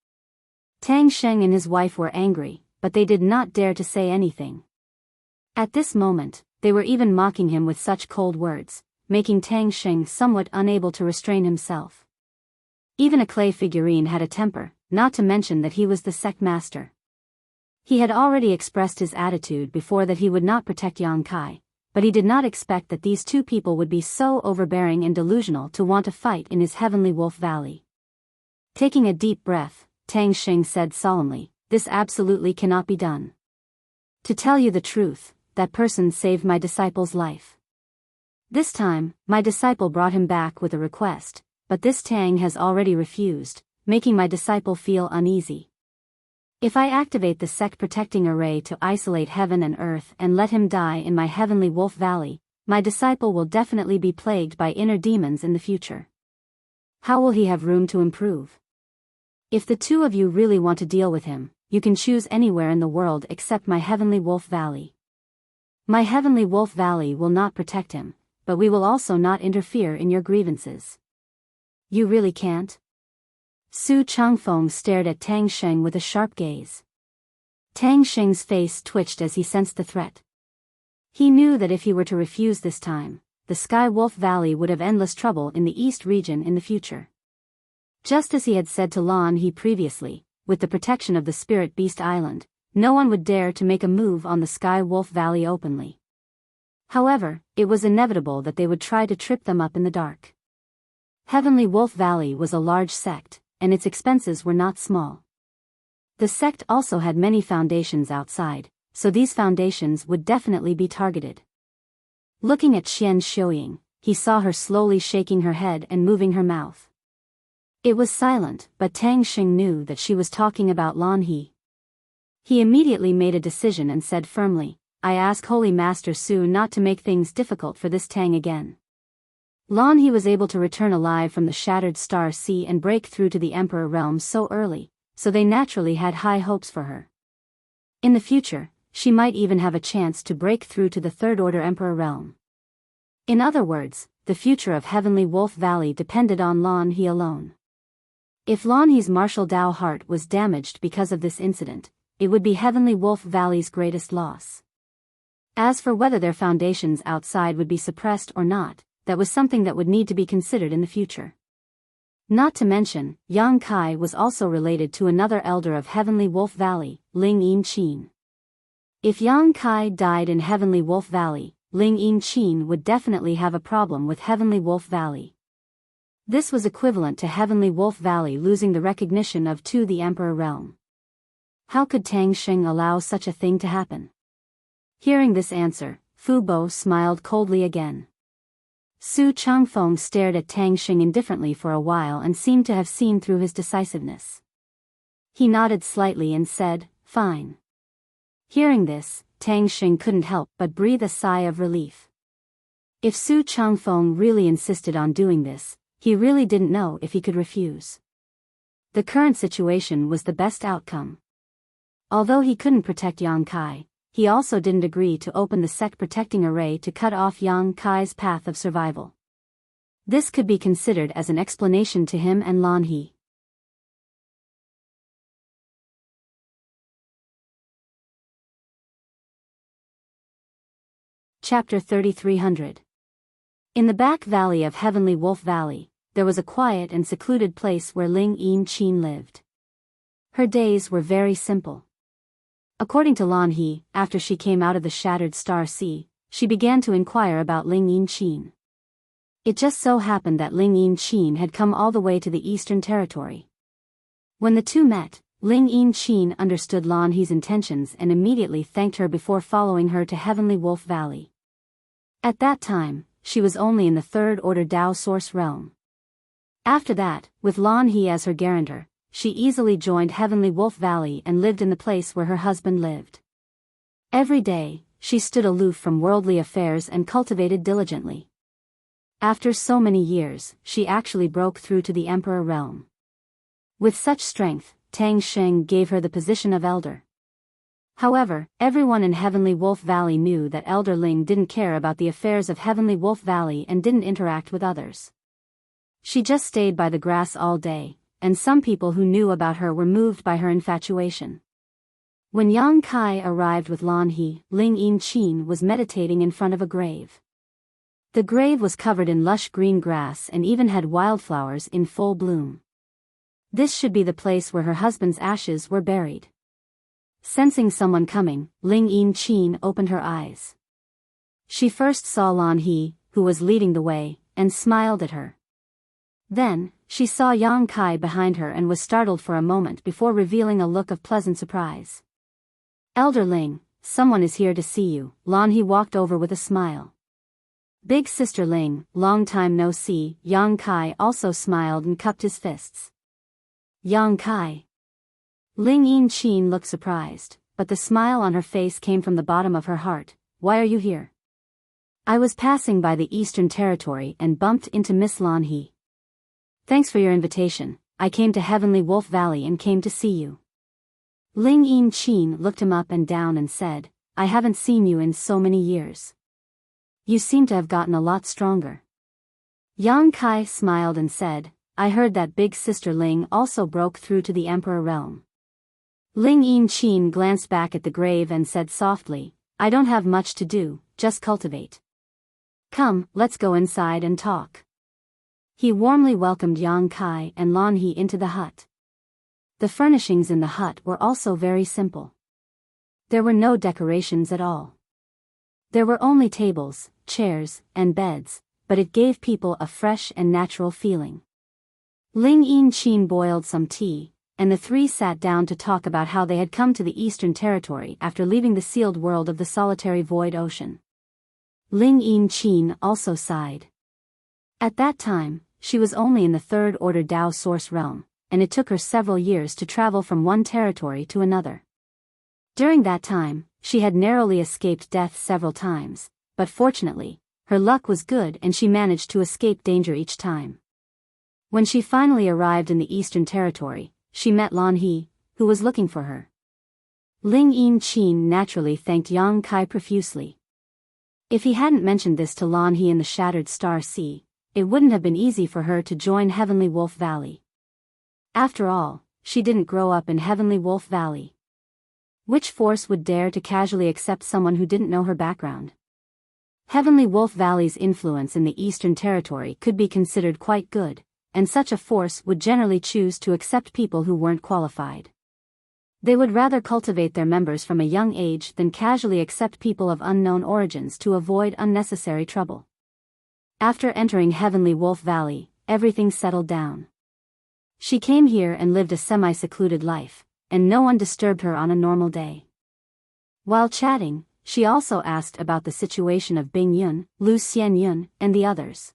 Tang Xing and his wife were angry, but they did not dare to say anything. At this moment, they were even mocking him with such cold words, making Tang Xing somewhat unable to restrain himself. Even a clay figurine had a temper, not to mention that he was the sect master. He had already expressed his attitude before that he would not protect Yang Kai, but he did not expect that these two people would be so overbearing and delusional to want to fight in his heavenly wolf valley. Taking a deep breath, Tang Xing said solemnly, "This absolutely cannot be done. To tell you the truth, that person saved my disciple's life. This time, my disciple brought him back with a request, but this Tang has already refused, making my disciple feel uneasy. If I activate the sect protecting array to isolate heaven and earth and let him die in my heavenly wolf valley, my disciple will definitely be plagued by inner demons in the future. How will he have room to improve? If the two of you really want to deal with him, you can choose anywhere in the world except my heavenly wolf valley. My heavenly wolf valley will not protect him, but we will also not interfere in your grievances." "You really can't?" Su Changfeng stared at Tang Xing with a sharp gaze. Tang Xing's face twitched as he sensed the threat. He knew that if he were to refuse this time, the Sky Wolf Valley would have endless trouble in the East region in the future. Just as he had said to Lan He previously, with the protection of the Spirit Beast Island, no one would dare to make a move on the Sky Wolf Valley openly. However, it was inevitable that they would try to trip them up in the dark. Heavenly Wolf Valley was a large sect, and its expenses were not small. The sect also had many foundations outside, so these foundations would definitely be targeted. Looking at Xian Xiuying, he saw her slowly shaking her head and moving her mouth. It was silent, but Tang Xing knew that she was talking about Lan He. He immediately made a decision and said firmly, "I ask Holy Master Su not to make things difficult for this Tang again." Lan He was able to return alive from the Shattered Star Sea and break through to the Emperor realm so early, so they naturally had high hopes for her. In the future, she might even have a chance to break through to the Third Order Emperor realm. In other words, the future of Heavenly Wolf Valley depended on Lan He alone. If Lan He's martial Dao heart was damaged because of this incident, it would be Heavenly Wolf Valley's greatest loss. As for whether their foundations outside would be suppressed or not, that was something that would need to be considered in the future. Not to mention, Yang Kai was also related to another elder of Heavenly Wolf Valley, Ling Yin Qin. If Yang Kai died in Heavenly Wolf Valley, Ling Yin Qin would definitely have a problem with Heavenly Wolf Valley. This was equivalent to Heavenly Wolf Valley losing the recognition of the Emperor realm. How could Tang Xing allow such a thing to happen? Hearing this answer, Fu Bo smiled coldly again. Su Changfeng stared at Tang Xing indifferently for a while and seemed to have seen through his decisiveness. He nodded slightly and said, "Fine." Hearing this, Tang Xing couldn't help but breathe a sigh of relief. If Su Changfeng really insisted on doing this, he really didn't know if he could refuse. The current situation was the best outcome. Although he couldn't protect Yang Kai, he also didn't agree to open the sect protecting array to cut off Yang Kai's path of survival. This could be considered as an explanation to him and Lan He. Chapter 3300. In the back valley of Heavenly Wolf Valley, there was a quiet and secluded place where Ling Yin Qin lived. Her days were very simple. According to Lan He, after she came out of the shattered star sea, she began to inquire about Ling Yin. It just so happened that Ling Yin had come all the way to the Eastern Territory. When the two met, Ling Yin understood Lan He's intentions and immediately thanked her before following her to Heavenly Wolf Valley. At that time, she was only in the third order Tao Source realm. After that, with Lan He as her guarantor, she easily joined Heavenly Wolf Valley and lived in the place where her husband lived. Every day, she stood aloof from worldly affairs and cultivated diligently. After so many years, she actually broke through to the Emperor realm. With such strength, Tang Sheng gave her the position of elder. However, everyone in Heavenly Wolf Valley knew that Elder Ling didn't care about the affairs of Heavenly Wolf Valley and didn't interact with others. She just stayed by the grass all day, and some people who knew about her were moved by her infatuation. When Yang Kai arrived with Lan He, Ling Yin was meditating in front of a grave. The grave was covered in lush green grass and even had wildflowers in full bloom. This should be the place where her husband's ashes were buried. Sensing someone coming, Ling Yin opened her eyes. She first saw Lan He, who was leading the way, and smiled at her. Then, she saw Yang Kai behind her and was startled for a moment before revealing a look of pleasant surprise. Elder Ling, someone is here to see you, Lan He walked over with a smile. Big Sister Ling, long time no see, Yang Kai also smiled and cupped his fists. Yang Kai. Ling Yin looked surprised, but the smile on her face came from the bottom of her heart. Why are you here? I was passing by the Eastern Territory and bumped into Miss Lan He. Thanks for your invitation, I came to Heavenly Wolf Valley and came to see you. Ling Yin looked him up and down and said, I haven't seen you in so many years. You seem to have gotten a lot stronger. Yang Kai smiled and said, I heard that Big Sister Ling also broke through to the Emperor realm. Ling Yin glanced back at the grave and said softly, I don't have much to do, just cultivate. Come, let's go inside and talk. He warmly welcomed Yang Kai and Lan He into the hut. The furnishings in the hut were also very simple. There were no decorations at all. There were only tables, chairs, and beds, but it gave people a fresh and natural feeling. Ling Yin boiled some tea, and the three sat down to talk about how they had come to the Eastern Territory after leaving the sealed world of the solitary void ocean. Ling Yin also sighed. At that time, she was only in the third order Tao Source realm, and it took her several years to travel from one territory to another. During that time, she had narrowly escaped death several times, but fortunately, her luck was good and she managed to escape danger each time. When she finally arrived in the Eastern Territory, she met Lan He, who was looking for her. Ling Yin naturally thanked Yang Kai profusely. If he hadn't mentioned this to Lan He in the Shattered Star Sea, it wouldn't have been easy for her to join Heavenly Wolf Valley. After all, she didn't grow up in Heavenly Wolf Valley. Which force would dare to casually accept someone who didn't know her background? Heavenly Wolf Valley's influence in the Eastern Territory could be considered quite good, and such a force would generally choose to accept people who weren't qualified. They would rather cultivate their members from a young age than casually accept people of unknown origins to avoid unnecessary trouble. After entering Heavenly Wolf Valley, everything settled down. She came here and lived a semi-secluded life, and no one disturbed her on a normal day. While chatting, she also asked about the situation of Bing Yun, Lu Xianyun, and the others.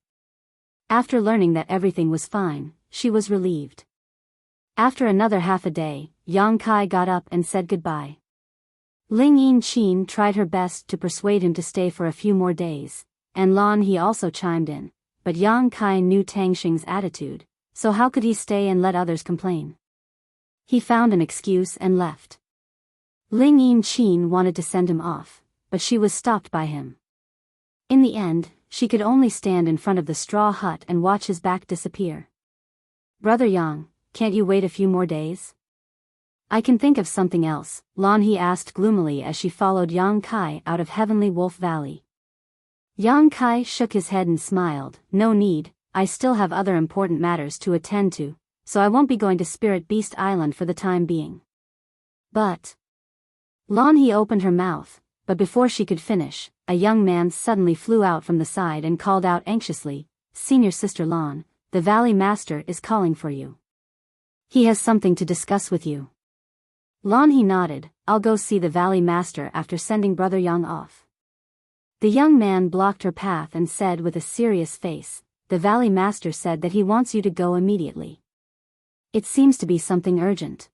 After learning that everything was fine, she was relieved. After another half a day, Yang Kai got up and said goodbye. Ling Yin tried her best to persuade him to stay for a few more days, and Lan He also chimed in, but Yang Kai knew Tang Xing's attitude, so how could he stay and let others complain? He found an excuse and left. Ling Yin wanted to send him off, but she was stopped by him. In the end, she could only stand in front of the straw hut and watch his back disappear. Brother Yang, can't you wait a few more days? I can think of something else, Lan He asked gloomily as she followed Yang Kai out of Heavenly Wolf Valley. Yang Kai shook his head and smiled, no need, I still have other important matters to attend to, so I won't be going to Spirit Beast Island for the time being. But Lan He opened her mouth, but before she could finish, a young man suddenly flew out from the side and called out anxiously, "Senior Sister Lan, the Valley Master is calling for you. He has something to discuss with you." Lan He nodded. "I'll go see the Valley Master after sending Brother Yang off." The young man blocked her path and said with a serious face, "The Valley Master said that he wants you to go immediately. It seems to be something urgent."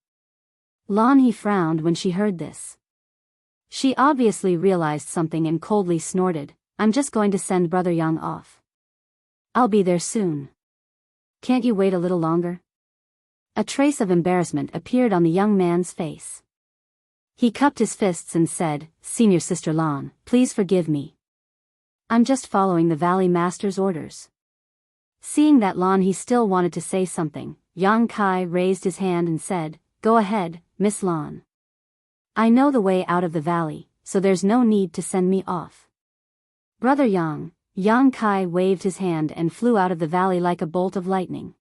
Lan He frowned when she heard this. She obviously realized something and coldly snorted, "I'm just going to send Brother Yang off. I'll be there soon. Can't you wait a little longer?" A trace of embarrassment appeared on the young man's face. He cupped his fists and said, "Senior Sister Lan, please forgive me. I'm just following the Valley Master's orders." Seeing that Lan He still wanted to say something, Yang Kai raised his hand and said, "Go ahead, Miss Lan. I know the way out of the valley, so there's no need to send me off." "Brother Yang." Yang Kai waved his hand and flew out of the valley like a bolt of lightning.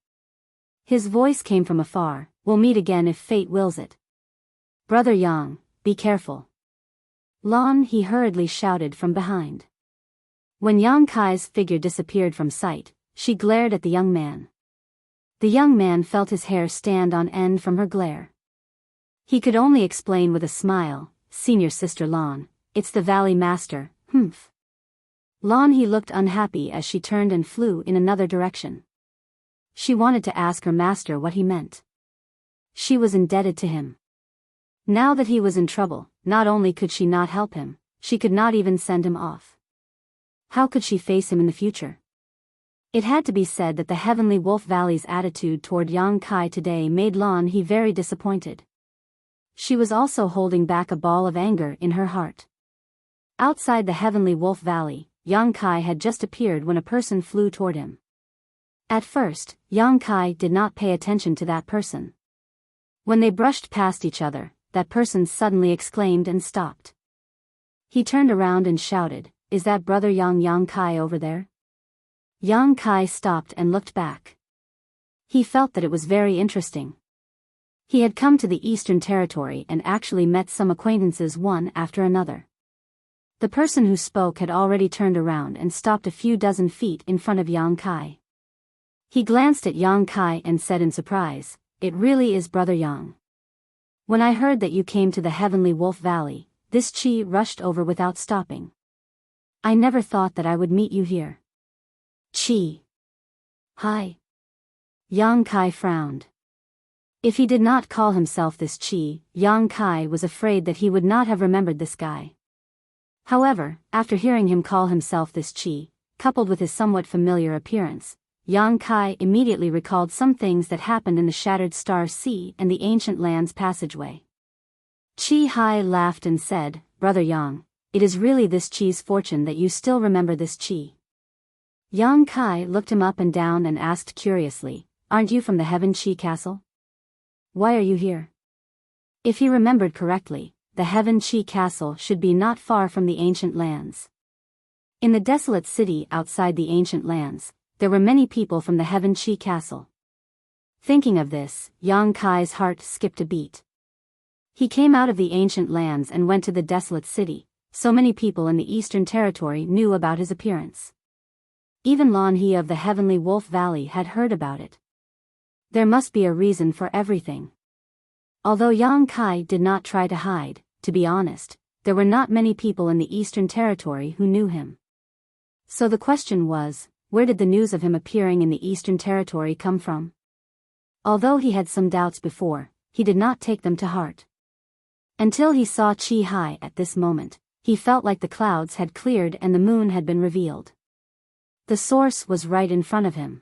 His voice came from afar, "We'll meet again if fate wills it. Brother Yang, be careful." Lan He hurriedly shouted from behind. When Yang Kai's figure disappeared from sight, she glared at the young man. The young man felt his hair stand on end from her glare. He could only explain with a smile, "Senior Sister Lan, it's the Valley Master, humph." Lan He looked unhappy as she turned and flew in another direction. She wanted to ask her master what he meant. She was indebted to him. Now that he was in trouble, not only could she not help him, she could not even send him off. How could she face him in the future? It had to be said that the Heavenly Wolf Valley's attitude toward Yang Kai today made Lan He very disappointed. She was also holding back a ball of anger in her heart. Outside the Heavenly Wolf Valley, Yang Kai had just appeared when a person flew toward him. At first, Yang Kai did not pay attention to that person. When they brushed past each other, that person suddenly exclaimed and stopped. He turned around and shouted, "Is that Brother Yang Kai over there?" Yang Kai stopped and looked back. He felt that it was very interesting. He had come to the Eastern Territory and actually met some acquaintances one after another. The person who spoke had already turned around and stopped a few dozen feet in front of Yang Kai. He glanced at Yang Kai and said in surprise, "It really is Brother Yang. When I heard that you came to the Heavenly Wolf Valley, this chi rushed over without stopping. I never thought that I would meet you here." "Chi. Hi." Yang Kai frowned. If he did not call himself this Chi, Yang Kai was afraid that he would not have remembered this guy. However, after hearing him call himself this Chi, coupled with his somewhat familiar appearance, Yang Kai immediately recalled some things that happened in the Shattered Star Sea and the Ancient Lands passageway. Chi Hai laughed and said, "Brother Yang, it is really this Chi's fortune that you still remember this Chi." Yang Kai looked him up and down and asked curiously, "Aren't you from the Heaven Chi Castle? Why are you here?" If he remembered correctly, the Heaven Chi Castle should be not far from the Ancient Lands. In the desolate city outside the Ancient Lands, there were many people from the Heaven Chi Castle. Thinking of this, Yang Kai's heart skipped a beat. He came out of the Ancient Lands and went to the desolate city. So many people in the Eastern Territory knew about his appearance. Even Lan He of the Heavenly Wolf Valley had heard about it. There must be a reason for everything. Although Yang Kai did not try to hide, to be honest, there were not many people in the Eastern Territory who knew him. So the question was, where did the news of him appearing in the Eastern Territory come from? Although he had some doubts before, he did not take them to heart. Until he saw Chi Hai at this moment, he felt like the clouds had cleared and the moon had been revealed. The source was right in front of him.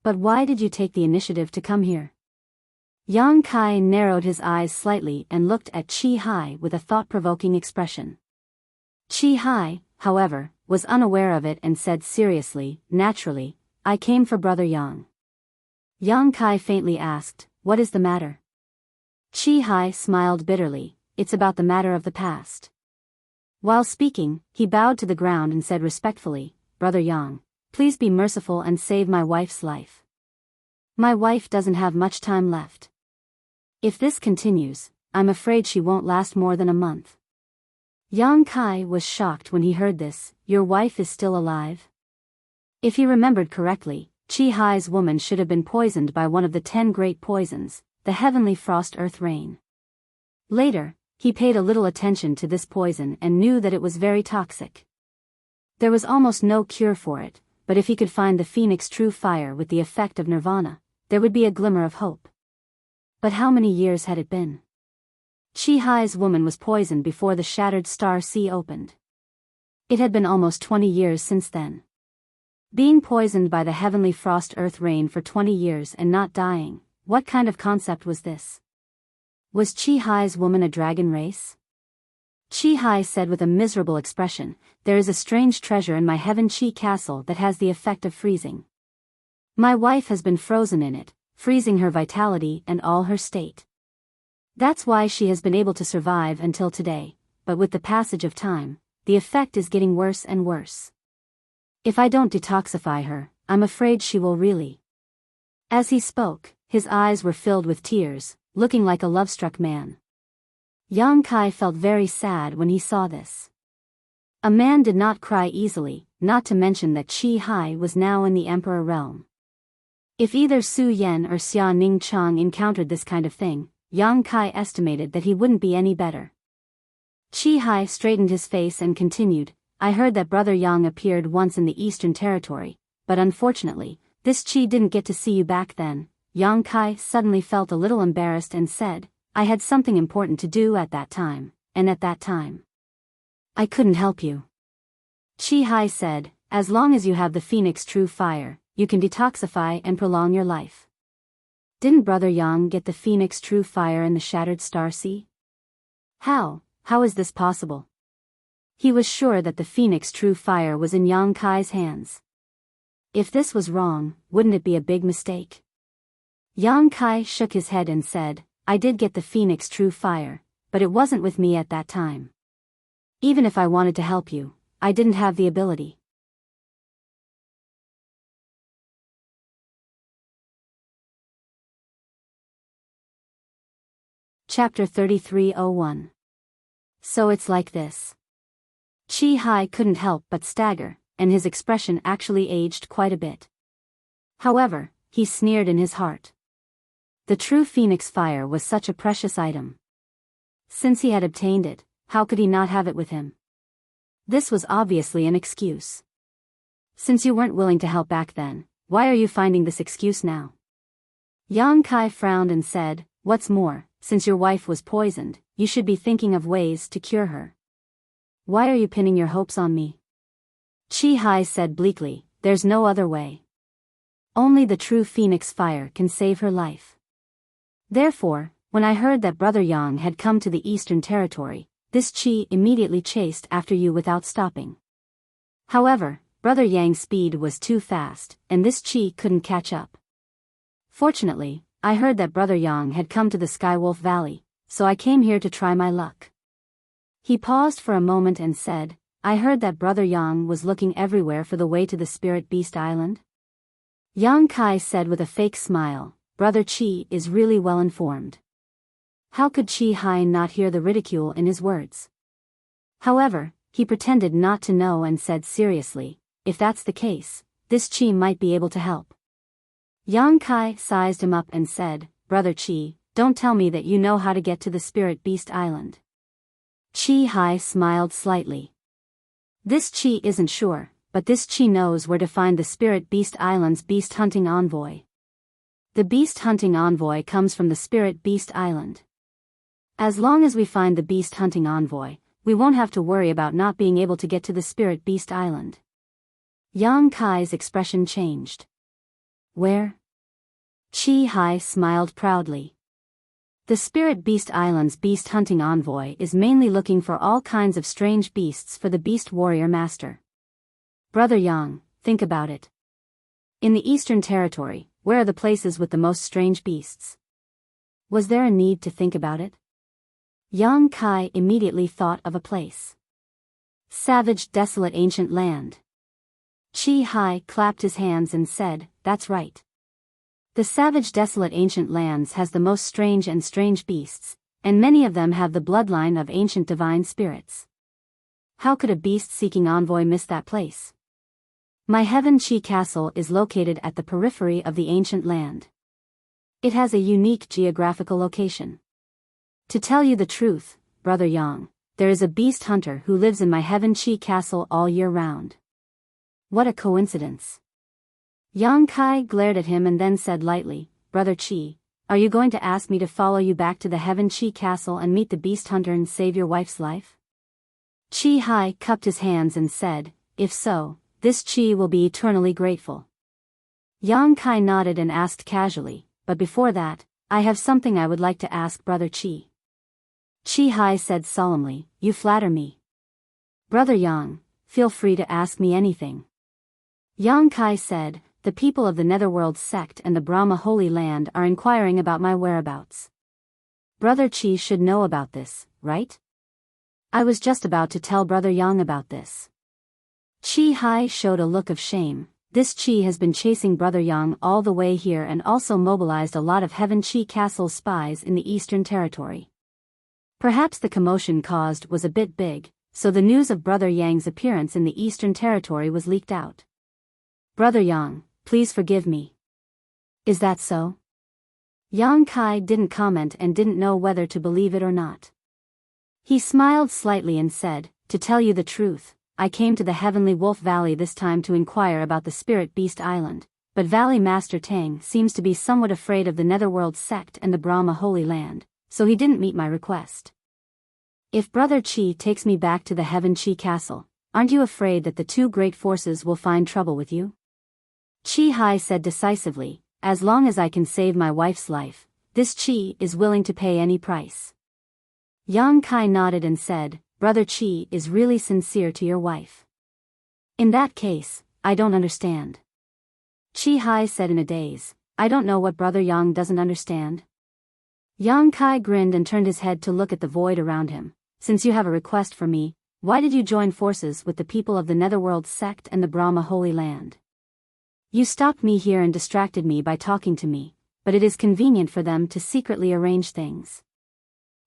"But why did you take the initiative to come here?" Yang Kai narrowed his eyes slightly and looked at Chi Hai with a thought-provoking expression. Chi Hai, however, was unaware of it and said seriously, "Naturally, I came for Brother Yang." Yang Kai faintly asked, "What is the matter?" Chi Hai smiled bitterly, "It's about the matter of the past." While speaking, he bowed to the ground and said respectfully, "Brother Yang, please be merciful and save my wife's life. My wife doesn't have much time left. If this continues, I'm afraid she won't last more than a month. Yang Kai was shocked when he heard this. Your wife is still alive? If he remembered correctly, Chi Hai's woman should have been poisoned by one of the 10 great poisons, the heavenly frost earth rain. Later, he paid a little attention to this poison and knew that it was very toxic. There was almost no cure for it, but if he could find the phoenix true fire with the effect of nirvana, there would be a glimmer of hope. But how many years had it been? Chi Hai's woman was poisoned before the shattered star sea opened. It had been almost 20 years since then. Being poisoned by the heavenly frost earth rain for 20 years and not dying, what kind of concept was this? Was Chi Hai's woman a dragon race? Chi Hai said with a miserable expression, there is a strange treasure in my heaven Chi castle that has the effect of freezing. My wife has been frozen in it, freezing her vitality and all her state. That's why she has been able to survive until today, but with the passage of time, the effect is getting worse and worse. If I don't detoxify her, I'm afraid she will really. As he spoke, his eyes were filled with tears, looking like a love-struck man. Yang Kai felt very sad when he saw this. A man did not cry easily, not to mention that Chi Hai was now in the emperor realm. If either Su Yan or Xia Ning Chang encountered this kind of thing, Yang Kai estimated that he wouldn't be any better. Chi Hai straightened his face and continued, I heard that Brother Yang appeared once in the Eastern Territory, but unfortunately, this Chi didn't get to see you back then. Yang Kai suddenly felt a little embarrassed and said, I had something important to do at that time, and at that time, I couldn't help you. Chi Hai said, as long as you have the phoenix true fire, you can detoxify and prolong your life. Didn't Brother Yang get the phoenix true fire in the shattered star sea? How is this possible? He was sure that the phoenix true fire was in Yang Kai's hands. If this was wrong, wouldn't it be a big mistake? Yang Kai shook his head and said, I did get the phoenix true fire, but it wasn't with me at that time. Even if I wanted to help you, I didn't have the ability. Chapter 3301. So it's like this. Chi Hai couldn't help but stagger, and his expression actually aged quite a bit. However, he sneered in his heart. The true phoenix fire was such a precious item. Since he had obtained it, how could he not have it with him? This was obviously an excuse. Since you weren't willing to help back then, why are you finding this excuse now? Yang Kai frowned and said, what's more, since your wife was poisoned, you should be thinking of ways to cure her. Why are you pinning your hopes on me? Chi Hai said bleakly, there's no other way. Only the true phoenix fire can save her life. Therefore, when I heard that Brother Yang had come to the Eastern Territory, this Chi immediately chased after you without stopping. However, Brother Yang's speed was too fast, and this Chi couldn't catch up. Fortunately, I heard that Brother Yang had come to the Skywolf Valley, so I came here to try my luck. He paused for a moment and said, I heard that Brother Yang was looking everywhere for the way to the Spirit Beast Island. Yang Kai said with a fake smile, Brother Chi is really well informed. How could Chi Hai not hear the ridicule in his words? However, he pretended not to know and said seriously, if that's the case, this Chi might be able to help. Yang Kai sized him up and said, Brother Chi, don't tell me that you know how to get to the Spirit Beast Island. Chi Hai smiled slightly. This Chi isn't sure, but this Chi knows where to find the Spirit Beast Island's beast hunting envoy. The beast hunting envoy comes from the Spirit Beast Island. As long as we find the beast hunting envoy, we won't have to worry about not being able to get to the Spirit Beast Island. Yang Kai's expression changed. Where? Chi Hai smiled proudly. The Spirit Beast Island's beast hunting envoy is mainly looking for all kinds of strange beasts for the Beast Warrior Master. Brother Yang, think about it. In the Eastern Territory, where are the places with the most strange beasts? Was there a need to think about it? Yang Kai immediately thought of a place. Savage, desolate ancient land. Chi Hai clapped his hands and said, that's right. The savage, desolate ancient lands has the most strange beasts, and many of them have the bloodline of ancient divine spirits. How could a beast-seeking envoy miss that place? My Heaven Chi castle is located at the periphery of the ancient land. It has a unique geographical location. To tell you the truth, Brother Yang, there is a beast hunter who lives in my Heaven Chi castle all year round. What a coincidence. Yang Kai glared at him and then said lightly, Brother Chi, are you going to ask me to follow you back to the Heaven Chi castle and meet the beast hunter and save your wife's life? Chi Hai cupped his hands and said, if so, this Chi will be eternally grateful. Yang Kai nodded and asked casually, but before that, I have something I would like to ask Brother Chi. Chi Hai said solemnly, you flatter me. Brother Yang, feel free to ask me anything. Yang Kai said, the people of the Netherworld sect and the Brahma Holy Land are inquiring about my whereabouts. Brother Chi should know about this, right? I was just about to tell Brother Yang about this. Chi Hai showed a look of shame. This Chi has been chasing Brother Yang all the way here and also mobilized a lot of Heaven Chi Castle spies in the Eastern Territory. Perhaps the commotion caused was a bit big, so the news of Brother Yang's appearance in the Eastern Territory was leaked out. Brother Yang, please forgive me. Is that so? Yang Kai didn't comment and didn't know whether to believe it or not. He smiled slightly and said, to tell you the truth, I came to the Heavenly Wolf Valley this time to inquire about the Spirit Beast Island, but Valley Master Tang seems to be somewhat afraid of the Netherworld sect and the Brahma Holy Land, so he didn't meet my request. If Brother Chi takes me back to the Heaven Chi Castle, aren't you afraid that the two great forces will find trouble with you? Chi Hai said decisively, as long as I can save my wife's life, this Chi is willing to pay any price. Yang Kai nodded and said, Brother Chi is really sincere to your wife. In that case, I don't understand. Chi Hai said in a daze, I don't know what Brother Yang doesn't understand. Yang Kai grinned and turned his head to look at the void around him. Since you have a request for me, why did you join forces with the people of the Netherworld sect and the Brahma Holy Land? You stopped me here and distracted me by talking to me, but it is convenient for them to secretly arrange things.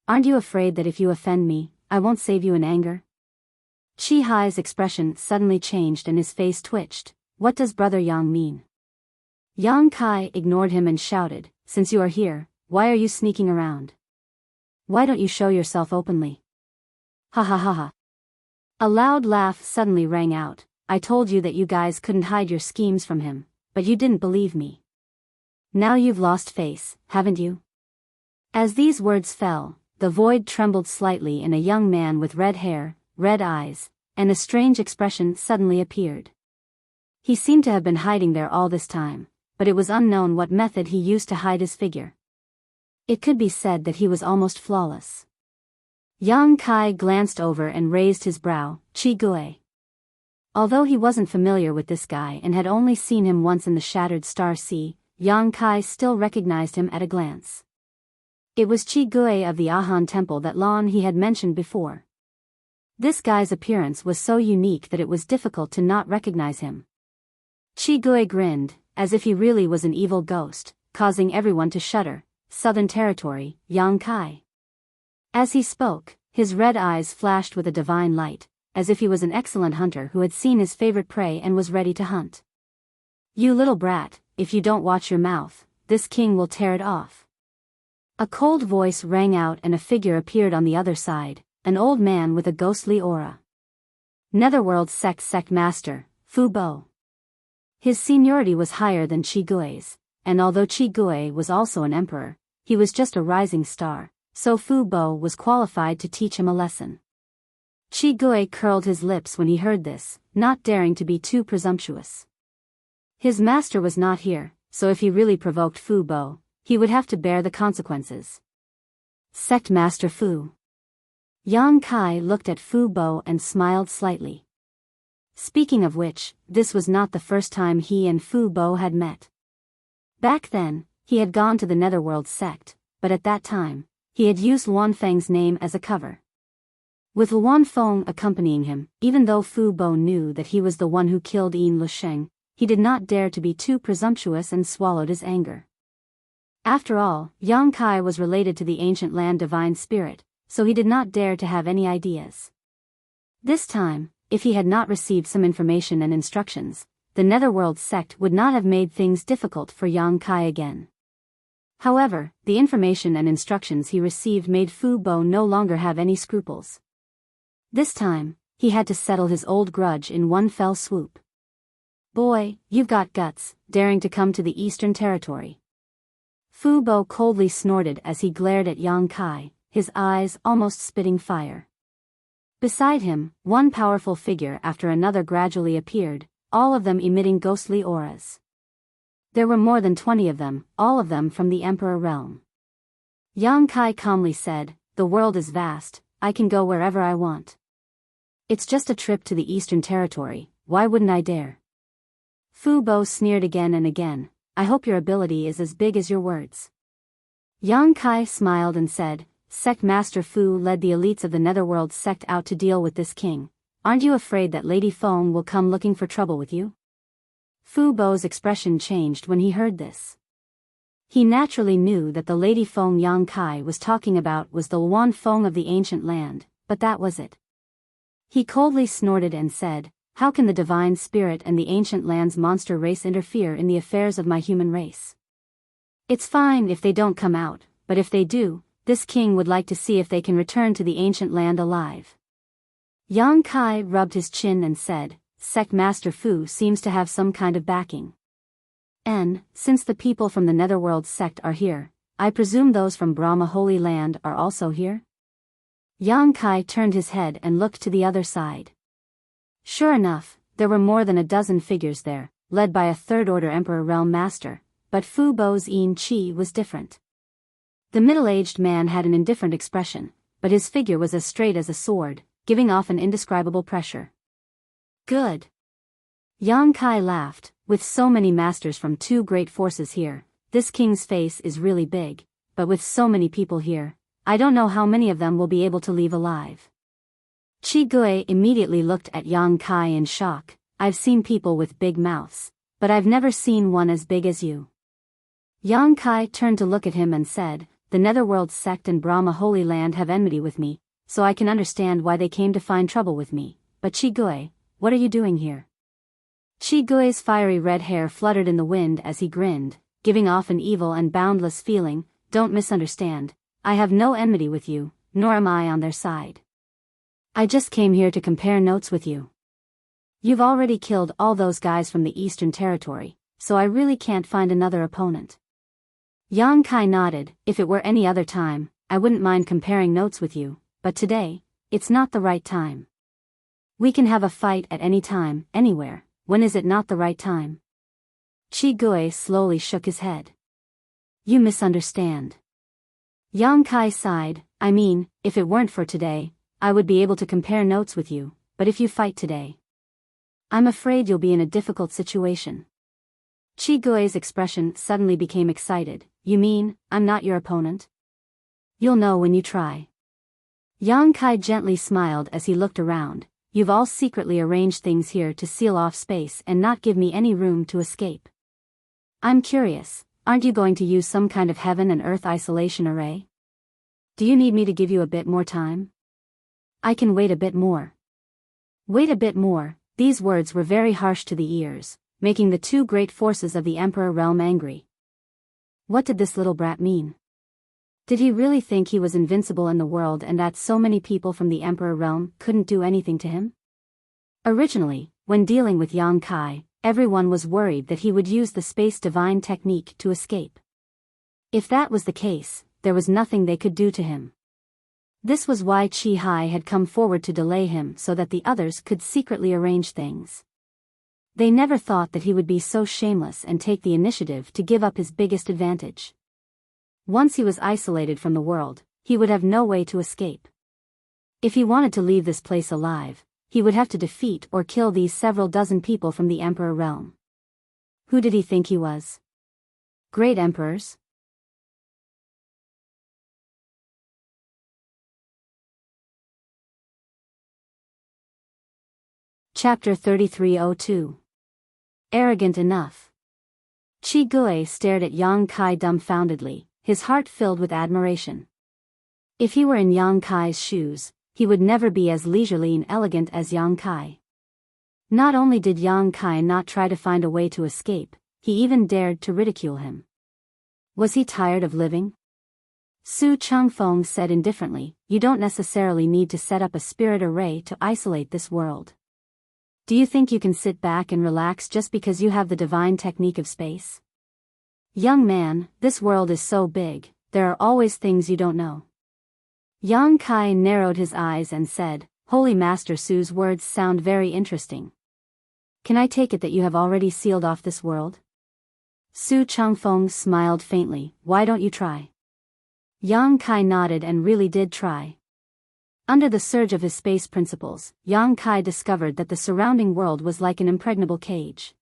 Aren't you afraid that if you offend me, I won't save you in anger? Chi Hai's expression suddenly changed and his face twitched. What does Brother Yang mean? Yang Kai ignored him and shouted, since you are here, why are you sneaking around? Why don't you show yourself openly? Ha ha ha ha. A loud laugh suddenly rang out. I told you that you guys couldn't hide your schemes from him, but you didn't believe me. Now you've lost face, haven't you? As these words fell, the void trembled slightly and a young man with red hair, red eyes, and a strange expression suddenly appeared. He seemed to have been hiding there all this time, but it was unknown what method he used to hide his figure. It could be said that he was almost flawless. Yang Kai glanced over and raised his brow, Chi Gue. Although he wasn't familiar with this guy and had only seen him once in the Shattered Star Sea, Yang Kai still recognized him at a glance. It was Chi Gue of the Ahan Temple that Lan he had mentioned before. This guy's appearance was so unique that it was difficult to not recognize him. Chi Gue grinned, as if he really was an evil ghost, causing everyone to shudder. Southern Territory, Yang Kai. As he spoke, his red eyes flashed with a divine light, as if he was an excellent hunter who had seen his favorite prey and was ready to hunt. You little brat, if you don't watch your mouth, this king will tear it off. A cold voice rang out and a figure appeared on the other side, an old man with a ghostly aura. Netherworld sect master, Fu Bo. His seniority was higher than Chi Gui's, and although Chi Gui was also an emperor, he was just a rising star, so Fu Bo was qualified to teach him a lesson. Chi Gui curled his lips when he heard this, not daring to be too presumptuous. His master was not here, so if he really provoked Fu Bo, he would have to bear the consequences. Sect Master Fu. Yang Kai looked at Fu Bo and smiled slightly. Speaking of which, this was not the first time he and Fu Bo had met. Back then, he had gone to the Netherworld sect, but at that time, he had used Luan Feng's name as a cover. With Luan Feng accompanying him, even though Fu Bo knew that he was the one who killed Yin Lusheng, he did not dare to be too presumptuous and swallowed his anger. After all, Yang Kai was related to the ancient land divine spirit, so he did not dare to have any ideas. This time, if he had not received some information and instructions, the Netherworld sect would not have made things difficult for Yang Kai again. However, the information and instructions he received made Fu Bo no longer have any scruples. This time, he had to settle his old grudge in one fell swoop. Boy, you've got guts, daring to come to the Eastern Territory. Fu Bo coldly snorted as he glared at Yang Kai, his eyes almost spitting fire. Beside him, one powerful figure after another gradually appeared, all of them emitting ghostly auras. There were more than 20 of them, all of them from the Emperor realm. Yang Kai calmly said, "The world is vast, I can go wherever I want. It's just a trip to the Eastern Territory, why wouldn't I dare?" Fu Bo sneered again and again, "I hope your ability is as big as your words." Yang Kai smiled and said, "Sect Master Fu led the elites of the Netherworld sect out to deal with this king. Aren't you afraid that Lady Feng will come looking for trouble with you?" Fu Bo's expression changed when he heard this. He naturally knew that the Lady Feng Yang Kai was talking about was the Luan Feng of the ancient land, but that was it. He coldly snorted and said, "How can the divine spirit and the ancient land's monster race interfere in the affairs of my human race? It's fine if they don't come out, but if they do, this king would like to see if they can return to the ancient land alive." Yang Kai rubbed his chin and said, "Sect Master Fu seems to have some kind of backing. And, since the people from the Netherworld sect are here, I presume those from Brahma Holy Land are also here?" Yang Kai turned his head and looked to the other side. Sure enough, there were more than a dozen figures there, led by a third-order Emperor Realm Master, but Fu Bo's Yin Qi was different. The middle-aged man had an indifferent expression, but his figure was as straight as a sword, giving off an indescribable pressure. "Good." Yang Kai laughed, "With so many masters from two great forces here, this king's face is really big, but with so many people here, I don't know how many of them will be able to leave alive." Chi Gui immediately looked at Yang Kai in shock. "I've seen people with big mouths, but I've never seen one as big as you." Yang Kai turned to look at him and said, "The Netherworld sect and Brahma Holy Land have enmity with me, so I can understand why they came to find trouble with me, but Chi Gui, what are you doing here?" Chi Gui's fiery red hair fluttered in the wind as he grinned, giving off an evil and boundless feeling. "Don't misunderstand, I have no enmity with you, nor am I on their side. I just came here to compare notes with you. You've already killed all those guys from the Eastern Territory, so I really can't find another opponent." Yang Kai nodded. "If it were any other time, I wouldn't mind comparing notes with you, but today, it's not the right time. We can have a fight at any time, anywhere. When is it not the right time?" Chi Gui slowly shook his head. "You misunderstand." Yang Kai sighed. "I mean, if it weren't for today, I would be able to compare notes with you, but if you fight today, I'm afraid you'll be in a difficult situation." Chi Gui's expression suddenly became excited. "You mean, I'm not your opponent? You'll know when you try." Yang Kai gently smiled as he looked around. "You've all secretly arranged things here to seal off space and not give me any room to escape. I'm curious, aren't you going to use some kind of heaven and earth isolation array? Do you need me to give you a bit more time? I can wait a bit more." Wait a bit more, these words were very harsh to the ears, making the two great forces of the Emperor realm angry. What did this little brat mean? Did he really think he was invincible in the world and that so many people from the Emperor realm couldn't do anything to him? Originally, when dealing with Yang Kai, everyone was worried that he would use the space divine technique to escape. If that was the case, there was nothing they could do to him. This was why Chi Hai had come forward to delay him so that the others could secretly arrange things. They never thought that he would be so shameless and take the initiative to give up his biggest advantage. Once he was isolated from the world, he would have no way to escape. If he wanted to leave this place alive, he would have to defeat or kill these several dozen people from the Emperor realm. Who did he think he was? Great emperors? Chapter 3302. Arrogant enough. Chi Gui stared at Yang Kai dumbfoundedly, his heart filled with admiration. If he were in Yang Kai's shoes, he would never be as leisurely and elegant as Yang Kai. Not only did Yang Kai not try to find a way to escape, he even dared to ridicule him. Was he tired of living? Su Changfeng said indifferently, "You don't necessarily need to set up a spirit array to isolate this world. Do you think you can sit back and relax just because you have the divine technique of space? Young man, this world is so big, there are always things you don't know." Yang Kai narrowed his eyes and said, "Holy Master Su's words sound very interesting. Can I take it that you have already sealed off this world?" Su Changfeng smiled faintly, "Why don't you try?" Yang Kai nodded and really did try. Under the surge of his space principles, Yang Kai discovered that the surrounding world was like an impregnable cage.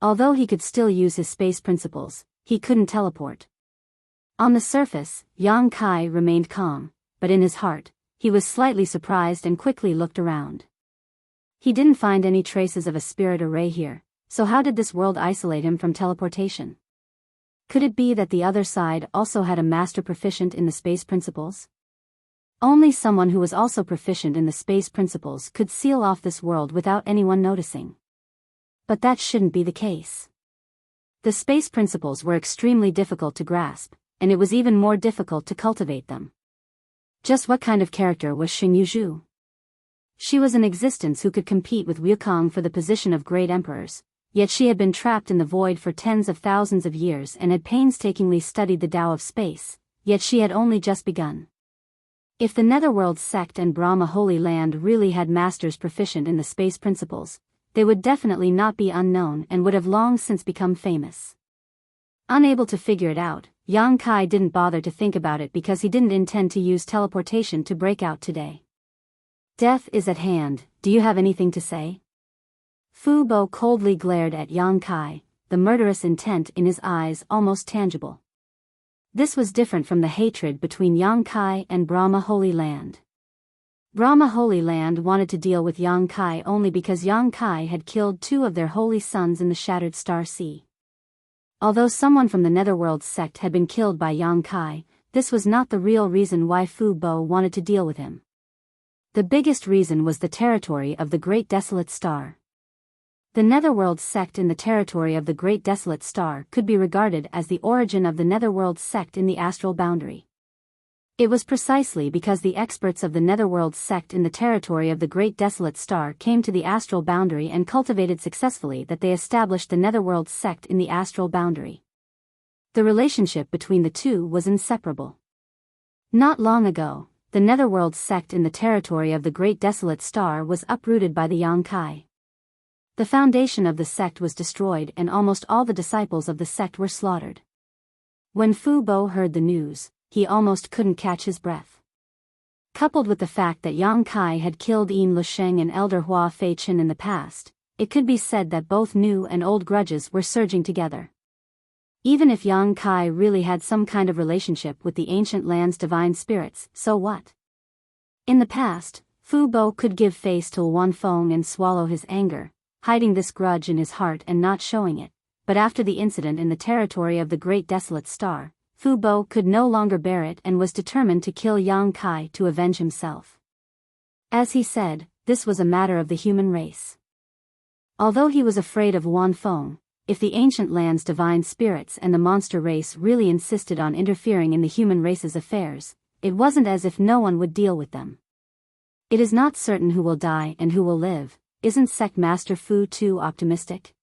Although he could still use his space principles, he couldn't teleport. On the surface, Yang Kai remained calm, but in his heart, he was slightly surprised and quickly looked around. He didn't find any traces of a spirit array here, so how did this world isolate him from teleportation? Could it be that the other side also had a master proficient in the space principles? Only someone who was also proficient in the space principles could seal off this world without anyone noticing. But that shouldn't be the case. The space principles were extremely difficult to grasp, and it was even more difficult to cultivate them. Just what kind of character was Xing Yuzhu? She was an existence who could compete with Wukong for the position of great emperors, yet she had been trapped in the void for tens of thousands of years and had painstakingly studied the Tao of space, yet she had only just begun. If the Netherworld sect and Brahma Holy Land really had masters proficient in the space principles, they would definitely not be unknown and would have long since become famous. Unable to figure it out, Yang Kai didn't bother to think about it because he didn't intend to use teleportation to break out today. "Death is at hand, do you have anything to say?" Fu Bo coldly glared at Yang Kai, the murderous intent in his eyes almost tangible. This was different from the hatred between Yang Kai and Brahma Holy Land. Brahma Holy Land wanted to deal with Yang Kai only because Yang Kai had killed 2 of their holy sons in the Shattered Star Sea. Although someone from the Netherworld sect had been killed by Yang Kai, this was not the real reason why Fu Bo wanted to deal with him. The biggest reason was the territory of the Great Desolate Star. The Netherworld sect in the territory of the Great Desolate Star could be regarded as the origin of the Netherworld sect in the astral boundary. It was precisely because the experts of the Netherworld sect in the territory of the Great Desolate Star came to the astral boundary and cultivated successfully that they established the Netherworld sect in the astral boundary. The relationship between the two was inseparable. Not long ago, the Netherworld sect in the territory of the Great Desolate Star was uprooted by the Yang Kai. The foundation of the sect was destroyed and almost all the disciples of the sect were slaughtered. When Fu Bo heard the news, he almost couldn't catch his breath. Coupled with the fact that Yang Kai had killed Yin Lusheng and Elder Hua Feichen in the past, it could be said that both new and old grudges were surging together. Even if Yang Kai really had some kind of relationship with the ancient land's divine spirits, so what? In the past, Fu Bo could give face to Wan Feng and swallow his anger, hiding this grudge in his heart and not showing it, but after the incident in the territory of the Great Desolate Star, Fu Bo could no longer bear it and was determined to kill Yang Kai to avenge himself. As he said, this was a matter of the human race. Although he was afraid of Wan Feng, if the ancient land's divine spirits and the monster race really insisted on interfering in the human race's affairs, it wasn't as if no one would deal with them. It is not certain who will die and who will live. Isn't Sect Master Fu too optimistic?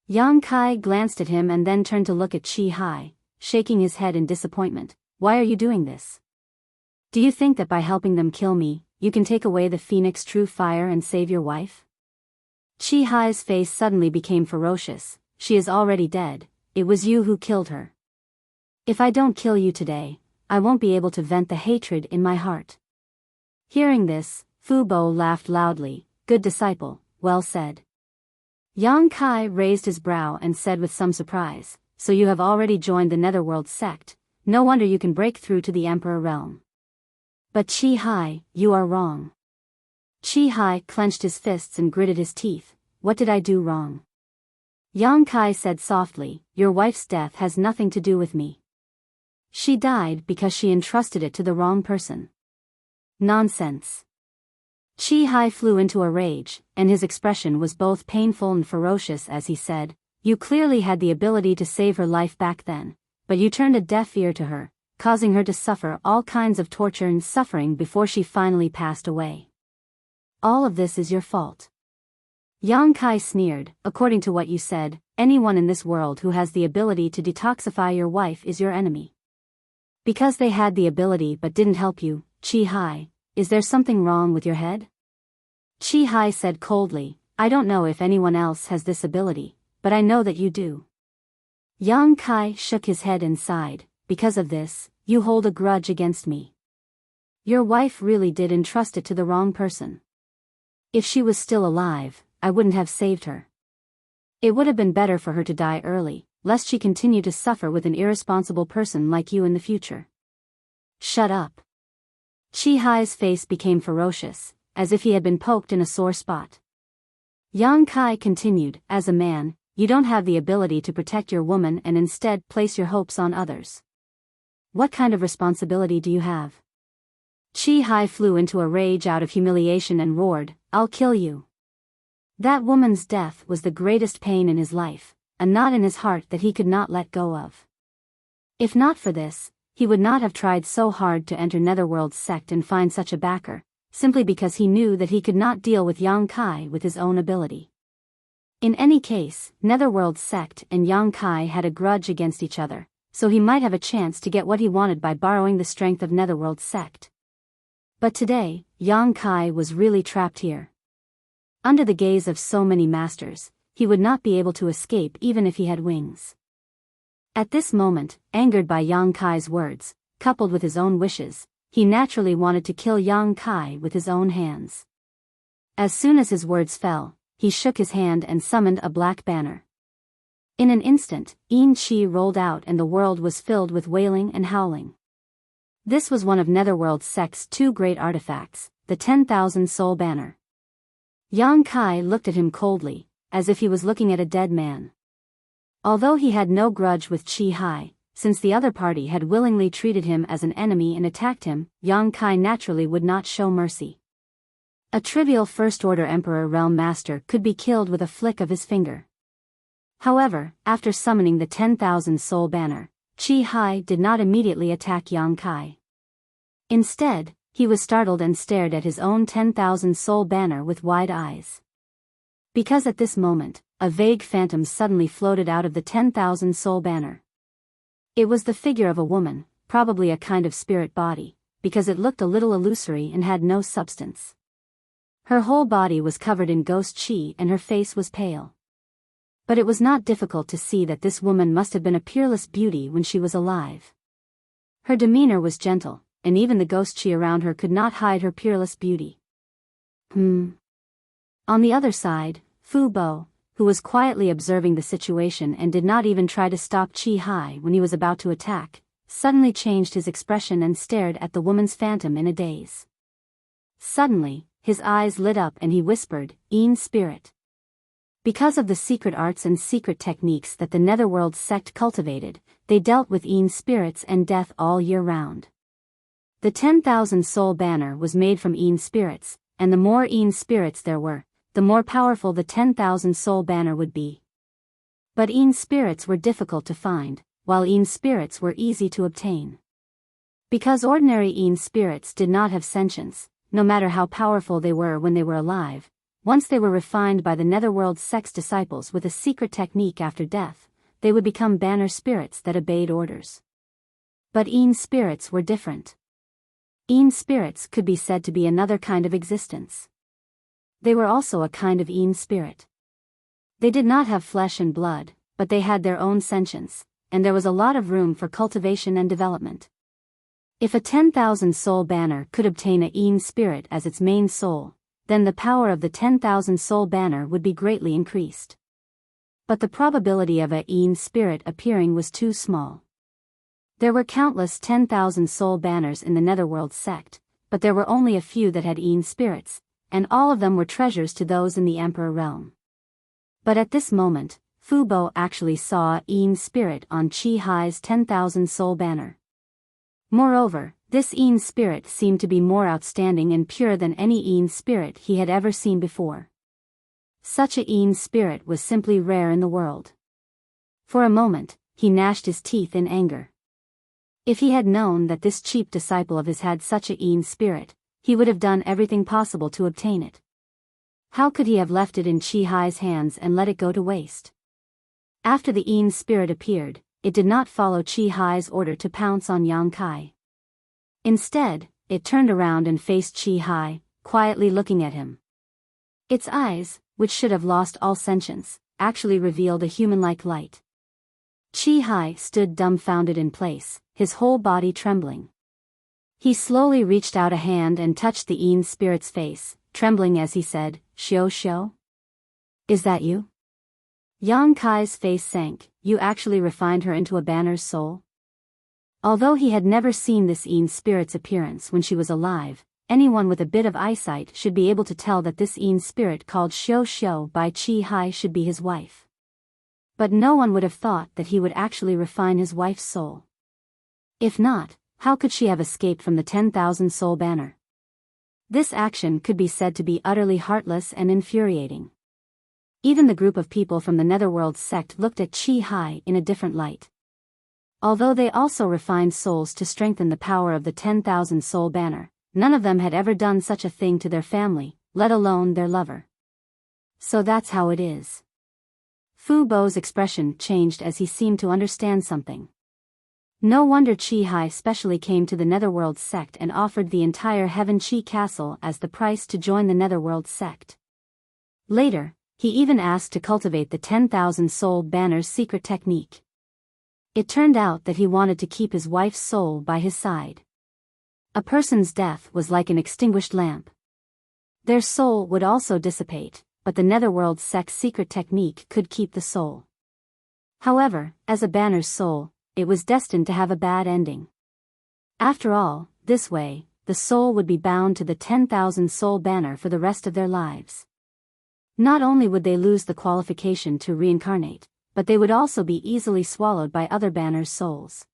Yang Kai glanced at him and then turned to look at Chi Hai, shaking his head in disappointment. "Why are you doing this? Do you think that by helping them kill me, you can take away the Phoenix True Fire and save your wife?" Chi Hai's face suddenly became ferocious. "She is already dead, it was you who killed her. If I don't kill you today, I won't be able to vent the hatred in my heart." Hearing this, Fu Bo laughed loudly. "Good disciple, well said." Yang Kai raised his brow and said with some surprise, "So you have already joined the Netherworld sect, no wonder you can break through to the Emperor realm." "But Chi Hai, you are wrong." Chi Hai clenched his fists and gritted his teeth. "What did I do wrong?" Yang Kai said softly, your wife's death has nothing to do with me. She died because she entrusted it to the wrong person. Nonsense. Chi Hai flew into a rage, and his expression was both painful and ferocious as he said, you clearly had the ability to save her life back then, but you turned a deaf ear to her, causing her to suffer all kinds of torture and suffering before she finally passed away. All of this is your fault. Yang Kai sneered, according to what you said, anyone in this world who has the ability to detoxify your wife is your enemy. Because they had the ability but didn't help you, Chi Hai, is there something wrong with your head? Chi Hai said coldly, I don't know if anyone else has this ability, but I know that you do. Yang Kai shook his head and sighed, because of this, you hold a grudge against me. Your wife really did entrust it to the wrong person. If she was still alive, I wouldn't have saved her. It would have been better for her to die early, lest she continue to suffer with an irresponsible person like you in the future. Shut up. Chi Hai's face became ferocious, as if he had been poked in a sore spot. Yang Kai continued, as a man, you don't have the ability to protect your woman and instead place your hopes on others. What kind of responsibility do you have? Chi Hai flew into a rage out of humiliation and roared, I'll kill you. That woman's death was the greatest pain in his life, a knot in his heart that he could not let go of. If not for this, he would not have tried so hard to enter Netherworld's sect and find such a backer, simply because he knew that he could not deal with Yang Kai with his own ability. In any case, Netherworld's sect and Yang Kai had a grudge against each other, so he might have a chance to get what he wanted by borrowing the strength of Netherworld's sect. But today, Yang Kai was really trapped here. Under the gaze of so many masters, he would not be able to escape even if he had wings. At this moment, angered by Yang Kai's words, coupled with his own wishes, he naturally wanted to kill Yang Kai with his own hands. As soon as his words fell, he shook his hand and summoned a black banner. In an instant, Yin Chi rolled out and the world was filled with wailing and howling. This was one of Netherworld's sect's two great artifacts, the 10,000 Soul Banner. Yang Kai looked at him coldly, as if he was looking at a dead man. Although he had no grudge with Chi Hai, since the other party had willingly treated him as an enemy and attacked him, Yang Kai naturally would not show mercy. A trivial First-Order Emperor Realm Master could be killed with a flick of his finger. However, after summoning the 10,000 Soul Banner, Chi Hai did not immediately attack Yang Kai. Instead, he was startled and stared at his own 10,000 Soul Banner with wide eyes. Because at this moment, a vague phantom suddenly floated out of the 10,000 Soul Banner. It was the figure of a woman, probably a kind of spirit body, because it looked a little illusory and had no substance. Her whole body was covered in ghost chi and her face was pale. But it was not difficult to see that this woman must have been a peerless beauty when she was alive. Her demeanor was gentle, and even the ghost chi around her could not hide her peerless beauty. On the other side, Fu Bo, who was quietly observing the situation and did not even try to stop Chi Hai when he was about to attack, suddenly changed his expression and stared at the woman's phantom in a daze. Suddenly, his eyes lit up and he whispered, Yin Spirit. Because of the secret arts and secret techniques that the Netherworld sect cultivated, they dealt with Yin spirits and death all year round. The 10,000 Soul Banner was made from Yin spirits, and the more Yin spirits there were, the more powerful the 10,000 Soul Banner would be. But Yin spirits were difficult to find, while Yin spirits were easy to obtain. Because ordinary Yin spirits did not have sentience, no matter how powerful they were when they were alive, once they were refined by the Netherworld sect's disciples with a secret technique after death, they would become banner spirits that obeyed orders. But Yin spirits were different. Yin spirits could be said to be another kind of existence. They were also a kind of Yin spirit. They did not have flesh and blood, but they had their own sentience, and there was a lot of room for cultivation and development. If a 10,000 Soul Banner could obtain a Yin spirit as its main soul, then the power of the 10,000 Soul Banner would be greatly increased. But the probability of a Yin spirit appearing was too small. There were countless 10,000 Soul Banners in the Netherworld sect, but there were only a few that had Yin spirits, and all of them were treasures to those in the Emperor realm. But at this moment, Fu Bo actually saw Yin spirit on Chi Hai's 10,000 soul banner. Moreover, this Yin spirit seemed to be more outstanding and pure than any Yin spirit he had ever seen before. Such a Yin spirit was simply rare in the world. For a moment, he gnashed his teeth in anger. If he had known that this cheap disciple of his had such a Yin spirit, he would have done everything possible to obtain it. How could he have left it in Chi Hai's hands and let it go to waste? After the Yin spirit appeared, it did not follow Chi Hai's order to pounce on Yang Kai. Instead, it turned around and faced Chi Hai, quietly looking at him. Its eyes, which should have lost all sentience, actually revealed a human-like light. Chi Hai stood dumbfounded in place, his whole body trembling. He slowly reached out a hand and touched the Yin spirit's face, trembling as he said, "Xiao Xiao? Is that you?" Yang Kai's face sank. "You actually refined her into a banner's soul?" Although he had never seen this Yin spirit's appearance when she was alive, anyone with a bit of eyesight should be able to tell that this Yin spirit called Xiao Xiao by Chi Hai should be his wife. But no one would have thought that he would actually refine his wife's soul. If not, how could she have escaped from the 10,000 soul banner? This action could be said to be utterly heartless and infuriating. Even the group of people from the Netherworld sect looked at Chi Hai in a different light. Although they also refined souls to strengthen the power of the 10,000 soul banner, none of them had ever done such a thing to their family, let alone their lover. So that's how it is. Fu Bo's expression changed as he seemed to understand something. No wonder Chi Hai specially came to the Netherworld sect and offered the entire Heaven Chi castle as the price to join the Netherworld sect. Later, he even asked to cultivate the 10,000 soul banner's secret technique. It turned out that he wanted to keep his wife's soul by his side. A person's death was like an extinguished lamp. Their soul would also dissipate, but the Netherworld sect's secret technique could keep the soul. However, as a banner's soul, it was destined to have a bad ending. After all, this way, the soul would be bound to the 10,000 soul banner for the rest of their lives. Not only would they lose the qualification to reincarnate, but they would also be easily swallowed by other banners' souls.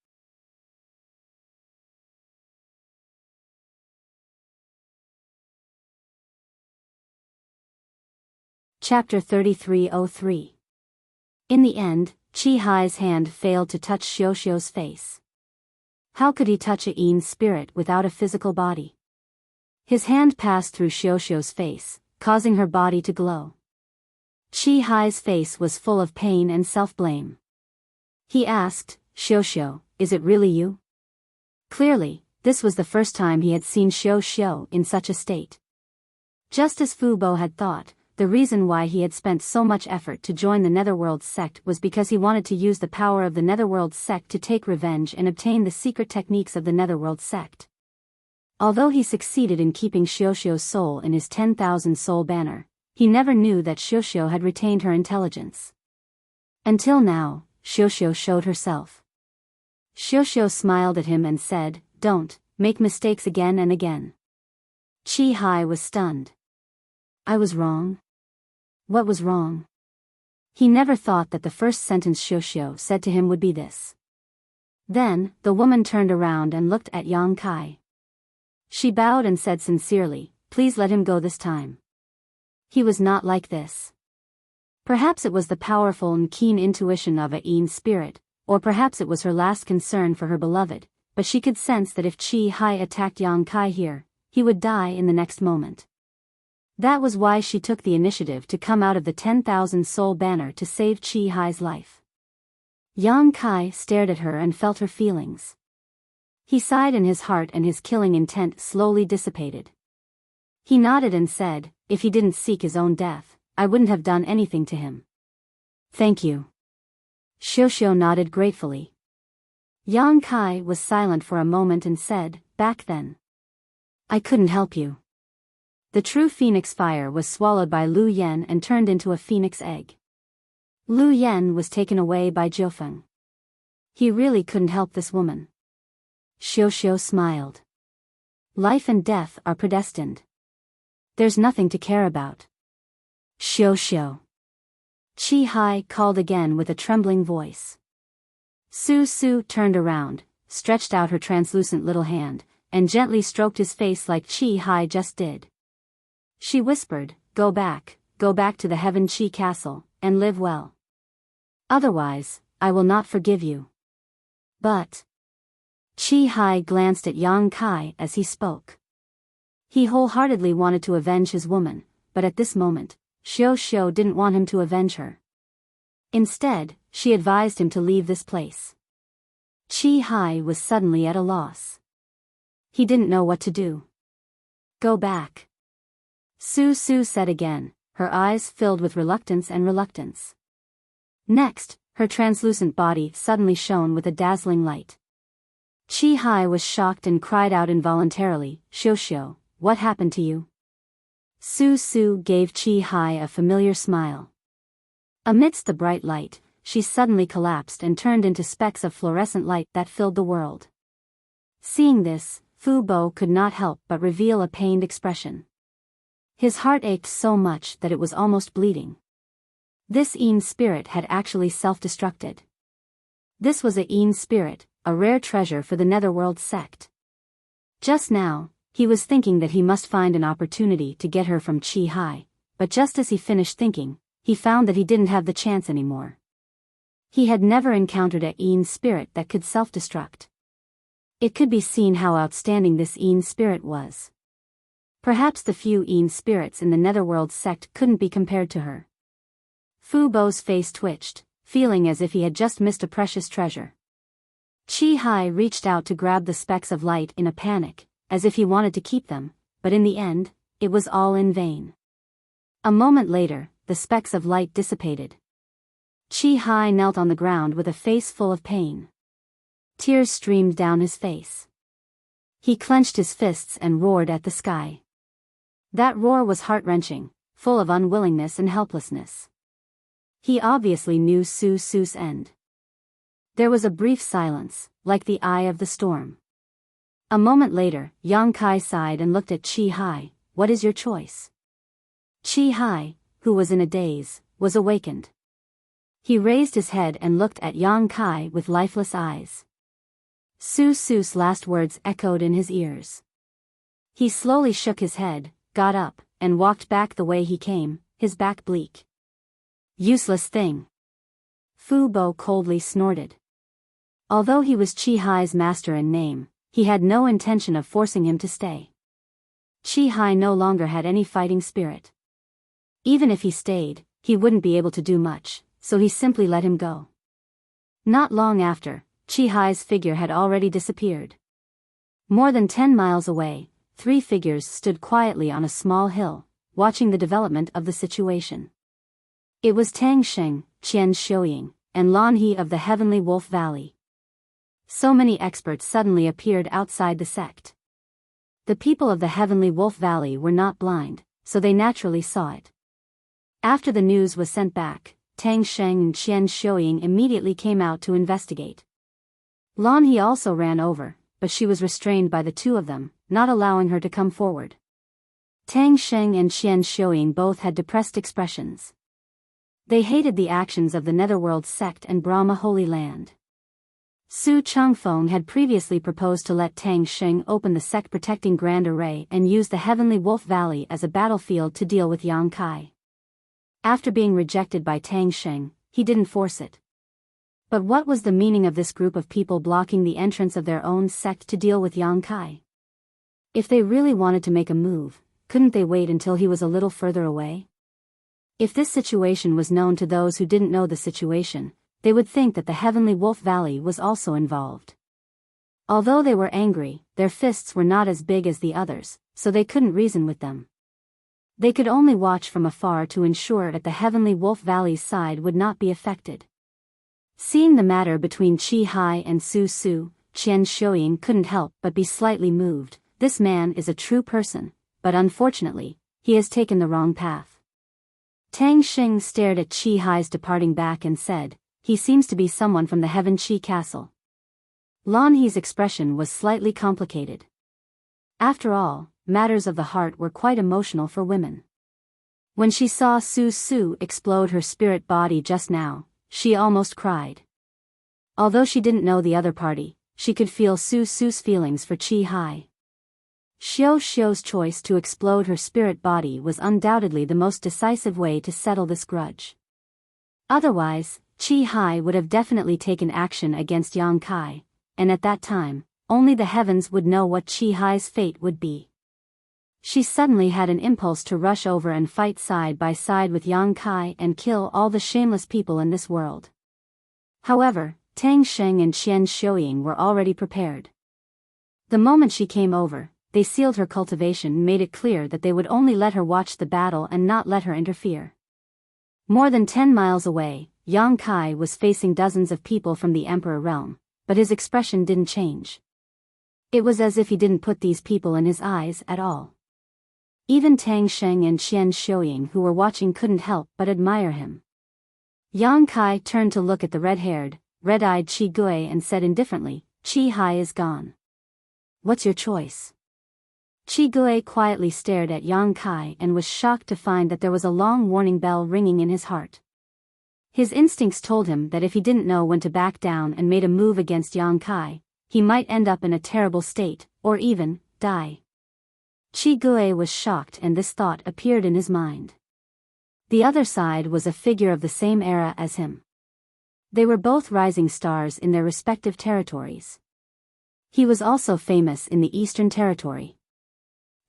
Chapter 3303. In the end, Chi Hai's hand failed to touch Xiao Xiao's face. How could he touch a Yin spirit without a physical body? His hand passed through Xiao Xiao's face, causing her body to glow. Chi Hai's face was full of pain and self-blame. He asked, "Xiao Xiao, is it really you?" Clearly, this was the first time he had seen Xiao Xiao in such a state. Just as Fu Bo had thought, the reason why he had spent so much effort to join the Netherworld sect was because he wanted to use the power of the Netherworld sect to take revenge and obtain the secret techniques of the Netherworld sect. Although he succeeded in keeping Xiao Xiao's soul in his 10,000 soul banner, he never knew that Xiao Xiao had retained her intelligence. Until now, Xiao Xiao showed herself. Xiao Xiao smiled at him and said, "Don't make mistakes again and again." Chi Hai was stunned. "I was wrong?" What was wrong? He never thought that the first sentence Xiao Xiao said to him would be this. Then, the woman turned around and looked at Yang Kai. She bowed and said sincerely, "Please let him go this time." He was not like this. Perhaps it was the powerful and keen intuition of a Yin spirit, or perhaps it was her last concern for her beloved, but she could sense that if Chi Hai attacked Yang Kai here, he would die in the next moment. That was why she took the initiative to come out of the 10,000 soul banner to save Chi Hai's life. Yang Kai stared at her and felt her feelings. He sighed in his heart and his killing intent slowly dissipated. He nodded and said, "If he didn't seek his own death, I wouldn't have done anything to him." "Thank you." Xiao Xiao nodded gratefully. Yang Kai was silent for a moment and said, "Back then. I couldn't help you." The true phoenix fire was swallowed by Lu Yen and turned into a phoenix egg. Lu Yen was taken away by Jiufeng. He really couldn't help this woman. Xiao Xiao smiled. Life and death are predestined. There's nothing to care about. Xiao Xiao. Chi Hai called again with a trembling voice. Su Su turned around, stretched out her translucent little hand, and gently stroked his face like Chi Hai just did. She whispered, go back to the Heaven Chi Castle, and live well. Otherwise, I will not forgive you. But Chi Hai glanced at Yang Kai as he spoke. He wholeheartedly wanted to avenge his woman, but at this moment, Xiao Xiao didn't want him to avenge her. Instead, she advised him to leave this place. Chi Hai was suddenly at a loss. He didn't know what to do. Go back. Su Su said again, her eyes filled with reluctance. Next, her translucent body suddenly shone with a dazzling light. Chi Hai was shocked and cried out involuntarily, Xiao Xiao, what happened to you? Su Su gave Chi Hai a familiar smile. Amidst the bright light, she suddenly collapsed and turned into specks of fluorescent light that filled the world. Seeing this, Fu Bo could not help but reveal a pained expression. His heart ached so much that it was almost bleeding. This Yin spirit had actually self-destructed. This was a Yin spirit, a rare treasure for the Netherworld sect. Just now, he was thinking that he must find an opportunity to get her from Chi Hai, but just as he finished thinking, he found that he didn't have the chance anymore. He had never encountered a Yin spirit that could self-destruct. It could be seen how outstanding this Yin spirit was. Perhaps the few Yin spirits in the Netherworld sect couldn't be compared to her. Fu Bo's face twitched, feeling as if he had just missed a precious treasure. Chi Hai reached out to grab the specks of light in a panic, as if he wanted to keep them, but in the end, it was all in vain. A moment later, the specks of light dissipated. Chi Hai knelt on the ground with a face full of pain. Tears streamed down his face. He clenched his fists and roared at the sky. That roar was heart-wrenching, full of unwillingness and helplessness. He obviously knew Su Su's end. There was a brief silence, like the eye of the storm. A moment later, Yang Kai sighed and looked at Chi Hai, what is your choice? Chi Hai, who was in a daze, was awakened. He raised his head and looked at Yang Kai with lifeless eyes. Su Su's last words echoed in his ears. He slowly shook his head, got up, and walked back the way he came, his back bleak. Useless thing. Fu Bo coldly snorted. Although he was Chi Hai's master in name, he had no intention of forcing him to stay. Chi Hai no longer had any fighting spirit. Even if he stayed, he wouldn't be able to do much, so he simply let him go. Not long after, Chi Hai's figure had already disappeared. More than 10 miles away, 3 figures stood quietly on a small hill, watching the development of the situation. It was Tang Sheng, Qian Xiuying, and Lan He of the Heavenly Wolf Valley. So many experts suddenly appeared outside the sect. The people of the Heavenly Wolf Valley were not blind, so they naturally saw it. After the news was sent back, Tang Sheng and Qian Xiuying immediately came out to investigate. Lan He also ran over, but she was restrained by the 2 of them, not allowing her to come forward. Tang Sheng and Qian Xiuying both had depressed expressions. They hated the actions of the Netherworld sect and Brahma Holy Land. Su Changfeng had previously proposed to let Tang Sheng open the sect-protecting Grand Array and use the Heavenly Wolf Valley as a battlefield to deal with Yang Kai. After being rejected by Tang Sheng, he didn't force it. But what was the meaning of this group of people blocking the entrance of their own sect to deal with Yang Kai? If they really wanted to make a move, couldn't they wait until he was a little further away? If this situation was known to those who didn't know the situation, they would think that the Heavenly Wolf Valley was also involved. Although they were angry, their fists were not as big as the others, so they couldn't reason with them. They could only watch from afar to ensure that the Heavenly Wolf Valley's side would not be affected. Seeing the matter between Chi Hai and Su Su, Qian Xiuying couldn't help but be slightly moved. This man is a true person, but unfortunately, he has taken the wrong path. Tang Sheng stared at Chi Hai's departing back and said, he seems to be someone from the Heaven Chi Castle. Lan He's expression was slightly complicated. After all, matters of the heart were quite emotional for women. When she saw Su Su explode her spirit body just now, she almost cried. Although she didn't know the other party, she could feel Su Su's feelings for Chi Hai. Xiao Xiao's choice to explode her spirit body was undoubtedly the most decisive way to settle this grudge. Otherwise, Chi Hai would have definitely taken action against Yang Kai, and at that time, only the heavens would know what Chi Hai's fate would be. She suddenly had an impulse to rush over and fight side by side with Yang Kai and kill all the shameless people in this world. However, Tang Sheng and Qian Xiuying were already prepared. The moment she came over, they sealed her cultivation and made it clear that they would only let her watch the battle and not let her interfere. More than 10 miles away, Yang Kai was facing dozens of people from the Emperor realm, but his expression didn't change. It was as if he didn't put these people in his eyes at all. Even Tang Sheng and Qian Xiuying who were watching couldn't help but admire him. Yang Kai turned to look at the red-haired, red-eyed Qi Gui and said indifferently, "Qi Hai is gone. What's your choice?" Qi Gui quietly stared at Yang Kai and was shocked to find that there was a long warning bell ringing in his heart. His instincts told him that if he didn't know when to back down and made a move against Yang Kai, he might end up in a terrible state, or even die. Qi Gui was shocked and this thought appeared in his mind. The other side was a figure of the same era as him. They were both rising stars in their respective territories. He was also famous in the Eastern Territory.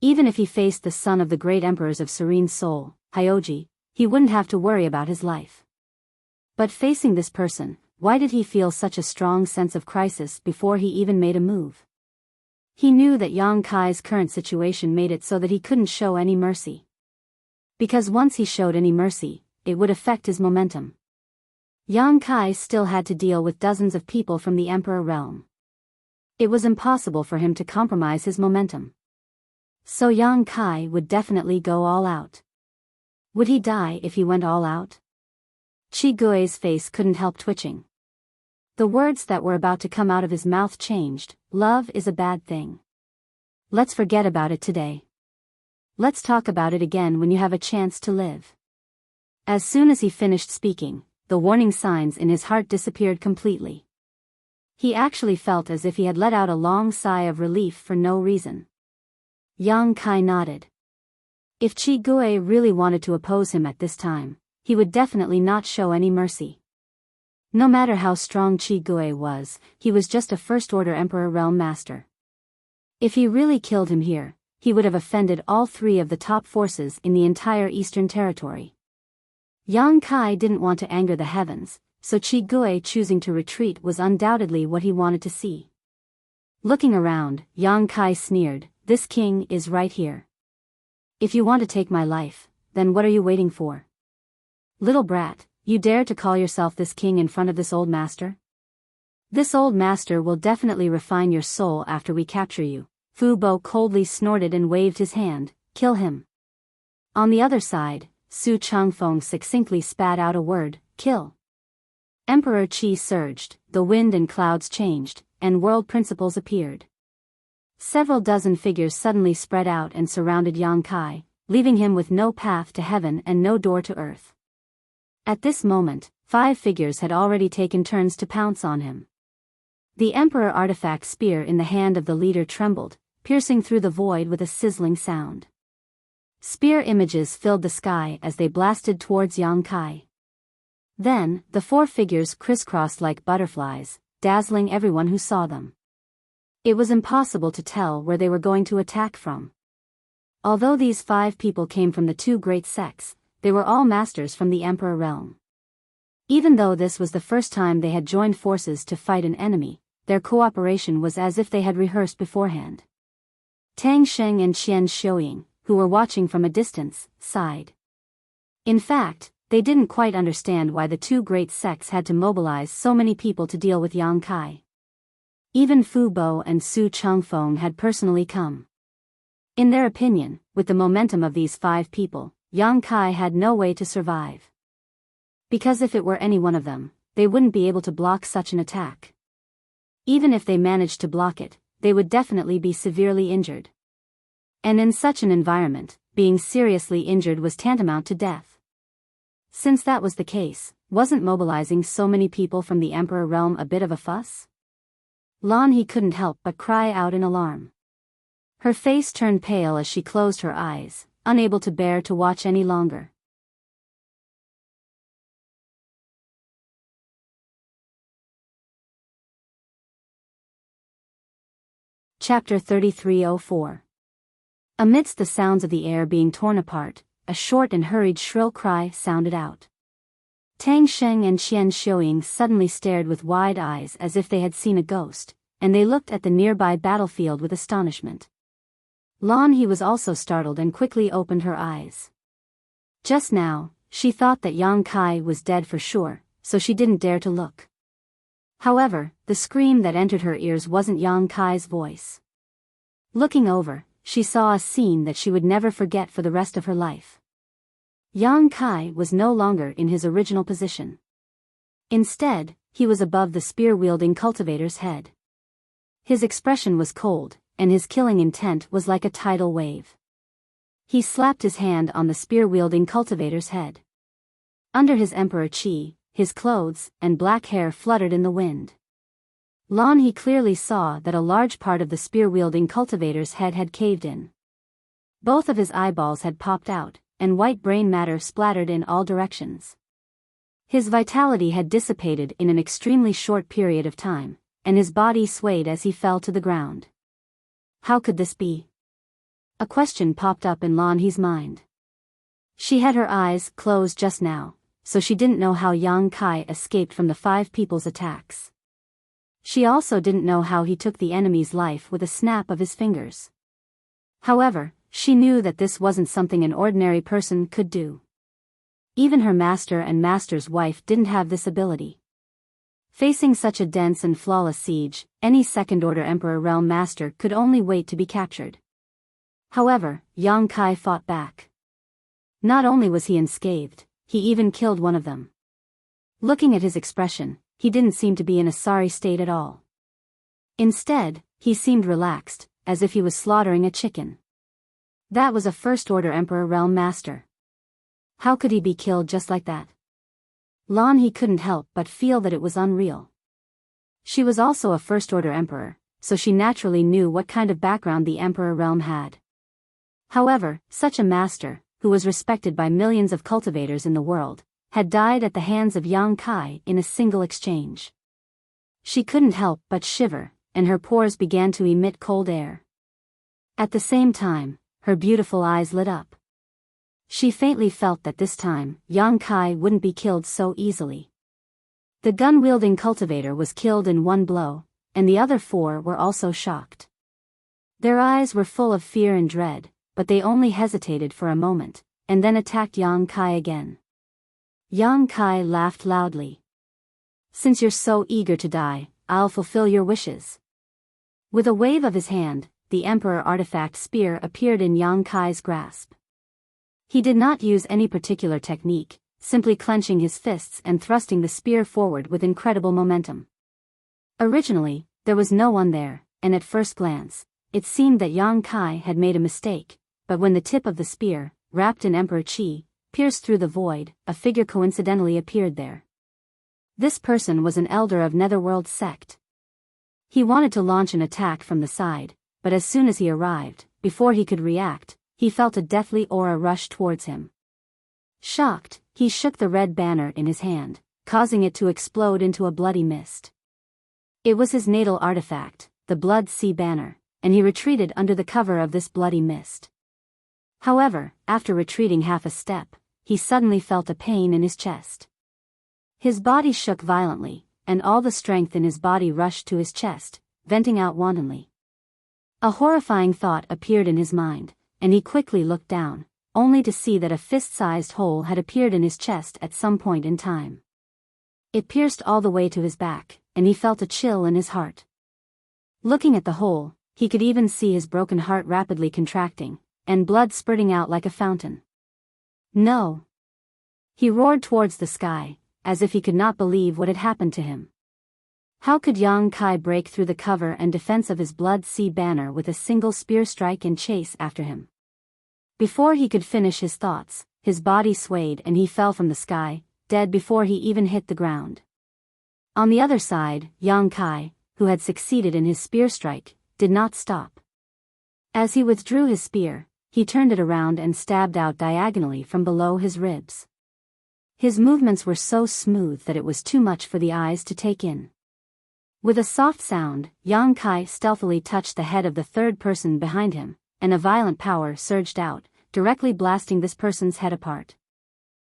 Even if he faced the son of the great emperors of Serene Soul, Hyoji, he wouldn't have to worry about his life. But facing this person, why did he feel such a strong sense of crisis before he even made a move? He knew that Yang Kai's current situation made it so that he couldn't show any mercy. Because once he showed any mercy, it would affect his momentum. Yang Kai still had to deal with dozens of people from the Emperor realm. It was impossible for him to compromise his momentum. So Yang Kai would definitely go all out. Would he die if he went all out? Qi Gui's face couldn't help twitching. The words that were about to come out of his mouth changed. Love is a bad thing. Let's forget about it today. Let's talk about it again when you have a chance to live. As soon as he finished speaking, the warning signs in his heart disappeared completely. He actually felt as if he had let out a long sigh of relief for no reason. Yang Kai nodded. If Qi Gui really wanted to oppose him at this time, he would definitely not show any mercy. No matter how strong Qi Gui was, he was just a first-order Emperor Realm Master. If he really killed him here, he would have offended all three of the top forces in the entire Eastern Territory. Yang Kai didn't want to anger the heavens, so Qi Gui choosing to retreat was undoubtedly what he wanted to see. Looking around, Yang Kai sneered, "This king is right here. If you want to take my life, then what are you waiting for? Little brat, you dare to call yourself this king in front of this old master? This old master will definitely refine your soul after we capture you." Fu Bo coldly snorted and waved his hand, "Kill him." On the other side, Su Changfeng succinctly spat out a word, "Kill." Emperor Qi surged, the wind and clouds changed, and world principles appeared. Several dozen figures suddenly spread out and surrounded Yang Kai, leaving him with no path to heaven and no door to earth. At this moment, 5 figures had already taken turns to pounce on him. The Emperor artifact spear in the hand of the leader trembled, piercing through the void with a sizzling sound. Spear images filled the sky as they blasted towards Yang Kai. Then, the 4 figures crisscrossed like butterflies, dazzling everyone who saw them. It was impossible to tell where they were going to attack from. Although these 5 people came from the 2 great sects, they were all masters from the Emperor realm. Even though this was the first time they had joined forces to fight an enemy, their cooperation was as if they had rehearsed beforehand. Tang Sheng and Qian Xiuying, who were watching from a distance, sighed. In fact, they didn't quite understand why the 2 great sects had to mobilize so many people to deal with Yang Kai. Even Fu Bo and Su Changfeng had personally come. In their opinion, with the momentum of these 5 people, Yang Kai had no way to survive. Because if it were any one of them, they wouldn't be able to block such an attack. Even if they managed to block it, they would definitely be severely injured. And in such an environment, being seriously injured was tantamount to death. Since that was the case, wasn't mobilizing so many people from the Emperor realm a bit of a fuss? Lan He couldn't help but cry out in alarm. Her face turned pale as she closed her eyes, unable to bear to watch any longer. Chapter 3304. Amidst the sounds of the air being torn apart, a short and hurried shrill cry sounded out. Tang Sheng and Qian Xiuying suddenly stared with wide eyes as if they had seen a ghost, and they looked at the nearby battlefield with astonishment. Lan He was also startled and quickly opened her eyes. Just now, she thought that Yang Kai was dead for sure, so she didn't dare to look. However, the scream that entered her ears wasn't Yang Kai's voice. Looking over, she saw a scene that she would never forget for the rest of her life. Yang Kai was no longer in his original position. Instead, he was above the spear-wielding cultivator's head. His expression was cold, and his killing intent was like a tidal wave. He slapped his hand on the spear-wielding cultivator's head. Under his emperor chi, his clothes and black hair fluttered in the wind. Lan He clearly saw that a large part of the spear-wielding cultivator's head had caved in. Both of his eyeballs had popped out, and white brain matter splattered in all directions. His vitality had dissipated in an extremely short period of time, and his body swayed as he fell to the ground. How could this be? A question popped up in Lan He's mind. She had her eyes closed just now, so she didn't know how Yang Kai escaped from the 5 people's attacks. She also didn't know how he took the enemy's life with a snap of his fingers. However, she knew that this wasn't something an ordinary person could do. Even her master and master's wife didn't have this ability. Facing such a dense and flawless siege, any second-order Emperor Realm Master could only wait to be captured. However, Yang Kai fought back. Not only was he unscathed, he even killed one of them. Looking at his expression, he didn't seem to be in a sorry state at all. Instead, he seemed relaxed, as if he was slaughtering a chicken. That was a first-order Emperor Realm Master. How could he be killed just like that? Lan He couldn't help but feel that it was unreal. She was also a first-order emperor, so she naturally knew what kind of background the Emperor Realm had. However, such a master, who was respected by millions of cultivators in the world, had died at the hands of Yang Kai in a single exchange. She couldn't help but shiver, and her pores began to emit cold air. At the same time, her beautiful eyes lit up. She faintly felt that this time, Yang Kai wouldn't be killed so easily. The gun-wielding cultivator was killed in one blow, and the other 4 were also shocked. Their eyes were full of fear and dread, but they only hesitated for a moment, and then attacked Yang Kai again. Yang Kai laughed loudly. "Since you're so eager to die, I'll fulfill your wishes." With a wave of his hand, the Emperor Artifact Spear appeared in Yang Kai's grasp. He did not use any particular technique, simply clenching his fists and thrusting the spear forward with incredible momentum. Originally, there was no one there, and at first glance, it seemed that Yang Kai had made a mistake, but when the tip of the spear, wrapped in Emperor Qi, pierced through the void, a figure coincidentally appeared there. This person was an elder of Netherworld sect. He wanted to launch an attack from the side, but as soon as he arrived, before he could react, he felt a deathly aura rush towards him. Shocked, he shook the red banner in his hand, causing it to explode into a bloody mist. It was his natal artifact, the Blood Sea Banner, and he retreated under the cover of this bloody mist. However, after retreating half a step, he suddenly felt a pain in his chest. His body shook violently, and all the strength in his body rushed to his chest, venting out wantonly. A horrifying thought appeared in his mind, and he quickly looked down, only to see that a fist-sized hole had appeared in his chest at some point in time. It pierced all the way to his back, and he felt a chill in his heart. Looking at the hole, he could even see his broken heart rapidly contracting, and blood spurting out like a fountain. "No!" He roared towards the sky, as if he could not believe what had happened to him. How could Yang Kai break through the cover and defense of his Blood Sea Banner with a single spear strike and chase after him? Before he could finish his thoughts, his body swayed and he fell from the sky, dead before he even hit the ground. On the other side, Yang Kai, who had succeeded in his spear strike, did not stop. As he withdrew his spear, he turned it around and stabbed out diagonally from below his ribs. His movements were so smooth that it was too much for the eyes to take in. With a soft sound, Yang Kai stealthily touched the head of the third person behind him, and a violent power surged out, directly blasting this person's head apart.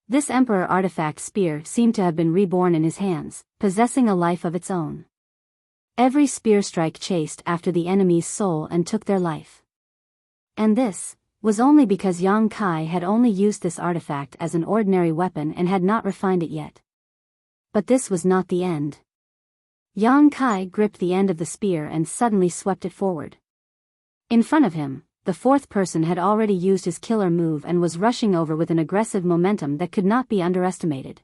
This Emperor artifact spear seemed to have been reborn in his hands, possessing a life of its own. Every spear strike chased after the enemy's soul and took their life. And this was only because Yang Kai had only used this artifact as an ordinary weapon and had not refined it yet. But this was not the end. Yang Kai gripped the end of the spear and suddenly swept it forward. In front of him, the fourth person had already used his killer move and was rushing over with an aggressive momentum that could not be underestimated.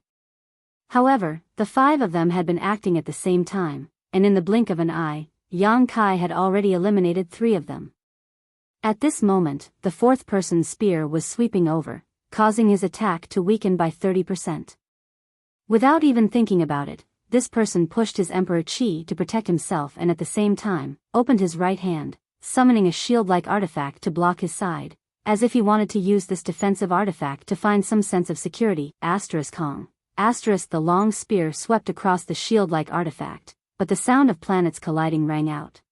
However, the five of them had been acting at the same time, and in the blink of an eye, Yang Kai had already eliminated three of them. At this moment, the fourth person's spear was sweeping over, causing his attack to weaken by 30%. Without even thinking about it, this person pushed his Emperor Qi to protect himself and at the same time, opened his right hand, summoning a shield-like artifact to block his side, as if he wanted to use this defensive artifact to find some sense of security. Hong. The long spear swept across the shield-like artifact, but the sound of planets colliding rang out.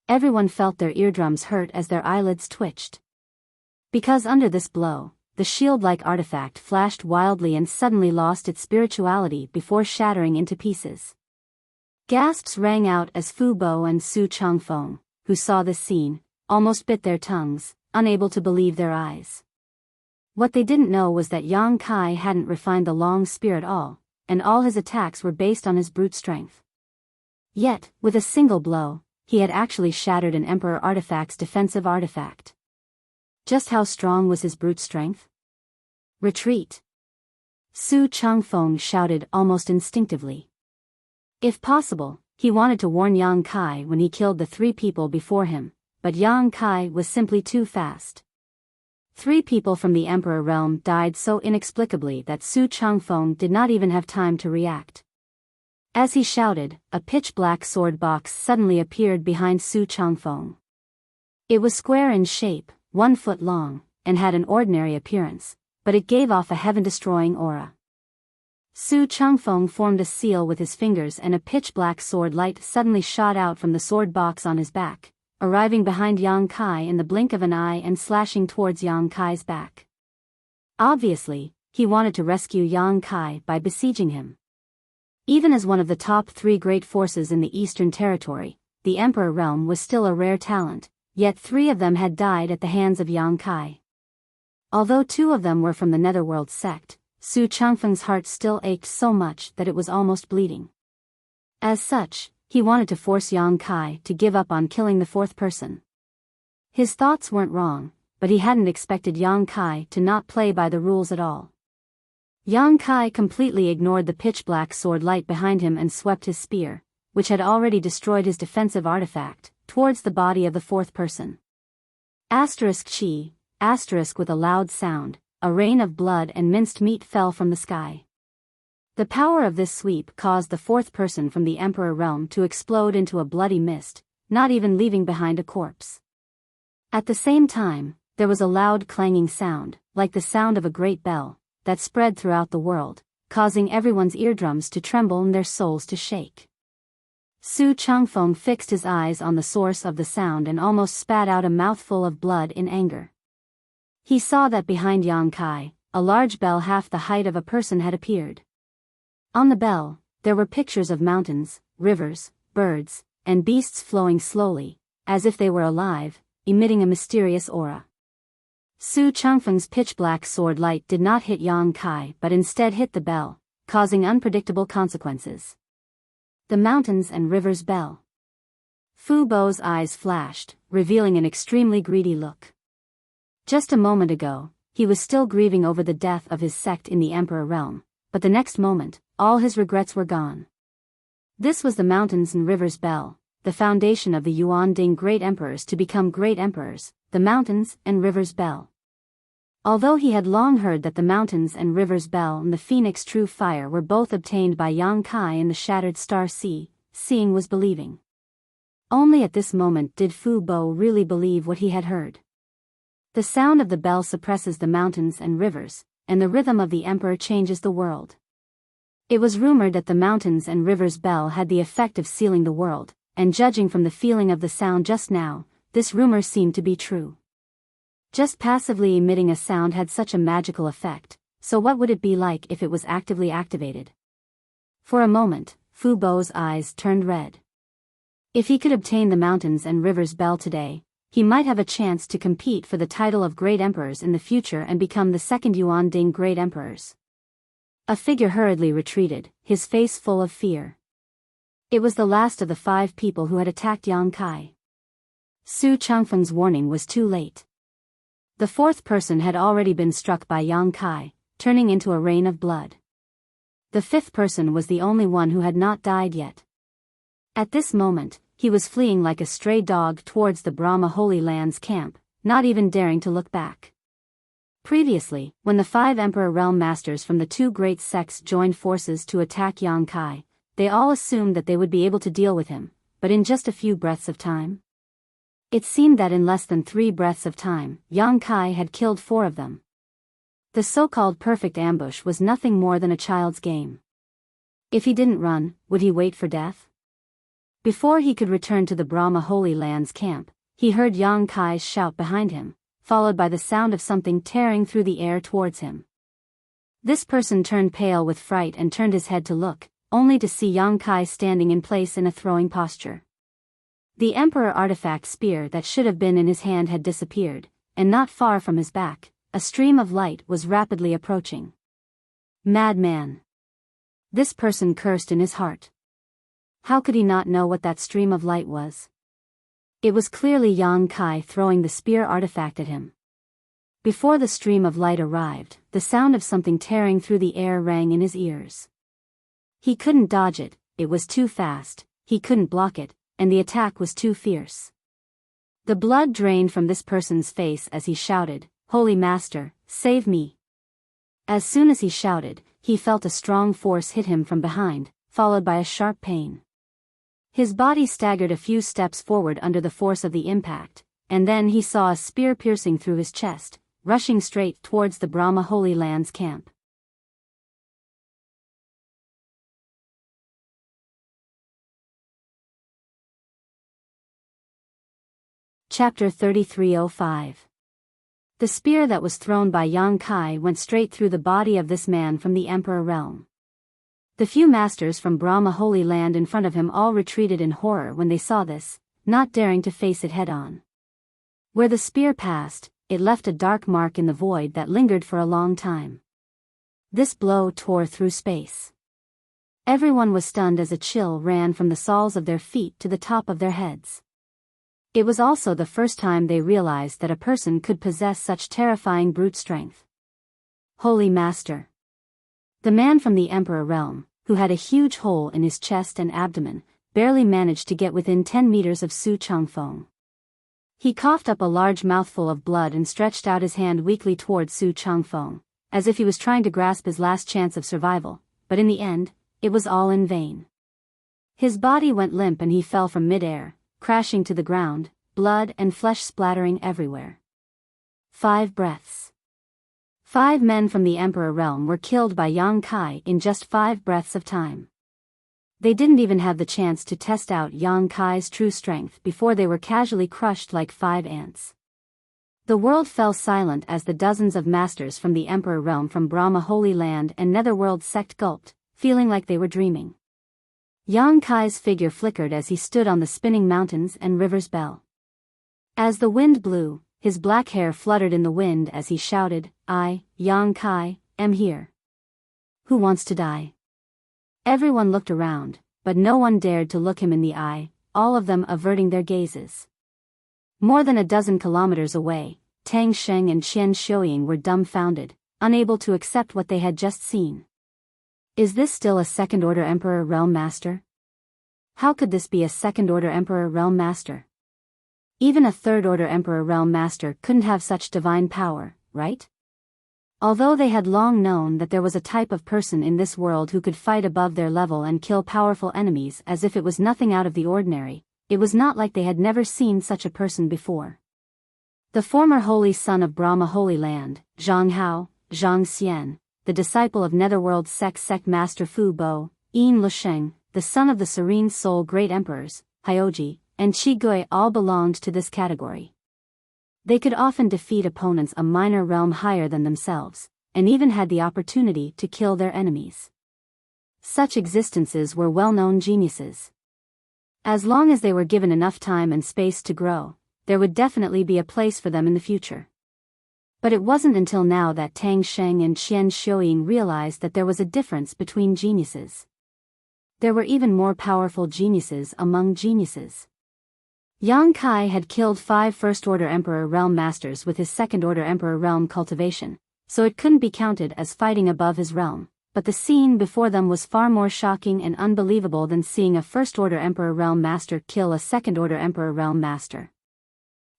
Everyone felt their eardrums hurt as their eyelids twitched. Because under this blow, the shield-like artifact flashed wildly and suddenly lost its spirituality before shattering into pieces. Gasps rang out as Fu Bo and Su Changfeng, who saw this scene, almost bit their tongues, unable to believe their eyes. What they didn't know was that Yang Kai hadn't refined the long spear at all, and all his attacks were based on his brute strength. Yet, with a single blow, he had actually shattered an Emperor artifact's defensive artifact. Just how strong was his brute strength? Retreat! Su Changfeng shouted almost instinctively. If possible, he wanted to warn Yang Kai when he killed the three people before him, but Yang Kai was simply too fast. Three people from the Emperor realm died so inexplicably that Su Changfeng did not even have time to react. As he shouted, a pitch-black sword box suddenly appeared behind Su Changfeng. It was square in shape, 1 foot long, and had an ordinary appearance, but it gave off a heaven-destroying aura. Su Changfeng formed a seal with his fingers and a pitch-black sword light suddenly shot out from the sword box on his back, arriving behind Yang Kai in the blink of an eye and slashing towards Yang Kai's back. Obviously, he wanted to rescue Yang Kai by besieging him. Even as one of the top 3 great forces in the Eastern Territory, the Emperor realm was still a rare talent, yet 3 of them had died at the hands of Yang Kai. Although 2 of them were from the Netherworld sect, Su Changfeng's heart still ached so much that it was almost bleeding. As such, he wanted to force Yang Kai to give up on killing the fourth person. His thoughts weren't wrong, but he hadn't expected Yang Kai to not play by the rules at all. Yang Kai completely ignored the pitch-black sword light behind him and swept his spear, which had already destroyed his defensive artifact, towards the body of the fourth person. Chi, with a loud sound, a rain of blood and minced meat fell from the sky. The power of this sweep caused the fourth person from the Emperor realm to explode into a bloody mist, not even leaving behind a corpse. At the same time, there was a loud clanging sound, like the sound of a great bell, that spread throughout the world, causing everyone's eardrums to tremble and their souls to shake. Su Changfeng fixed his eyes on the source of the sound and almost spat out a mouthful of blood in anger. He saw that behind Yang Kai, a large bell half the height of a person had appeared. On the bell, there were pictures of mountains, rivers, birds, and beasts flowing slowly, as if they were alive, emitting a mysterious aura. Su Changfeng's pitch-black sword light did not hit Yang Kai but instead hit the bell, causing unpredictable consequences. The mountains and rivers bell. Fu Bo's eyes flashed, revealing an extremely greedy look. Just a moment ago, he was still grieving over the death of his sect in the Emperor realm, but the next moment, all his regrets were gone. This was the mountains and rivers bell, the foundation of the Yuan Ding great emperors to become great emperors, the mountains and rivers bell. Although he had long heard that the mountains and rivers Bell and the Phoenix True Fire were both obtained by Yang Kai in the Shattered Star Sea, seeing was believing. Only at this moment did Fu Bo really believe what he had heard. The sound of the bell suppresses the mountains and rivers, and the rhythm of the emperor changes the world. It was rumored that the mountains and rivers bell had the effect of sealing the world, and judging from the feeling of the sound just now, this rumor seemed to be true. Just passively emitting a sound had such a magical effect, so what would it be like if it was actively activated? For a moment, Fu Bo's eyes turned red. If he could obtain the mountains and rivers bell today, he might have a chance to compete for the title of Great Emperors in the future and become the second Yuan Ding Great Emperors. A figure hurriedly retreated, his face full of fear. It was the last of the 5 people who had attacked Yang Kai. Su Changfeng's warning was too late. The 4th person had already been struck by Yang Kai, turning into a rain of blood. The 5th person was the only one who had not died yet. At this moment, he was fleeing like a stray dog towards the Brahma Holy Land's camp, not even daring to look back. Previously, when the 5 Emperor Realm Masters from the 2 great sects joined forces to attack Yang Kai, they all assumed that they would be able to deal with him, but in just a few breaths of time? It seemed that in less than 3 breaths of time, Yang Kai had killed 4 of them. The so-called perfect ambush was nothing more than a child's game. If he didn't run, would he wait for death? Before he could return to the Brahma Holy Land's camp, he heard Yang Kai's shout behind him, followed by the sound of something tearing through the air towards him. This person turned pale with fright and turned his head to look, only to see Yang Kai standing in place in a throwing posture. The Emperor artifact spear that should have been in his hand had disappeared, and not far from his back, a stream of light was rapidly approaching. Madman! This person cursed in his heart. How could he not know what that stream of light was? It was clearly Yang Kai throwing the spear artifact at him. Before the stream of light arrived, the sound of something tearing through the air rang in his ears. He couldn't dodge it, it was too fast, he couldn't block it, and the attack was too fierce. The blood drained from this person's face as he shouted, "Holy Master, save me!" As soon as he shouted, he felt a strong force hit him from behind, followed by a sharp pain. His body staggered a few steps forward under the force of the impact, and then he saw a spear piercing through his chest, rushing straight towards the Brahma Holy Land's camp. Chapter 3305. The spear that was thrown by Yang Kai went straight through the body of this man from the Emperor realm. The few masters from Brahma Holy Land in front of him all retreated in horror when they saw this, not daring to face it head-on. Where the spear passed, it left a dark mark in the void that lingered for a long time. This blow tore through space. Everyone was stunned as a chill ran from the soles of their feet to the top of their heads. It was also the first time they realized that a person could possess such terrifying brute strength. Holy Master. The man from the Emperor realm, who had a huge hole in his chest and abdomen, barely managed to get within 10 meters of Su Changfeng. He coughed up a large mouthful of blood and stretched out his hand weakly towards Su Changfeng, as if he was trying to grasp his last chance of survival, but in the end, it was all in vain. His body went limp and he fell from mid-air, crashing to the ground, blood and flesh splattering everywhere. 5 breaths. 5 men from the Emperor realm were killed by Yang Kai in just 5 breaths of time. They didn't even have the chance to test out Yang Kai's true strength before they were casually crushed like 5 ants. The world fell silent as the dozens of masters from the Emperor realm from Brahma Holy Land and Netherworld sect gulped, feeling like they were dreaming. Yang Kai's figure flickered as he stood on the spinning mountains and rivers bell. As the wind blew, his black hair fluttered in the wind as he shouted, "I, Yang Kai, am here. Who wants to die?" Everyone looked around, but no one dared to look him in the eye, all of them averting their gazes. More than a dozen kilometers away, Tang Sheng and Qian Xiuying were dumbfounded, unable to accept what they had just seen. Is this still a second-order Emperor Realm Master? How could this be a second-order Emperor Realm Master? Even a third-order Emperor Realm Master couldn't have such divine power, right? Although they had long known that there was a type of person in this world who could fight above their level and kill powerful enemies as if it was nothing out of the ordinary, it was not like they had never seen such a person before. The former holy son of Brahma Holy Land, Zhang Hao, Zhang Xian, the disciple of Netherworld sect master Fu Bo, Yin Lusheng, the son of the serene soul great emperors, Hyoji, and Qi Gui all belonged to this category. They could often defeat opponents a minor realm higher than themselves, and even had the opportunity to kill their enemies. Such existences were well-known geniuses. As long as they were given enough time and space to grow, there would definitely be a place for them in the future. But it wasn't until now that Tang Sheng and Qian Xiuying realized that there was a difference between geniuses. There were even more powerful geniuses among geniuses. Yang Kai had killed 5 First-Order Emperor Realm Masters with his Second-Order Emperor Realm cultivation, so it couldn't be counted as fighting above his realm, but the scene before them was far more shocking and unbelievable than seeing a First-Order Emperor Realm Master kill a Second-Order Emperor Realm Master.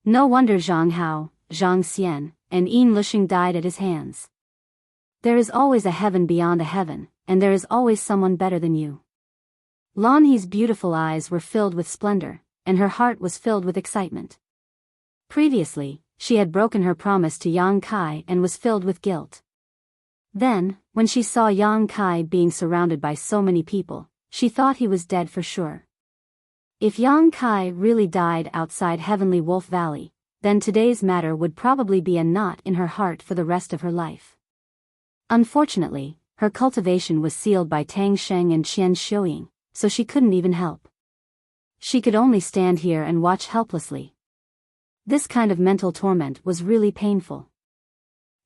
No wonder Zhang Hao, Zhang Xian, and Yin Lusheng died at his hands. There is always a heaven beyond a heaven, and there is always someone better than you. Lan He's beautiful eyes were filled with splendor, and her heart was filled with excitement. Previously, she had broken her promise to Yang Kai and was filled with guilt. Then, when she saw Yang Kai being surrounded by so many people, she thought he was dead for sure. If Yang Kai really died outside Heavenly Wolf Valley, then today's matter would probably be a knot in her heart for the rest of her life. Unfortunately, her cultivation was sealed by Tang Sheng and Qian Xiuying, so she couldn't even help. She could only stand here and watch helplessly. This kind of mental torment was really painful.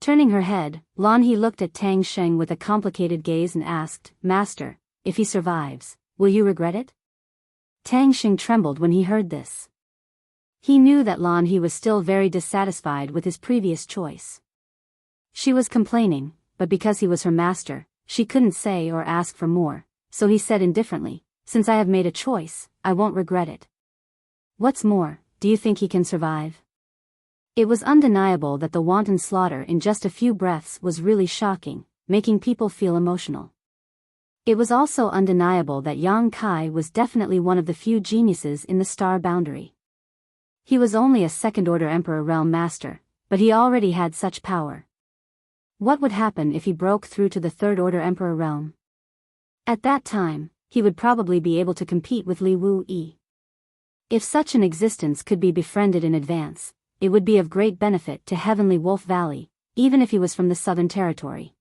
Turning her head, Lan He looked at Tang Sheng with a complicated gaze and asked, "Master, if he survives, will you regret it?" Tang Sheng trembled when he heard this. He knew that Lan He was still very dissatisfied with his previous choice. She was complaining, but because he was her master, she couldn't say or ask for more, so he said indifferently, "Since I have made a choice, I won't regret it. What's more, do you think he can survive?" It was undeniable that the wanton slaughter in just a few breaths was really shocking, making people feel emotional. It was also undeniable that Yang Kai was definitely one of the few geniuses in the star boundary. He was only a Second-Order Emperor Realm Master, but he already had such power. What would happen if he broke through to the Third-Order Emperor Realm? At that time, he would probably be able to compete with Li Wu Yi. If such an existence could be befriended in advance, it would be of great benefit to Heavenly Wolf Valley, even if he was from the Southern Territory.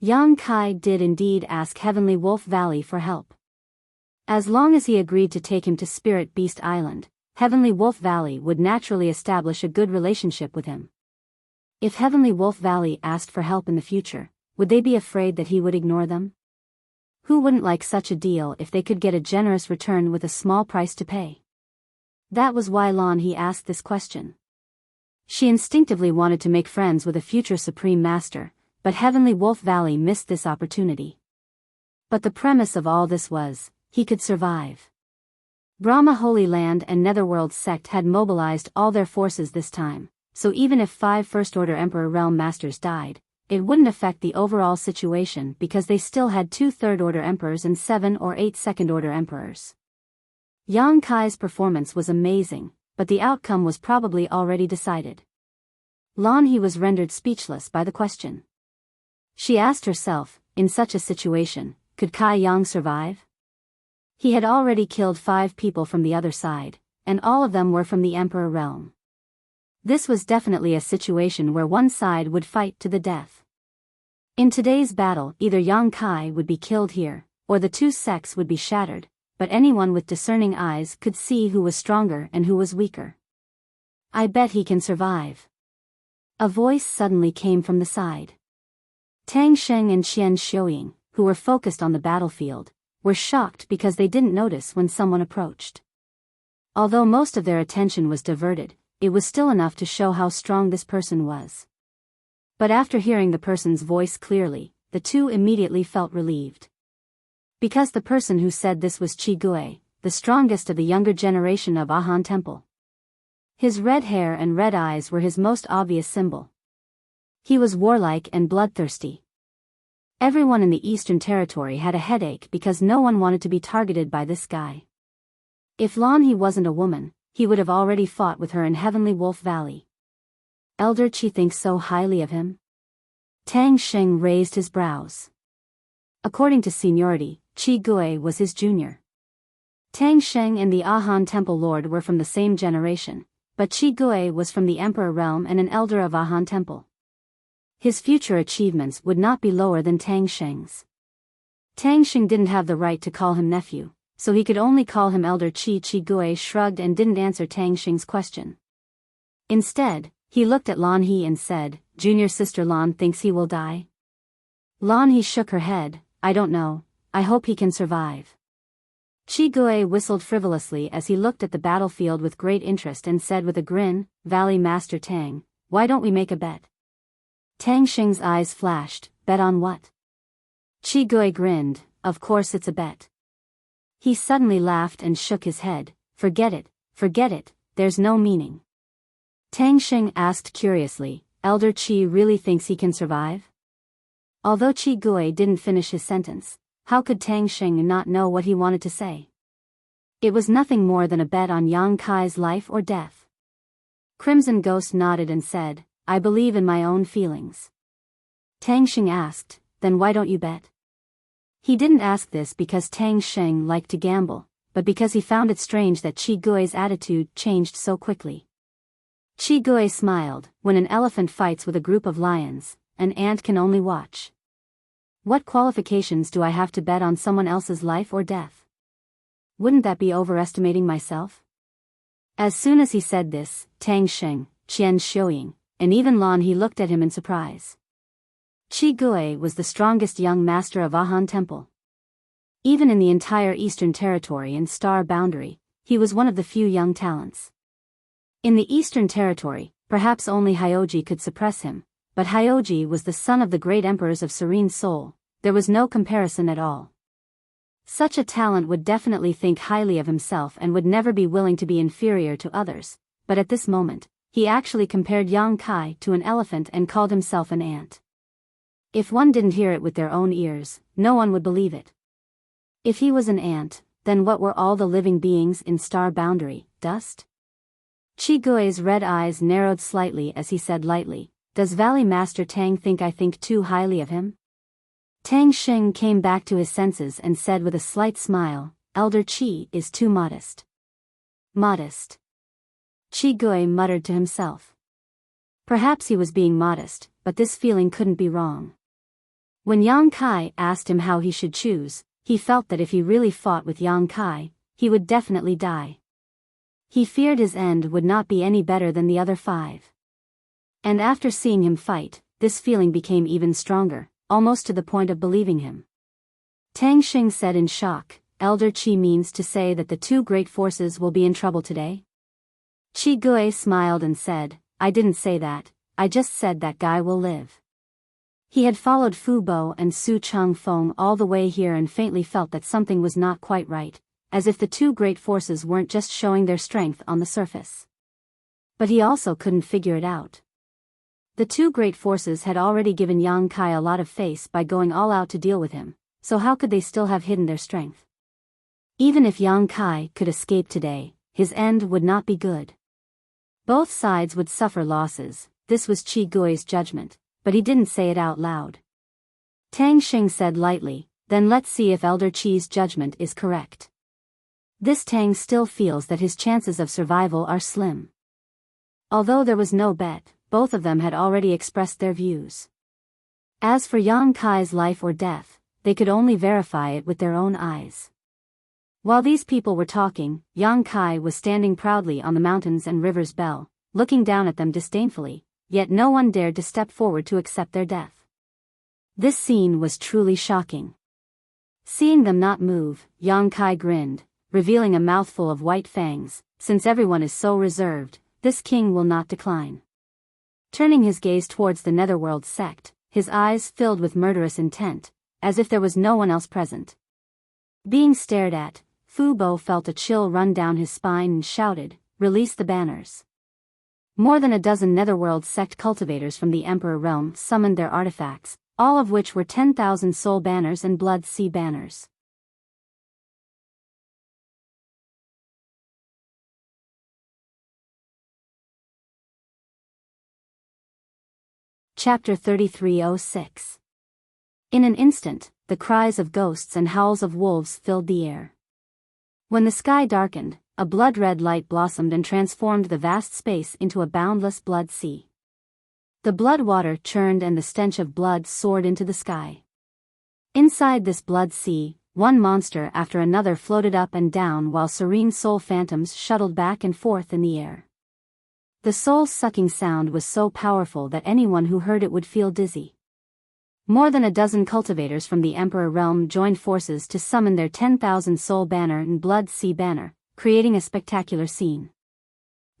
Yang Kai did indeed ask Heavenly Wolf Valley for help. As long as he agreed to take him to Spirit Beast Island, Heavenly Wolf Valley would naturally establish a good relationship with him. If Heavenly Wolf Valley asked for help in the future, would they be afraid that he would ignore them? Who wouldn't like such a deal if they could get a generous return with a small price to pay? That was why Lan He asked this question. She instinctively wanted to make friends with a future Supreme Master, but Heavenly Wolf Valley missed this opportunity. But the premise of all this was, he could survive. Brahma Holy Land and Netherworld sect had mobilized all their forces this time, so even if 5 First-Order Emperor Realm Masters died, it wouldn't affect the overall situation because they still had 2 Third-Order Emperors and 7 or 8 Second-Order Emperors. Yang Kai's performance was amazing, but the outcome was probably already decided. Lan He was rendered speechless by the question. She asked herself, in such a situation, could Kai Yang survive? He had already killed 5 people from the other side, and all of them were from the Emperor realm. This was definitely a situation where one side would fight to the death. In today's battle, either Yang Kai would be killed here, or the 2 sects would be shattered, but anyone with discerning eyes could see who was stronger and who was weaker. "I bet he can survive." A voice suddenly came from the side. Tang Sheng and Qian Xiuying, who were focused on the battlefield, were shocked because they didn't notice when someone approached. Although most of their attention was diverted, it was still enough to show how strong this person was. But after hearing the person's voice clearly, the 2 immediately felt relieved. Because the person who said this was Qi Gui, the strongest of the younger generation of Ahan Temple. His red hair and red eyes were his most obvious symbol. He was warlike and bloodthirsty. Everyone in the Eastern Territory had a headache because no one wanted to be targeted by this guy. If Lan He wasn't a woman, he would have already fought with her in Heavenly Wolf Valley. Elder Qi thinks so highly of him? Tang Sheng raised his brows. According to seniority, Qi Gui was his junior. Tang Sheng and the Ahan Temple Lord were from the same generation, but Qi Gui was from the Emperor realm and an elder of Ahan Temple. His future achievements would not be lower than Tang Sheng's. Tang Sheng didn't have the right to call him nephew, so he could only call him Elder Qi. Qi Gui shrugged and didn't answer Tang Sheng's question. Instead, he looked at Lan He and said, "Junior sister Lan thinks he will die?" Lan He shook her head, "I don't know, I hope he can survive." Qi Gui whistled frivolously as he looked at the battlefield with great interest and said with a grin, "Valley Master Tang, why don't we make a bet?" Tang Sheng's eyes flashed, "Bet on what?" Qi Gui grinned, "Of course it's a bet." He suddenly laughed and shook his head, forget it, there's no meaning." Tang Sheng asked curiously, "Elder Qi really thinks he can survive?" Although Qi Gui didn't finish his sentence, how could Tang Sheng not know what he wanted to say? It was nothing more than a bet on Yang Kai's life or death. Crimson Ghost nodded and said, "I believe in my own feelings." Tang Sheng asked, "Then why don't you bet?" He didn't ask this because Tang Sheng liked to gamble, but because he found it strange that Qi Gui's attitude changed so quickly. Qi Gui smiled, "When an elephant fights with a group of lions, an ant can only watch. What qualifications do I have to bet on someone else's life or death? Wouldn't that be overestimating myself?" As soon as he said this, Tang Sheng, Qian Xiuying, and even Lan He looked at him in surprise. Qi Gui was the strongest young master of Ahan Temple. Even in the entire Eastern Territory and Star Boundary, he was one of the few young talents. In the Eastern Territory, perhaps only Hyoji could suppress him, but Hyoji was the son of the great emperors of Serene Soul, there was no comparison at all. Such a talent would definitely think highly of himself and would never be willing to be inferior to others, but at this moment, he actually compared Yang Kai to an elephant and called himself an ant. If one didn't hear it with their own ears, no one would believe it. If he was an ant, then what were all the living beings in Star Boundary, dust? Qi Gui's red eyes narrowed slightly as he said lightly, "Does Valley Master Tang think I think too highly of him?" Tang Sheng came back to his senses and said with a slight smile, "Elder Qi is too modest." Modest. Qi Gui muttered to himself. Perhaps he was being modest, but this feeling couldn't be wrong. When Yang Kai asked him how he should choose, he felt that if he really fought with Yang Kai, he would definitely die. He feared his end would not be any better than the other 5. And after seeing him fight, this feeling became even stronger, almost to the point of believing him. Tang Sheng said in shock, "Elder Qi means to say that the two great forces will be in trouble today?" Qi Gui smiled and said, "I didn't say that, I just said that guy will live." He had followed Fu Bo and Su Chang Feng all the way here and faintly felt that something was not quite right, as if the two great forces weren't just showing their strength on the surface. But he also couldn't figure it out. The two great forces had already given Yang Kai a lot of face by going all out to deal with him, so how could they still have hidden their strength? Even if Yang Kai could escape today, his end would not be good. Both sides would suffer losses, this was Qi Gui's judgment, but he didn't say it out loud. Tang Sheng said lightly, "Then let's see if Elder Qi's judgment is correct." This Tang still feels that his chances of survival are slim. Although there was no bet, both of them had already expressed their views. As for Yang Kai's life or death, they could only verify it with their own eyes. While these people were talking, Yang Kai was standing proudly on the mountains and river's bell, looking down at them disdainfully, yet no one dared to step forward to accept their death. This scene was truly shocking. Seeing them not move, Yang Kai grinned, revealing a mouthful of white fangs, "Since everyone is so reserved, this king will not decline." Turning his gaze towards the Netherworld sect, his eyes filled with murderous intent, as if there was no one else present. Being stared at, Fu Bo felt a chill run down his spine and shouted, "Release the banners." More than a dozen Netherworld sect cultivators from the Emperor realm summoned their artifacts, all of which were 10,000 soul banners and blood sea banners. Chapter 3306. In an instant, the cries of ghosts and howls of wolves filled the air. When the sky darkened, a blood-red light blossomed and transformed the vast space into a boundless blood sea. The blood water churned and the stench of blood soared into the sky. Inside this blood sea, one monster after another floated up and down while serene soul phantoms shuttled back and forth in the air. The soul-sucking sound was so powerful that anyone who heard it would feel dizzy. More than a dozen cultivators from the Emperor realm joined forces to summon their 10,000 soul banner and blood sea banner, creating a spectacular scene.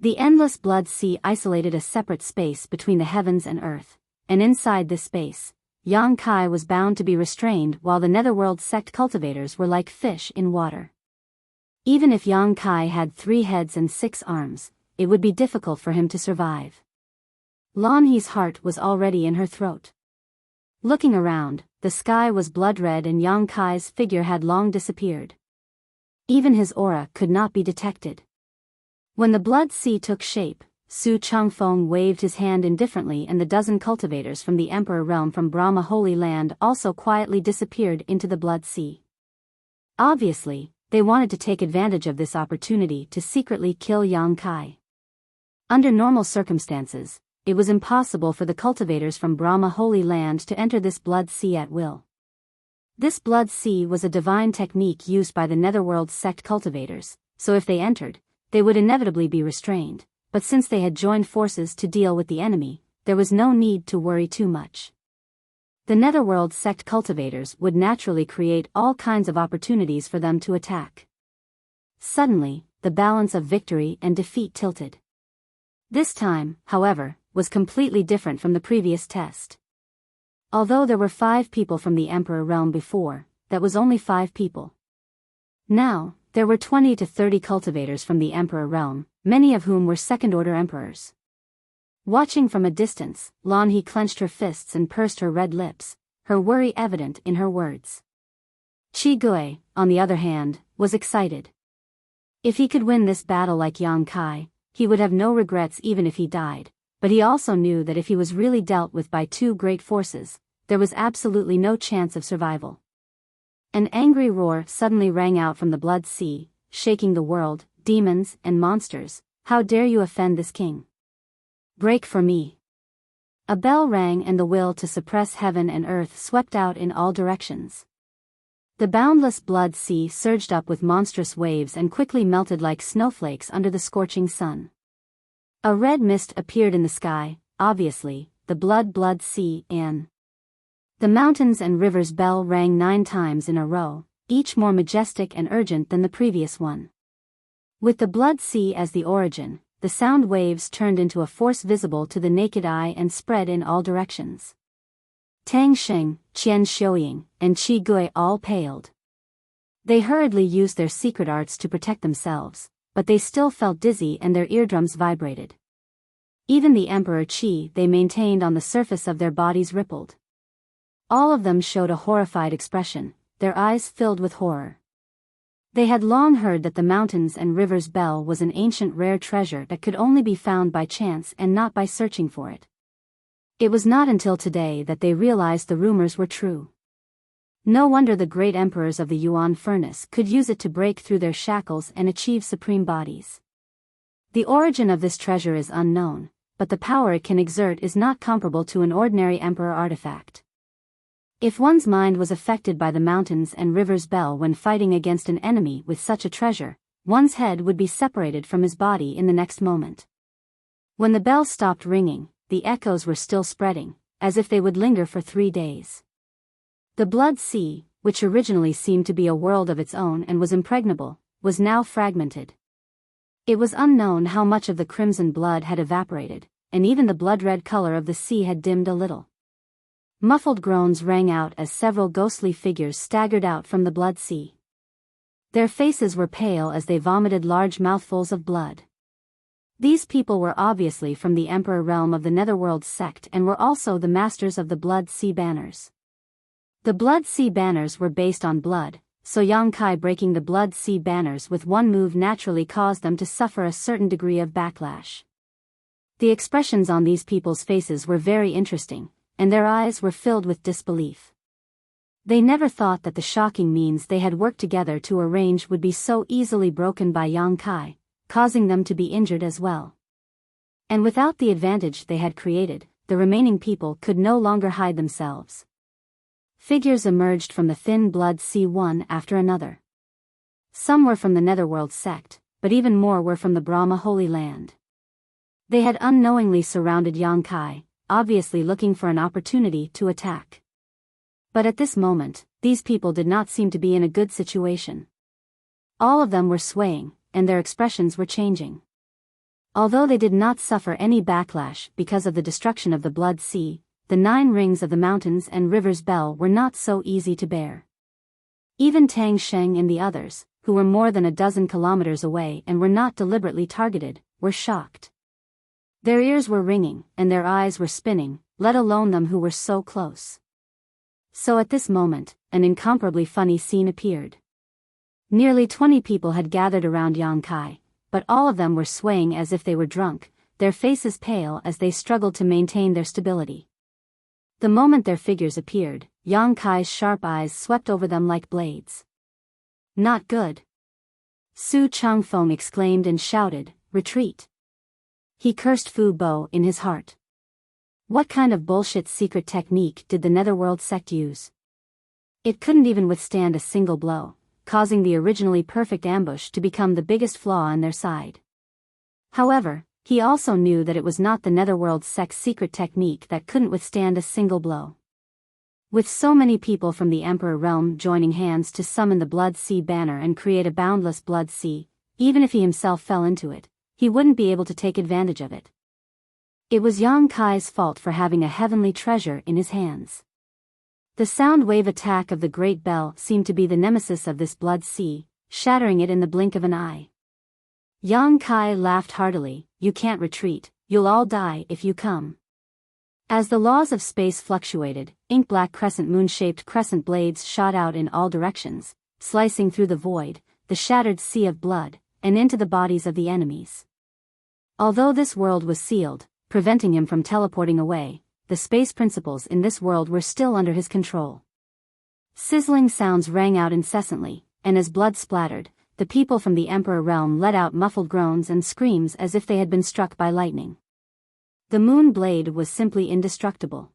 The endless blood sea isolated a separate space between the heavens and earth, and inside this space, Yang Kai was bound to be restrained while the Netherworld sect cultivators were like fish in water. Even if Yang Kai had 3 heads and 6 arms, it would be difficult for him to survive. Lan He's heart was already in her throat. Looking around, the sky was blood-red and Yang Kai's figure had long disappeared. Even his aura could not be detected. When the blood sea took shape, Su Changfeng waved his hand indifferently and the dozen cultivators from the Emperor realm from Brahma Holy Land also quietly disappeared into the blood sea. Obviously, they wanted to take advantage of this opportunity to secretly kill Yang Kai. Under normal circumstances, it was impossible for the cultivators from Brahma Holy Land to enter this blood sea at will. This blood sea was a divine technique used by the Netherworld sect cultivators, so if they entered, they would inevitably be restrained, but since they had joined forces to deal with the enemy, there was no need to worry too much. The Netherworld sect cultivators would naturally create all kinds of opportunities for them to attack. Suddenly, the balance of victory and defeat tilted. This time, however, was completely different from the previous test. Although there were 5 people from the Emperor realm before, that was only 5 people. Now, there were 20 to 30 cultivators from the Emperor realm, many of whom were second-order emperors. Watching from a distance, Lan He clenched her fists and pursed her red lips, her worry evident in her words. Qi Gui, on the other hand, was excited. If he could win this battle like Yang Kai, he would have no regrets even if he died, but he also knew that if he was really dealt with by 2 great forces, there was absolutely no chance of survival. An angry roar suddenly rang out from the blood sea, shaking the world. Demons and monsters, how dare you offend this king? Break for me. A bell rang and the will to suppress heaven and earth swept out in all directions. The boundless blood sea surged up with monstrous waves and quickly melted like snowflakes under the scorching sun. A red mist appeared in the sky, obviously, the blood sea and the mountains and rivers bell rang 9 times in a row, each more majestic and urgent than the previous one. With the blood sea as the origin, the sound waves turned into a force visible to the naked eye and spread in all directions. Tang Sheng, Qian Xiuying, and Qi Gui all paled. They hurriedly used their secret arts to protect themselves, but they still felt dizzy and their eardrums vibrated. Even the Emperor Qi they maintained on the surface of their bodies rippled. All of them showed a horrified expression, their eyes filled with horror. They had long heard that the mountains and rivers bell was an ancient rare treasure that could only be found by chance and not by searching for it. It was not until today that they realized the rumors were true. No wonder the great emperors of the Yuan furnace could use it to break through their shackles and achieve supreme bodies. The origin of this treasure is unknown, but the power it can exert is not comparable to an ordinary emperor artifact. If one's mind was affected by the mountains and rivers bell when fighting against an enemy with such a treasure, one's head would be separated from his body in the next moment. When the bell stopped ringing, the echoes were still spreading, as if they would linger for 3 days. The blood sea, which originally seemed to be a world of its own and was impregnable, was now fragmented. It was unknown how much of the crimson blood had evaporated, and even the blood-red color of the sea had dimmed a little. Muffled groans rang out as several ghostly figures staggered out from the blood sea. Their faces were pale as they vomited large mouthfuls of blood. These people were obviously from the Emperor realm of the Netherworld sect and were also the masters of the Blood Sea Banners. The Blood Sea Banners were based on blood, so Yang Kai breaking the Blood Sea Banners with one move naturally caused them to suffer a certain degree of backlash. The expressions on these people's faces were very interesting, and their eyes were filled with disbelief. They never thought that the shocking means they had worked together to arrange would be so easily broken by Yang Kai, causing them to be injured as well. And without the advantage they had created, the remaining people could no longer hide themselves. Figures emerged from the thin blood sea one after another. Some were from the Netherworld sect, but even more were from the Brahma Holy Land. They had unknowingly surrounded Yang Kai, obviously looking for an opportunity to attack. But at this moment, these people did not seem to be in a good situation. All of them were swaying, and their expressions were changing. Although they did not suffer any backlash because of the destruction of the Blood Sea, the 9 rings of the mountains and rivers Bell were not so easy to bear. Even Tang Sheng and the others, who were more than a dozen kilometers away and were not deliberately targeted, were shocked. Their ears were ringing, and their eyes were spinning, let alone them who were so close. So at this moment, an incomparably funny scene appeared. Nearly 20 people had gathered around Yang Kai, but all of them were swaying as if they were drunk, their faces pale as they struggled to maintain their stability. The moment their figures appeared, Yang Kai's sharp eyes swept over them like blades. Not good. Su Changfeng exclaimed and shouted, "Retreat." He cursed Fu Bo in his heart. What kind of bullshit secret technique did the Netherworld sect use? It couldn't even withstand a single blow, causing the originally perfect ambush to become the biggest flaw in their side. However, he also knew that it was not the Netherworld sect's secret technique that couldn't withstand a single blow. With so many people from the Emperor realm joining hands to summon the Blood Sea Banner and create a boundless Blood Sea, even if he himself fell into it, he wouldn't be able to take advantage of it. It was Yang Kai's fault for having a heavenly treasure in his hands. The sound wave attack of the Great Bell seemed to be the nemesis of this Blood Sea, shattering it in the blink of an eye. Yang Kai laughed heartily, "You can't retreat, you'll all die if you come." As the laws of space fluctuated, ink-black crescent moon-shaped crescent blades shot out in all directions, slicing through the void, the shattered sea of blood, and into the bodies of the enemies. Although this world was sealed, preventing him from teleporting away, the space principles in this world were still under his control. Sizzling sounds rang out incessantly, and as blood splattered, the people from the Emperor realm let out muffled groans and screams as if they had been struck by lightning. The moon blade was simply indestructible.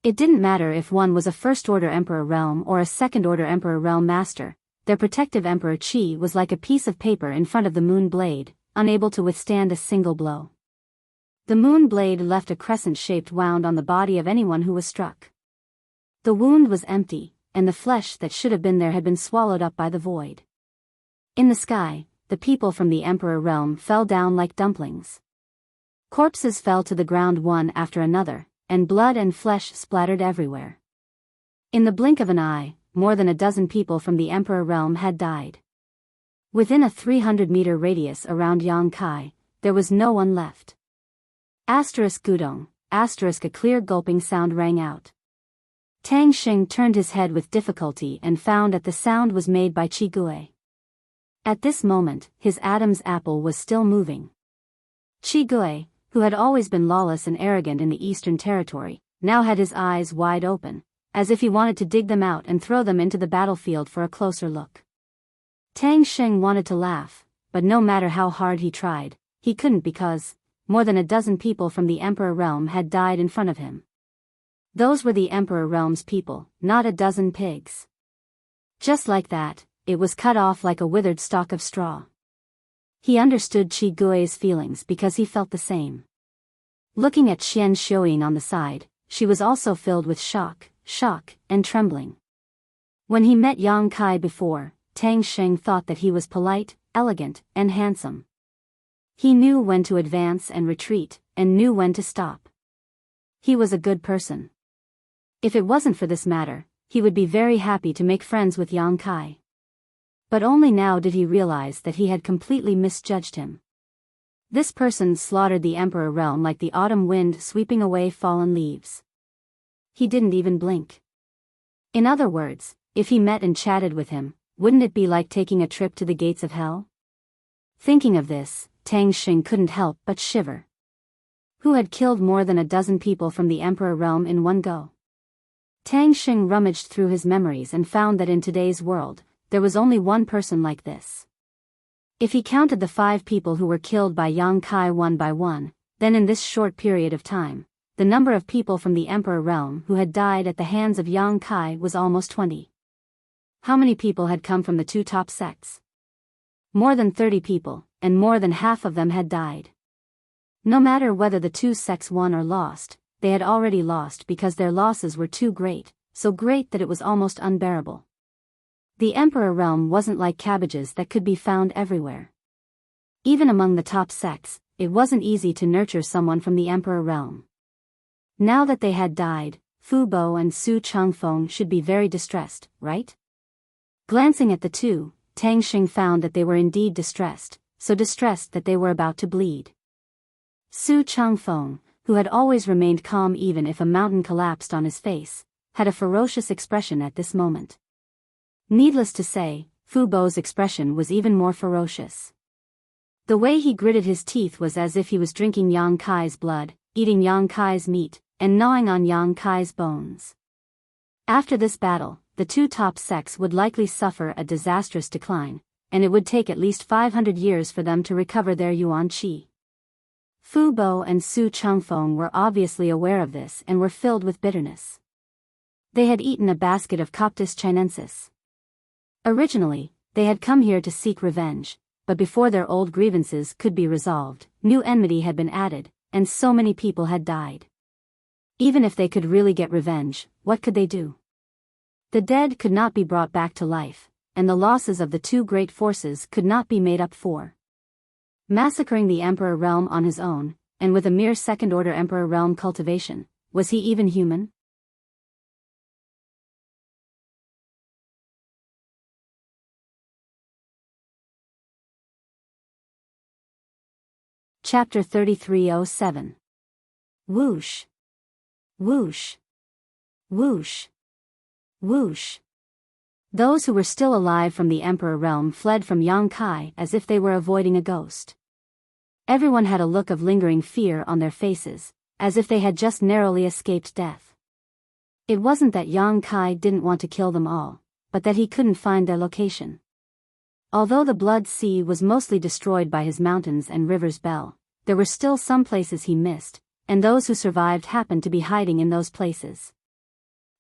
It didn't matter if one was a first-order Emperor realm or a second-order Emperor realm master, their protective Emperor Qi was like a piece of paper in front of the moon blade, unable to withstand a single blow. The moon blade left a crescent-shaped wound on the body of anyone who was struck. The wound was empty, and the flesh that should have been there had been swallowed up by the void. In the sky, the people from the Emperor realm fell down like dumplings. Corpses fell to the ground one after another, and blood and flesh splattered everywhere. In the blink of an eye, more than a dozen people from the Emperor realm had died. Within a 300-meter radius around Yang Kai, there was no one left. Asterisk Gudong, asterisk a clear gulping sound rang out. Tang Xing turned his head with difficulty and found that the sound was made by Qi Gui. At this moment, his Adam's apple was still moving. Qi Gui, who had always been lawless and arrogant in the Eastern Territory, now had his eyes wide open, as if he wanted to dig them out and throw them into the battlefield for a closer look. Tang Xing wanted to laugh, but no matter how hard he tried, he couldn't because more than a dozen people from the Emperor realm had died in front of him. Those were the Emperor realm's people, not a dozen pigs. Just like that, it was cut off like a withered stalk of straw. He understood Qi Gui's feelings because he felt the same. Looking at Xian Xiuyin on the side, she was also filled with shock, and trembling. When he met Yang Kai before, Tang Xing thought that he was polite, elegant, and handsome. He knew when to advance and retreat, and knew when to stop. He was a good person. If it wasn't for this matter, he would be very happy to make friends with Yang Kai. But only now did he realize that he had completely misjudged him. This person slaughtered the emperor realm like the autumn wind sweeping away fallen leaves. He didn't even blink. In other words, if he met and chatted with him, wouldn't it be like taking a trip to the gates of hell? Thinking of this, Tang Xing couldn't help but shiver. Who had killed more than a dozen people from the emperor realm in one go? Tang Xing rummaged through his memories and found that in today's world, there was only one person like this. If he counted the 5 people who were killed by Yang Kai one by one, then in this short period of time, the number of people from the emperor realm who had died at the hands of Yang Kai was almost 20. How many people had come from the 2 top sects? More than 30 people, and more than half of them had died. No matter whether the 2 sects won or lost, they had already lost because their losses were too great, so great that it was almost unbearable. The emperor realm wasn't like cabbages that could be found everywhere. Even among the top sects, it wasn't easy to nurture someone from the emperor realm. Now that they had died, Fu Bo and Su Changfeng should be very distressed, right? Glancing at the two, Tang Xing found that they were indeed distressed, so distressed that they were about to bleed. Su Changfeng, who had always remained calm even if a mountain collapsed on his face, had a ferocious expression at this moment. Needless to say, Fu Bo's expression was even more ferocious. The way he gritted his teeth was as if he was drinking Yang Kai's blood, eating Yang Kai's meat, and gnawing on Yang Kai's bones. After this battle, the 2 top sects would likely suffer a disastrous decline, and it would take at least 500 years for them to recover their yuan qi. Fu Bo and Su Changfeng were obviously aware of this and were filled with bitterness. They had eaten a basket of Coptis chinensis. Originally, they had come here to seek revenge, but before their old grievances could be resolved, new enmity had been added, and so many people had died. Even if they could really get revenge, what could they do? The dead could not be brought back to life, and the losses of the 2 great forces could not be made up for. Massacring the emperor realm on his own, and with a mere second-order emperor realm cultivation, was he even human? Chapter 3307. Whoosh. Whoosh. Whoosh. Whoosh. Those who were still alive from the emperor realm fled from Yang Kai as if they were avoiding a ghost. Everyone had a look of lingering fear on their faces, as if they had just narrowly escaped death. It wasn't that Yang Kai didn't want to kill them all, but that he couldn't find their location. Although the Blood Sea was mostly destroyed by his mountains and rivers Bell, there were still some places he missed, and those who survived happened to be hiding in those places.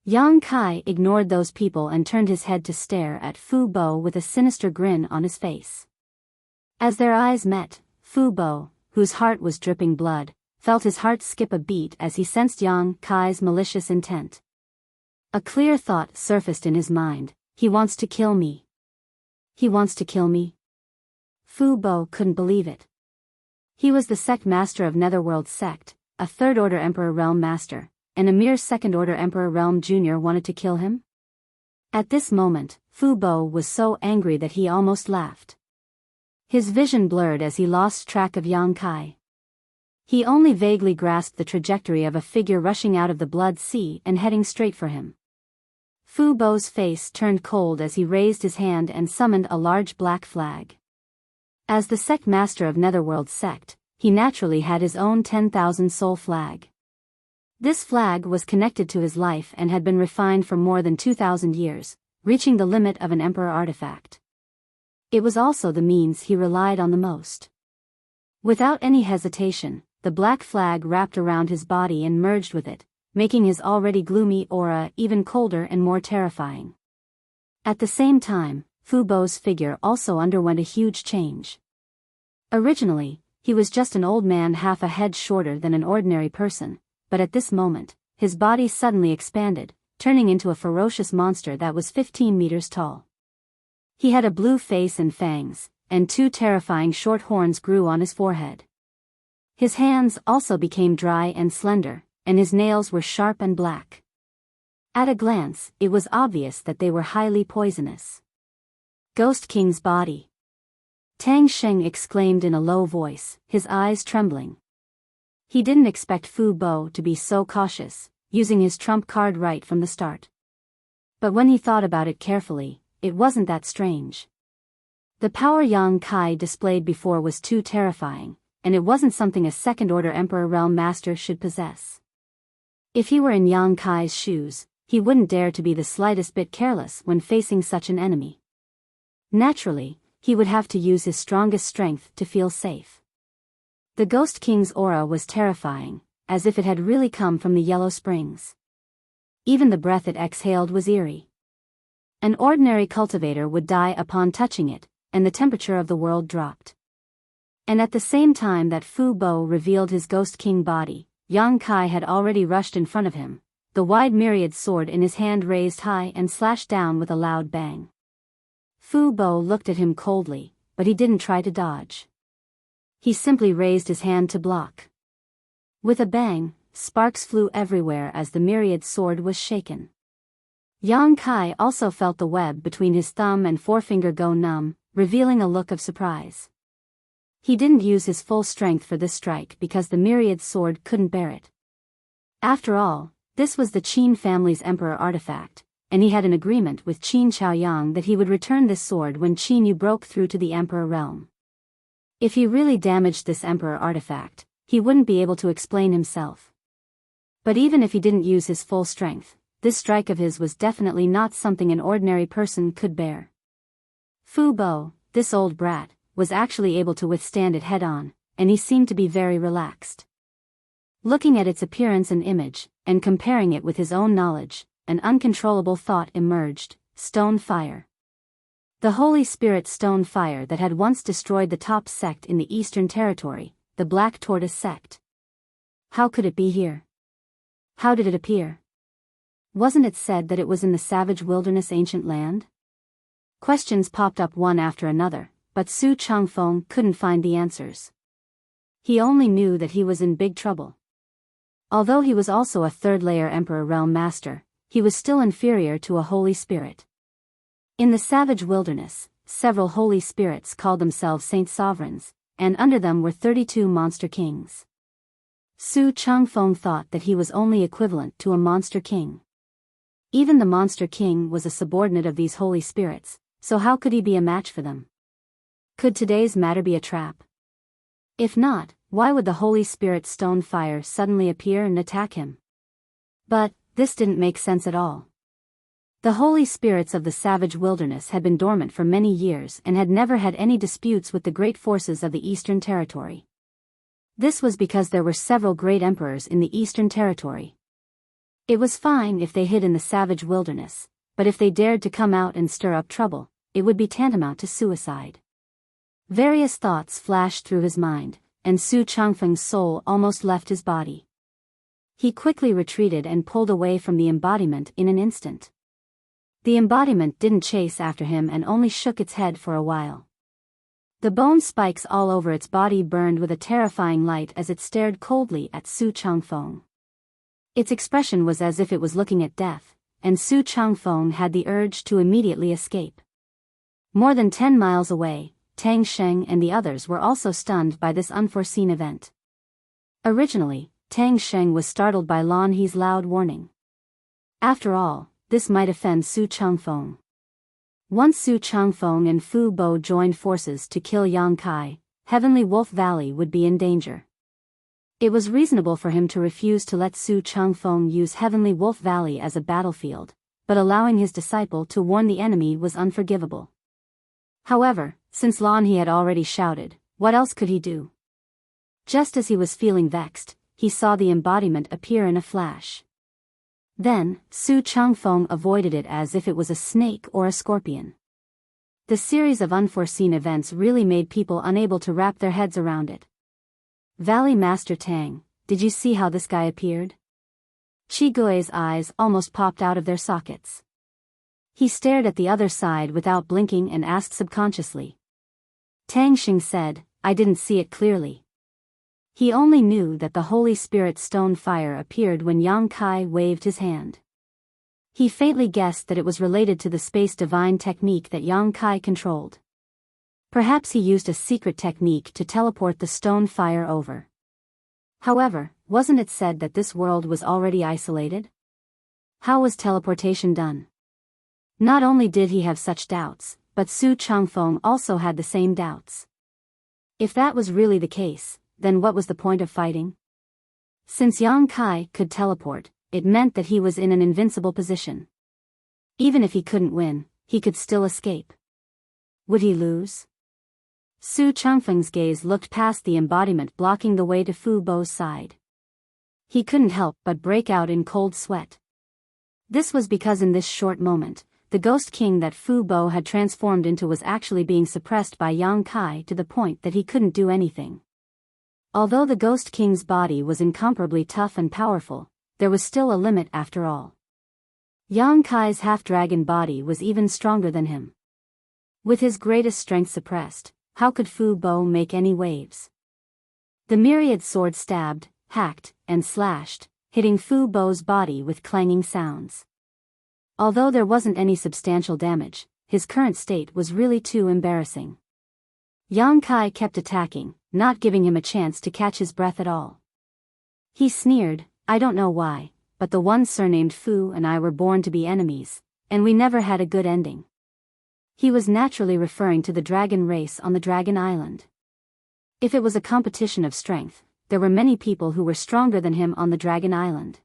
Yang Kai ignored those people and turned his head to stare at Fu Bo with a sinister grin on his face. As their eyes met, Fu Bo, whose heart was dripping blood, felt his heart skip a beat as he sensed Yang Kai's malicious intent. A clear thought surfaced in his mind: he wants to kill me. He wants to kill me? Fu Bo couldn't believe it. He was the sect master of Netherworld sect, a 3rd-order Emperor Realm master, and a mere 2nd-order Emperor Realm Junior wanted to kill him? At this moment, Fu Bo was so angry that he almost laughed. His vision blurred as he lost track of Yang Kai. He only vaguely grasped the trajectory of a figure rushing out of the Blood Sea and heading straight for him. Fu Bo's face turned cold as he raised his hand and summoned a large black flag. As the sect master of Netherworld sect, he naturally had his own 10,000 soul flag. This flag was connected to his life and had been refined for more than 2,000 years, reaching the limit of an emperor artifact. It was also the means he relied on the most. Without any hesitation, the black flag wrapped around his body and merged with it, making his already gloomy aura even colder and more terrifying. At the same time, Fu Bo's figure also underwent a huge change. Originally, he was just an old man half a head shorter than an ordinary person, but at this moment, his body suddenly expanded, turning into a ferocious monster that was 15 meters tall. He had a blue face and fangs, and 2 terrifying short horns grew on his forehead. His hands also became dry and slender, and his nails were sharp and black. At a glance, it was obvious that they were highly poisonous. Ghost King's body. Tang Sheng exclaimed in a low voice, his eyes trembling. He didn't expect Fu Bo to be so cautious, using his trump card right from the start. But when he thought about it carefully, it wasn't that strange. The power Yang Kai displayed before was too terrifying, and it wasn't something a second-order Emperor Realm Master should possess. If he were in Yang Kai's shoes, he wouldn't dare to be the slightest bit careless when facing such an enemy. Naturally, he would have to use his strongest strength to feel safe. The Ghost King's aura was terrifying, as if it had really come from the Yellow Springs. Even the breath it exhaled was eerie. An ordinary cultivator would die upon touching it, and the temperature of the world dropped. And at the same time that Fu Bo revealed his Ghost King body, Yang Kai had already rushed in front of him, the wide myriad sword in his hand raised high and slashed down with a loud bang. Fu Bo looked at him coldly, but he didn't try to dodge. He simply raised his hand to block. With a bang, sparks flew everywhere as the myriad sword was shaken. Yang Kai also felt the web between his thumb and forefinger go numb, revealing a look of surprise. He didn't use his full strength for this strike because the myriad sword couldn't bear it. After all, this was the Qin family's emperor artifact, and he had an agreement with Qin Chaoyang that he would return this sword when Qin Yu broke through to the emperor realm. If he really damaged this emperor artifact, he wouldn't be able to explain himself. But even if he didn't use his full strength, this strike of his was definitely not something an ordinary person could bear. Fu Bo, this old brat, was actually able to withstand it head-on, and he seemed to be very relaxed. Looking at its appearance and image, and comparing it with his own knowledge, an uncontrollable thought emerged: stone fire. The Holy Spirit stone fire that had once destroyed the top sect in the Eastern Territory, the Black Tortoise sect. How could it be here? How did it appear? Wasn't it said that it was in the savage wilderness ancient land? Questions popped up one after another, but Su Changfeng couldn't find the answers. He only knew that he was in big trouble. Although he was also a third-layer Emperor Realm Master, he was still inferior to a Holy Spirit. In the savage wilderness, several Holy Spirits called themselves Saint Sovereigns, and under them were 32 Monster Kings. Su Changfeng thought that he was only equivalent to a Monster King. Even the Monster King was a subordinate of these Holy Spirits, so how could he be a match for them? Could today's matter be a trap? If not, why would the Holy Spirit stone fire suddenly appear and attack him? But this didn't make sense at all. The Holy Spirits of the savage wilderness had been dormant for many years and had never had any disputes with the great forces of the Eastern Territory. This was because there were several great emperors in the Eastern Territory. It was fine if they hid in the savage wilderness, but if they dared to come out and stir up trouble, it would be tantamount to suicide. Various thoughts flashed through his mind, and Su Changfeng's soul almost left his body. He quickly retreated and pulled away from the embodiment in an instant. The embodiment didn't chase after him and only shook its head for a while. The bone spikes all over its body burned with a terrifying light as it stared coldly at Su Changfeng. Its expression was as if it was looking at death, and Su Changfeng had the urge to immediately escape. More than 10 miles away, Tang Sheng and the others were also stunned by this unforeseen event. Originally, Tang Sheng was startled by Lan He's loud warning. After all, this might offend Su Changfeng. Once Su Changfeng and Fu Bo joined forces to kill Yang Kai, Heavenly Wolf Valley would be in danger. It was reasonable for him to refuse to let Su Changfeng use Heavenly Wolf Valley as a battlefield, but allowing his disciple to warn the enemy was unforgivable. However, since Lan He had already shouted, what else could he do? Just as he was feeling vexed, he saw the embodiment appear in a flash. Then, Su Changfeng avoided it as if it was a snake or a scorpion. The series of unforeseen events really made people unable to wrap their heads around it. Valley Master Tang, did you see how this guy appeared? Qi Gui's eyes almost popped out of their sockets. He stared at the other side without blinking and asked subconsciously. Tang Xing said, I didn't see it clearly. He only knew that the Holy Spirit stone fire appeared when Yang Kai waved his hand. He faintly guessed that it was related to the space divine technique that Yang Kai controlled. Perhaps he used a secret technique to teleport the stone fire over. However, wasn't it said that this world was already isolated? How was teleportation done? Not only did he have such doubts, but Su Changfeng also had the same doubts. If that was really the case, then what was the point of fighting? Since Yang Kai could teleport, it meant that he was in an invincible position. Even if he couldn't win, he could still escape. Would he lose? Su Changfeng's gaze looked past the embodiment blocking the way to Fu Bo's side. He couldn't help but break out in cold sweat. This was because in this short moment, the ghost king that Fu Bo had transformed into was actually being suppressed by Yang Kai to the point that he couldn't do anything. Although the ghost king's body was incomparably tough and powerful, there was still a limit after all. Yang Kai's half-dragon body was even stronger than him. With his greatest strength suppressed, how could Fu Bo make any waves? The myriad swords stabbed, hacked, and slashed, hitting Fu Bo's body with clanging sounds. Although there wasn't any substantial damage, his current state was really too embarrassing. Yang Kai kept attacking, not giving him a chance to catch his breath at all. He sneered, "I don't know why, but the one surnamed Fu and I were born to be enemies, and we never had a good ending." He was naturally referring to the dragon race on the Dragon Island. If it was a competition of strength, there were many people who were stronger than him on the Dragon Island.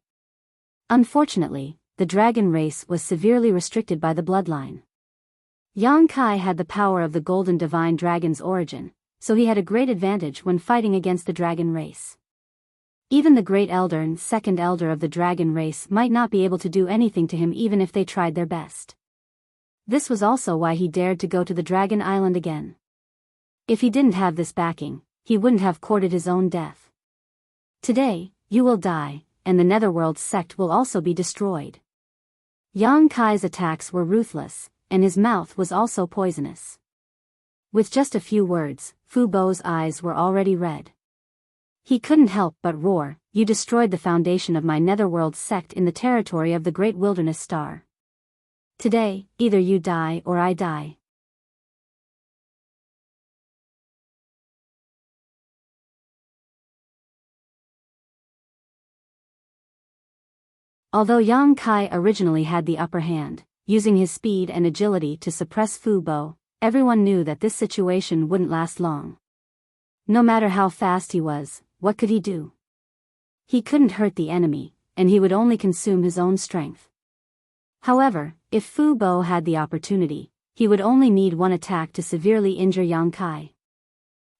Unfortunately, the dragon race was severely restricted by the bloodline. Yang Kai had the power of the golden divine dragon's origin, so he had a great advantage when fighting against the dragon race. Even the great elder and second elder of the dragon race might not be able to do anything to him even if they tried their best. This was also why he dared to go to the Dragon Island again. If he didn't have this backing, he wouldn't have courted his own death. Today, you will die, and the Netherworld sect will also be destroyed. Yang Kai's attacks were ruthless, and his mouth was also poisonous. With just a few words, Fu Bo's eyes were already red. He couldn't help but roar, "You destroyed the foundation of my Netherworld sect in the territory of the Great Wilderness Star. Today, either you die or I die." Although Yang Kai originally had the upper hand, using his speed and agility to suppress Fu Bo, everyone knew that this situation wouldn't last long. No matter how fast he was, what could he do? He couldn't hurt the enemy, and he would only consume his own strength. However, if Fu Bo had the opportunity, he would only need one attack to severely injure Yang Kai.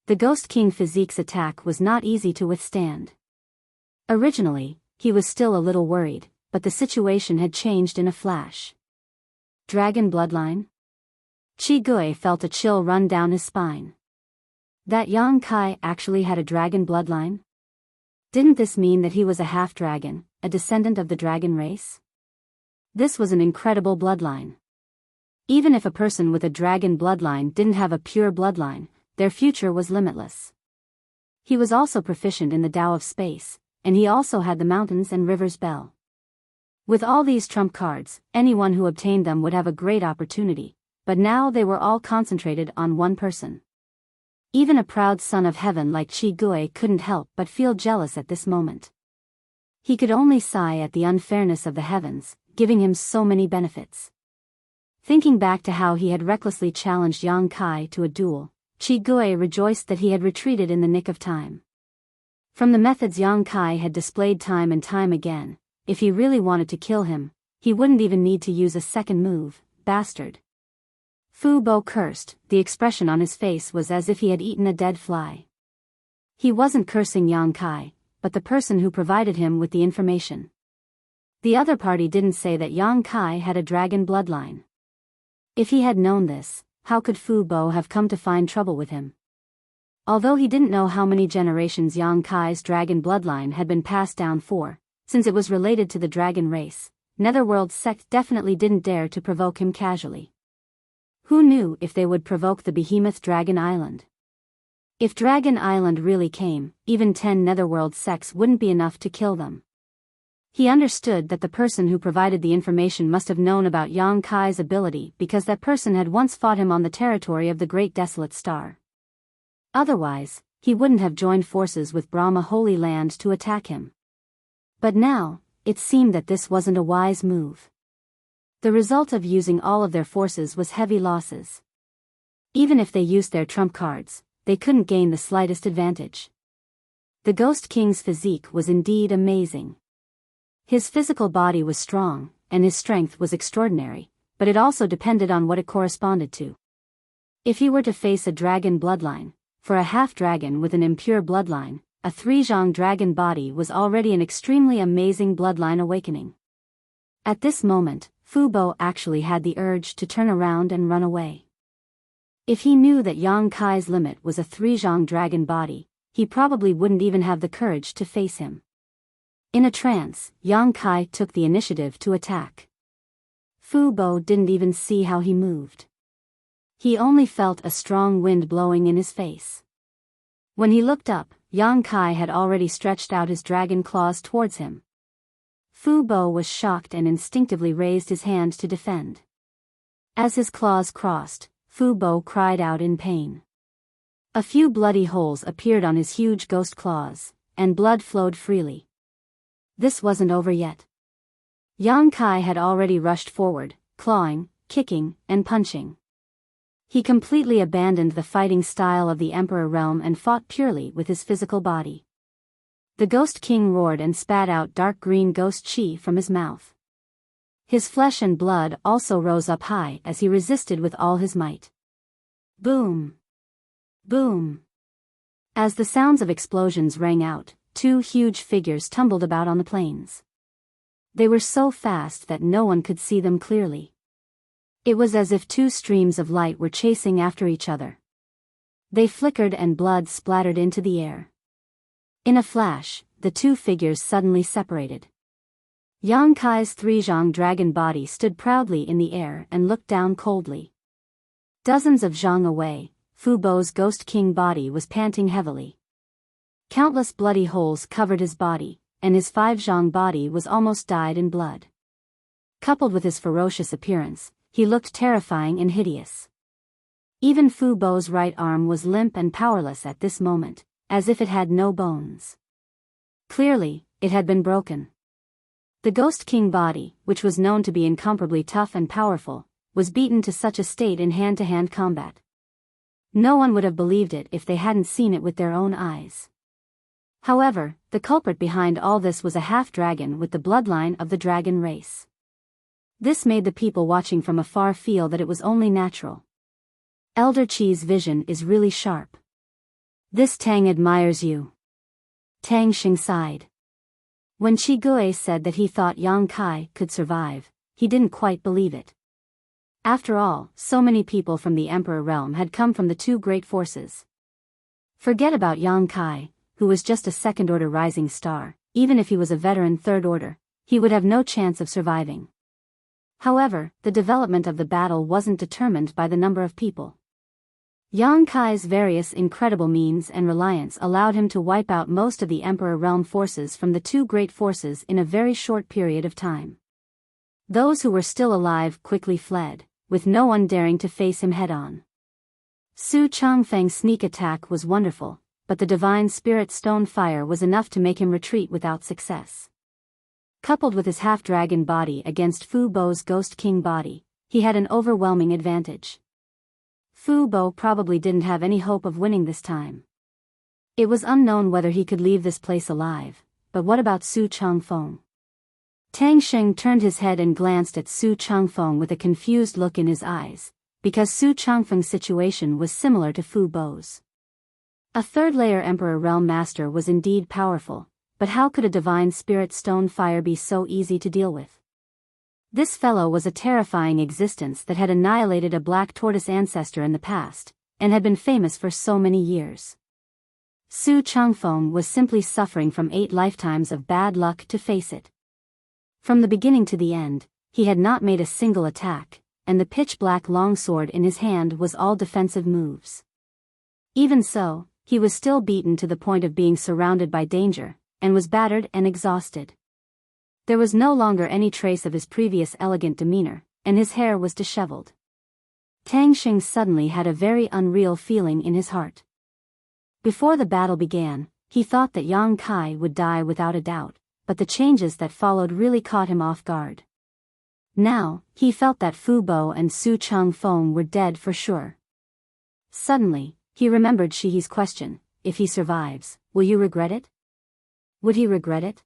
The Ghost King Physique's attack was not easy to withstand. Originally, he was still a little worried, but the situation had changed in a flash. Dragon bloodline? Qi Gui felt a chill run down his spine. That Yang Kai actually had a dragon bloodline? Didn't this mean that he was a half-dragon, a descendant of the dragon race? This was an incredible bloodline. Even if a person with a dragon bloodline didn't have a pure bloodline, their future was limitless. He was also proficient in the Tao of Space, and he also had the mountains and rivers bell. With all these trump cards, anyone who obtained them would have a great opportunity, but now they were all concentrated on one person. Even a proud son of heaven like Qi Gui couldn't help but feel jealous at this moment. He could only sigh at the unfairness of the heavens, giving him so many benefits. Thinking back to how he had recklessly challenged Yang Kai to a duel, Qi Gui rejoiced that he had retreated in the nick of time. From the methods Yang Kai had displayed time and time again, if he really wanted to kill him, he wouldn't even need to use a second move, bastard. Fu Bo cursed, the expression on his face was as if he had eaten a dead fly. He wasn't cursing Yang Kai, but the person who provided him with the information. The other party didn't say that Yang Kai had a dragon bloodline. If he had known this, how could Fu Bo have come to find trouble with him? Although he didn't know how many generations Yang Kai's dragon bloodline had been passed down for, since it was related to the dragon race, Netherworld sect definitely didn't dare to provoke him casually. Who knew if they would provoke the behemoth Dragon Island? If Dragon Island really came, even 10 Netherworld sects wouldn't be enough to kill them. He understood that the person who provided the information must have known about Yang Kai's ability because that person had once fought him on the territory of the Great Desolate Star. Otherwise, he wouldn't have joined forces with Brahma Holy Land to attack him. But now, it seemed that this wasn't a wise move. The result of using all of their forces was heavy losses. Even if they used their trump cards, they couldn't gain the slightest advantage. The Ghost King's physique was indeed amazing. His physical body was strong, and his strength was extraordinary, but it also depended on what it corresponded to. If he were to face a dragon bloodline, for a half-dragon with an impure bloodline, a three-zhang dragon body was already an extremely amazing bloodline awakening. At this moment, Fu Bo actually had the urge to turn around and run away. If he knew that Yang Kai's limit was a three-zhang dragon body, he probably wouldn't even have the courage to face him. In a trance, Yang Kai took the initiative to attack. Fu Bo didn't even see how he moved. He only felt a strong wind blowing in his face. When he looked up, Yang Kai had already stretched out his dragon claws towards him. Fu Bo was shocked and instinctively raised his hand to defend. As his claws crossed, Fu Bo cried out in pain. A few bloody holes appeared on his huge ghost claws, and blood flowed freely. This wasn't over yet. Yang Kai had already rushed forward, clawing, kicking, and punching. He completely abandoned the fighting style of the Emperor realm and fought purely with his physical body. The Ghost King roared and spat out dark green ghost chi from his mouth. His flesh and blood also rose up high as he resisted with all his might. Boom! Boom! As the sounds of explosions rang out, two huge figures tumbled about on the plains. They were so fast that no one could see them clearly. It was as if two streams of light were chasing after each other. They flickered and blood splattered into the air. In a flash, the two figures suddenly separated. Yang Kai's three-zhang dragon body stood proudly in the air and looked down coldly. Dozens of zhang away, Fu Bo's Ghost King body was panting heavily. Countless bloody holes covered his body, and his five-zhang body was almost dyed in blood. Coupled with his ferocious appearance, he looked terrifying and hideous. Even Fu Bo's right arm was limp and powerless at this moment, as if it had no bones. Clearly, it had been broken. The Ghost King body, which was known to be incomparably tough and powerful, was beaten to such a state in hand-to-hand combat. No one would have believed it if they hadn't seen it with their own eyes. However, the culprit behind all this was a half-dragon with the bloodline of the dragon race. This made the people watching from afar feel that it was only natural. Elder Qi's vision is really sharp. This Tang admires you. Tang Xing sighed. When Qi Gui said that he thought Yang Kai could survive, he didn't quite believe it. After all, so many people from the Emperor realm had come from the two great forces. Forget about Yang Kai, who was just a second-order rising star. Even if he was a veteran third order, he would have no chance of surviving. However, the development of the battle wasn't determined by the number of people. Yang Kai's various incredible means and reliance allowed him to wipe out most of the Emperor realm forces from the two great forces in a very short period of time. Those who were still alive quickly fled, with no one daring to face him head-on. Su Changfeng's sneak attack was wonderful, but the divine spirit stone fire was enough to make him retreat without success. Coupled with his half-dragon body against Fu Bo's Ghost King body, he had an overwhelming advantage. Fu Bo probably didn't have any hope of winning this time. It was unknown whether he could leave this place alive, but what about Su Changfeng? Tang Xing turned his head and glanced at Su Changfeng with a confused look in his eyes, because Su Changfeng's situation was similar to Fu Bo's. A third-layer Emperor Realm Master was indeed powerful, but how could a divine spirit stone fire be so easy to deal with? This fellow was a terrifying existence that had annihilated a black tortoise ancestor in the past, and had been famous for so many years. Su Changfeng was simply suffering from 8 lifetimes of bad luck to face it. From the beginning to the end, he had not made a single attack, and the pitch-black longsword in his hand was all defensive moves. Even so, he was still beaten to the point of being surrounded by danger, and was battered and exhausted. There was no longer any trace of his previous elegant demeanor, and his hair was disheveled. Tang Xing suddenly had a very unreal feeling in his heart. Before the battle began, he thought that Yang Kai would die without a doubt, but the changes that followed really caught him off guard. Now, he felt that Fu Bo and Su Cheng Feng were dead for sure. Suddenly, he remembered Shihi's question, if he survives, will you regret it? Would he regret it?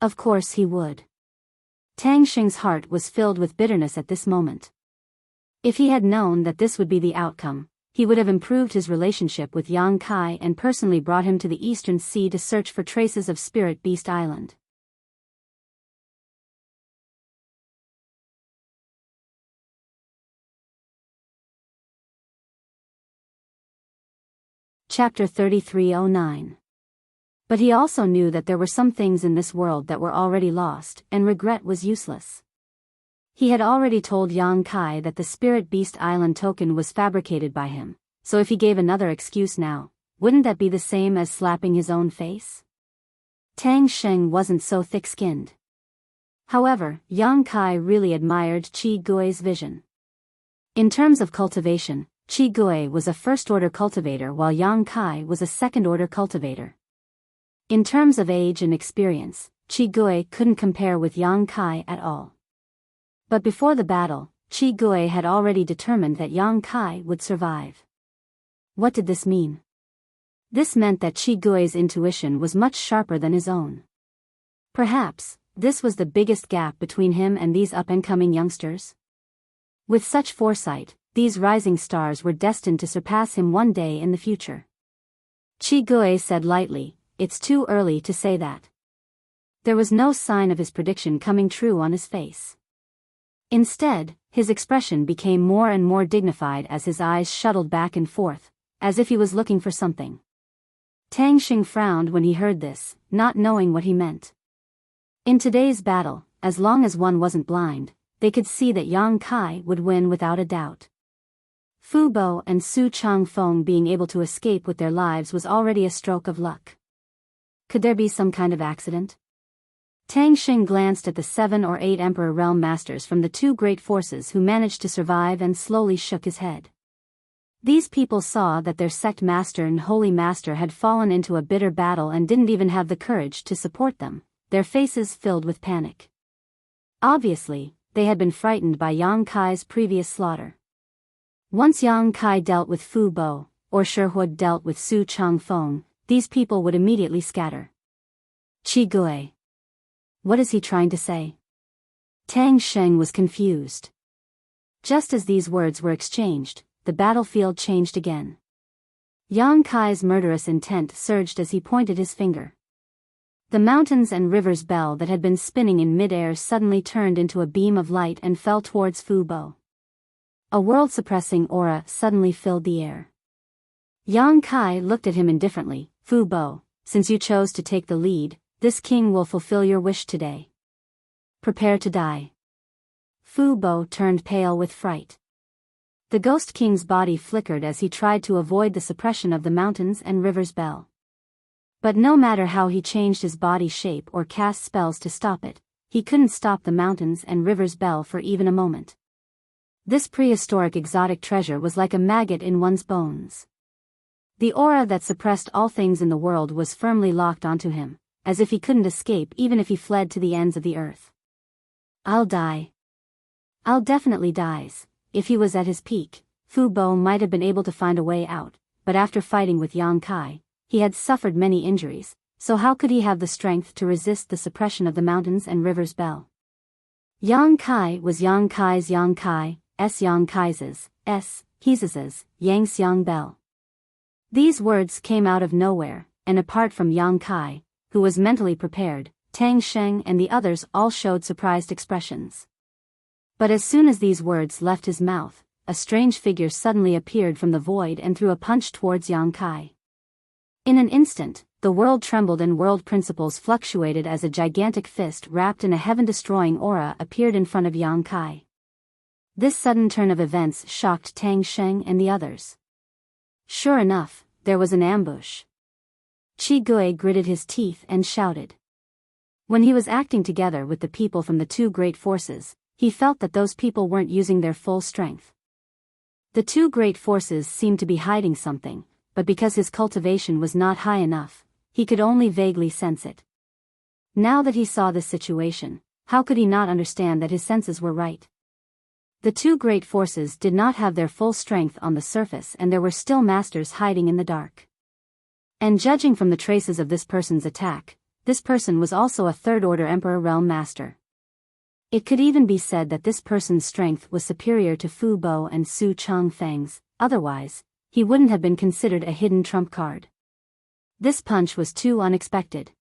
Of course he would. Tang Xing's heart was filled with bitterness at this moment. If he had known that this would be the outcome, he would have improved his relationship with Yang Kai and personally brought him to the Eastern Sea to search for traces of Spirit Beast Island. Chapter 3309. But he also knew that there were some things in this world that were already lost, and regret was useless. He had already told Yang Kai that the Spirit Beast Island token was fabricated by him, so if he gave another excuse now, wouldn't that be the same as slapping his own face? Tang Xing wasn't so thick-skinned. However, Yang Kai really admired Qi Gui's vision. In terms of cultivation, Qi Gui was a first-order cultivator while Yang Kai was a second-order cultivator. In terms of age and experience, Qi Gui couldn't compare with Yang Kai at all. But before the battle, Qi Gui had already determined that Yang Kai would survive. What did this mean? This meant that Qi Gui's intuition was much sharper than his own. Perhaps, this was the biggest gap between him and these up-and-coming youngsters. With such foresight, these rising stars were destined to surpass him one day in the future. Qi Gui said lightly, "It's too early to say that." There was no sign of his prediction coming true on his face. Instead, his expression became more and more dignified as his eyes shuttled back and forth, as if he was looking for something. Tang Xing frowned when he heard this, not knowing what he meant. In today's battle, as long as one wasn't blind, they could see that Yang Kai would win without a doubt. Fu Bo and Su Cheng Feng being able to escape with their lives was already a stroke of luck. Could there be some kind of accident? Tang Xing glanced at the 7 or 8 Emperor Realm Masters from the 2 great forces who managed to survive and slowly shook his head. These people saw that their sect master and holy master had fallen into a bitter battle and didn't even have the courage to support them, their faces filled with panic. Obviously, they had been frightened by Yang Kai's previous slaughter. Once Yang Kai dealt with Fu Bo, or Shihud dealt with Su Cheng Feng, these people would immediately scatter. Qi Gui. What is he trying to say? Tang Xing was confused. Just as these words were exchanged, the battlefield changed again. Yang Kai's murderous intent surged as he pointed his finger. The mountains and rivers bell that had been spinning in mid-air suddenly turned into a beam of light and fell towards Fu Bo. A world-suppressing aura suddenly filled the air. Yang Kai looked at him indifferently. "Fu Bo, since you chose to take the lead, this king will fulfill your wish today. Prepare to die." Fu Bo turned pale with fright. The Ghost King's body flickered as he tried to avoid the suppression of the mountains and rivers bell. But no matter how he changed his body shape or cast spells to stop it, he couldn't stop the mountains and rivers bell for even a moment. This prehistoric exotic treasure was like a maggot in one's bones. The aura that suppressed all things in the world was firmly locked onto him, as if he couldn't escape even if he fled to the ends of the earth. "I'll die. I'll definitely dies." If he was at his peak, Fu Bo might have been able to find a way out, but after fighting with Yang Kai, he had suffered many injuries, so how could he have the strength to resist the suppression of the mountains and rivers bell? Yang Kai was Yang Kai's Yang Kai, Yang Kai's, Hiz's, Yang Xiang Bell. These words came out of nowhere, and apart from Yang Kai, who was mentally prepared, Tang Xing and the others all showed surprised expressions. But as soon as these words left his mouth, a strange figure suddenly appeared from the void and threw a punch towards Yang Kai. In an instant, the world trembled and world principles fluctuated as a gigantic fist wrapped in a heaven-destroying aura appeared in front of Yang Kai. This sudden turn of events shocked Tang Xing and the others. Sure enough, there was an ambush. Qi Gui gritted his teeth and shouted. When he was acting together with the people from the two great forces, he felt that those people weren't using their full strength. The two great forces seemed to be hiding something, but because his cultivation was not high enough, he could only vaguely sense it. Now that he saw this situation, how could he not understand that his senses were right? The two great forces did not have their full strength on the surface, and there were still masters hiding in the dark. And judging from the traces of this person's attack, this person was also a third-order Emperor Realm Master. It could even be said that this person's strength was superior to Fu Bo and Su Changfeng's, otherwise, he wouldn't have been considered a hidden trump card. This punch was too unexpected.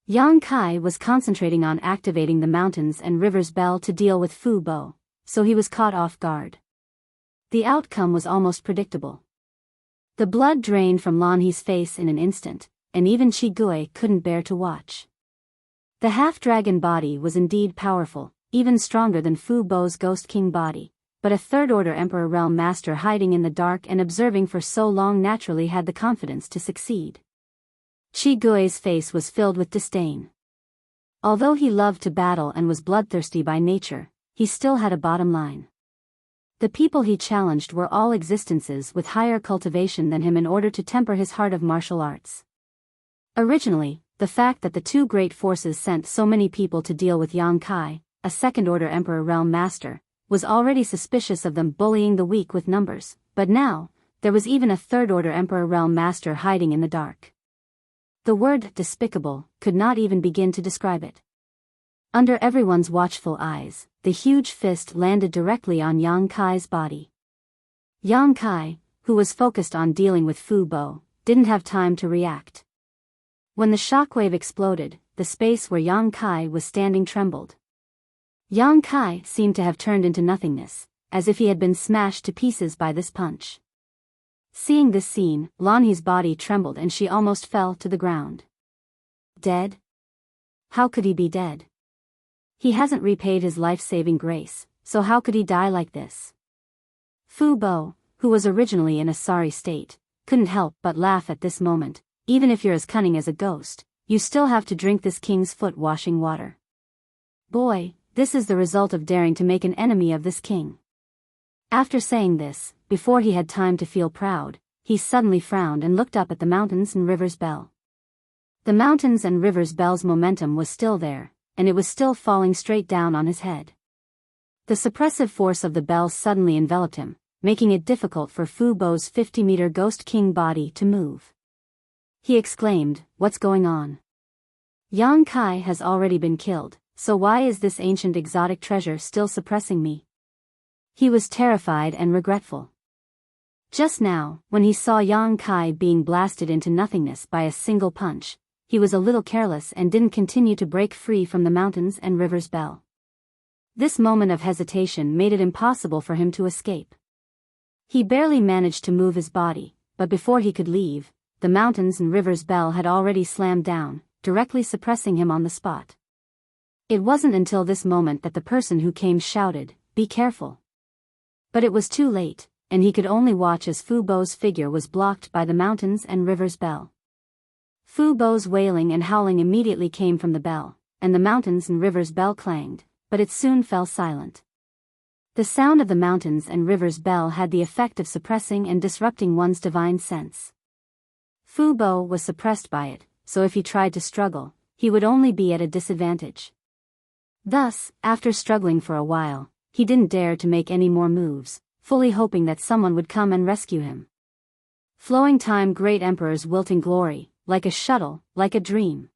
Yang Kai was concentrating on activating the Mountains and Rivers Bell to deal with Fu Bo, so he was caught off guard. The outcome was almost predictable. The blood drained from Lan He's face in an instant, and even Qi Gui couldn't bear to watch. The half-dragon body was indeed powerful, even stronger than Fu Bo's Ghost King body, but a third-order Emperor Realm Master hiding in the dark and observing for so long naturally had the confidence to succeed. Qi Gui's face was filled with disdain. Although he loved to battle and was bloodthirsty by nature, he still had a bottom line. The people he challenged were all existences with higher cultivation than him in order to temper his heart of martial arts. Originally, the fact that the two great forces sent so many people to deal with Yang Kai, a second-order Emperor Realm Master, was already suspicious of them bullying the weak with numbers, but now, there was even a third-order Emperor Realm Master hiding in the dark. The word despicable could not even begin to describe it. Under everyone's watchful eyes, the huge fist landed directly on Yang Kai's body. Yang Kai, who was focused on dealing with Fu Bo, didn't have time to react. When the shockwave exploded, the space where Yang Kai was standing trembled. Yang Kai seemed to have turned into nothingness, as if he had been smashed to pieces by this punch. Seeing this scene, Lan He's body trembled and she almost fell to the ground. Dead? How could he be dead? He hasn't repaid his life-saving grace, so how could he die like this? Fu Bo, who was originally in a sorry state, couldn't help but laugh at this moment. Even if you're as cunning as a ghost, you still have to drink this king's foot-washing water. Boy, this is the result of daring to make an enemy of this king. After saying this, before he had time to feel proud, he suddenly frowned and looked up at the Mountains and Rivers Bell. The Mountains and Rivers Bell's momentum was still there, and it was still falling straight down on his head. The suppressive force of the bell suddenly enveloped him, making it difficult for Fu Bo's 50-meter Ghost King body to move. He exclaimed, "What's going on? Yang Kai has already been killed, so why is this ancient exotic treasure still suppressing me?" He was terrified and regretful. Just now, when he saw Yang Kai being blasted into nothingness by a single punch, he was a little careless and didn't continue to break free from the Mountains and Rivers Bell. This moment of hesitation made it impossible for him to escape. He barely managed to move his body, but before he could leave, the Mountains and Rivers Bell had already slammed down, directly suppressing him on the spot. It wasn't until this moment that the person who came shouted, "Be careful." But it was too late, and he could only watch as Fu Bo's figure was blocked by the Mountains and Rivers Bell. Fu Bo's wailing and howling immediately came from the bell, and the Mountains and Rivers Bell clanged, but it soon fell silent. The sound of the Mountains and Rivers Bell had the effect of suppressing and disrupting one's divine sense. Fu Bo was suppressed by it, so if he tried to struggle, he would only be at a disadvantage. Thus, after struggling for a while, he didn't dare to make any more moves, fully hoping that someone would come and rescue him. Flowing time, great emperor's wilting glory, like a shuttle, like a dream.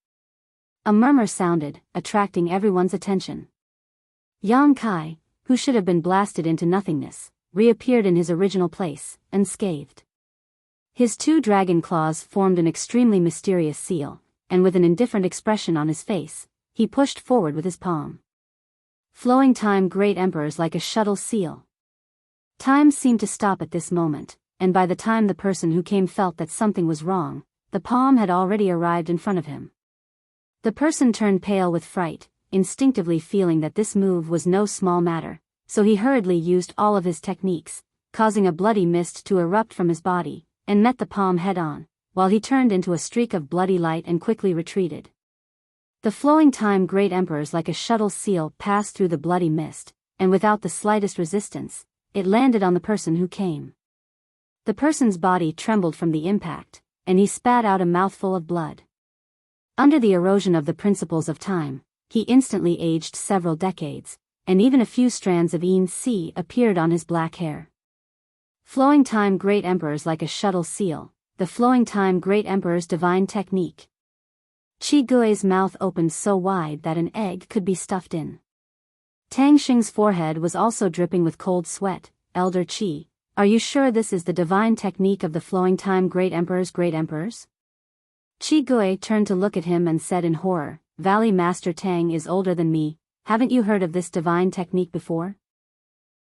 A murmur sounded, attracting everyone's attention. Yang Kai, who should have been blasted into nothingness, reappeared in his original place, unscathed. His two dragon claws formed an extremely mysterious seal, and with an indifferent expression on his face, he pushed forward with his palm. Flowing time, great emperors like a shuttle seal. Time seemed to stop at this moment, and by the time the person who came felt that something was wrong, the palm had already arrived in front of him. The person turned pale with fright, instinctively feeling that this move was no small matter, so he hurriedly used all of his techniques, causing a bloody mist to erupt from his body, and met the palm head-on, while he turned into a streak of bloody light and quickly retreated. The flowing time great emperors like a shuttle seal passed through the bloody mist, and without the slightest resistance, it landed on the person who came. The person's body trembled from the impact, and he spat out a mouthful of blood. Under the erosion of the principles of time, he instantly aged several decades, and even a few strands of yin-si appeared on his black hair. Flowing time great emperors like a shuttle seal, the flowing time great emperor's divine technique. Qi Gui's mouth opened so wide that an egg could be stuffed in. Tang Xing's forehead was also dripping with cold sweat. Elder Qi, are you sure this is the divine technique of the flowing time great emperors? Qi Gui turned to look at him and said in horror, Valley Master Tang is older than me, haven't you heard of this divine technique before?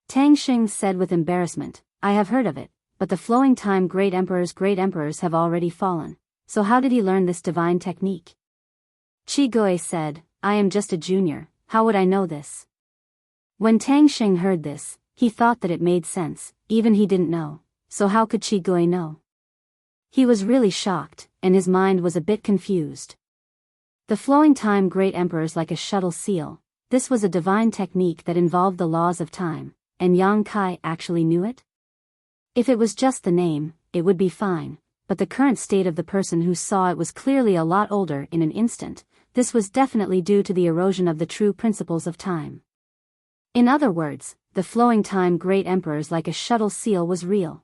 Tang Xing said with embarrassment, I have heard of it, but the flowing time great emperors have already fallen, so how did he learn this divine technique? Qi Gui said, I am just a junior, how would I know this? When Tang Xing heard this, he thought that it made sense, even he didn't know, so how could Qi Gui know? He was really shocked, and his mind was a bit confused. The flowing time great emperors like a shuttle seal, this was a divine technique that involved the laws of time, and Yang Kai actually knew it? If it was just the name, it would be fine, but the current state of the person who saw it was clearly a lot older in an instant. This was definitely due to the erosion of the true principles of time. In other words, the flowing time great emperors like a shuttle seal was real.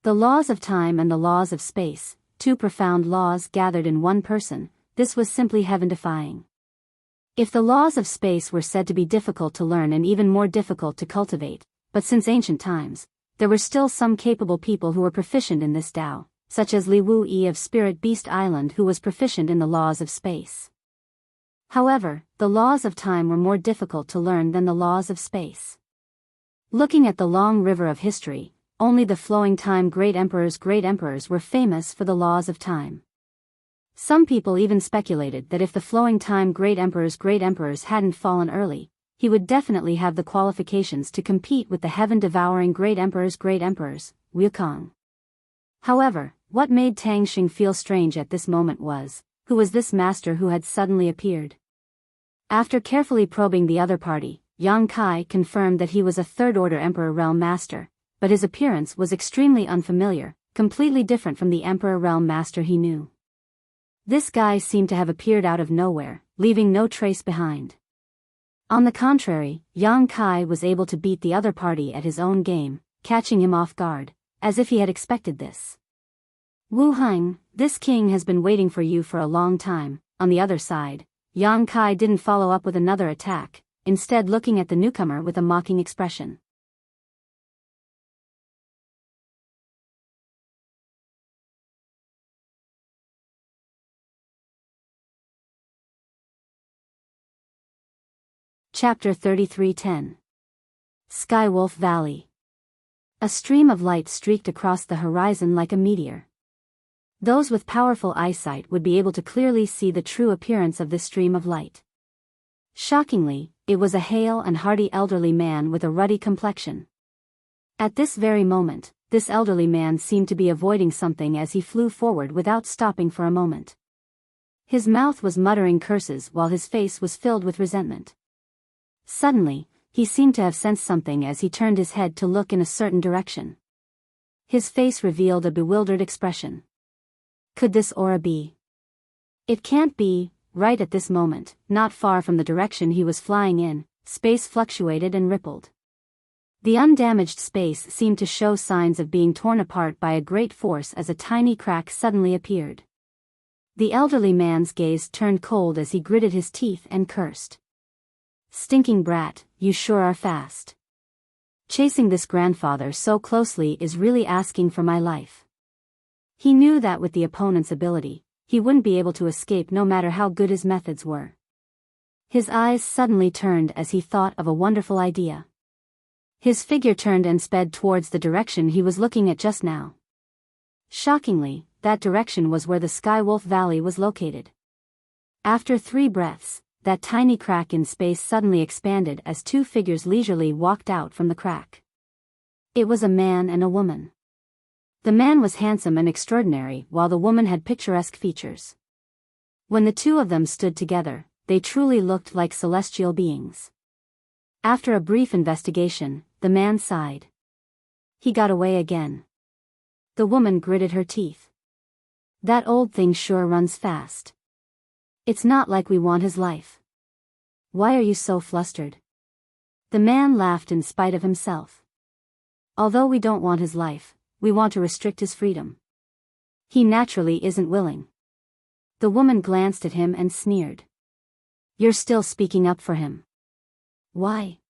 The laws of time and the laws of space, two profound laws gathered in one person, this was simply heaven-defying. If the laws of space were said to be difficult to learn and even more difficult to cultivate, but since ancient times, there were still some capable people who were proficient in this Tao, such as Li Wu-yi of Spirit Beast Island who was proficient in the laws of space. However, the laws of time were more difficult to learn than the laws of space. Looking at the long river of history, only the flowing time great emperors were famous for the laws of time. Some people even speculated that if the flowing time great emperors hadn't fallen early, he would definitely have the qualifications to compete with the heaven-devouring great emperors, Wukong. However, what made Tang Xing feel strange at this moment was, who was this master who had suddenly appeared? After carefully probing the other party, Yang Kai confirmed that he was a third-order Emperor Realm Master, but his appearance was extremely unfamiliar, completely different from the Emperor Realm Master he knew. This guy seemed to have appeared out of nowhere, leaving no trace behind. On the contrary, Yang Kai was able to beat the other party at his own game, catching him off guard, as if he had expected this. Wu Heng, this king has been waiting for you for a long time. On the other side, Yang Kai didn't follow up with another attack, instead looking at the newcomer with a mocking expression. Chapter 33:10. Skywolf Valley. A stream of light streaked across the horizon like a meteor. Those with powerful eyesight would be able to clearly see the true appearance of this stream of light. Shockingly, it was a hale and hearty elderly man with a ruddy complexion. At this very moment, this elderly man seemed to be avoiding something as he flew forward without stopping for a moment. His mouth was muttering curses while his face was filled with resentment. Suddenly, he seemed to have sensed something as he turned his head to look in a certain direction. His face revealed a bewildered expression. Could this aura be? It can't be. Right at this moment, not far from the direction he was flying in, space fluctuated and rippled. The undamaged space seemed to show signs of being torn apart by a great force as a tiny crack suddenly appeared. The elderly man's gaze turned cold as he gritted his teeth and cursed. Stinking brat, you sure are fast. Chasing this grandfather so closely is really asking for my life. He knew that with the opponent's ability, he wouldn't be able to escape no matter how good his methods were. His eyes suddenly turned as he thought of a wonderful idea. His figure turned and sped towards the direction he was looking at just now. Shockingly, that direction was where the Skywolf Valley was located. After 3 breaths, that tiny crack in space suddenly expanded as 2 figures leisurely walked out from the crack. It was a man and a woman. The man was handsome and extraordinary while the woman had picturesque features. When the two of them stood together, they truly looked like celestial beings. After a brief investigation, the man sighed. He got away again. The woman gritted her teeth. That old thing sure runs fast. It's not like we want his life. Why are you so flustered? The man laughed in spite of himself. Although we don't want his life, we want to restrict his freedom. He naturally isn't willing. The woman glanced at him and sneered. You're still speaking up for him. Why?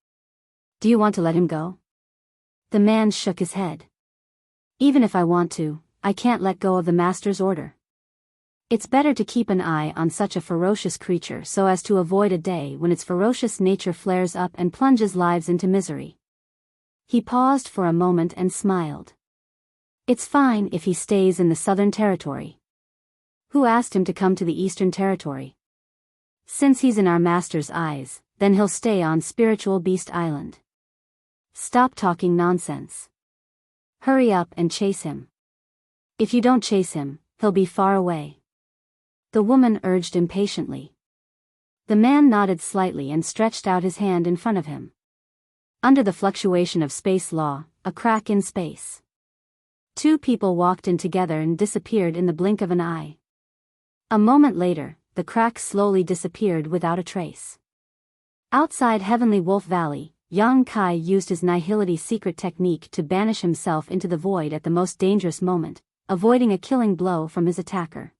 Do you want to let him go? The man shook his head. Even if I want to, I can't let go of the master's order. It's better to keep an eye on such a ferocious creature so as to avoid a day when its ferocious nature flares up and plunges lives into misery. He paused for a moment and smiled. It's fine if he stays in the Southern Territory. Who asked him to come to the Eastern Territory? Since he's in our master's eyes, then he'll stay on Spiritual Beast Island. Stop talking nonsense. Hurry up and chase him. If you don't chase him, he'll be far away. The woman urged impatiently. The man nodded slightly and stretched out his hand in front of him. Under the fluctuation of space law, a crack in space. Two people walked in together and disappeared in the blink of an eye. A moment later, the crack slowly disappeared without a trace. Outside Heavenly Wolf Valley, Yang Kai used his nihility secret technique to banish himself into the void at the most dangerous moment, avoiding a killing blow from his attacker.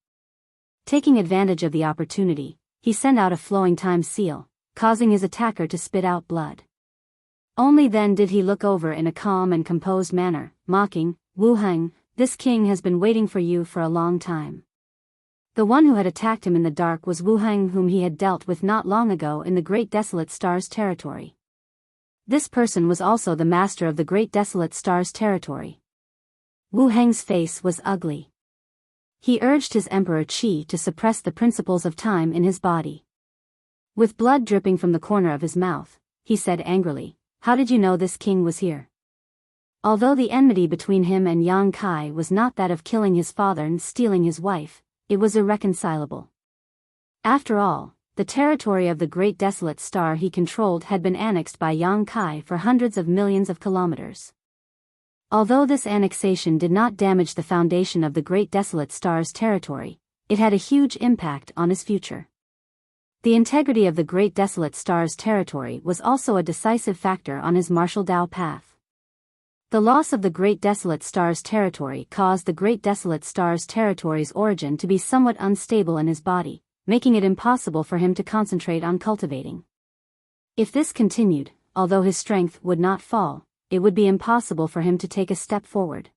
Taking advantage of the opportunity, he sent out a flowing time seal, causing his attacker to spit out blood. Only then did he look over in a calm and composed manner, mocking, Wu Heng, this king has been waiting for you for a long time. The one who had attacked him in the dark was Wu Heng, whom he had dealt with not long ago in the Great Desolate Stars territory. This person was also the master of the Great Desolate Stars territory. Wu Heng's face was ugly. He urged his Emperor Qi to suppress the principles of time in his body. With blood dripping from the corner of his mouth, he said angrily, how did you know this king was here? Although the enmity between him and Yang Kai was not that of killing his father and stealing his wife, it was irreconcilable. After all, the territory of the Great Desolate Star he controlled had been annexed by Yang Kai for hundreds of millions of kilometers. Although this annexation did not damage the foundation of the Great Desolate Star's territory, it had a huge impact on his future. The integrity of the Great Desolate Star's territory was also a decisive factor on his martial Dao path. The loss of the Great Desolate Star's territory caused the Great Desolate Star's territory's origin to be somewhat unstable in his body, making it impossible for him to concentrate on cultivating. If this continued, although his strength would not fall, it would be impossible for him to take a step forward.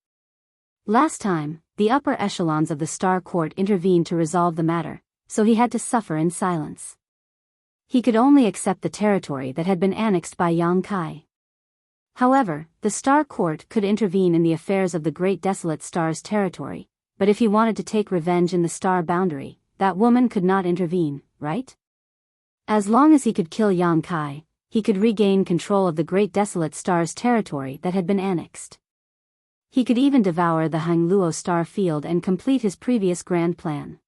Last time, the upper echelons of the Star Court intervened to resolve the matter, so he had to suffer in silence. He could only accept the territory that had been annexed by Yang Kai. However, the Star Court could intervene in the affairs of the Great Desolate Star's territory, but if he wanted to take revenge in the Star Boundary, that woman could not intervene, right? As long as he could kill Yang Kai, he could regain control of the Great Desolate Star's territory that had been annexed. He could even devour the Hangluo star field and complete his previous grand plan.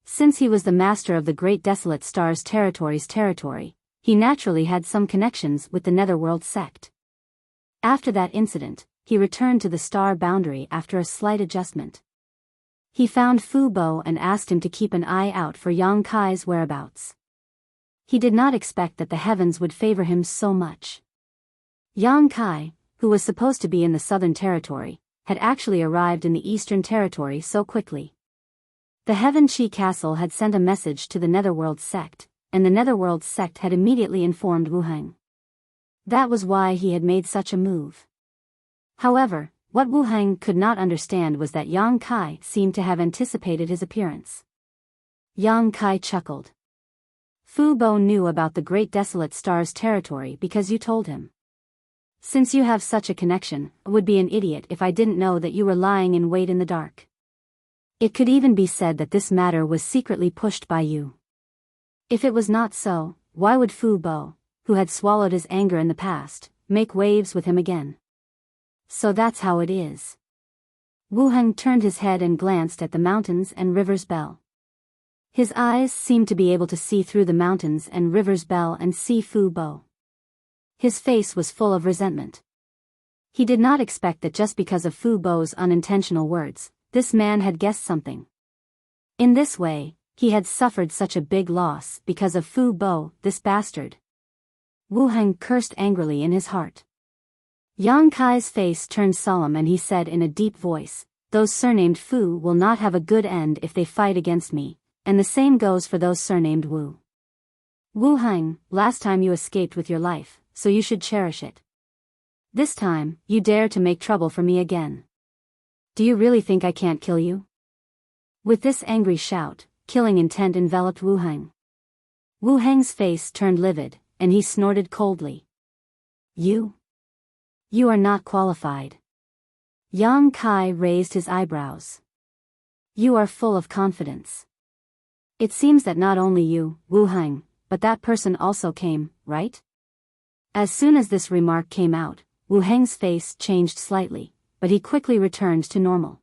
Since he was the master of the Great Desolate Star's territory, he naturally had some connections with the Netherworld sect. After that incident, he returned to the Star Boundary after a slight adjustment. He found Fu Bo and asked him to keep an eye out for Yang Kai's whereabouts. He did not expect that the heavens would favor him so much. Yang Kai, who was supposed to be in the Southern Territory, had actually arrived in the Eastern Territory so quickly. The Heaven Chi Castle had sent a message to the Netherworld sect, and the Netherworld sect had immediately informed Wu Heng. That was why he had made such a move. However, what Wu Heng could not understand was that Yang Kai seemed to have anticipated his appearance. Yang Kai chuckled. Fu Bo knew about the Great Desolate Star's territory because you told him. Since you have such a connection, I would be an idiot if I didn't know that you were lying in wait in the dark. It could even be said that this matter was secretly pushed by you. If it was not so, why would Fu Bo, who had swallowed his anger in the past, make waves with him again? So that's how it is. Wu Heng turned his head and glanced at the mountains and river's bell. His eyes seemed to be able to see through the mountains and rivers Bell and see Fu Bo. His face was full of resentment. He did not expect that just because of Fu Bo's unintentional words, this man had guessed something. In this way, he had suffered such a big loss because of Fu Bo, this bastard. Wu Heng cursed angrily in his heart. Yang Kai's face turned solemn and he said in a deep voice, "Those surnamed Fu will not have a good end if they fight against me, and the same goes for those surnamed Wu. Wu Heng, last time you escaped with your life, so you should cherish it. This time, you dare to make trouble for me again. Do you really think I can't kill you?" With this angry shout, killing intent enveloped Wu Heng. Wu Heng's face turned livid, and he snorted coldly. You are not qualified." Yang Kai raised his eyebrows. "You are full of confidence. It seems that not only you, Wu Heng, but that person also came, right?" As soon as this remark came out, Wu Heng's face changed slightly, but he quickly returned to normal.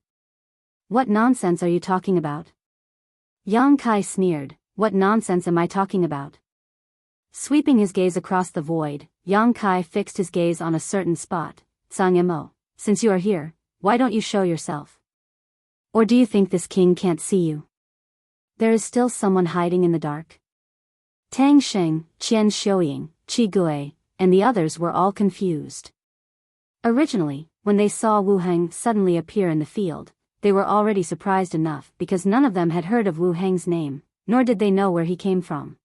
"What nonsense are you talking about?" Yang Kai sneered. "What nonsense am I talking about?" Sweeping his gaze across the void, Yang Kai fixed his gaze on a certain spot. "Sang Mo, since you are here, why don't you show yourself? Or do you think this king can't see you? There is still someone hiding in the dark?" Tang Sheng, Qian Xiuying, Qi Gui, and the others were all confused. Originally, when they saw Wu Heng suddenly appear in the field, they were already surprised enough because none of them had heard of Wu Heng's name, nor did they know where he came from.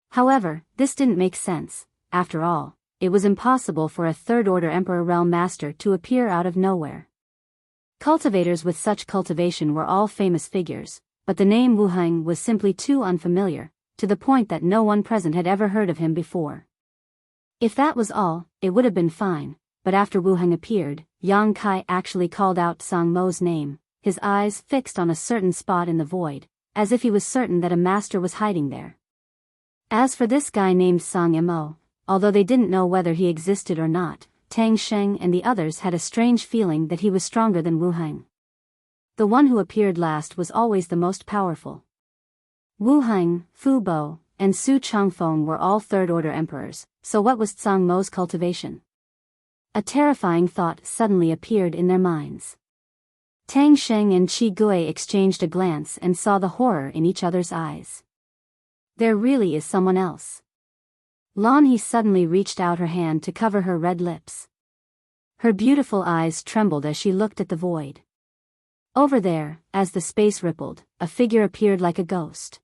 However, this didn't make sense. After all, it was impossible for a third-order Emperor Realm Master to appear out of nowhere. Cultivators with such cultivation were all famous figures, but the name Wu Heng was simply too unfamiliar, to the point that no one present had ever heard of him before. If that was all, it would have been fine. But after Wu Heng appeared, Yang Kai actually called out Sang Mo's name, his eyes fixed on a certain spot in the void, as if he was certain that a master was hiding there. As for this guy named Sang Mo, although they didn't know whether he existed or not, Tang Sheng and the others had a strange feeling that he was stronger than Wu Heng. The one who appeared last was always the most powerful. Wu Heng, Fu Bo, and Su Changfeng were all third-order emperors, so what was Sang Mo's cultivation? A terrifying thought suddenly appeared in their minds. Tang Sheng and Qi Gui exchanged a glance and saw the horror in each other's eyes. There really is someone else. Lan He suddenly reached out her hand to cover her red lips. Her beautiful eyes trembled as she looked at the void. Over there, as the space rippled, a figure appeared like a ghost.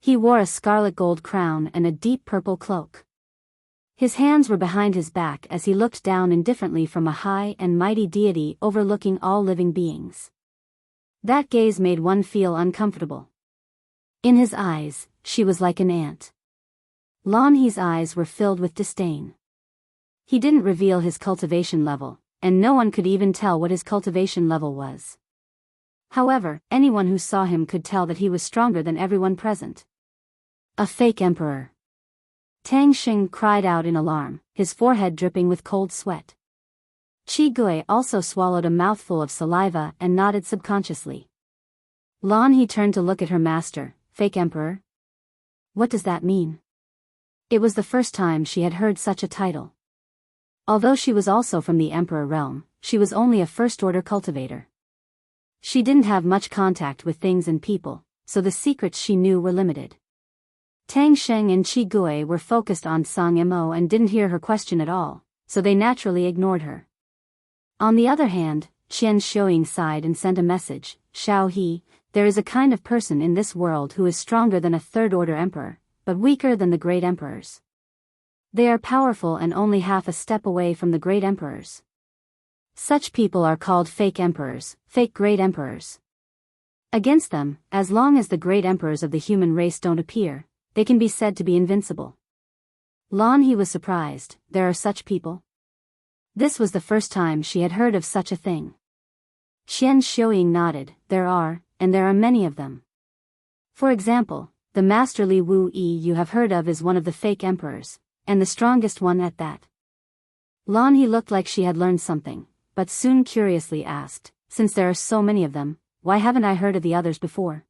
He wore a scarlet gold crown and a deep purple cloak. His hands were behind his back as he looked down indifferently from a high and mighty deity overlooking all living beings. That gaze made one feel uncomfortable. In his eyes, she was like an ant. Lan He's eyes were filled with disdain. He didn't reveal his cultivation level, and no one could even tell what his cultivation level was. However, anyone who saw him could tell that he was stronger than everyone present. A fake emperor. Tang Sheng cried out in alarm, his forehead dripping with cold sweat. Qi Gui also swallowed a mouthful of saliva and nodded subconsciously. Lan He turned to look at her master. "Fake emperor? What does that mean?" It was the first time she had heard such a title. Although she was also from the emperor realm, she was only a first-order cultivator. She didn't have much contact with things and people, so the secrets she knew were limited. Tang Sheng and Qi Gui were focused on Sang Mo and didn't hear her question at all, so they naturally ignored her. On the other hand, Qian Xiuying sighed and sent a message. "Xiao He, there is a kind of person in this world who is stronger than a third-order emperor, but weaker than the great emperors. They are powerful and only half a step away from the great emperors. Such people are called fake emperors, fake great emperors. Against them, as long as the great emperors of the human race don't appear, they can be said to be invincible." Lan He was surprised. There are such people? This was the first time she had heard of such a thing. Qian Xiuying nodded. There are, and there are many of them. For example, the Master Li Wu Yi you have heard of is one of the fake emperors, and the strongest one at that. Lan He looked like she had learned something, but soon curiously asked, "Since there are so many of them, why haven't I heard of the others before?"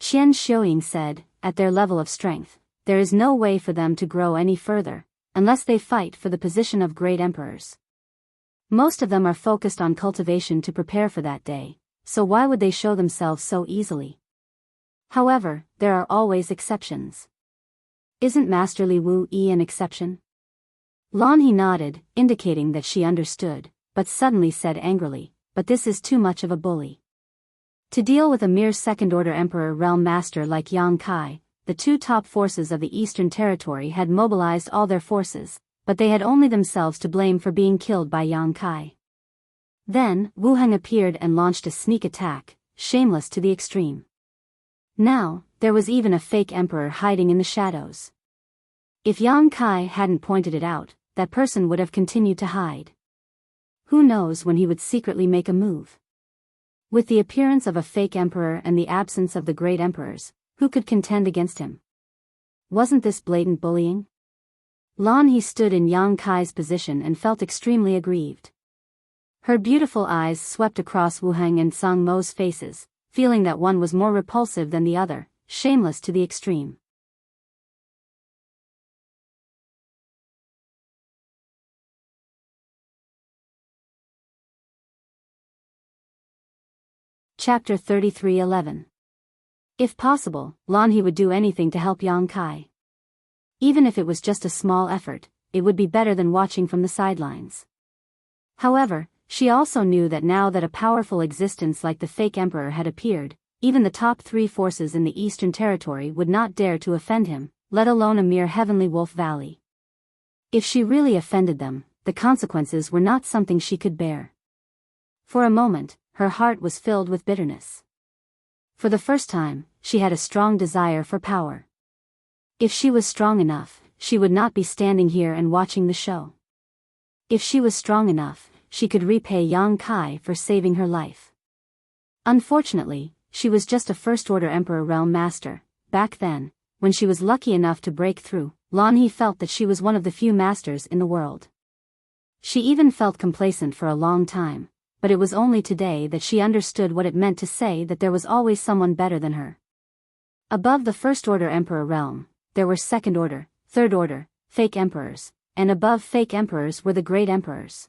Qian Xiuying said, at their level of strength, there is no way for them to grow any further, unless they fight for the position of great emperors. Most of them are focused on cultivation to prepare for that day, so why would they show themselves so easily? However, there are always exceptions. Isn't Master Li Wu Yi an exception? Lan He nodded, indicating that she understood, but suddenly said angrily, but this is too much of a bully. To deal with a mere second-order emperor realm master like Yang Kai, the two top forces of the Eastern Territory had mobilized all their forces, but they had only themselves to blame for being killed by Yang Kai. Then, Wu Heng appeared and launched a sneak attack, shameless to the extreme. Now, there was even a fake emperor hiding in the shadows. If Yang Kai hadn't pointed it out, that person would have continued to hide. Who knows when he would secretly make a move? With the appearance of a fake emperor and the absence of the great emperors, who could contend against him? Wasn't this blatant bullying? Lan He stood in Yang Kai's position and felt extremely aggrieved. Her beautiful eyes swept across Wu Heng and Song Mo's faces, feeling that one was more repulsive than the other, shameless to the extreme. Chapter 33:11. If possible, Lan He would do anything to help Yang Kai. Even if it was just a small effort, it would be better than watching from the sidelines. However, she also knew that now that a powerful existence like the fake emperor had appeared, even the top three forces in the Eastern Territory would not dare to offend him, let alone a mere heavenly Wolf Valley. If she really offended them, the consequences were not something she could bear. For a moment, her heart was filled with bitterness. For the first time, she had a strong desire for power. If she was strong enough, she would not be standing here and watching the show. If she was strong enough, she could repay Yang Kai for saving her life. Unfortunately, she was just a first-order Emperor Realm Master. Back then, when she was lucky enough to break through, Lan He felt that she was one of the few masters in the world. She even felt complacent for a long time, but it was only today that she understood what it meant to say that there was always someone better than her. Above the first-order Emperor realm, there were second-order, third-order, fake emperors, and above fake emperors were the great emperors.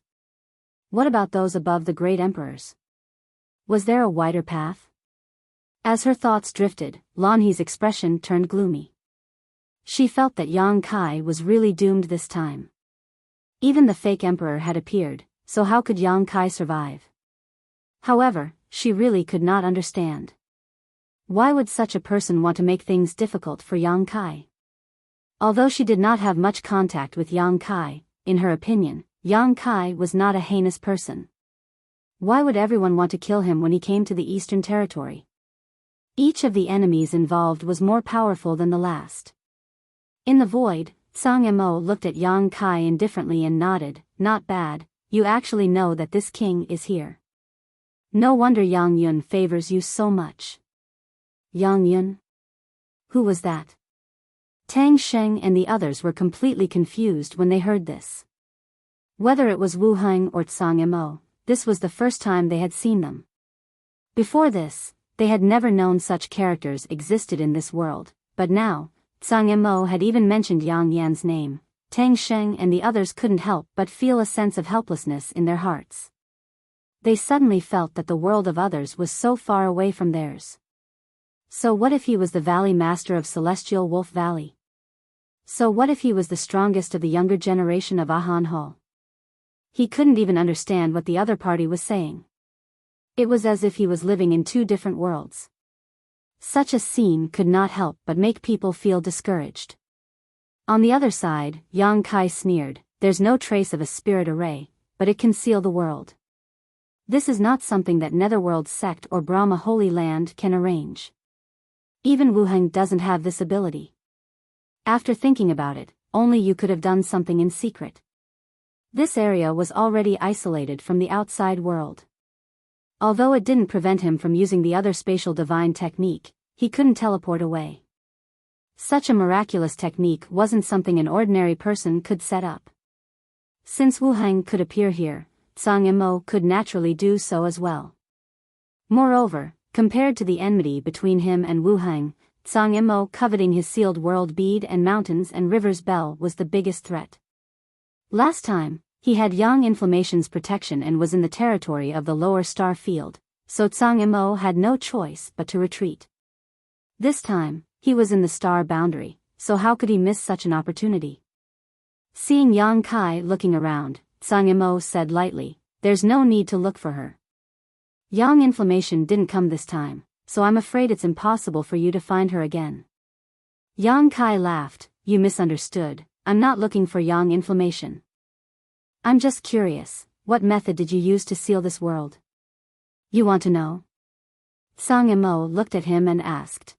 What about those above the great emperors? Was there a wider path? As her thoughts drifted, Lan He's expression turned gloomy. She felt that Yang Kai was really doomed this time. Even the fake emperor had appeared, so how could Yang Kai survive? However, she really could not understand. Why would such a person want to make things difficult for Yang Kai? Although she did not have much contact with Yang Kai, in her opinion, Yang Kai was not a heinous person. Why would everyone want to kill him when he came to the Eastern Territory? Each of the enemies involved was more powerful than the last. In the void, Tsang Mo looked at Yang Kai indifferently and nodded. Not bad, you actually know that this king is here. No wonder Yang Yun favors you so much. Yang Yun? Who was that? Tang Sheng and the others were completely confused when they heard this. Whether it was Wu Heng or Tsang Mo, this was the first time they had seen them. Before this, they had never known such characters existed in this world, but now, Tsang Mo had even mentioned Yang Yan's name. Tang Sheng and the others couldn't help but feel a sense of helplessness in their hearts. They suddenly felt that the world of others was so far away from theirs. So what if he was the Valley Master of Celestial Wolf Valley? So what if he was the strongest of the younger generation of Ahan Ho? He couldn't even understand what the other party was saying. It was as if he was living in two different worlds. Such a scene could not help but make people feel discouraged. On the other side, Yang Kai sneered, there's no trace of a spirit array, but it can seal the world. This is not something that Netherworld sect or Brahma Holy Land can arrange. Even Wu Heng doesn't have this ability. After thinking about it, only you could have done something in secret. This area was already isolated from the outside world. Although it didn't prevent him from using the other spatial divine technique, he couldn't teleport away. Such a miraculous technique wasn't something an ordinary person could set up. Since Wu Heng could appear here, Tsang Mo could naturally do so as well. Moreover, Compared to the enmity between him and Wu Heng, Tsang Imo coveting his sealed world bead and mountains and rivers bell was the biggest threat. Last time, he had Yang Inflammation's protection and was in the territory of the lower star field, so Tsang Imo had no choice but to retreat. This time, he was in the star boundary, so how could he miss such an opportunity? Seeing Yang Kai looking around, Tsang Imo said lightly, "There's no need to look for her. Yang Inflammation didn't come this time, so I'm afraid it's impossible for you to find her again." Yang Kai laughed, "You misunderstood, I'm not looking for Yang Inflammation. I'm just curious, what method did you use to seal this world? You want to know?" Tsang Imo looked at him and asked.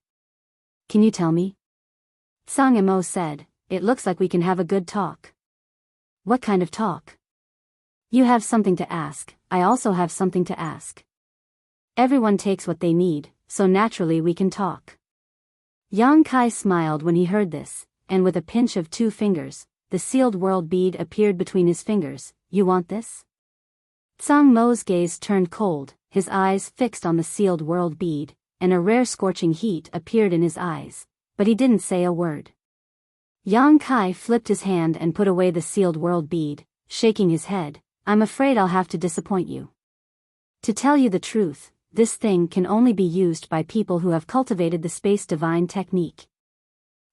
"Can you tell me?" Tsang Imo said, "It looks like we can have a good talk." "What kind of talk?" "You have something to ask, I also have something to ask. Everyone takes what they need, so naturally we can talk." Yang Kai smiled when he heard this, and with a pinch of 2 fingers, the sealed world bead appeared between his fingers. "You want this?" Tsang Mo's gaze turned cold, his eyes fixed on the sealed world bead, and a rare scorching heat appeared in his eyes, but he didn't say a word. Yang Kai flipped his hand and put away the sealed world bead, shaking his head. "I'm afraid I'll have to disappoint you. To tell you the truth, this thing can only be used by people who have cultivated the space divine technique.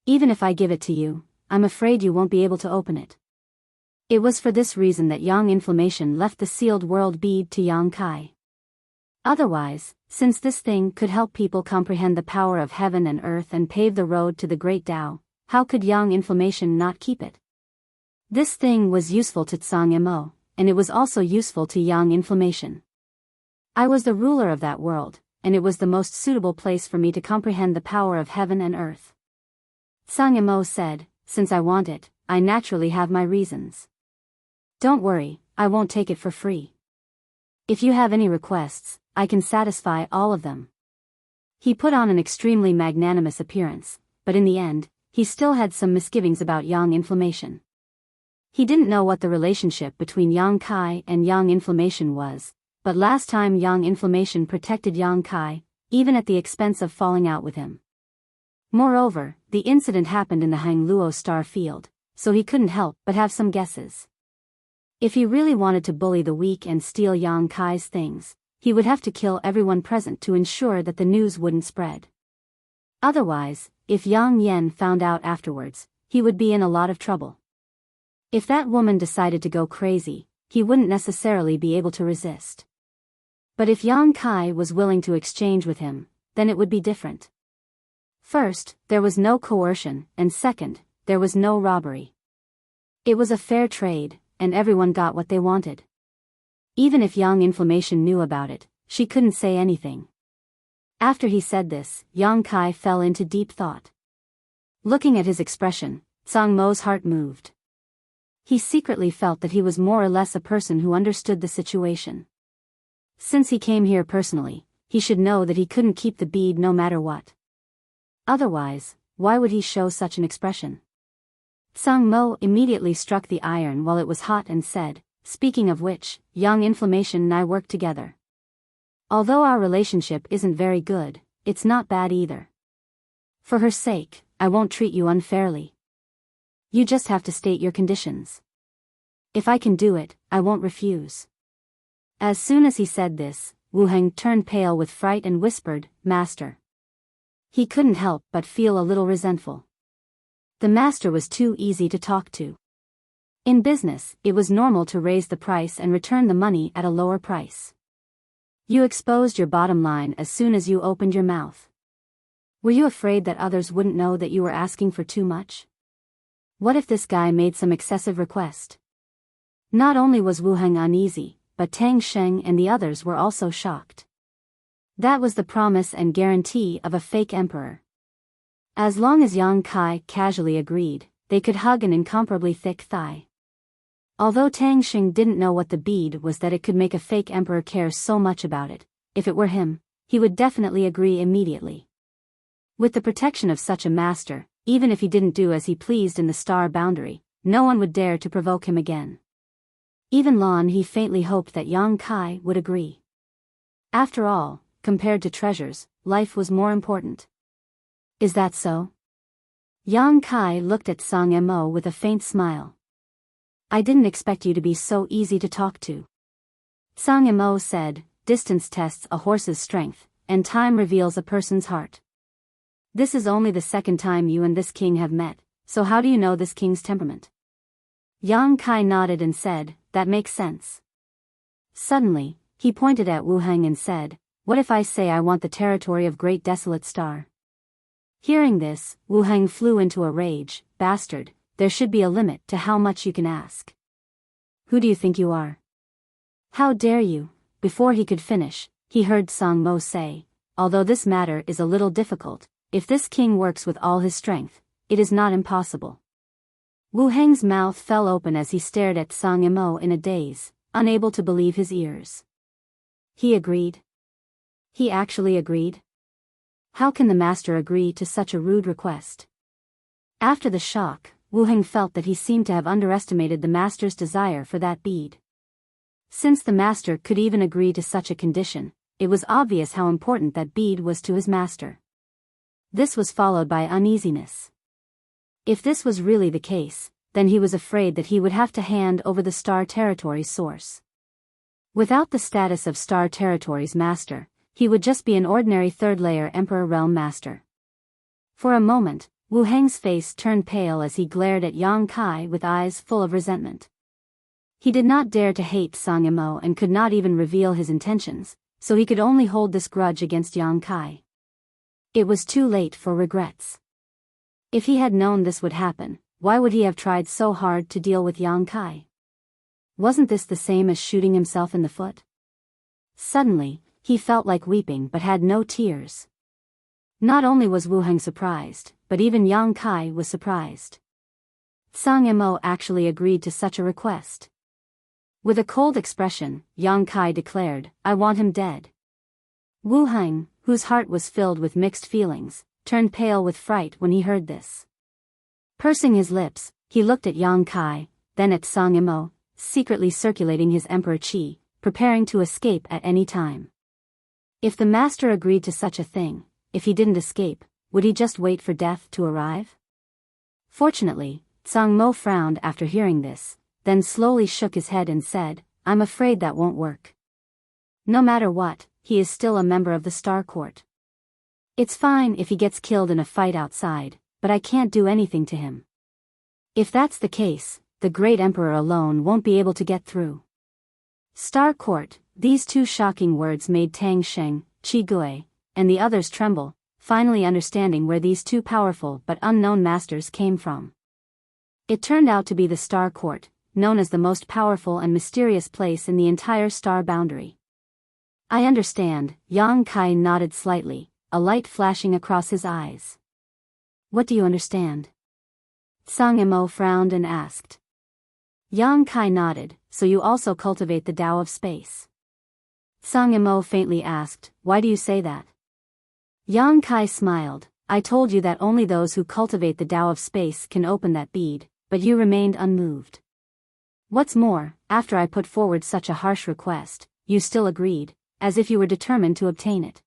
Even if I give it to you, I'm afraid you won't be able to open it." It was for this reason that Yang Inflammation left the sealed world bead to Yang Kai. Otherwise, since this thing could help people comprehend the power of heaven and earth and pave the road to the great Tao, how could Yang Inflammation not keep it? This thing was useful to Tsang Imo, and it was also useful to Yang Inflammation. I was the ruler of that world, and it was the most suitable place for me to comprehend the power of heaven and earth. Tsang Imo said, "Since I want it, I naturally have my reasons. Don't worry, I won't take it for free. If you have any requests, I can satisfy all of them." He put on an extremely magnanimous appearance, but in the end, he still had some misgivings about Yang Inflammation. He didn't know what the relationship between Yang Kai and Yang Inflammation was, but last time Yang Inflammation protected Yang Kai, even at the expense of falling out with him. Moreover, the incident happened in the Hangluo star field, so he couldn't help but have some guesses. If he really wanted to bully the weak and steal Yang Kai's things, he would have to kill everyone present to ensure that the news wouldn't spread. Otherwise, if Yang Yen found out afterwards, he would be in a lot of trouble. If that woman decided to go crazy, he wouldn't necessarily be able to resist. But if Yang Kai was willing to exchange with him, then it would be different. First, there was no coercion, and second, there was no robbery. It was a fair trade, and everyone got what they wanted. Even if Yang Inflammation knew about it, she couldn't say anything. After he said this, Yang Kai fell into deep thought. Looking at his expression, Tsang Mo's heart moved. He secretly felt that he was more or less a person who understood the situation. Since he came here personally, he should know that he couldn't keep the bead no matter what. Otherwise, why would he show such an expression? Tsang Mo immediately struck the iron while it was hot and said, "Speaking of which, Yang Inflammation and I work together. Although our relationship isn't very good, it's not bad either. For her sake, I won't treat you unfairly. You just have to state your conditions. If I can do it, I won't refuse." As soon as he said this, Wu Heng turned pale with fright and whispered, "Master." He couldn't help but feel a little resentful. The master was too easy to talk to. In business, it was normal to raise the price and return the money at a lower price. You exposed your bottom line as soon as you opened your mouth. Were you afraid that others wouldn't know that you were asking for too much? What if this guy made some excessive request? Not only was Wu Heng uneasy, but Tang Sheng and the others were also shocked. That was the promise and guarantee of a fake emperor. As long as Yang Kai casually agreed, they could hug an incomparably thick thigh. Although Tang Sheng didn't know what the bead was that it could make a fake emperor care so much about it, if it were him, he would definitely agree immediately. With the protection of such a master, even if he didn't do as he pleased in the star boundary, no one would dare to provoke him again. Even Lon he faintly hoped that Yang Kai would agree. After all, compared to treasures, life was more important. Is that so? Yang Kai looked at Sang Mo with a faint smile. I didn't expect you to be so easy to talk to. Sang Mo said, distance tests a horse's strength, and time reveals a person's heart. This is only the second time you and this king have met, so how do you know this king's temperament? Yang Kai nodded and said, that makes sense. Suddenly, he pointed at Wu Heng and said, what if I say I want the territory of Great Desolate Star? Hearing this, Wu Heng flew into a rage. Bastard, there should be a limit to how much you can ask. Who do you think you are? How dare you? Before he could finish, he heard Sang Mo say, although this matter is a little difficult, if this king works with all his strength, it is not impossible. Wu Heng's mouth fell open as he stared at Sang Mo in a daze, unable to believe his ears. He agreed. He actually agreed? How can the master agree to such a rude request? After the shock, Wu Heng felt that he seemed to have underestimated the master's desire for that bead. Since the master could even agree to such a condition, it was obvious how important that bead was to his master. This was followed by uneasiness. If this was really the case, then he was afraid that he would have to hand over the Star Territory's source. Without the status of Star Territory's master, he would just be an ordinary third-layer Emperor Realm master. For a moment, Wu Heng's face turned pale as he glared at Yang Kai with eyes full of resentment. He did not dare to hate Sang Mo and could not even reveal his intentions, so he could only hold this grudge against Yang Kai. It was too late for regrets. If he had known this would happen, why would he have tried so hard to deal with Yang Kai? Wasn't this the same as shooting himself in the foot? Suddenly, he felt like weeping but had no tears. Not only was Wu Heng surprised, but even Yang Kai was surprised. Sang Mo actually agreed to such a request. With a cold expression, Yang Kai declared, I want him dead. Wu Heng, whose heart was filled with mixed feelings, turned pale with fright when he heard this. Pursing his lips, he looked at Yang Kai, then at Sang Mo, secretly circulating his emperor chi, preparing to escape at any time. If the master agreed to such a thing, if he didn't escape, would he just wait for death to arrive? Fortunately, Sang Mo frowned after hearing this, then slowly shook his head and said, I'm afraid that won't work. No matter what, he is still a member of the Star Court. It's fine if he gets killed in a fight outside, but I can't do anything to him. If that's the case, the great emperor alone won't be able to get through. Star Court, these two shocking words made Tang Sheng, Qi Gui, and the others tremble, finally understanding where these two powerful but unknown masters came from. It turned out to be the Star Court, known as the most powerful and mysterious place in the entire star boundary. I understand, Yang Kai nodded slightly, a light flashing across his eyes. What do you understand? Sang Mo frowned and asked. Yang Kai nodded, so you also cultivate the Tao of space. Sang Mo faintly asked, why do you say that? Yang Kai smiled, I told you that only those who cultivate the Tao of space can open that bead, but you remained unmoved. What's more, after I put forward such a harsh request, you still agreed, as if you were determined to obtain it.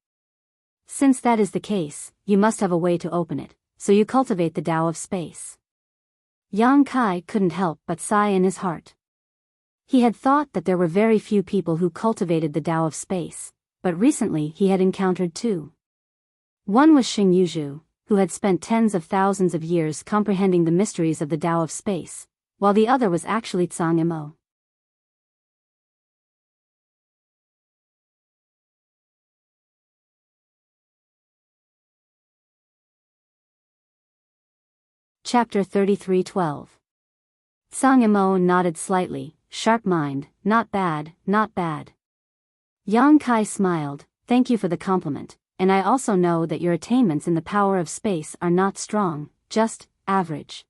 Since that is the case, you must have a way to open it, so you cultivate the Tao of space. Yang Kai couldn't help but sigh in his heart. He had thought that there were very few people who cultivated the Tao of space, but recently he had encountered two. One was Xing Yuzhu, who had spent tens of thousands of years comprehending the mysteries of the Tao of space, while the other was actually Sang Mo. Chapter 33:12. Sang Mo nodded slightly, sharp mind, not bad, not bad. Yang Kai smiled, thank you for the compliment, and I also know that your attainments in the power of space are not strong, just average.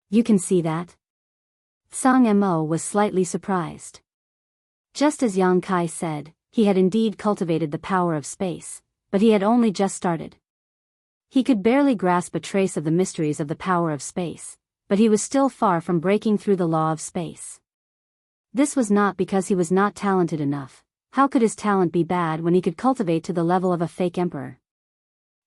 You can see that? Sang Mo was slightly surprised. Just as Yang Kai said, he had indeed cultivated the power of space, but he had only just started. He could barely grasp a trace of the mysteries of the power of space, but he was still far from breaking through the law of space. This was not because he was not talented enough, How could his talent be bad when he could cultivate to the level of a fake emperor?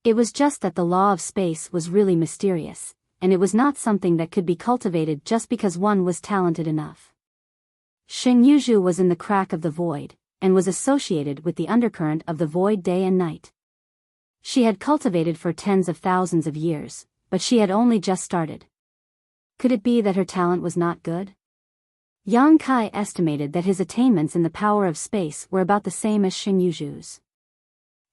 It was just that the law of space was really mysterious, and it was not something that could be cultivated just because one was talented enough. Xing Yuzhu was in the crack of the void, and was associated with the undercurrent of the void day and night. She had cultivated for tens of thousands of years, but she had only just started. Could it be that her talent was not good? Yang Kai estimated that his attainments in the power of space were about the same as Xing Yuzhu's.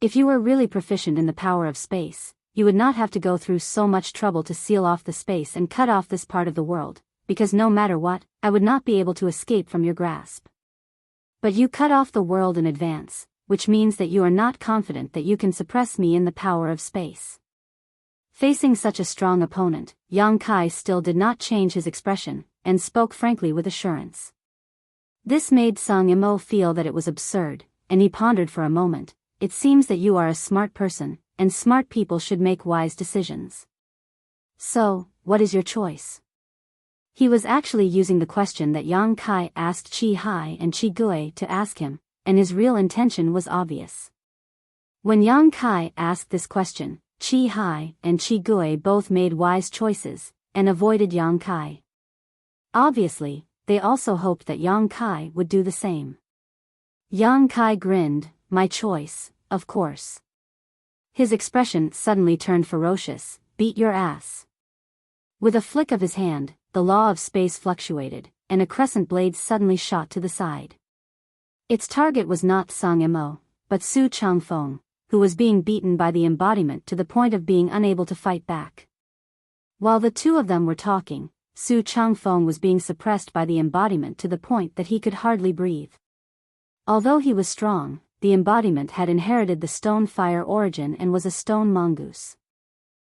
If you were really proficient in the power of space, you would not have to go through so much trouble to seal off the space and cut off this part of the world, because no matter what, I would not be able to escape from your grasp. But you cut off the world in advance, which means that you are not confident that you can suppress me in the power of space. Facing such a strong opponent, Yang Kai still did not change his expression, and spoke frankly with assurance. This made Song Yimou feel that it was absurd, and he pondered for a moment. It seems that you are a smart person, and smart people should make wise decisions. So, what is your choice? He was actually using the question that Yang Kai asked Qi Hai and Qi Gui to ask him, and his real intention was obvious. When Yang Kai asked this question, Qi Hai and Qi Gui both made wise choices, and avoided Yang Kai. Obviously, they also hoped that Yang Kai would do the same. Yang Kai grinned, "My choice, of course." His expression suddenly turned ferocious, "Beat your ass." With a flick of his hand, the law of space fluctuated, and a crescent blade suddenly shot to the side. Its target was not Song Yimou, but Su Changfeng, who was being beaten by the embodiment to the point of being unable to fight back. While the two of them were talking, Su Changfeng was being suppressed by the embodiment to the point that he could hardly breathe. Although he was strong, the embodiment had inherited the stone fire origin and was a stone mongoose.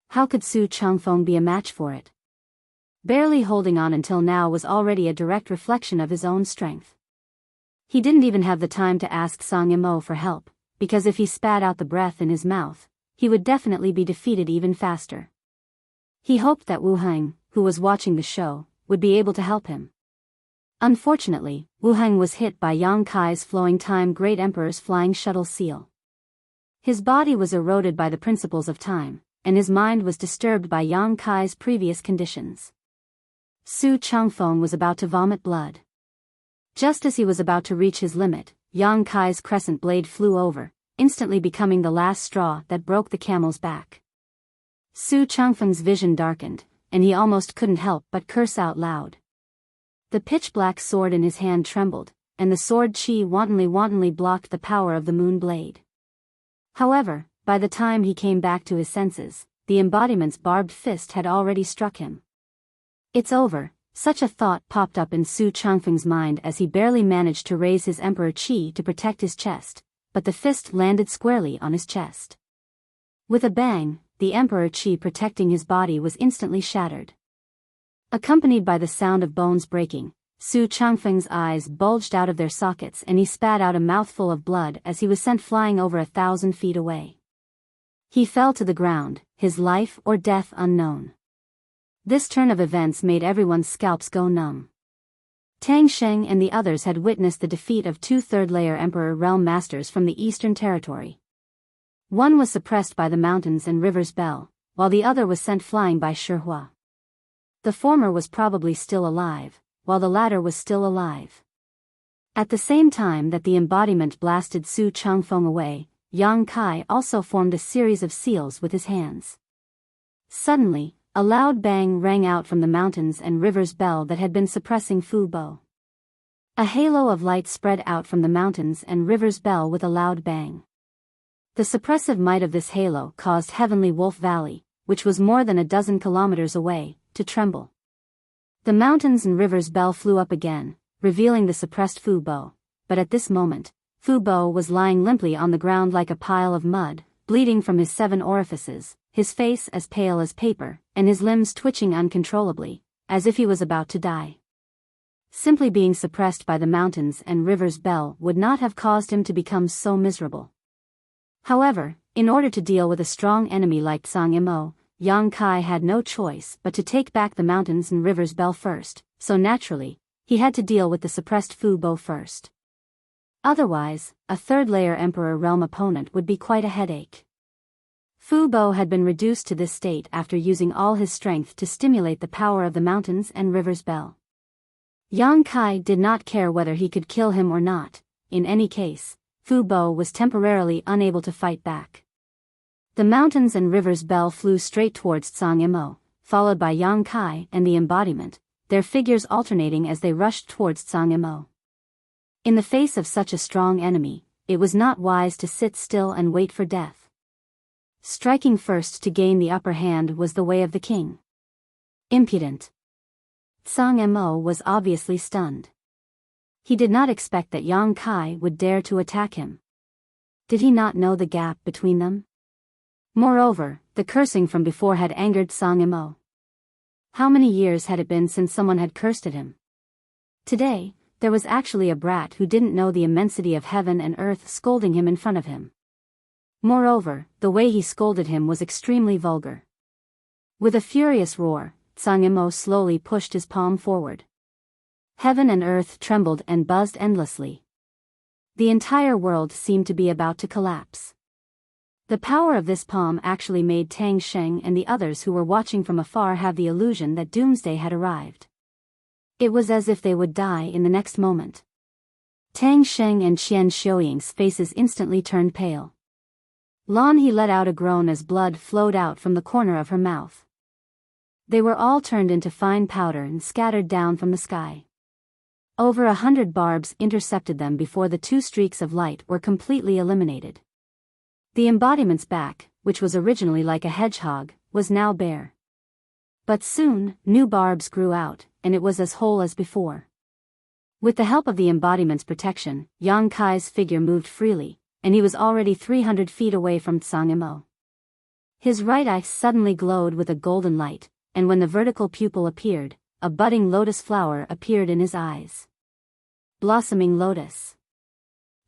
How could Su Changfeng be a match for it? Barely holding on until now was already a direct reflection of his own strength. He didn't even have the time to ask Song Yimou for help, because if he spat out the breath in his mouth, he would definitely be defeated even faster. He hoped that Wu Heng, who was watching the show, would be able to help him. Unfortunately, Wu Heng was hit by Yang Kai's flowing time Great Emperor's flying shuttle seal. His body was eroded by the principles of time, and his mind was disturbed by Yang Kai's previous conditions. Su Changfeng was about to vomit blood. Just as he was about to reach his limit, Yang Kai's crescent blade flew over, instantly becoming the last straw that broke the camel's back. Su Changfeng's vision darkened, and he almost couldn't help but curse out loud. The pitch-black sword in his hand trembled, and the sword chi wantonly blocked the power of the moon blade. However, by the time he came back to his senses, the embodiment's barbed fist had already struck him. "It's over," such a thought popped up in Su Changfeng's mind as he barely managed to raise his emperor chi to protect his chest, but the fist landed squarely on his chest. With a bang, the emperor chi protecting his body was instantly shattered. Accompanied by the sound of bones breaking, Su Changfeng's eyes bulged out of their sockets and he spat out a mouthful of blood as he was sent flying over 1,000 feet away. He fell to the ground, his life or death unknown. This turn of events made everyone's scalps go numb. Tang Sheng and the others had witnessed the defeat of two third-layer Emperor realm masters from the Eastern Territory. One was suppressed by the mountains and river's bell, while the other was sent flying by Shihua. The former was probably still alive, while the latter was still alive. At the same time that the embodiment blasted Su Changfeng away, Yang Kai also formed a series of seals with his hands. Suddenly, a loud bang rang out from the mountains and river's bell that had been suppressing Fu Bo. A halo of light spread out from the mountains and river's bell with a loud bang. The suppressive might of this halo caused Heavenly Wolf Valley, which was more than a dozen kilometers away, to tremble. The mountains and river's bell flew up again, revealing the suppressed Fu Bo, but at this moment, Fu Bo was lying limply on the ground like a pile of mud, bleeding from his 7 orifices, his face as pale as paper, and his limbs twitching uncontrollably, as if he was about to die. Simply being suppressed by the mountains and river's bell would not have caused him to become so miserable. However, in order to deal with a strong enemy like Song Yimou, Yang Kai had no choice but to take back the mountains and river's bell first, so naturally, he had to deal with the suppressed Fu Bo first. Otherwise, a third-layer Emperor realm opponent would be quite a headache. Fu Bo had been reduced to this state after using all his strength to stimulate the power of the mountains and rivers bell. Yang Kai did not care whether he could kill him or not. In any case, Fu Bo was temporarily unable to fight back. The mountains and rivers bell flew straight towards Tsang Imo, followed by Yang Kai and the embodiment, their figures alternating as they rushed towards Tsang Imo. In the face of such a strong enemy, it was not wise to sit still and wait for death. Striking first to gain the upper hand was the way of the king. Impudent. Tsang Imo was obviously stunned. He did not expect that Yang Kai would dare to attack him. Did he not know the gap between them? Moreover, the cursing from before had angered Tsang Imo. How many years had it been since someone had cursed at him? Today, there was actually a brat who didn't know the immensity of heaven and earth scolding him in front of him. Moreover, the way he scolded him was extremely vulgar. With a furious roar, Tsang Imo slowly pushed his palm forward. Heaven and earth trembled and buzzed endlessly. The entire world seemed to be about to collapse. The power of this palm actually made Tang Sheng and the others who were watching from afar have the illusion that doomsday had arrived. It was as if they would die in the next moment. Tang Sheng and Qian Xiuying's faces instantly turned pale. Lan He let out a groan as blood flowed out from the corner of her mouth. They were all turned into fine powder and scattered down from the sky. Over 100 barbs intercepted them before the 2 streaks of light were completely eliminated. The embodiment's back, which was originally like a hedgehog, was now bare. But soon, new barbs grew out, and it was as whole as before. With the help of the embodiment's protection, Yang Kai's figure moved freely, and he was already 300 feet away from Tsang Imo. His right eye suddenly glowed with a golden light, and when the vertical pupil appeared, a budding lotus flower appeared in his eyes. Blossoming lotus.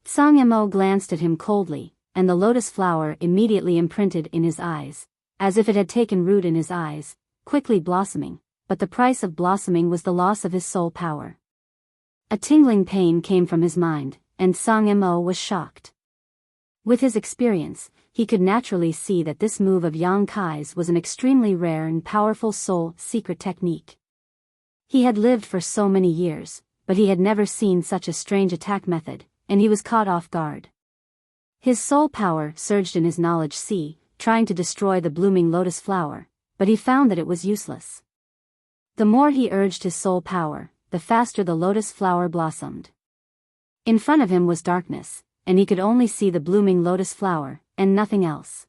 Tsang Imo glanced at him coldly, and the lotus flower immediately imprinted in his eyes, as if it had taken root in his eyes, quickly blossoming, but the price of blossoming was the loss of his soul power. A tingling pain came from his mind, and Tsang Imo was shocked. With his experience, he could naturally see that this move of Yang Kai's was an extremely rare and powerful soul secret technique. He had lived for so many years, but he had never seen such a strange attack method, and he was caught off guard. His soul power surged in his knowledge sea, trying to destroy the blooming lotus flower, but he found that it was useless. The more he urged his soul power, the faster the lotus flower blossomed. In front of him was darkness, and he could only see the blooming lotus flower, and nothing else.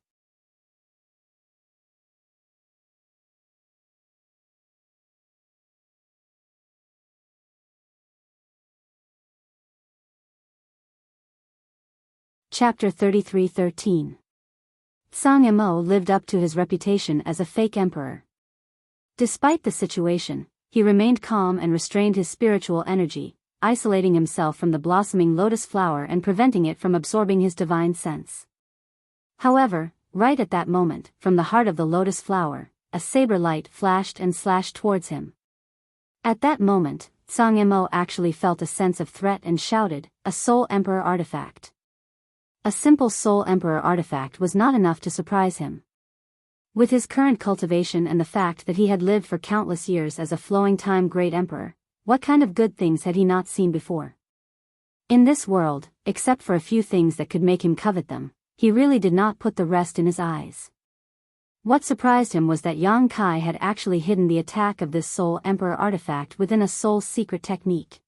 Chapter 33:13. Tsang Imo lived up to his reputation as a fake emperor. Despite the situation, he remained calm and restrained his spiritual energy, isolating himself from the blossoming lotus flower and preventing it from absorbing his divine sense. However, right at that moment, from the heart of the lotus flower, a saber light flashed and slashed towards him. At that moment, Tsang Imo actually felt a sense of threat and shouted, "A Soul Emperor artifact." A simple Soul Emperor artifact was not enough to surprise him. With his current cultivation and the fact that he had lived for countless years as a flowing time great emperor, what kind of good things had he not seen before? In this world, except for a few things that could make him covet them, he really did not put the rest in his eyes. What surprised him was that Yang Kai had actually hidden the attack of this Soul Emperor artifact within a soul secret technique.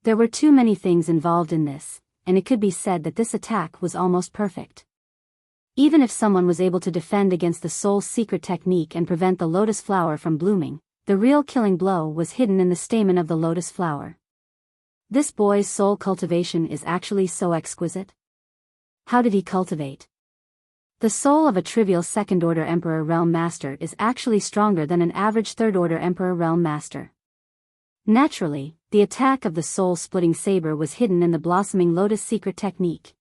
There were too many things involved in this, and it could be said that this attack was almost perfect. Even if someone was able to defend against the soul secret technique and prevent the lotus flower from blooming, the real killing blow was hidden in the stamen of the lotus flower. This boy's soul cultivation is actually so exquisite. How did he cultivate? The soul of a trivial second-order Emperor Realm Master is actually stronger than an average third-order Emperor Realm Master. Naturally, the attack of the soul-splitting saber was hidden in the blossoming lotus secret technique.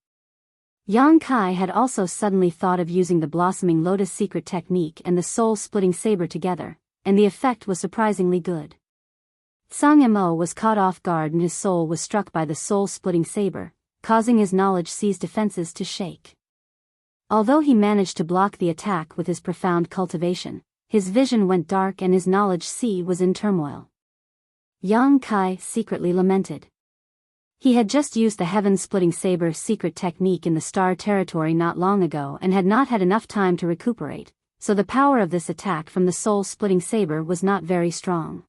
Yang Kai had also suddenly thought of using the blossoming lotus secret technique and the soul-splitting saber together, and the effect was surprisingly good. Tsang Imo was caught off guard and his soul was struck by the soul-splitting saber, causing his knowledge C's defenses to shake. Although he managed to block the attack with his profound cultivation, his vision went dark and his knowledge C was in turmoil. Yang Kai secretly lamented. He had just used the heaven-splitting saber secret technique in the star territory not long ago and had not had enough time to recuperate, so the power of this attack from the soul-splitting saber was not very strong.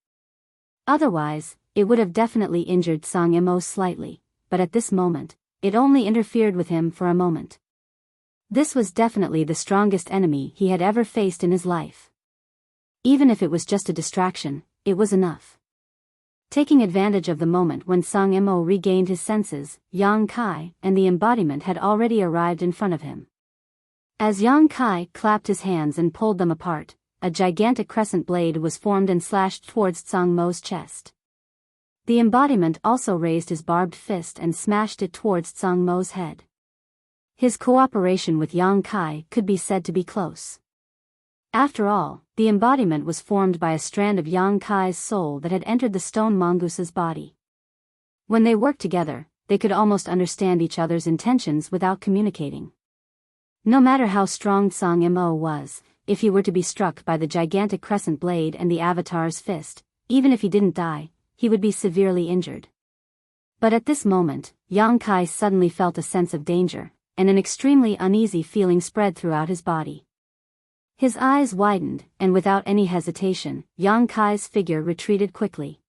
Otherwise, it would have definitely injured Sang Mo slightly, but at this moment, it only interfered with him for a moment. This was definitely the strongest enemy he had ever faced in his life. Even if it was just a distraction, it was enough. Taking advantage of the moment when Sang Mo regained his senses, Yang Kai and the embodiment had already arrived in front of him. As Yang Kai clapped his hands and pulled them apart, a gigantic crescent blade was formed and slashed towards Sang Mo's chest. The embodiment also raised his barbed fist and smashed it towards Sang Mo's head. His cooperation with Yang Kai could be said to be close. After all, the embodiment was formed by a strand of Yang Kai's soul that had entered the stone mongoose's body. When they worked together, they could almost understand each other's intentions without communicating. No matter how strong Sang Mo was, if he were to be struck by the gigantic crescent blade and the avatar's fist, even if he didn't die, he would be severely injured. But at this moment, Yang Kai suddenly felt a sense of danger, and an extremely uneasy feeling spread throughout his body. His eyes widened, and without any hesitation, Yang Kai's figure retreated quickly.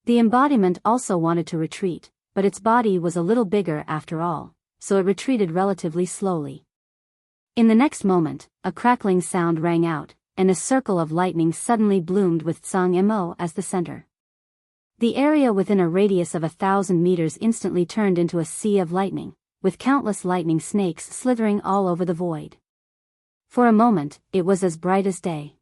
The embodiment also wanted to retreat, but its body was a little bigger after all, so it retreated relatively slowly. In the next moment, a crackling sound rang out, and a circle of lightning suddenly bloomed with Sang Mo as the center. The area within a radius of 1,000 meters instantly turned into a sea of lightning, with countless lightning snakes slithering all over the void. For a moment, it was as bright as day.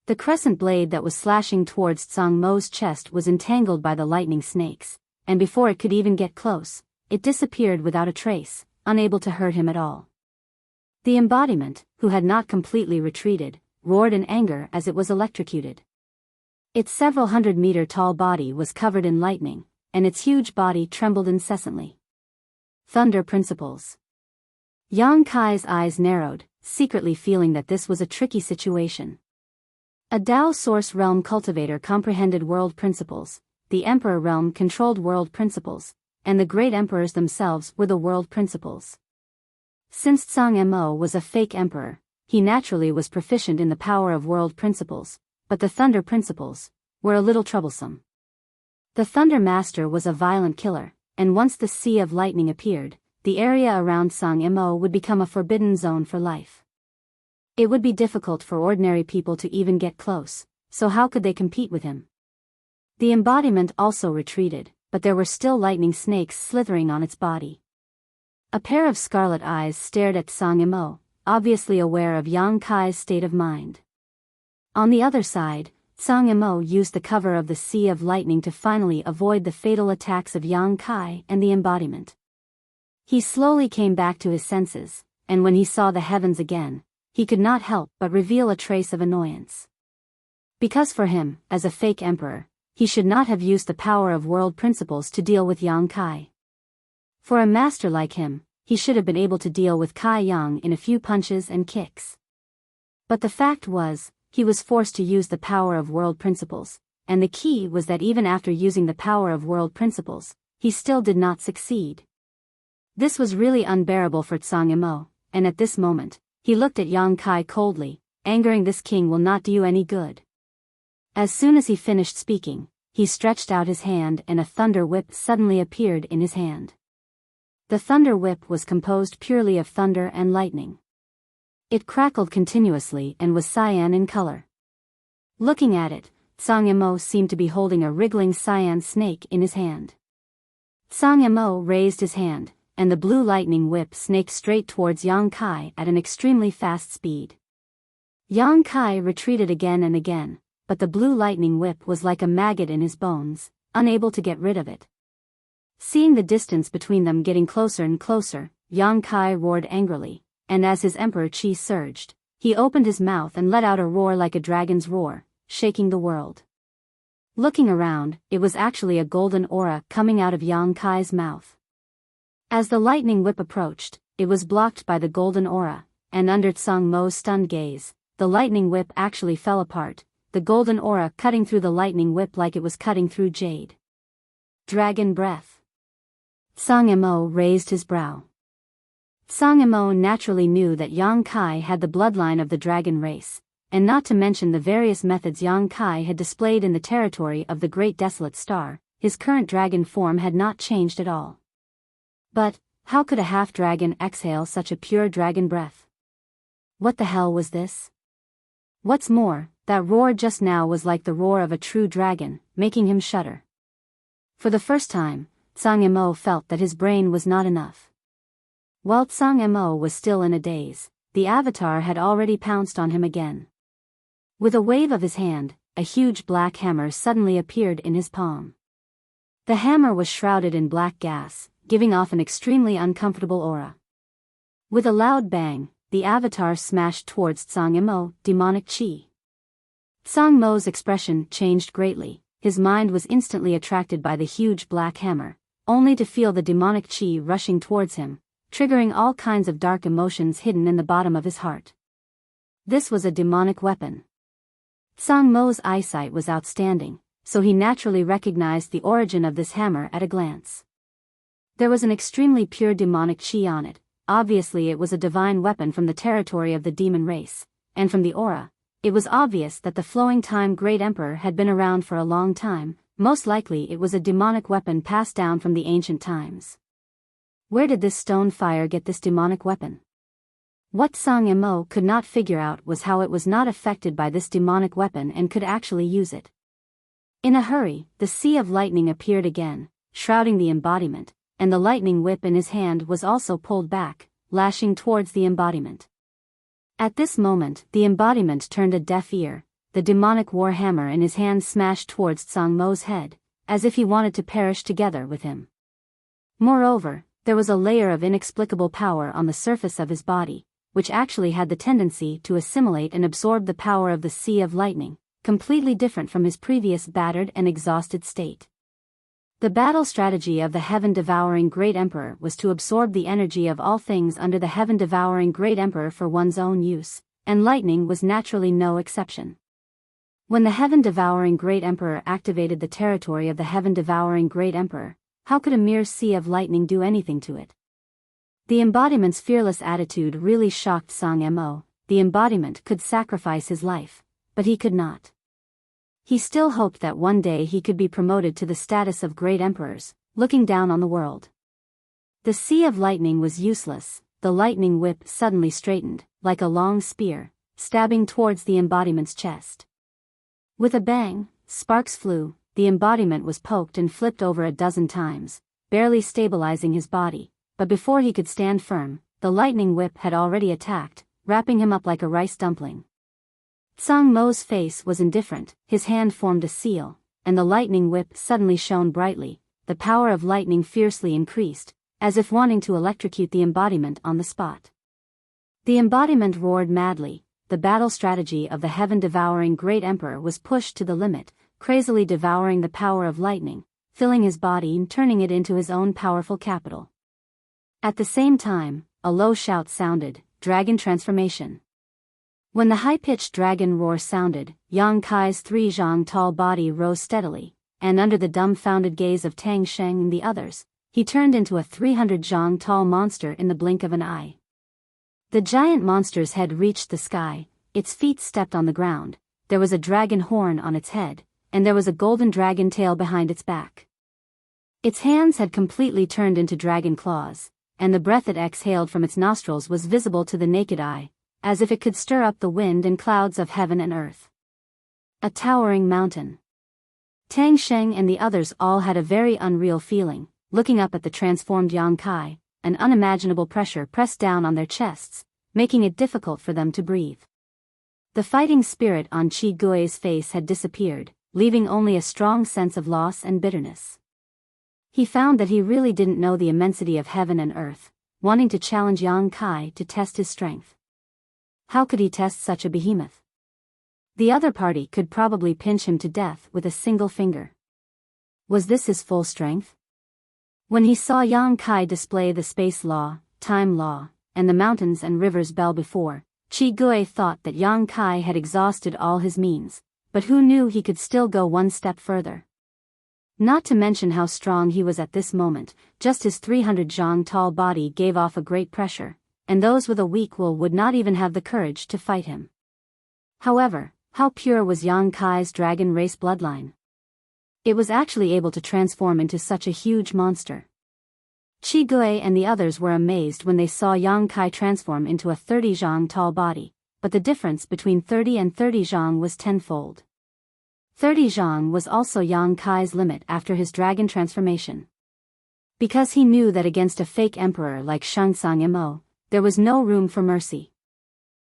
The crescent blade that was slashing towards Sang Mo's chest was entangled by the lightning snakes, and before it could even get close, it disappeared without a trace, unable to hurt him at all. The embodiment, who had not completely retreated, roared in anger as it was electrocuted. Its several hundred-meter-tall body was covered in lightning, and its huge body trembled incessantly. Thunder Principles. Yang Kai's eyes narrowed, secretly feeling that this was a tricky situation. A Tao Source Realm cultivator comprehended world principles, the Emperor Realm controlled world principles, and the Great Emperors themselves were the world principles. Since Sang Mo was a fake emperor, he naturally was proficient in the power of world principles, but the Thunder Principles were a little troublesome. The Thunder Master was a violent killer, and once the Sea of Lightning appeared, the area around Sang Mo would become a forbidden zone for life. It would be difficult for ordinary people to even get close, so how could they compete with him? The embodiment also retreated, but there were still lightning snakes slithering on its body. A pair of scarlet eyes stared at Sang Mo, obviously aware of Yang Kai's state of mind. On the other side, Sang Mo used the cover of the Sea of Lightning to finally avoid the fatal attacks of Yang Kai and the embodiment. He slowly came back to his senses, and when he saw the heavens again, he could not help but reveal a trace of annoyance. Because for him, as a fake emperor, he should not have used the power of world principles to deal with Yang Kai. For a master like him, he should have been able to deal with Kai Yang in a few punches and kicks. But the fact was, he was forced to use the power of world principles, and the key was that even after using the power of world principles, he still did not succeed. This was really unbearable for Sang Mo, and at this moment, he looked at Yang Kai coldly, angering this king will not do you any good. As soon as he finished speaking, he stretched out his hand and a thunder whip suddenly appeared in his hand. The thunder whip was composed purely of thunder and lightning. It crackled continuously and was cyan in color. Looking at it, Sang Mo seemed to be holding a wriggling cyan snake in his hand. Sang Mo raised his hand, and the blue lightning whip snaked straight towards Yang Kai at an extremely fast speed. Yang Kai retreated again and again, but the blue lightning whip was like a maggot in his bones, unable to get rid of it. Seeing the distance between them getting closer and closer, Yang Kai roared angrily, and as his emperor chi surged, he opened his mouth and let out a roar like a dragon's roar, shaking the world. Looking around, it was actually a golden aura coming out of Yang Kai's mouth. As the lightning whip approached, it was blocked by the golden aura, and under Tsang Mo's stunned gaze, the lightning whip actually fell apart, the golden aura cutting through the lightning whip like it was cutting through jade. Dragon breath. Tsang Mo raised his brow. Tsang Mo naturally knew that Yang Kai had the bloodline of the dragon race, and not to mention the various methods Yang Kai had displayed in the territory of the Great Desolate Star, his current dragon form had not changed at all. But, how could a half-dragon exhale such a pure dragon breath? What the hell was this? What's more, that roar just now was like the roar of a true dragon, making him shudder. For the first time, Tsang Mo felt that his brain was not enough. While Tsang Mo was still in a daze, the avatar had already pounced on him again. With a wave of his hand, a huge black hammer suddenly appeared in his palm. The hammer was shrouded in black gas, giving off an extremely uncomfortable aura. With a loud bang, the avatar smashed towards Tsang Mo, demonic chi. Tsang Mo's expression changed greatly, his mind was instantly attracted by the huge black hammer, only to feel the demonic chi rushing towards him, triggering all kinds of dark emotions hidden in the bottom of his heart. This was a demonic weapon. Tsang Mo's eyesight was outstanding, so he naturally recognized the origin of this hammer at a glance. There was an extremely pure demonic chi on it. Obviously it was a divine weapon from the territory of the demon race, and from the aura, it was obvious that the flowing time Great Emperor had been around for a long time. Most likely it was a demonic weapon passed down from the ancient times. Where did this stone fire get this demonic weapon? What Tsang Mo could not figure out was how it was not affected by this demonic weapon and could actually use it. In a hurry, the sea of lightning appeared again, shrouding the embodiment, and the lightning whip in his hand was also pulled back, lashing towards the embodiment. At this moment, the embodiment turned a deaf ear, the demonic war hammer in his hand smashed towards Tsang Mo's head, as if he wanted to perish together with him. Moreover, there was a layer of inexplicable power on the surface of his body, which actually had the tendency to assimilate and absorb the power of the sea of lightning, completely different from his previous battered and exhausted state. The battle strategy of the heaven-devouring Great Emperor was to absorb the energy of all things under the heaven-devouring Great Emperor for one's own use, and lightning was naturally no exception. When the heaven-devouring Great Emperor activated the territory of the heaven-devouring Great Emperor, how could a mere sea of lightning do anything to it? The embodiment's fearless attitude really shocked Tsang Mo. The embodiment could sacrifice his life, but he could not. He still hoped that one day he could be promoted to the status of great emperors, looking down on the world. The sea of lightning was useless. The lightning whip suddenly straightened, like a long spear, stabbing towards the embodiment's chest. With a bang, sparks flew, the embodiment was poked and flipped over a dozen times, barely stabilizing his body, but before he could stand firm, the lightning whip had already attacked, wrapping him up like a rice dumpling. Tsang Mo's face was indifferent, his hand formed a seal, and the lightning whip suddenly shone brightly, the power of lightning fiercely increased, as if wanting to electrocute the embodiment on the spot. The embodiment roared madly, the battle strategy of the heaven-devouring Great Emperor was pushed to the limit, crazily devouring the power of lightning, filling his body and turning it into his own powerful capital. At the same time, a low shout sounded, dragon transformation. When the high-pitched dragon roar sounded, Yang Kai's 3 zhang tall body rose steadily, and under the dumbfounded gaze of Tang Sheng and the others, he turned into a 300 zhang tall monster in the blink of an eye. The giant monster's head reached the sky, its feet stepped on the ground, there was a dragon horn on its head, and there was a golden dragon tail behind its back. Its hands had completely turned into dragon claws, and the breath it exhaled from its nostrils was visible to the naked eye, as if it could stir up the wind and clouds of heaven and earth. A towering mountain. Tang Sheng and the others all had a very unreal feeling, looking up at the transformed Yang Kai, an unimaginable pressure pressed down on their chests, making it difficult for them to breathe. The fighting spirit on Qi Gui's face had disappeared, leaving only a strong sense of loss and bitterness. He found that he really didn't know the immensity of heaven and earth, wanting to challenge Yang Kai to test his strength. How could he test such a behemoth? The other party could probably pinch him to death with a single finger. Was this his full strength? When he saw Yang Kai display the space law, time law, and the mountains and rivers bell before, Qi Gui thought that Yang Kai had exhausted all his means, but who knew he could still go one step further. Not to mention how strong he was at this moment, just his 300 zhang tall body gave off a great pressure, and those with a weak will would not even have the courage to fight him. However, how pure was Yang Kai's dragon race bloodline? It was actually able to transform into such a huge monster. Qi Gui and the others were amazed when they saw Yang Kai transform into a 30 zhang tall body, but the difference between 30 and 30 zhang was tenfold. 30 zhang was also Yang Kai's limit after his dragon transformation. Because he knew that against a fake emperor like Shang Tsang Yamo, there was no room for mercy.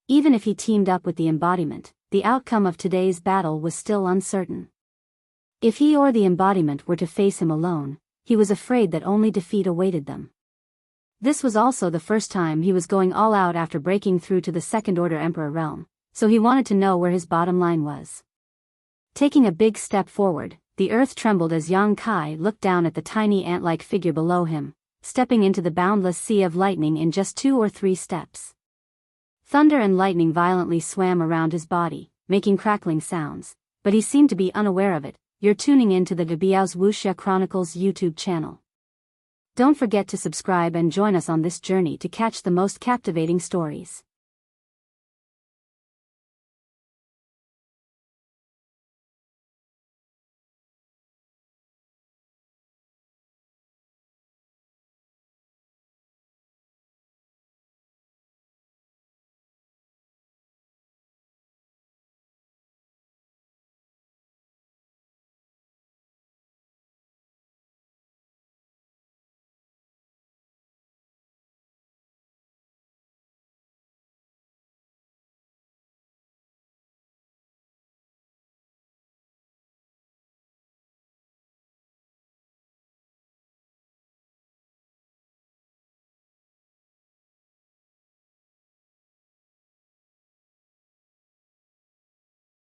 Even if he teamed up with the embodiment, the outcome of today's battle was still uncertain. If he or the embodiment were to face him alone, he was afraid that only defeat awaited them. This was also the first time he was going all out after breaking through to the second-order emperor realm, so he wanted to know where his bottom line was. Taking a big step forward, the earth trembled as Yang Kai looked down at the tiny ant-like figure below him, stepping into the boundless sea of lightning in just 2 or 3 steps. Thunder and lightning violently swam around his body, making crackling sounds, but he seemed to be unaware of it. You're tuning in to the Biyao's Wuxia Chronicles YouTube channel. Don't forget to subscribe and join us on this journey to catch the most captivating stories.